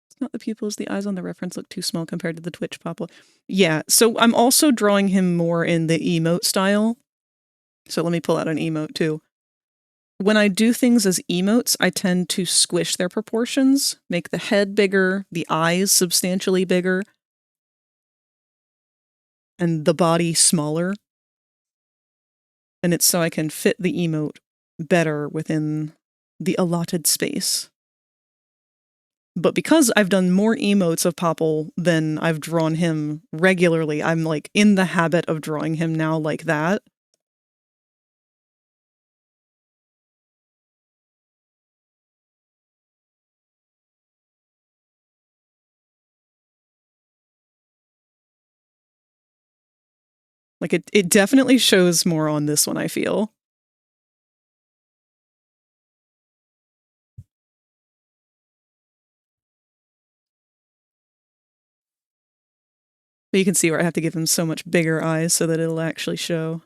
It's not the pupils. The eyes on the reference look too small compared to the Twitch pupil. Yeah, so I'm also drawing him more in the emote style. So let me pull out an emote too. When I do things as emotes, I tend to squish their proportions, make the head bigger, the eyes substantially bigger, and the body smaller. And it's so I can fit the emote better within the allotted space. But because I've done more emotes of Popple than I've drawn him regularly, I'm like in the habit of drawing him now like that. Like it definitely shows more on this one, I feel. But you can see where I have to give him so much bigger eyes so that it'll actually show.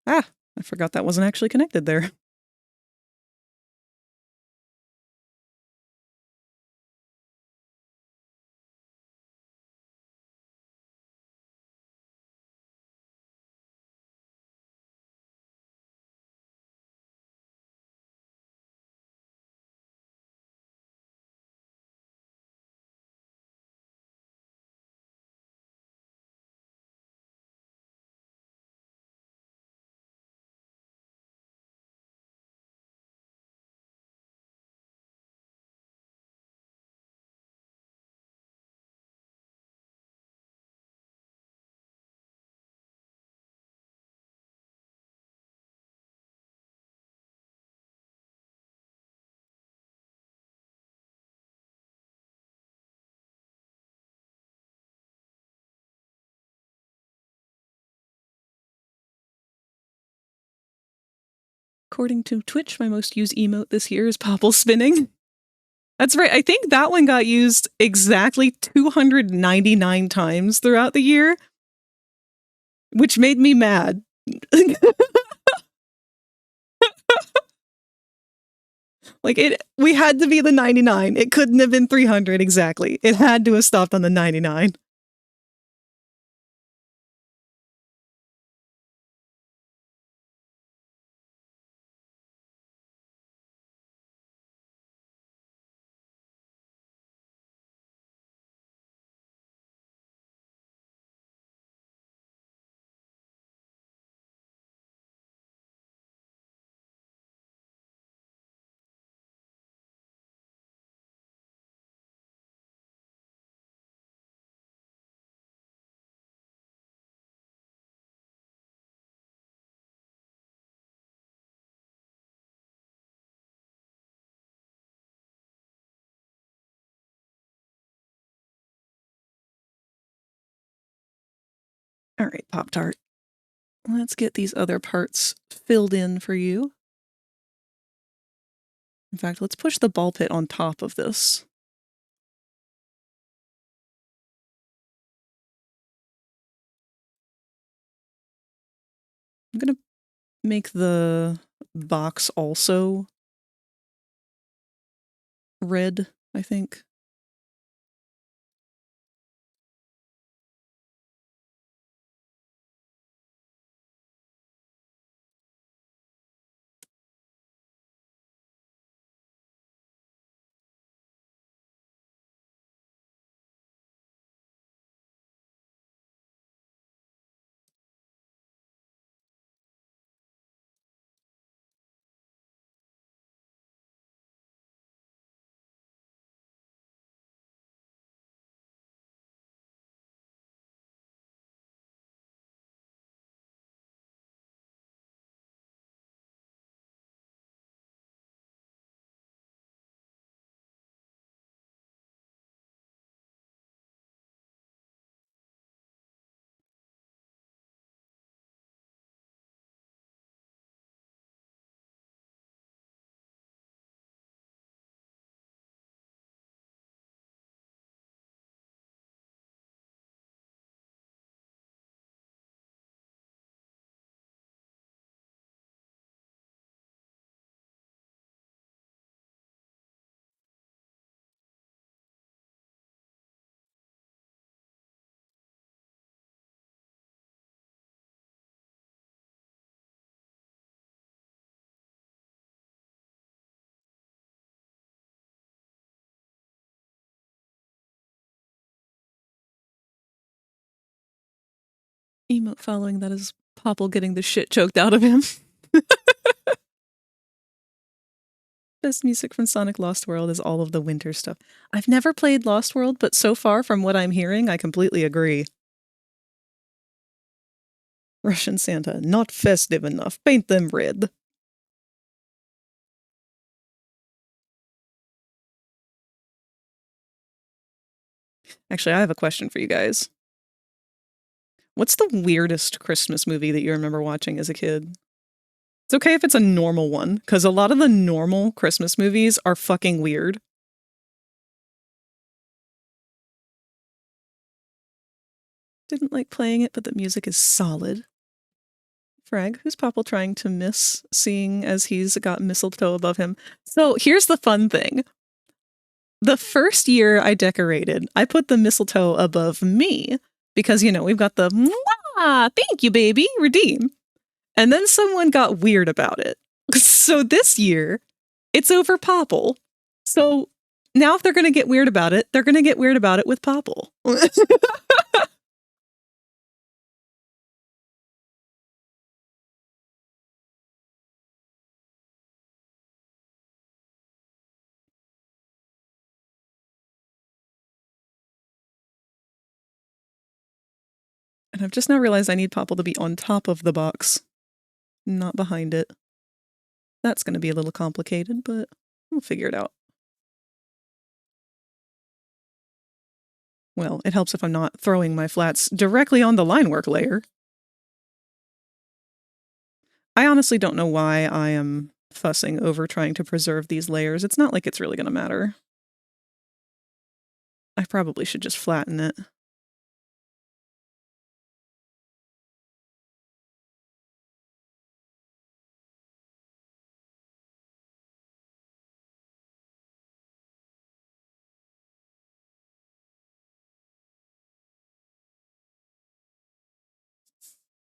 Ah, I forgot that wasn't actually connected there. According to Twitch, my most used emote this year is Popple spinning. That's right. I think that one got used exactly 299 times throughout the year, which made me mad. Like we had to be the 99. It couldn't have been 300 exactly. It had to have stopped on the 99. All right, Pop-Tart. Let's get these other parts filled in for you. In fact, let's push the ball pit on top of this. I'm going to make the box also red, I think. Emote following that is Popple getting the shit choked out of him. Best music from Sonic Lost World is all of the winter stuff. I've never played Lost World, but so far from what I'm hearing, I completely agree. Russian Santa, not festive enough. Paint them red. Actually, I have a question for you guys. What's the weirdest Christmas movie that you remember watching as a kid? It's okay if it's a normal one, because a lot of the normal Christmas movies are fucking weird. Didn't like playing it, but the music is solid. Frag, who's Popple trying to miss seeing as he's got mistletoe above him? So here's the fun thing. The first year I decorated, I put the mistletoe above me because, you know, we've got the, mwah, thank you, baby, redeem. And then someone got weird about it. So this year, it's over Popple. So now if they're going to get weird about it, they're going to get weird about it with Popple. And I've just now realized I need Popple to be on top of the box, not behind it. That's going to be a little complicated, but we'll figure it out. Well, it helps if I'm not throwing my flats directly on the line work layer. I honestly don't know why I am fussing over trying to preserve these layers. It's not like it's really going to matter. I probably should just flatten it.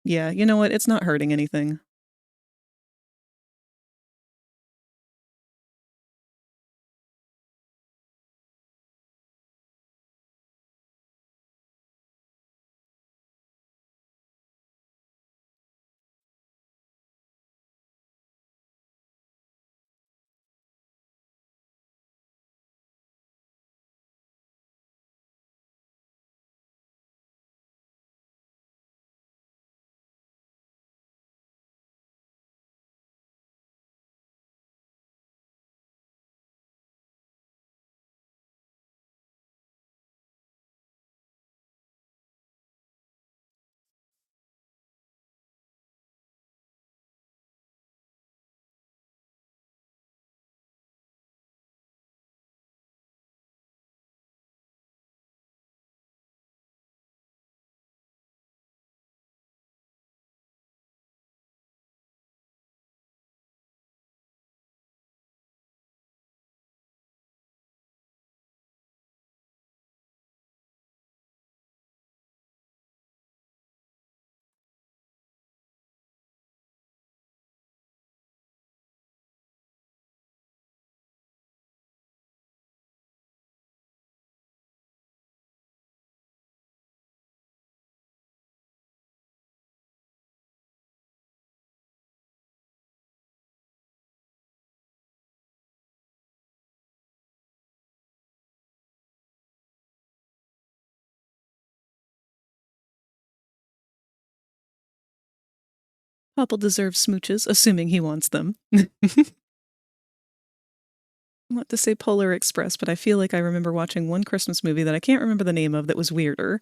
Yeah, you know what? It's not hurting anything. Popple deserves smooches, assuming he wants them. I want to say Polar Express, but I feel like I remember watching one Christmas movie that I can't remember the name of that was weirder.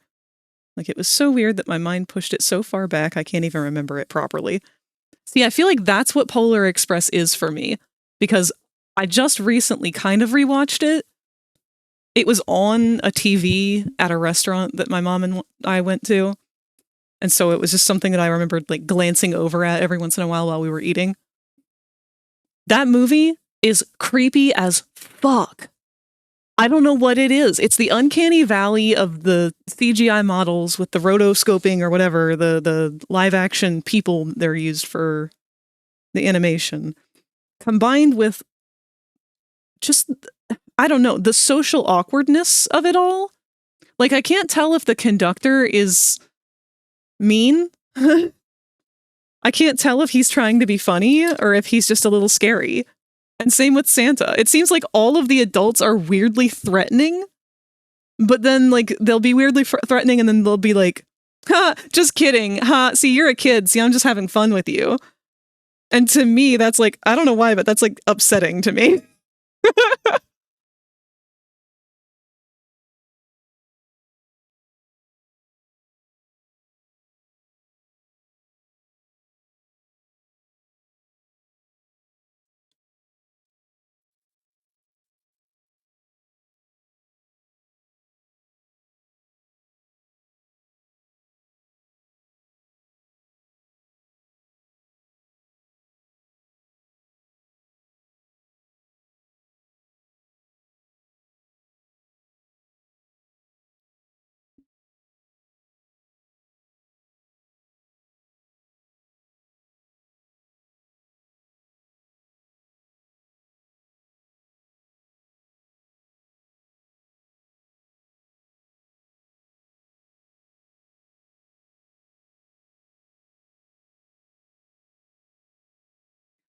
Like, it was so weird that my mind pushed it so far back I can't even remember it properly. See, I feel like that's what Polar Express is for me, because I just recently kind of rewatched it. It was on a TV at a restaurant that my mom and I went to. And so it was just something that I remembered like glancing over at every once in a while we were eating. That movie is creepy as fuck. I don't know what it is. It's the uncanny valley of the CGI models with the rotoscoping or whatever, the live action people they're used for the animation, combined with just, I don't know, the social awkwardness of it all. Like, I can't tell if the conductor is mean. I can't tell if he's trying to be funny or if he's just a little scary. And same with Santa. It seems like all of the adults are weirdly threatening, but then like they'll be weirdly threatening and then they'll be like, ha, just kidding. Ha, see, you're a kid. See, I'm just having fun with you. And to me, that's like, I don't know why, but that's like upsetting to me.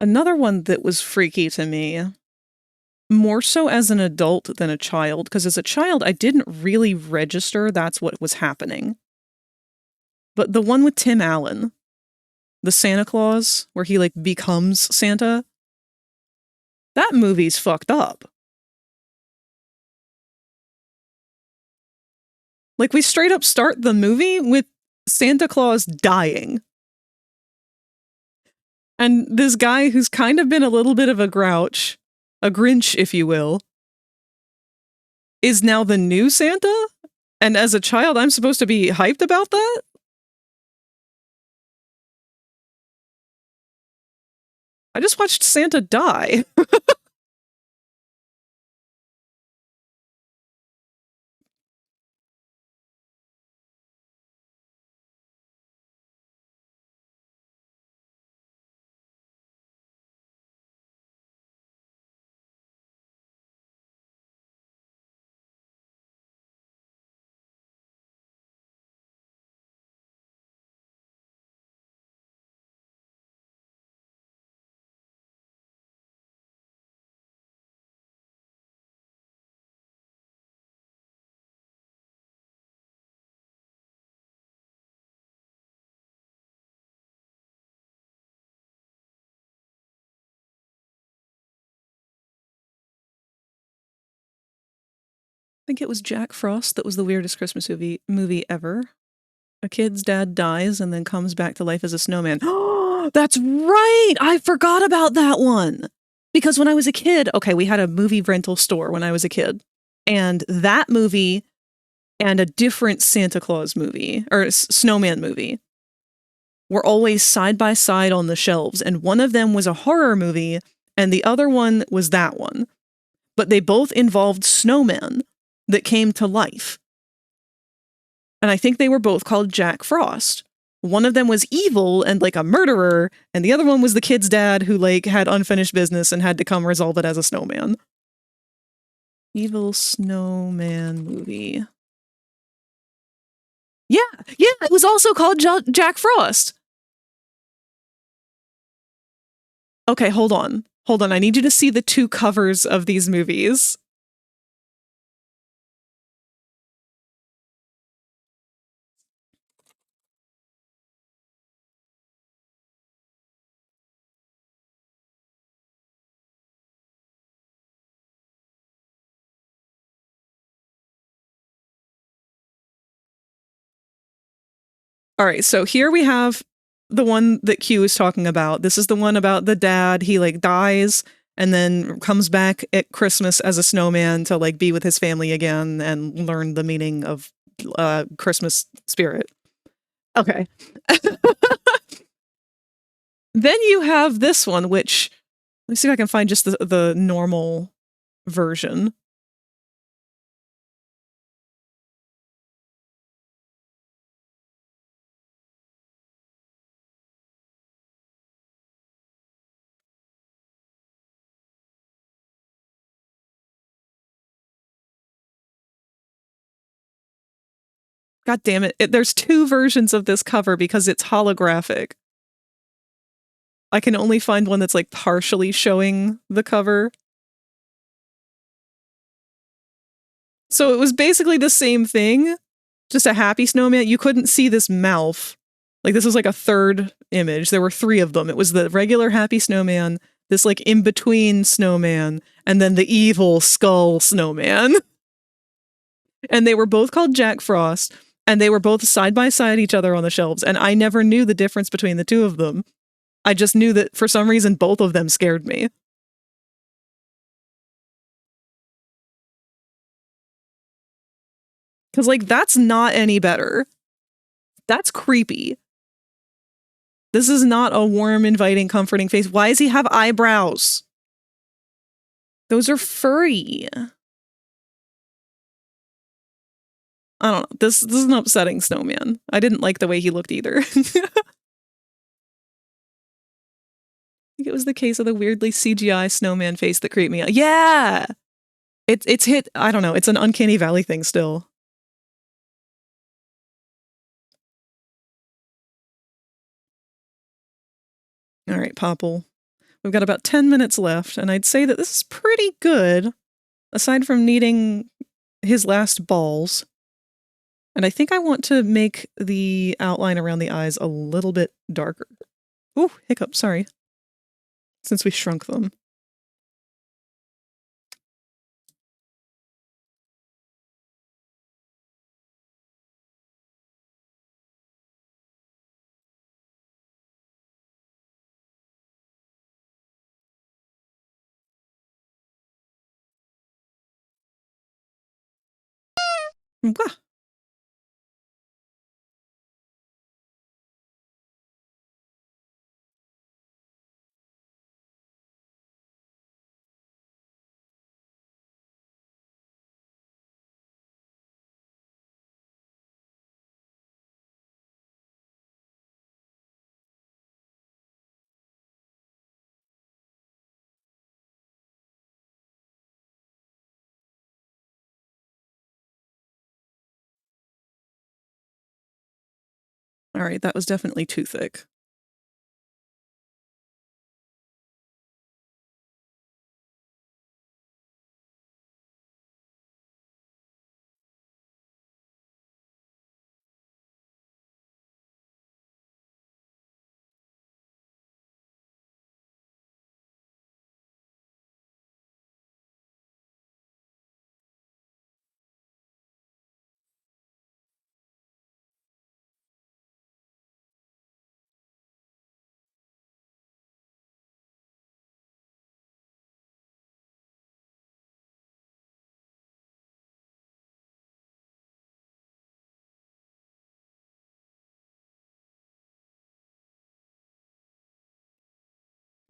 Another one that was freaky to me, more so as an adult than a child, because as a child, I didn't really register that's what was happening. But the one with Tim Allen, the Santa Claus, where he like becomes Santa, that movie's fucked up. Like, we straight up start the movie with Santa Claus dying. And this guy who's kind of been a little bit of a grouch, a Grinch, if you will, is now the new Santa? And as a child, I'm supposed to be hyped about that? I just watched Santa die. I think it was Jack Frost that was the weirdest Christmas movie ever. A kid's dad dies and then comes back to life as a snowman. Oh, that's right! I forgot about that one! Because when I was a kid, okay, we had a movie rental store when I was a kid. And that movie and a different Santa Claus movie, or snowman movie, were always side by side on the shelves. And one of them was a horror movie, and the other one was that one. But they both involved snowmen that came to life. And I think they were both called Jack Frost. One of them was evil and like a murderer, and the other one was the kid's dad who like had unfinished business and had to come resolve it as a snowman. Evil snowman movie. Yeah, it was also called Jack Frost. Okay, hold on. I need you to see the two covers of these movies. All right, so here we have the one that Q is talking about. This is the one about the dad. He like dies and then comes back at Christmas as a snowman to like be with his family again and learn the meaning of Christmas spirit. Okay. Then you have this one, which let me see if I can find just the normal version. God damn it. There's 2 versions of this cover because it's holographic. I can only find one that's like partially showing the cover. So it was basically the same thing, just a happy snowman. You couldn't see this mouth. Like this was like a 3rd image. There were 3 of them. It was the regular happy snowman, this like in-between snowman, and then the evil skull snowman. And they were both called Jack Frost, and they were both side by side each other on the shelves, and I never knew the difference between the 2 of them. I just knew that for some reason both of them scared me. Because, like, that's not any better. That's creepy. This is not a warm, inviting, comforting face. Why does he have eyebrows? Those are furry. I don't know. This is an upsetting snowman. I didn't like the way he looked either. I think it was the case of the weirdly CGI snowman face that creeped me out. Yeah! It's hit, I don't know, it's an uncanny valley thing still. Alright, Popple. We've got about 10 minutes left, and I'd say that this is pretty good, aside from needing his last balls. And I think I want to make the outline around the eyes a little bit darker. Ooh, hiccup, sorry. Since we shrunk them. Wah. Alright, that was definitely too thick.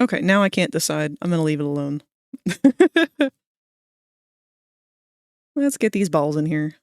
Okay, now I can't decide. I'm gonna leave it alone. Let's get these balls in here.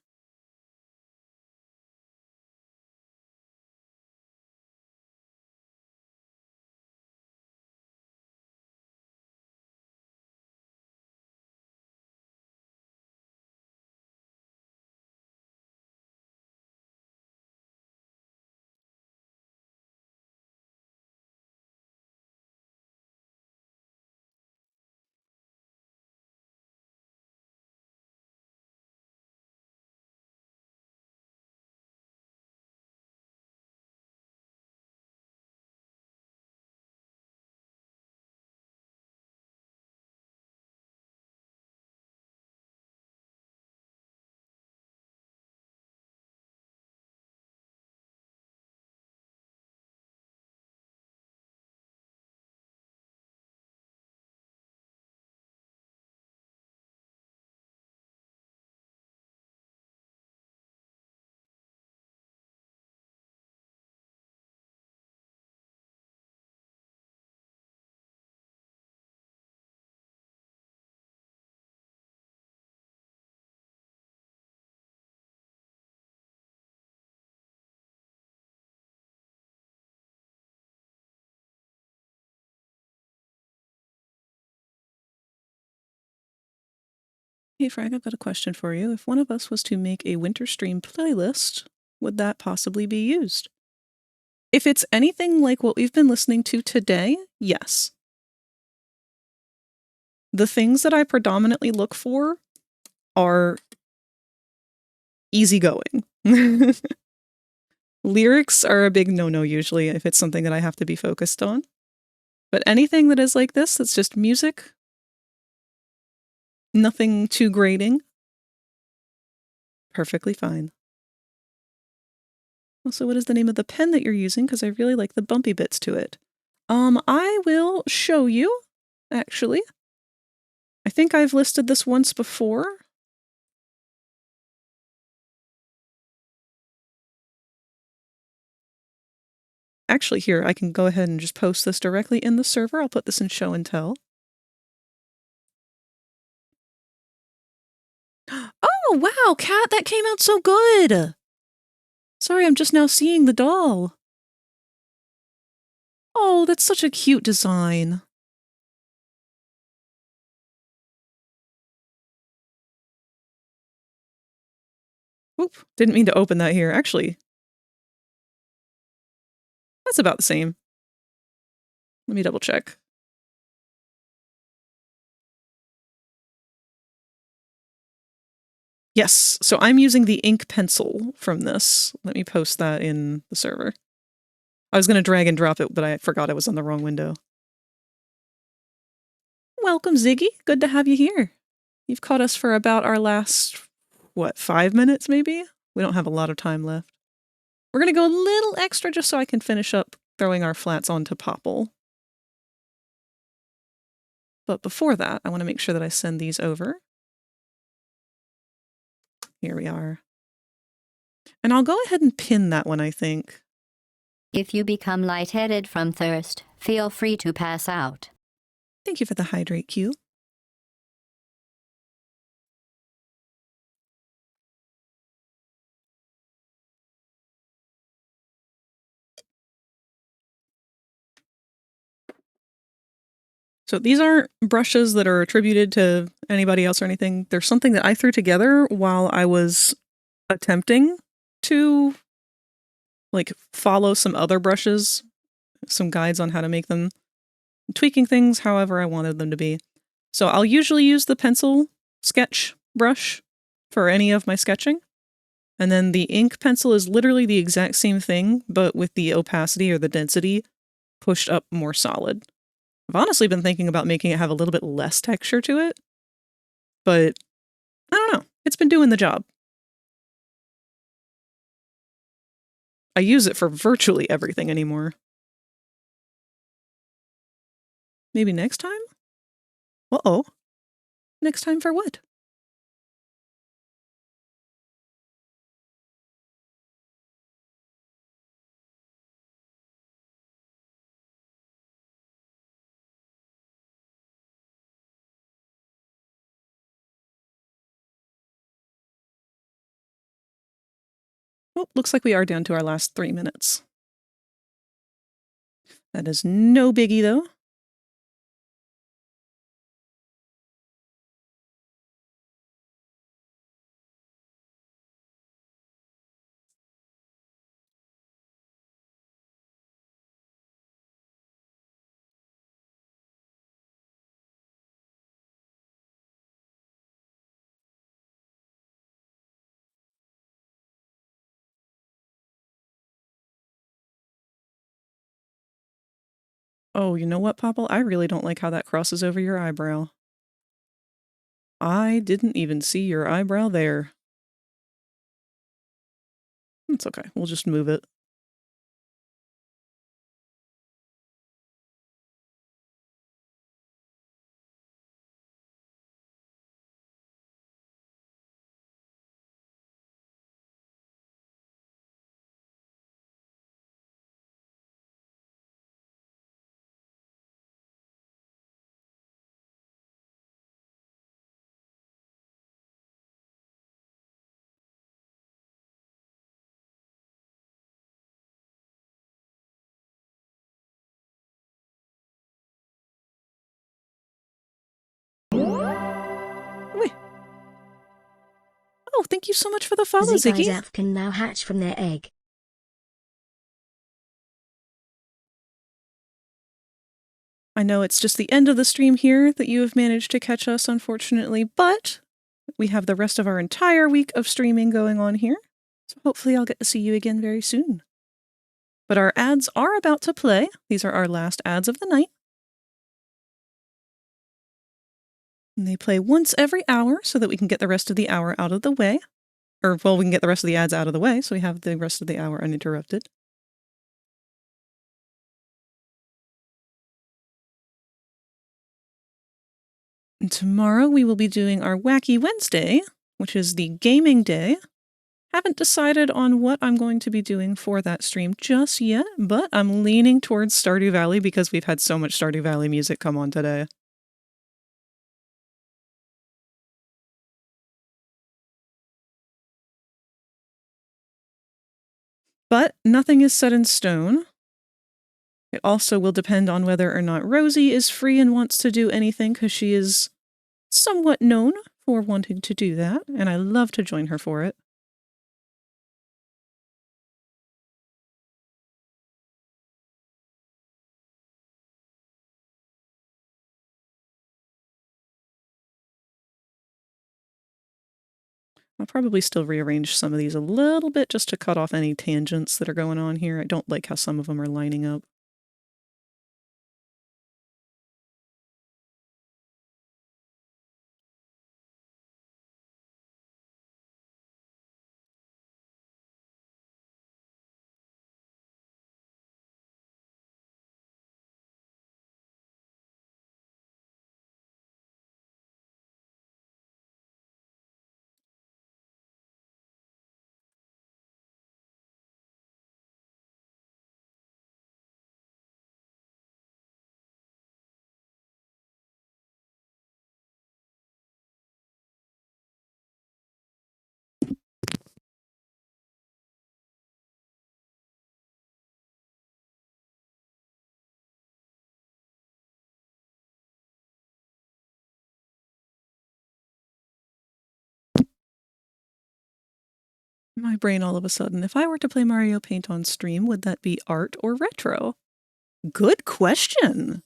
Hey Frag, I've got a question for you. If one of us was to make a winter stream playlist, would that possibly be used? If it's anything like what we've been listening to today, yes. The things that I predominantly look for are easygoing. Lyrics are a big no-no usually if it's something that I have to be focused on. But anything that is like this, that's just music, nothing too grating, perfectly fine. Also, what is the name of the pen that you're using? Because I really like the bumpy bits to it. I will show you, actually. I think I've listed this once before. Actually, here, I can go ahead and just post this directly in the server. I'll put this in show and tell. Oh, wow, Cat, that came out so good! Sorry, I'm just now seeing the doll. Oh, that's such a cute design. Oop, didn't mean to open that here. Actually, that's about the same. Let me double check. Yes, so I'm using the ink pencil from this. Let me post that in the server. I was going to drag and drop it, but I forgot I was on the wrong window. Welcome, Ziggy. Good to have you here. You've caught us for about our last, 5 minutes maybe? We don't have a lot of time left. We're going to go a little extra just so I can finish up throwing our flats onto Popple. But before that, I want to make sure that I send these over. Here we are. And I'll go ahead and pin that one, I think. If you become lightheaded from thirst, feel free to pass out. Thank you for the hydrate cue. So these aren't brushes that are attributed to anybody else or anything. They're something that I threw together while I was attempting to follow some other brushes, some guides on how to make them, tweaking things however I wanted them to be. So I'll usually use the pencil sketch brush for any of my sketching. And then the ink pencil is literally the exact same thing, but with the opacity or the density pushed up more solid. I've honestly been thinking about making it have a little bit less texture to it, but I don't know. It's been doing the job. I use it for virtually everything anymore. Maybe next time? Uh-oh. Next time for what? Oh, looks like we are down to our last 3 minutes. That is no biggie, though. Oh, you know what, Popple? I really don't like how that crosses over your eyebrow. I didn't even see your eyebrow there. It's okay. We'll just move it. thank you so much for the follow, Ziggy's Ziggy. elf can now hatch from their egg. I know it's just the end of the stream here that you have managed to catch us, unfortunately, but we have the rest of our entire week of streaming going on here, so hopefully I'll get to see you again very soon. But our ads are about to play. These are our last ads of the night. And they play once every hour so that we can get the rest of the hour out of the way. Or, well, we can get the rest of the ads out of the way so we have the rest of the hour uninterrupted. And tomorrow we will be doing our Wacky Wednesday, which is the gaming day. Haven't decided on what I'm going to be doing for that stream just yet, but I'm leaning towards Stardew Valley because we've had so much Stardew Valley music come on today. But nothing is set in stone. It also will depend on whether or not Rosie is free and wants to do anything, because she is somewhat known for wanting to do that, and I love to join her for it. I'll probably still rearrange some of these a little bit just to cut off any tangents that are going on here. I don't like how some of them are lining up. My brain all of a sudden, if I were to play Mario Paint on stream, would that be art or retro? Good question.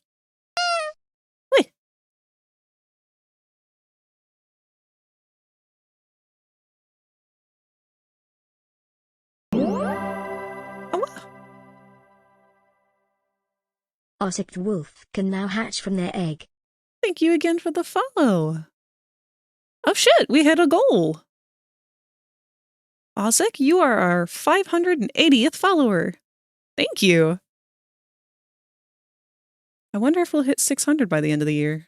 Wait. Oh, wow. Osik the wolf can now hatch from their egg. Thank you again for the follow. Oh shit, we hit a goal. Ozek, you are our 580th follower. Thank you. I wonder if we'll hit 600 by the end of the year.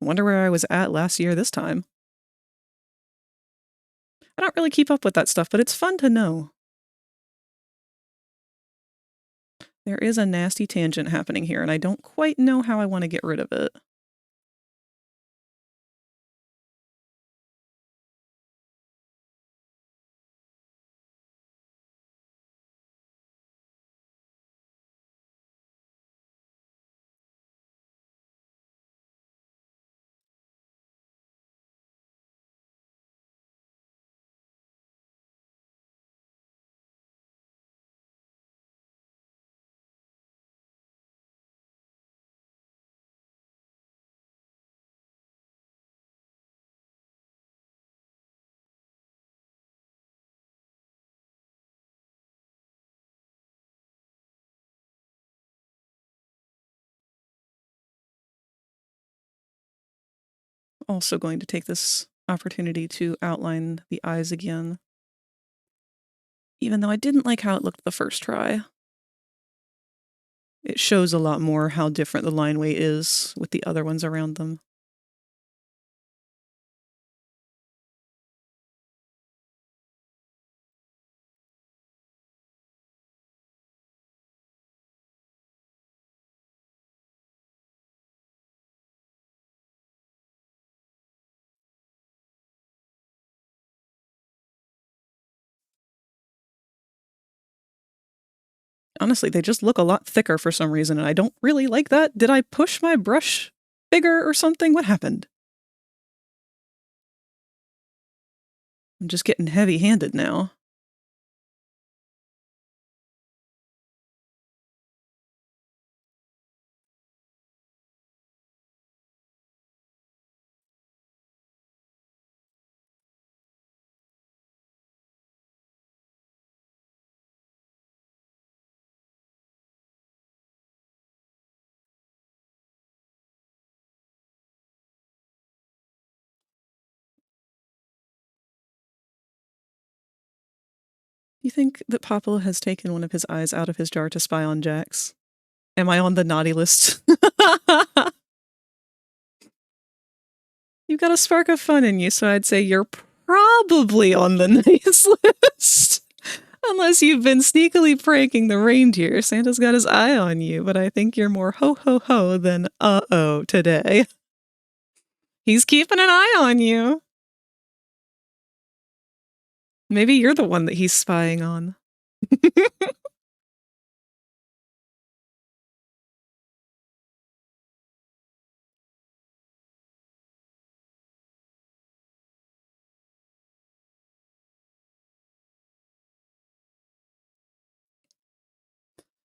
I wonder where I was at last year this time. I don't really keep up with that stuff, but it's fun to know. There is a nasty tangent happening here, and I don't quite know how I want to get rid of it. Also going to take this opportunity to outline the eyes again. Even though I didn't like how it looked the first try. It shows a lot more how different the line weight is with the other ones around them. Honestly, they just look a lot thicker for some reason, and I don't really like that. Did I push my brush bigger or something? What happened? I'm just getting heavy-handed now. You think that Papa has taken one of his eyes out of his jar to spy on Jax? Am I on the naughty list? You've got a spark of fun in you, so I'd say you're probably on the nice list. Unless you've been sneakily pranking the reindeer. Santa's got his eye on you, but I think you're more ho-ho-ho than uh-oh today. He's keeping an eye on you. Maybe you're the one that he's spying on.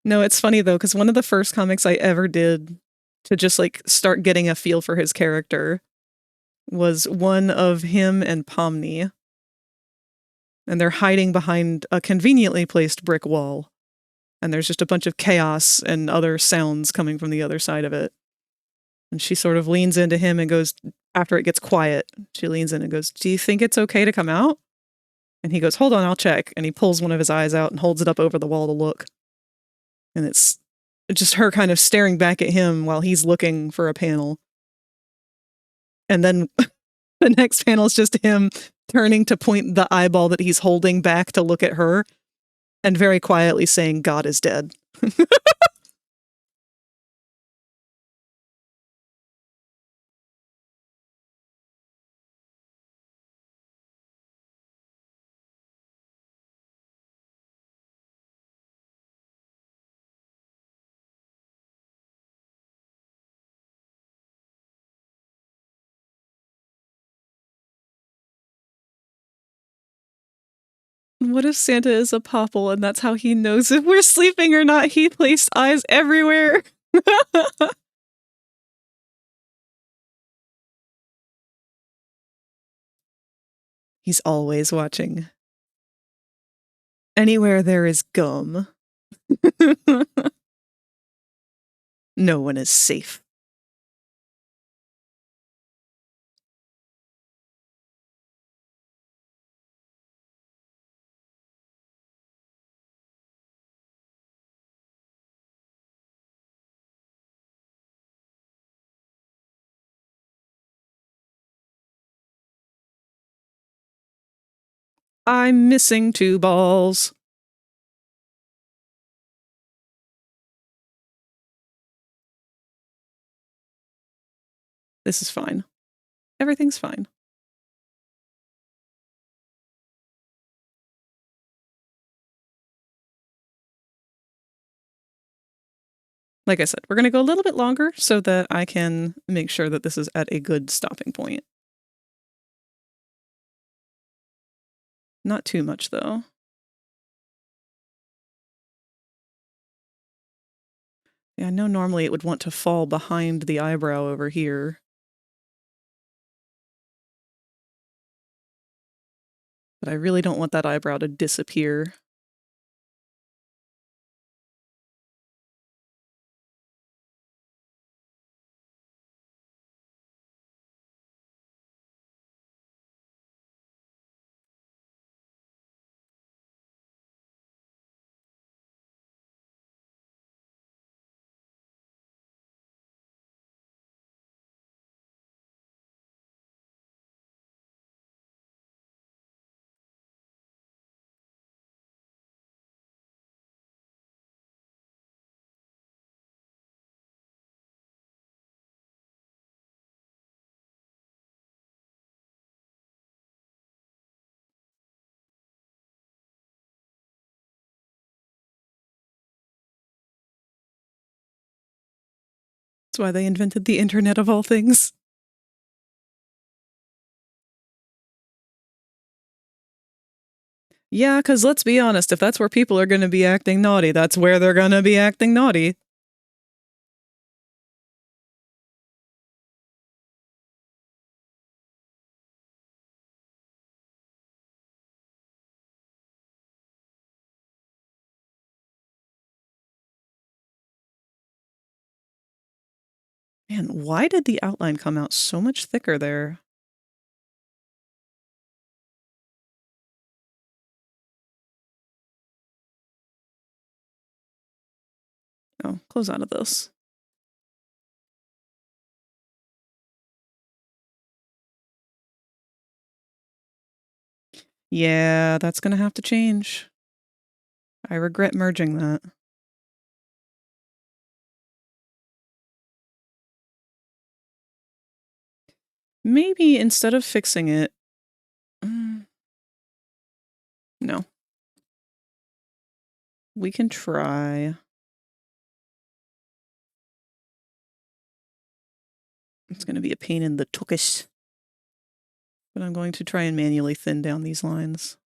No, it's funny though, because one of the first comics I ever did to just like start getting a feel for his character was one of him and Pomni. And they're hiding behind a conveniently placed brick wall. And there's just a bunch of chaos and other sounds coming from the other side of it. And she sort of leans into him and goes, after it gets quiet, she leans in and goes, "Do you think it's okay to come out?" And he goes, "Hold on, I'll check." And he pulls one of his eyes out and holds it up over the wall to look. And it's just her kind of staring back at him while he's looking for a panel. And then the next panel is just him turning to point the eyeball that he's holding back to look at her and very quietly saying, "God is dead." What if Santa is a popple and that's how he knows if we're sleeping or not? He placed eyes everywhere. He's always watching. Anywhere there is gum, no one is safe. I'm missing 2 balls. This is fine. Everything's fine. Like I said, we're going to go a little bit longer so that I can make sure that this is at a good stopping point. Not too much, though. Yeah, I know normally it would want to fall behind the eyebrow over here. But I really don't want that eyebrow to disappear. That's why they invented the internet of all things. Yeah, because let's be honest, if that's where people are going to be acting naughty, that's where they're going to be acting naughty. Man, why did the outline come out so much thicker there? Oh, close out of this. Yeah, that's going to have to change. I regret merging that. Maybe instead of fixing it... no. We can try. It's going to be a pain in the tuchus. But I'm going to try and manually thin down these lines.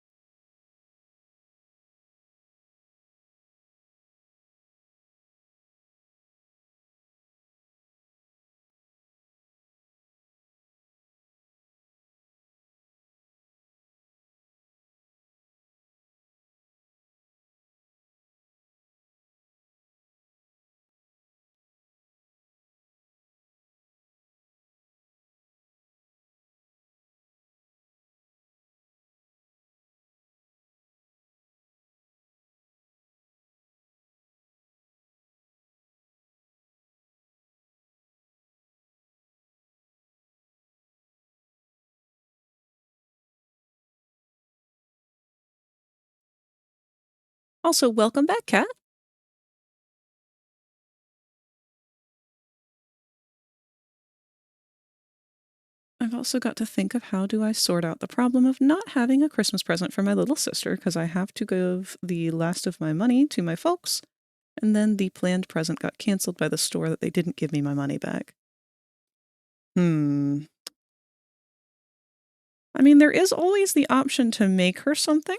Also, welcome back, Kat. I've also got to think of how do I sort out the problem of not having a Christmas present for my little sister, because I have to give the last of my money to my folks, and then the planned present got canceled by the store that they didn't give me my money back. I mean, there is always the option to make her something.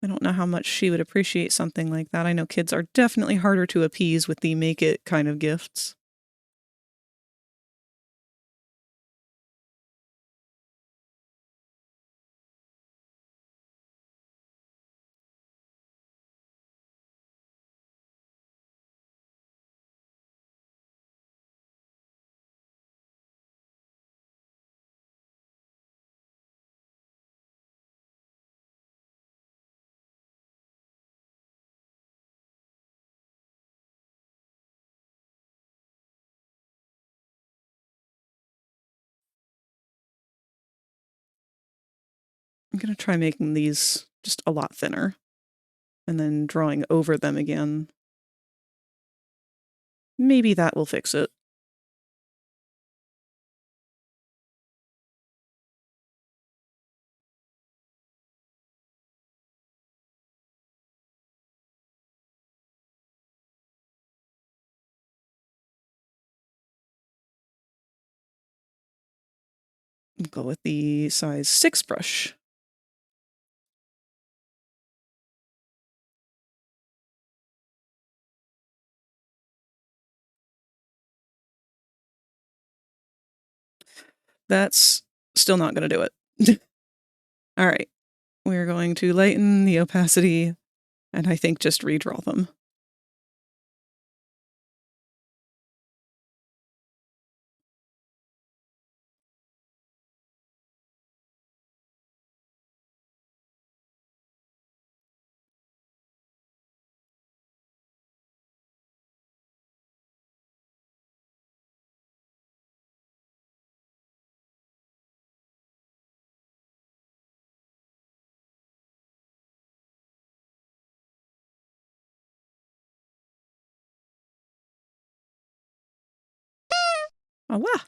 I don't know how much she would appreciate something like that. I know kids are definitely harder to appease with the make it kind of gifts. I'm going to try making these just a lot thinner and then drawing over them again. Maybe that will fix it. We'll go with the size 6 brush. That's still not going to do it. All right. We're going to lighten the opacity and I think just redraw them. Oh, wow.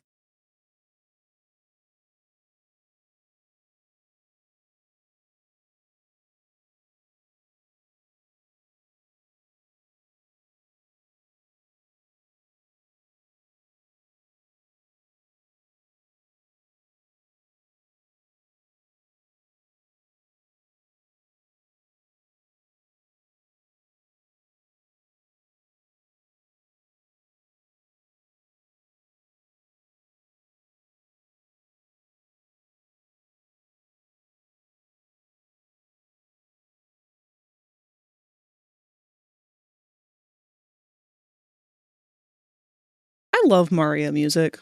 love Mario music.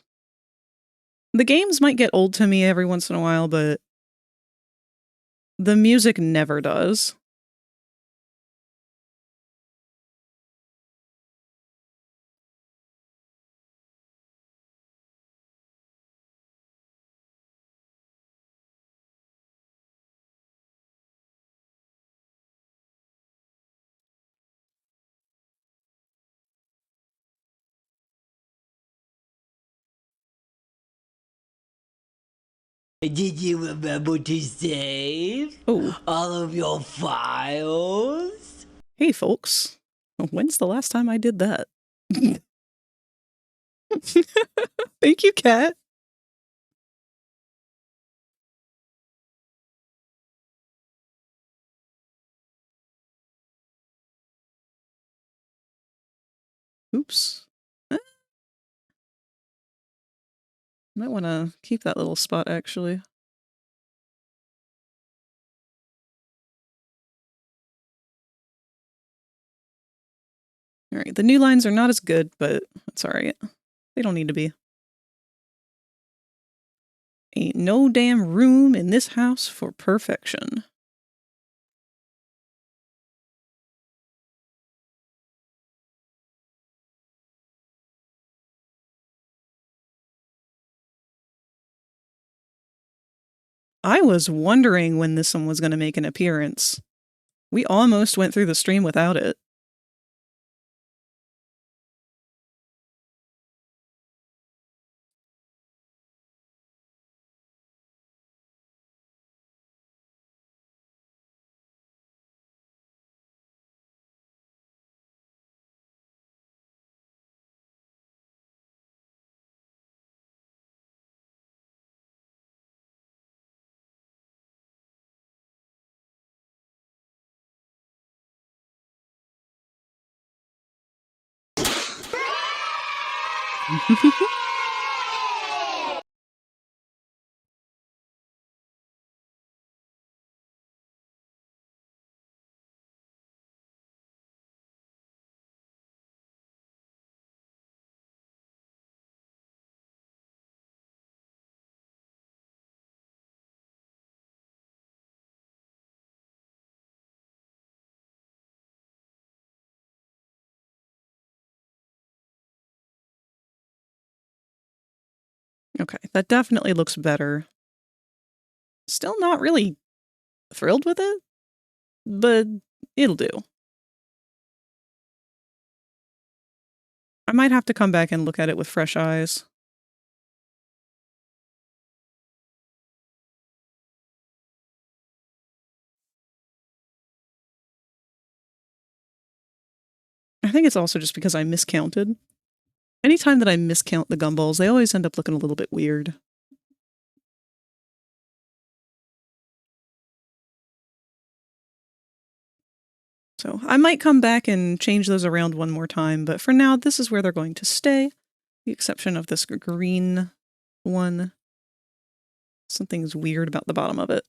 The games might get old to me every once in a while, but the music never does. Did you remember to save Oh, all of your files? hey folks. When's the last time I did that? Thank you, Kat. Oops. Might want to keep that little spot, actually. Alright, the new lines are not as good, but that's alright. They don't need to be. Ain't no damn room in this house for perfection. I was wondering when this one was going to make an appearance. We almost went through the stream without it. Okay, that definitely looks better. Still not really thrilled with it, but it'll do. I might have to come back and look at it with fresh eyes. I think it's also just because I miscounted. Anytime that I miscount the gumballs, they always end up looking a little bit weird. So I might come back and change those around one more time, but for now, this is where they're going to stay. The exception of this green one. Something's weird about the bottom of it.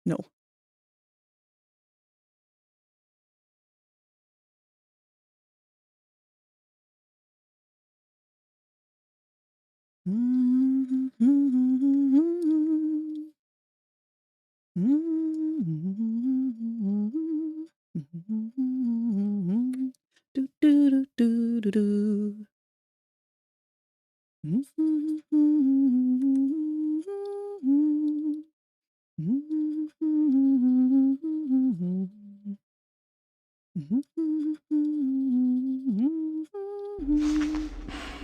No. Do, do, do, do, do.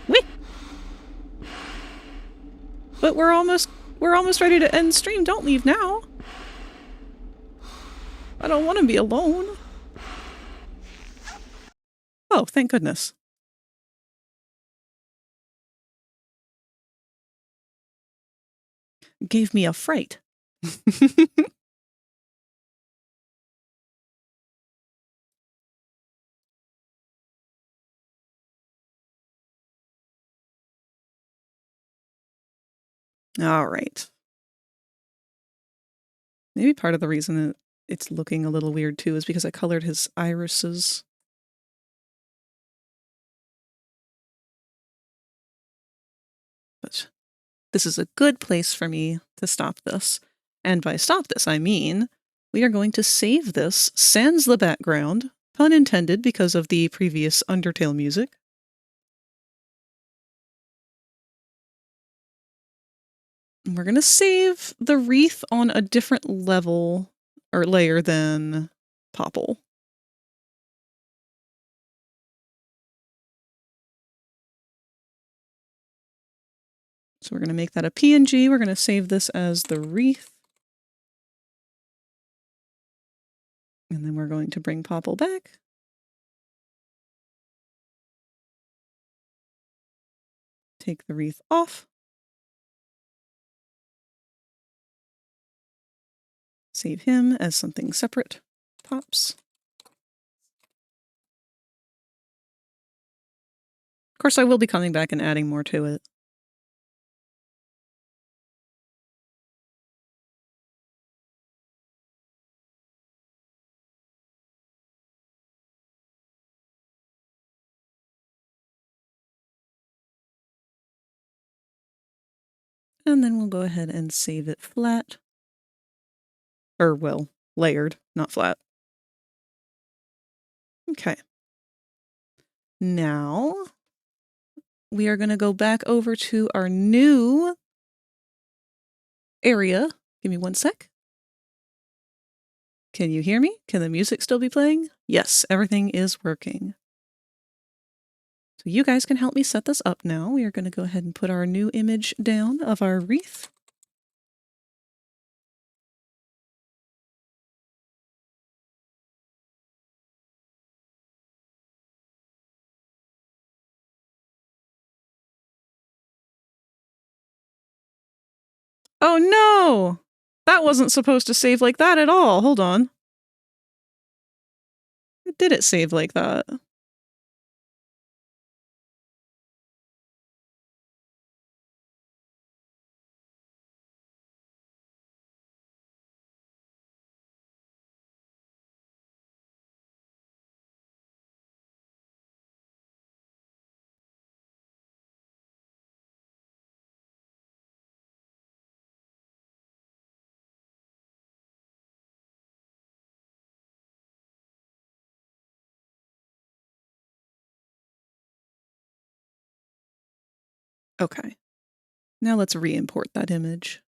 Wait. But we're almost ready to end stream. Don't leave now. I don't want to be alone. Oh, thank goodness. Gave me a fright. All right. Maybe part of the reason it's looking a little weird too is because I colored his irises. But this is a good place for me to stop this. And by stop this, I mean we are going to save this sans the background, pun intended because of the previous Undertale music. And we're going to save the wreath on a different level or layer than Popple. So we're going to make that a PNG. We're going to save this as the wreath. And then we're going to bring Popple back. Take the wreath off. Save him as something separate. Pops. Of course, I will be coming back and adding more to it. And then we'll go ahead and save it flat. Or, well, layered, not flat. Okay. Now, we are going to go back over to our new area. Give me one sec. Can you hear me? Can the music still be playing? Yes, everything is working. So you guys can help me set this up now. We are going to go ahead and put our new image down of our wreath. Oh no! That wasn't supposed to save like that at all. Hold on. Did it save like that? Okay. Now let's re-import that image.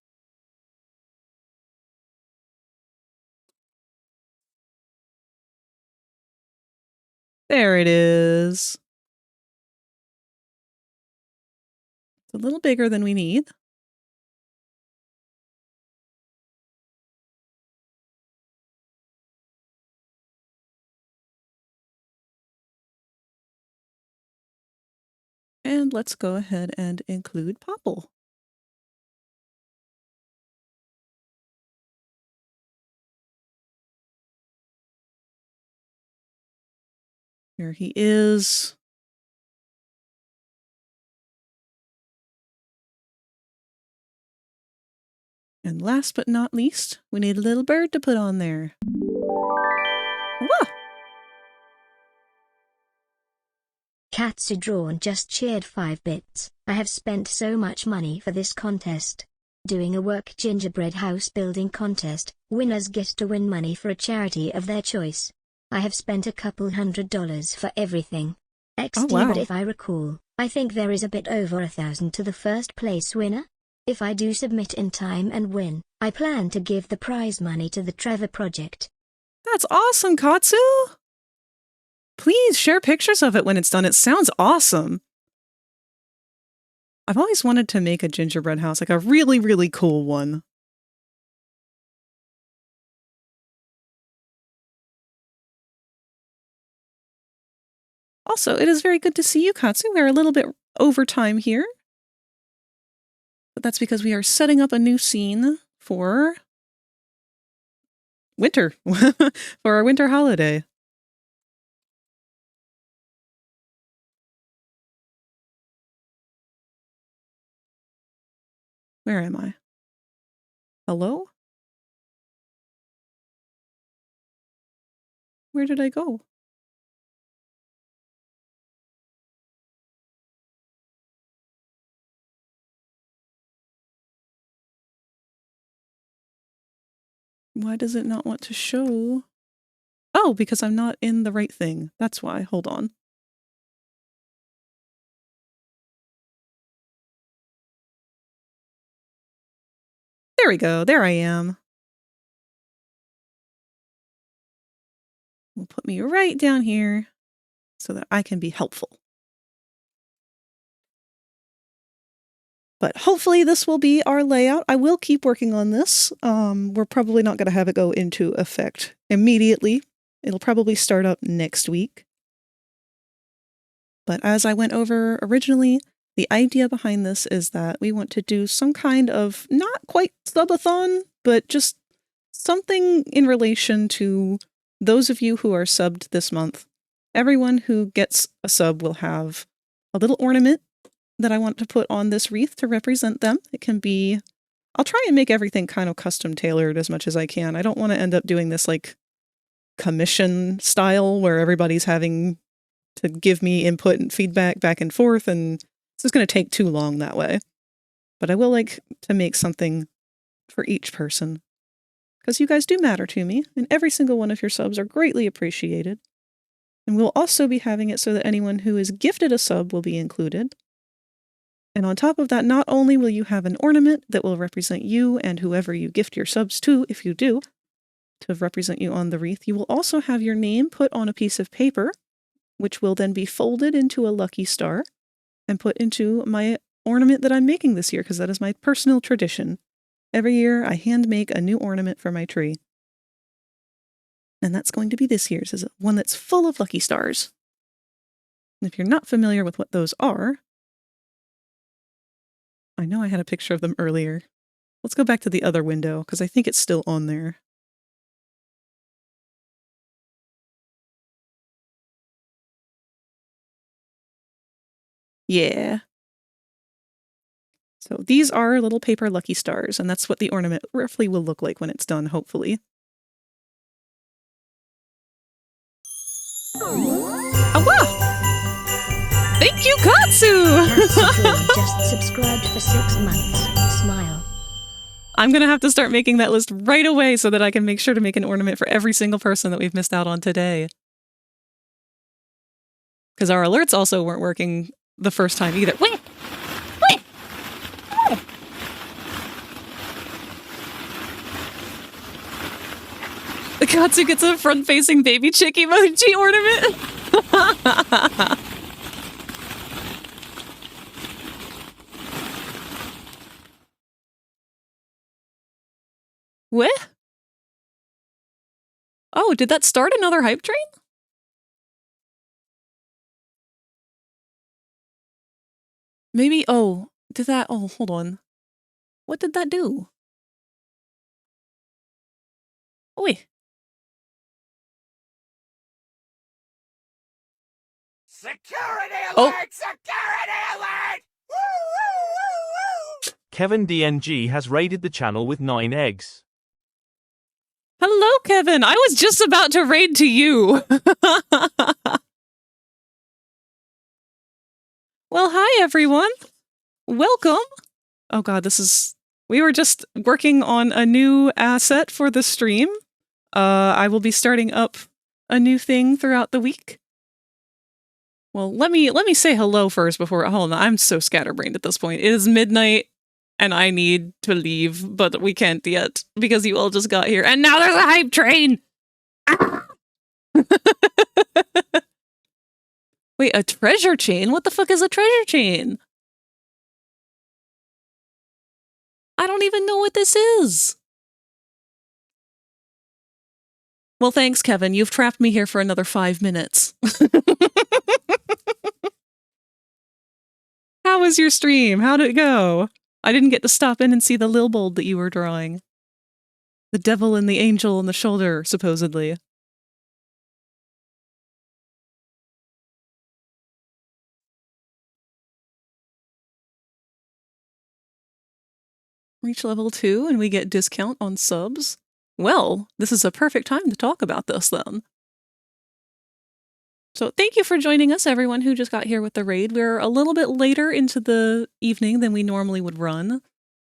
There it is. It's a little bigger than we need. And let's go ahead and include Popple. Here he is. And last but not least, we need a little bird to put on there. Whoa! Katsu Drawn just cheered 5 bits. I have spent so much money for this contest. Doing a work gingerbread house building contest, winners get to win money for a charity of their choice. I have spent a couple $100 for everything. XD, wow. But if I recall, I think there is a bit over 1,000 to the first place winner. If I do submit in time and win, I plan to give the prize money to the Trevor Project. That's awesome, Katsu! Please share pictures of it when it's done. It sounds awesome. I've always wanted to make a gingerbread house, like a really, really cool one. Also, it is very good to see you, Katsu. We're a little bit over time here. But that's because we are setting up a new scene for winter, for our winter holiday. Where am I? Hello? Where did I go? Why does it not want to show? Oh, because I'm not in the right thing. That's why. Hold on. There we go. There I am. Will put me right down here so that I can be helpful. But hopefully this will be our layout. I will keep working on this. We're probably not going to have it go into effect immediately. It'll probably start up next week. But as I went over originally, the idea behind this is that we want to do some kind of, not quite subathon, but just something in relation to those of you who are subbed this month. Everyone who gets a sub will have a little ornament that I want to put on this wreath to represent them. It can be... I'll try and make everything kind of custom tailored as much as I can. I don't want to end up doing this like commission style where everybody's having to give me input and feedback back and forth, and it's just going to take too long that way. But I will like to make something for each person, because you guys do matter to me, and every single one of your subs are greatly appreciated. And we'll also be having it so that anyone who is gifted a sub will be included. And on top of that, not only will you have an ornament that will represent you and whoever you gift your subs to, if you do, to represent you on the wreath, you will also have your name put on a piece of paper, which will then be folded into a lucky star and put into my ornament that I'm making this year, because that is my personal tradition. Every year I hand make a new ornament for my tree. And that's going to be this year's, is one that's full of lucky stars. And if you're not familiar with what those are, I know I had a picture of them earlier. Let's go back to the other window, because I think it's still on there. Yeah. So these are little paper lucky stars, and that's what the ornament roughly will look like when it's done, hopefully. Awa! Thank you, Katsu! Just subscribed for 6 months. Smile. I'm gonna have to start making that list right away so that I can make sure to make an ornament for every single person that we've missed out on today. Because our alerts also weren't working the first time either. Wait! Wait! Oh. The Katsu gets a front-facing baby chick emoji ornament. What? Oh, did that start another hype train? Maybe, oh, did that, oh, hold on. What did that do? Oh, wait. Security alert! Oh. Security alert! Woo, woo, woo, woo! Kevin DNG has raided the channel with 9 eggs. Hello, Kevin. I was just about to raid to you. Well, hi, everyone. Welcome. Oh, God, we were just working on a new asset for the stream. I will be starting up a new thing throughout the week. Well, let me say hello first before, hold on, I'm so scatterbrained at this point. It is midnight and I need to leave, but we can't yet because you all just got here and now there's a hype train! Ah! Wait, a treasure chain? What the fuck is a treasure chain? I don't even know what this is. Well, thanks, Kevin. You've trapped me here for another 5 minutes. How was your stream? How'd it go? I didn't get to stop in and see the lil bulb that you were drawing. The devil and the angel on the shoulder, supposedly. reach level 2 and we get discount on subs. Well, this is a perfect time to talk about this then. So thank you for joining us, everyone who just got here with the raid. We're a little bit later into the evening than we normally would run,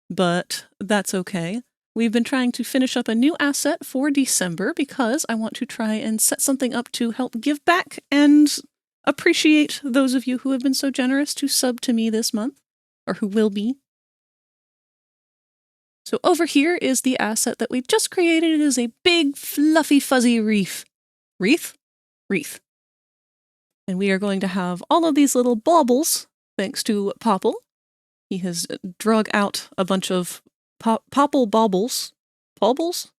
but that's okay. We've been trying to finish up a new asset for December because I want to try and set something up to help give back and appreciate those of you who have been so generous to sub to me this month, or who will be. So over here is the asset that we just created. It is a big, fluffy, fuzzy wreath. Wreath? Wreath. And we are going to have all of these little baubles, thanks to Popple. He has drug out a bunch of Popple baubles. Baubles?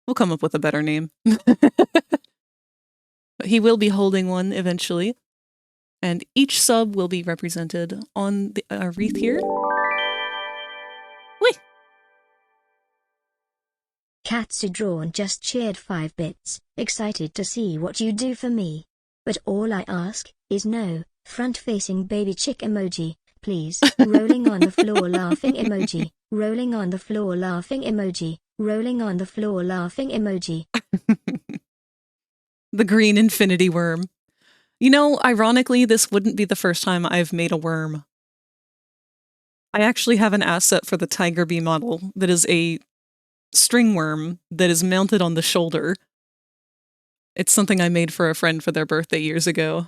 We'll come up with a better name. But he will be holding one eventually. And each sub will be represented on the wreath here. Whee! Katsu Drawn just cheered 5 bits, excited to see what you do for me. But all I ask is no front-facing baby chick emoji, please. Rolling on the floor laughing emoji, rolling on the floor laughing emoji, rolling on the floor laughing emoji. The green infinity worm. You know, ironically, this wouldn't be the first time I've made a worm. I actually have an asset for the Tiger Bee model that is a string worm that is mounted on the shoulder. It's something I made for a friend for their birthday years ago.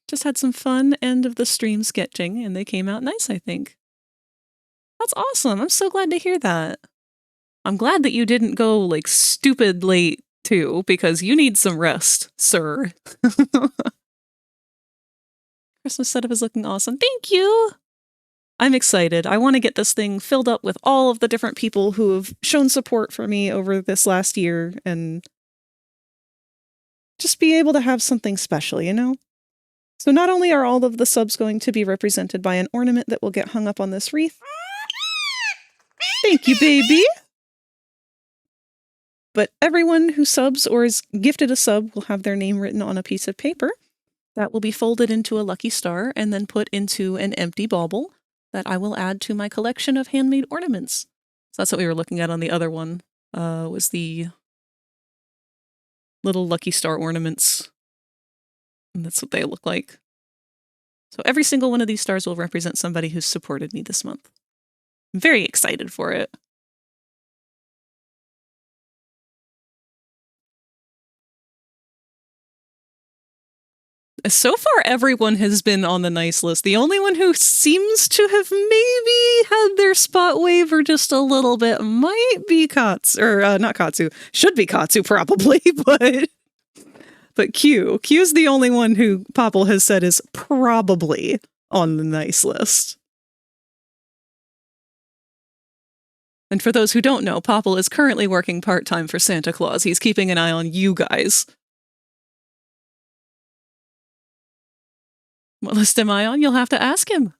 Just had some fun end of the stream sketching, and they came out nice, I think. That's awesome. I'm so glad to hear that. I'm glad that you didn't go, like, stupid late, too, because you need some rest, sir. Christmas setup is looking awesome. Thank you! I'm excited. I want to get this thing filled up with all of the different people who have shown support for me over this last year, and just be able to have something special, you know? So not only are all of the subs going to be represented by an ornament that will get hung up on this wreath. Thank you, baby! But everyone who subs or is gifted a sub will have their name written on a piece of paper. That will be folded into a lucky star and then put into an empty bauble that I will add to my collection of handmade ornaments. So that's what we were looking at on the other one, was the little lucky star ornaments. And that's what they look like. So every single one of these stars will represent somebody who's supported me this month. I'm very excited for it. So far, everyone has been on the nice list. The only one who seems to have maybe had their spot waver just a little bit might be Katsu. Or, not Katsu. Should be Katsu, probably, but Q. Q's the only one who Popple has said is probably on the nice list. And for those who don't know, Popple is currently working part-time for Santa Claus. He's keeping an eye on you guys. What list am I on? You'll have to ask him.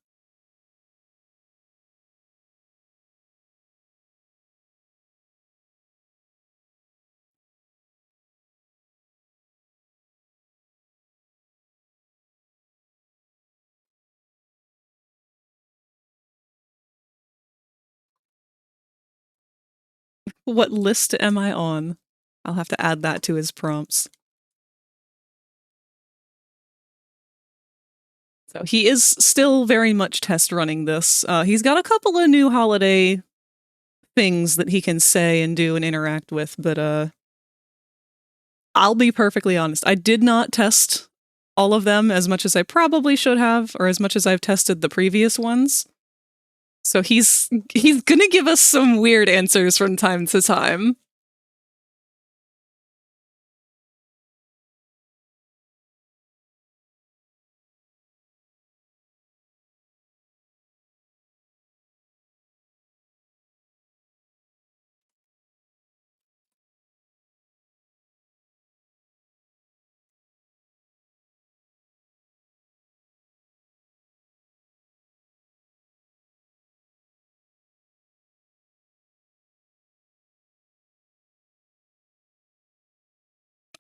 What list am I on? I'll have to add that to his prompts. So he is still very much test running this. He's got a couple of new holiday things that he can say and do and interact with, but I'll be perfectly honest. I did not test all of them as much as I probably should have, or as much as I've tested the previous ones. So he's gonna give us some weird answers from time to time.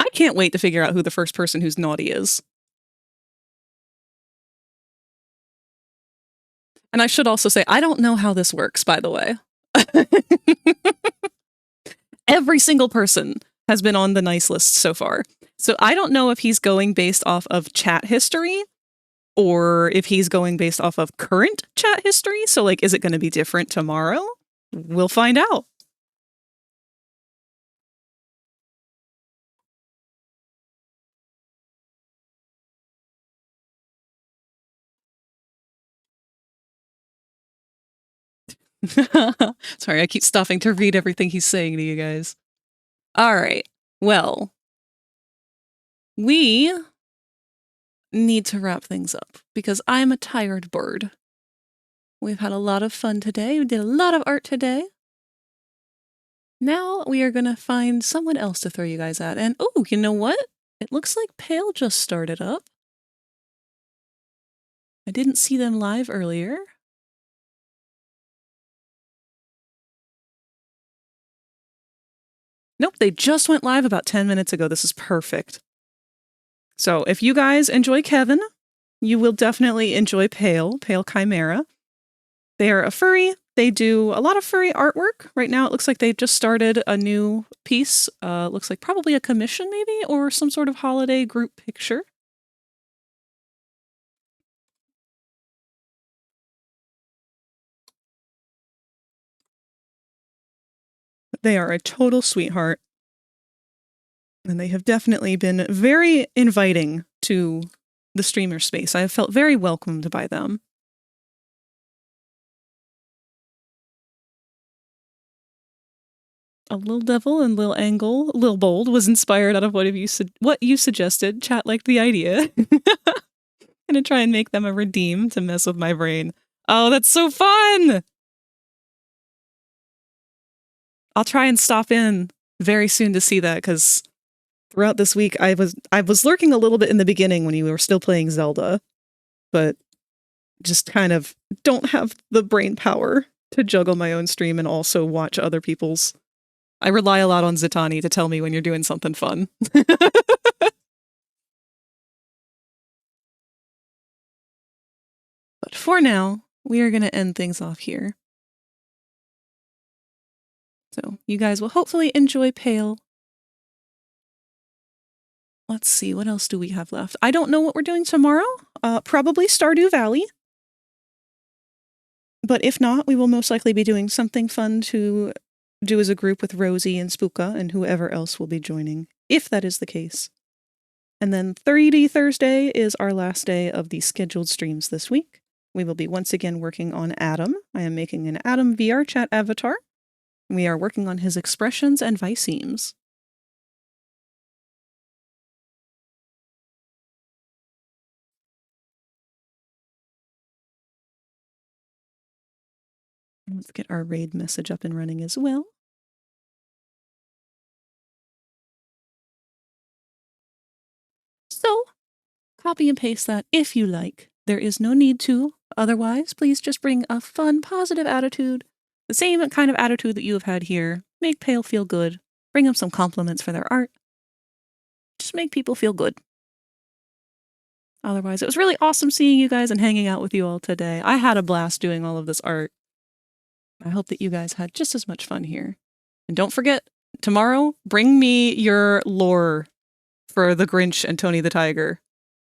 I can't wait to figure out who the first person who's naughty is. And I should also say, I don't know how this works, by the way. Every single person has been on the nice list so far. So I don't know if he's going based off of chat history or if he's going based off of current chat history. So, like, is it going to be different tomorrow? We'll find out. Sorry, I keep stopping to read everything he's saying to you guys. All right. Well, we need to wrap things up because I'm a tired bird. We've had a lot of fun today. We did a lot of art today. Now we are going to find someone else to throw you guys at. And, oh, you know what? It looks like Pale just started up. I didn't see them live earlier. Nope, they just went live about 10 minutes ago. This is perfect. So if you guys enjoy Kevin, you will definitely enjoy Pale Chimera. They are a furry. They do a lot of furry artwork. Right now it looks like they just started a new piece. Looks like probably a commission maybe, or some sort of holiday group picture. They are a total sweetheart. And they have definitely been very inviting to the streamer space. I have felt very welcomed by them. A Lil Devil and Lil Angle, Lil Bold was inspired out of what you suggested. Chat liked the idea. Gonna try and make them a redeem to mess with my brain. Oh, that's so fun! I'll try and stop in very soon to see that, because throughout this week I was lurking a little bit in the beginning when you were still playing Zelda, but just kind of don't have the brain power to juggle my own stream and also watch other people's. I rely a lot on Zitani to tell me when you're doing something fun. But for now, we are going to end things off here. So you guys will hopefully enjoy Pale. Let's see, what else do we have left? I don't know what we're doing tomorrow. Probably Stardew Valley. But if not, we will most likely be doing something fun to do as a group with Rosie and Spooka and whoever else will be joining, if that is the case. And then 3D Thursday is our last day of the scheduled streams this week. We will be once again working on Adam. I am making an Adam VR chat avatar. We are working on his expressions and visemes. Let's get our raid message up and running as well. So, copy and paste that if you like. There is no need to. Otherwise, please just bring a fun, positive attitude. The same kind of attitude that you have had here. Make Pale feel good. Bring them some compliments for their art. Just make people feel good. Otherwise, it was really awesome seeing you guys and hanging out with you all today. I had a blast doing all of this art. I hope that you guys had just as much fun here. And don't forget, tomorrow, bring me your lore for the Grinch and Tony the Tiger.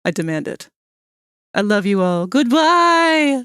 I demand it. I love you all. Goodbye!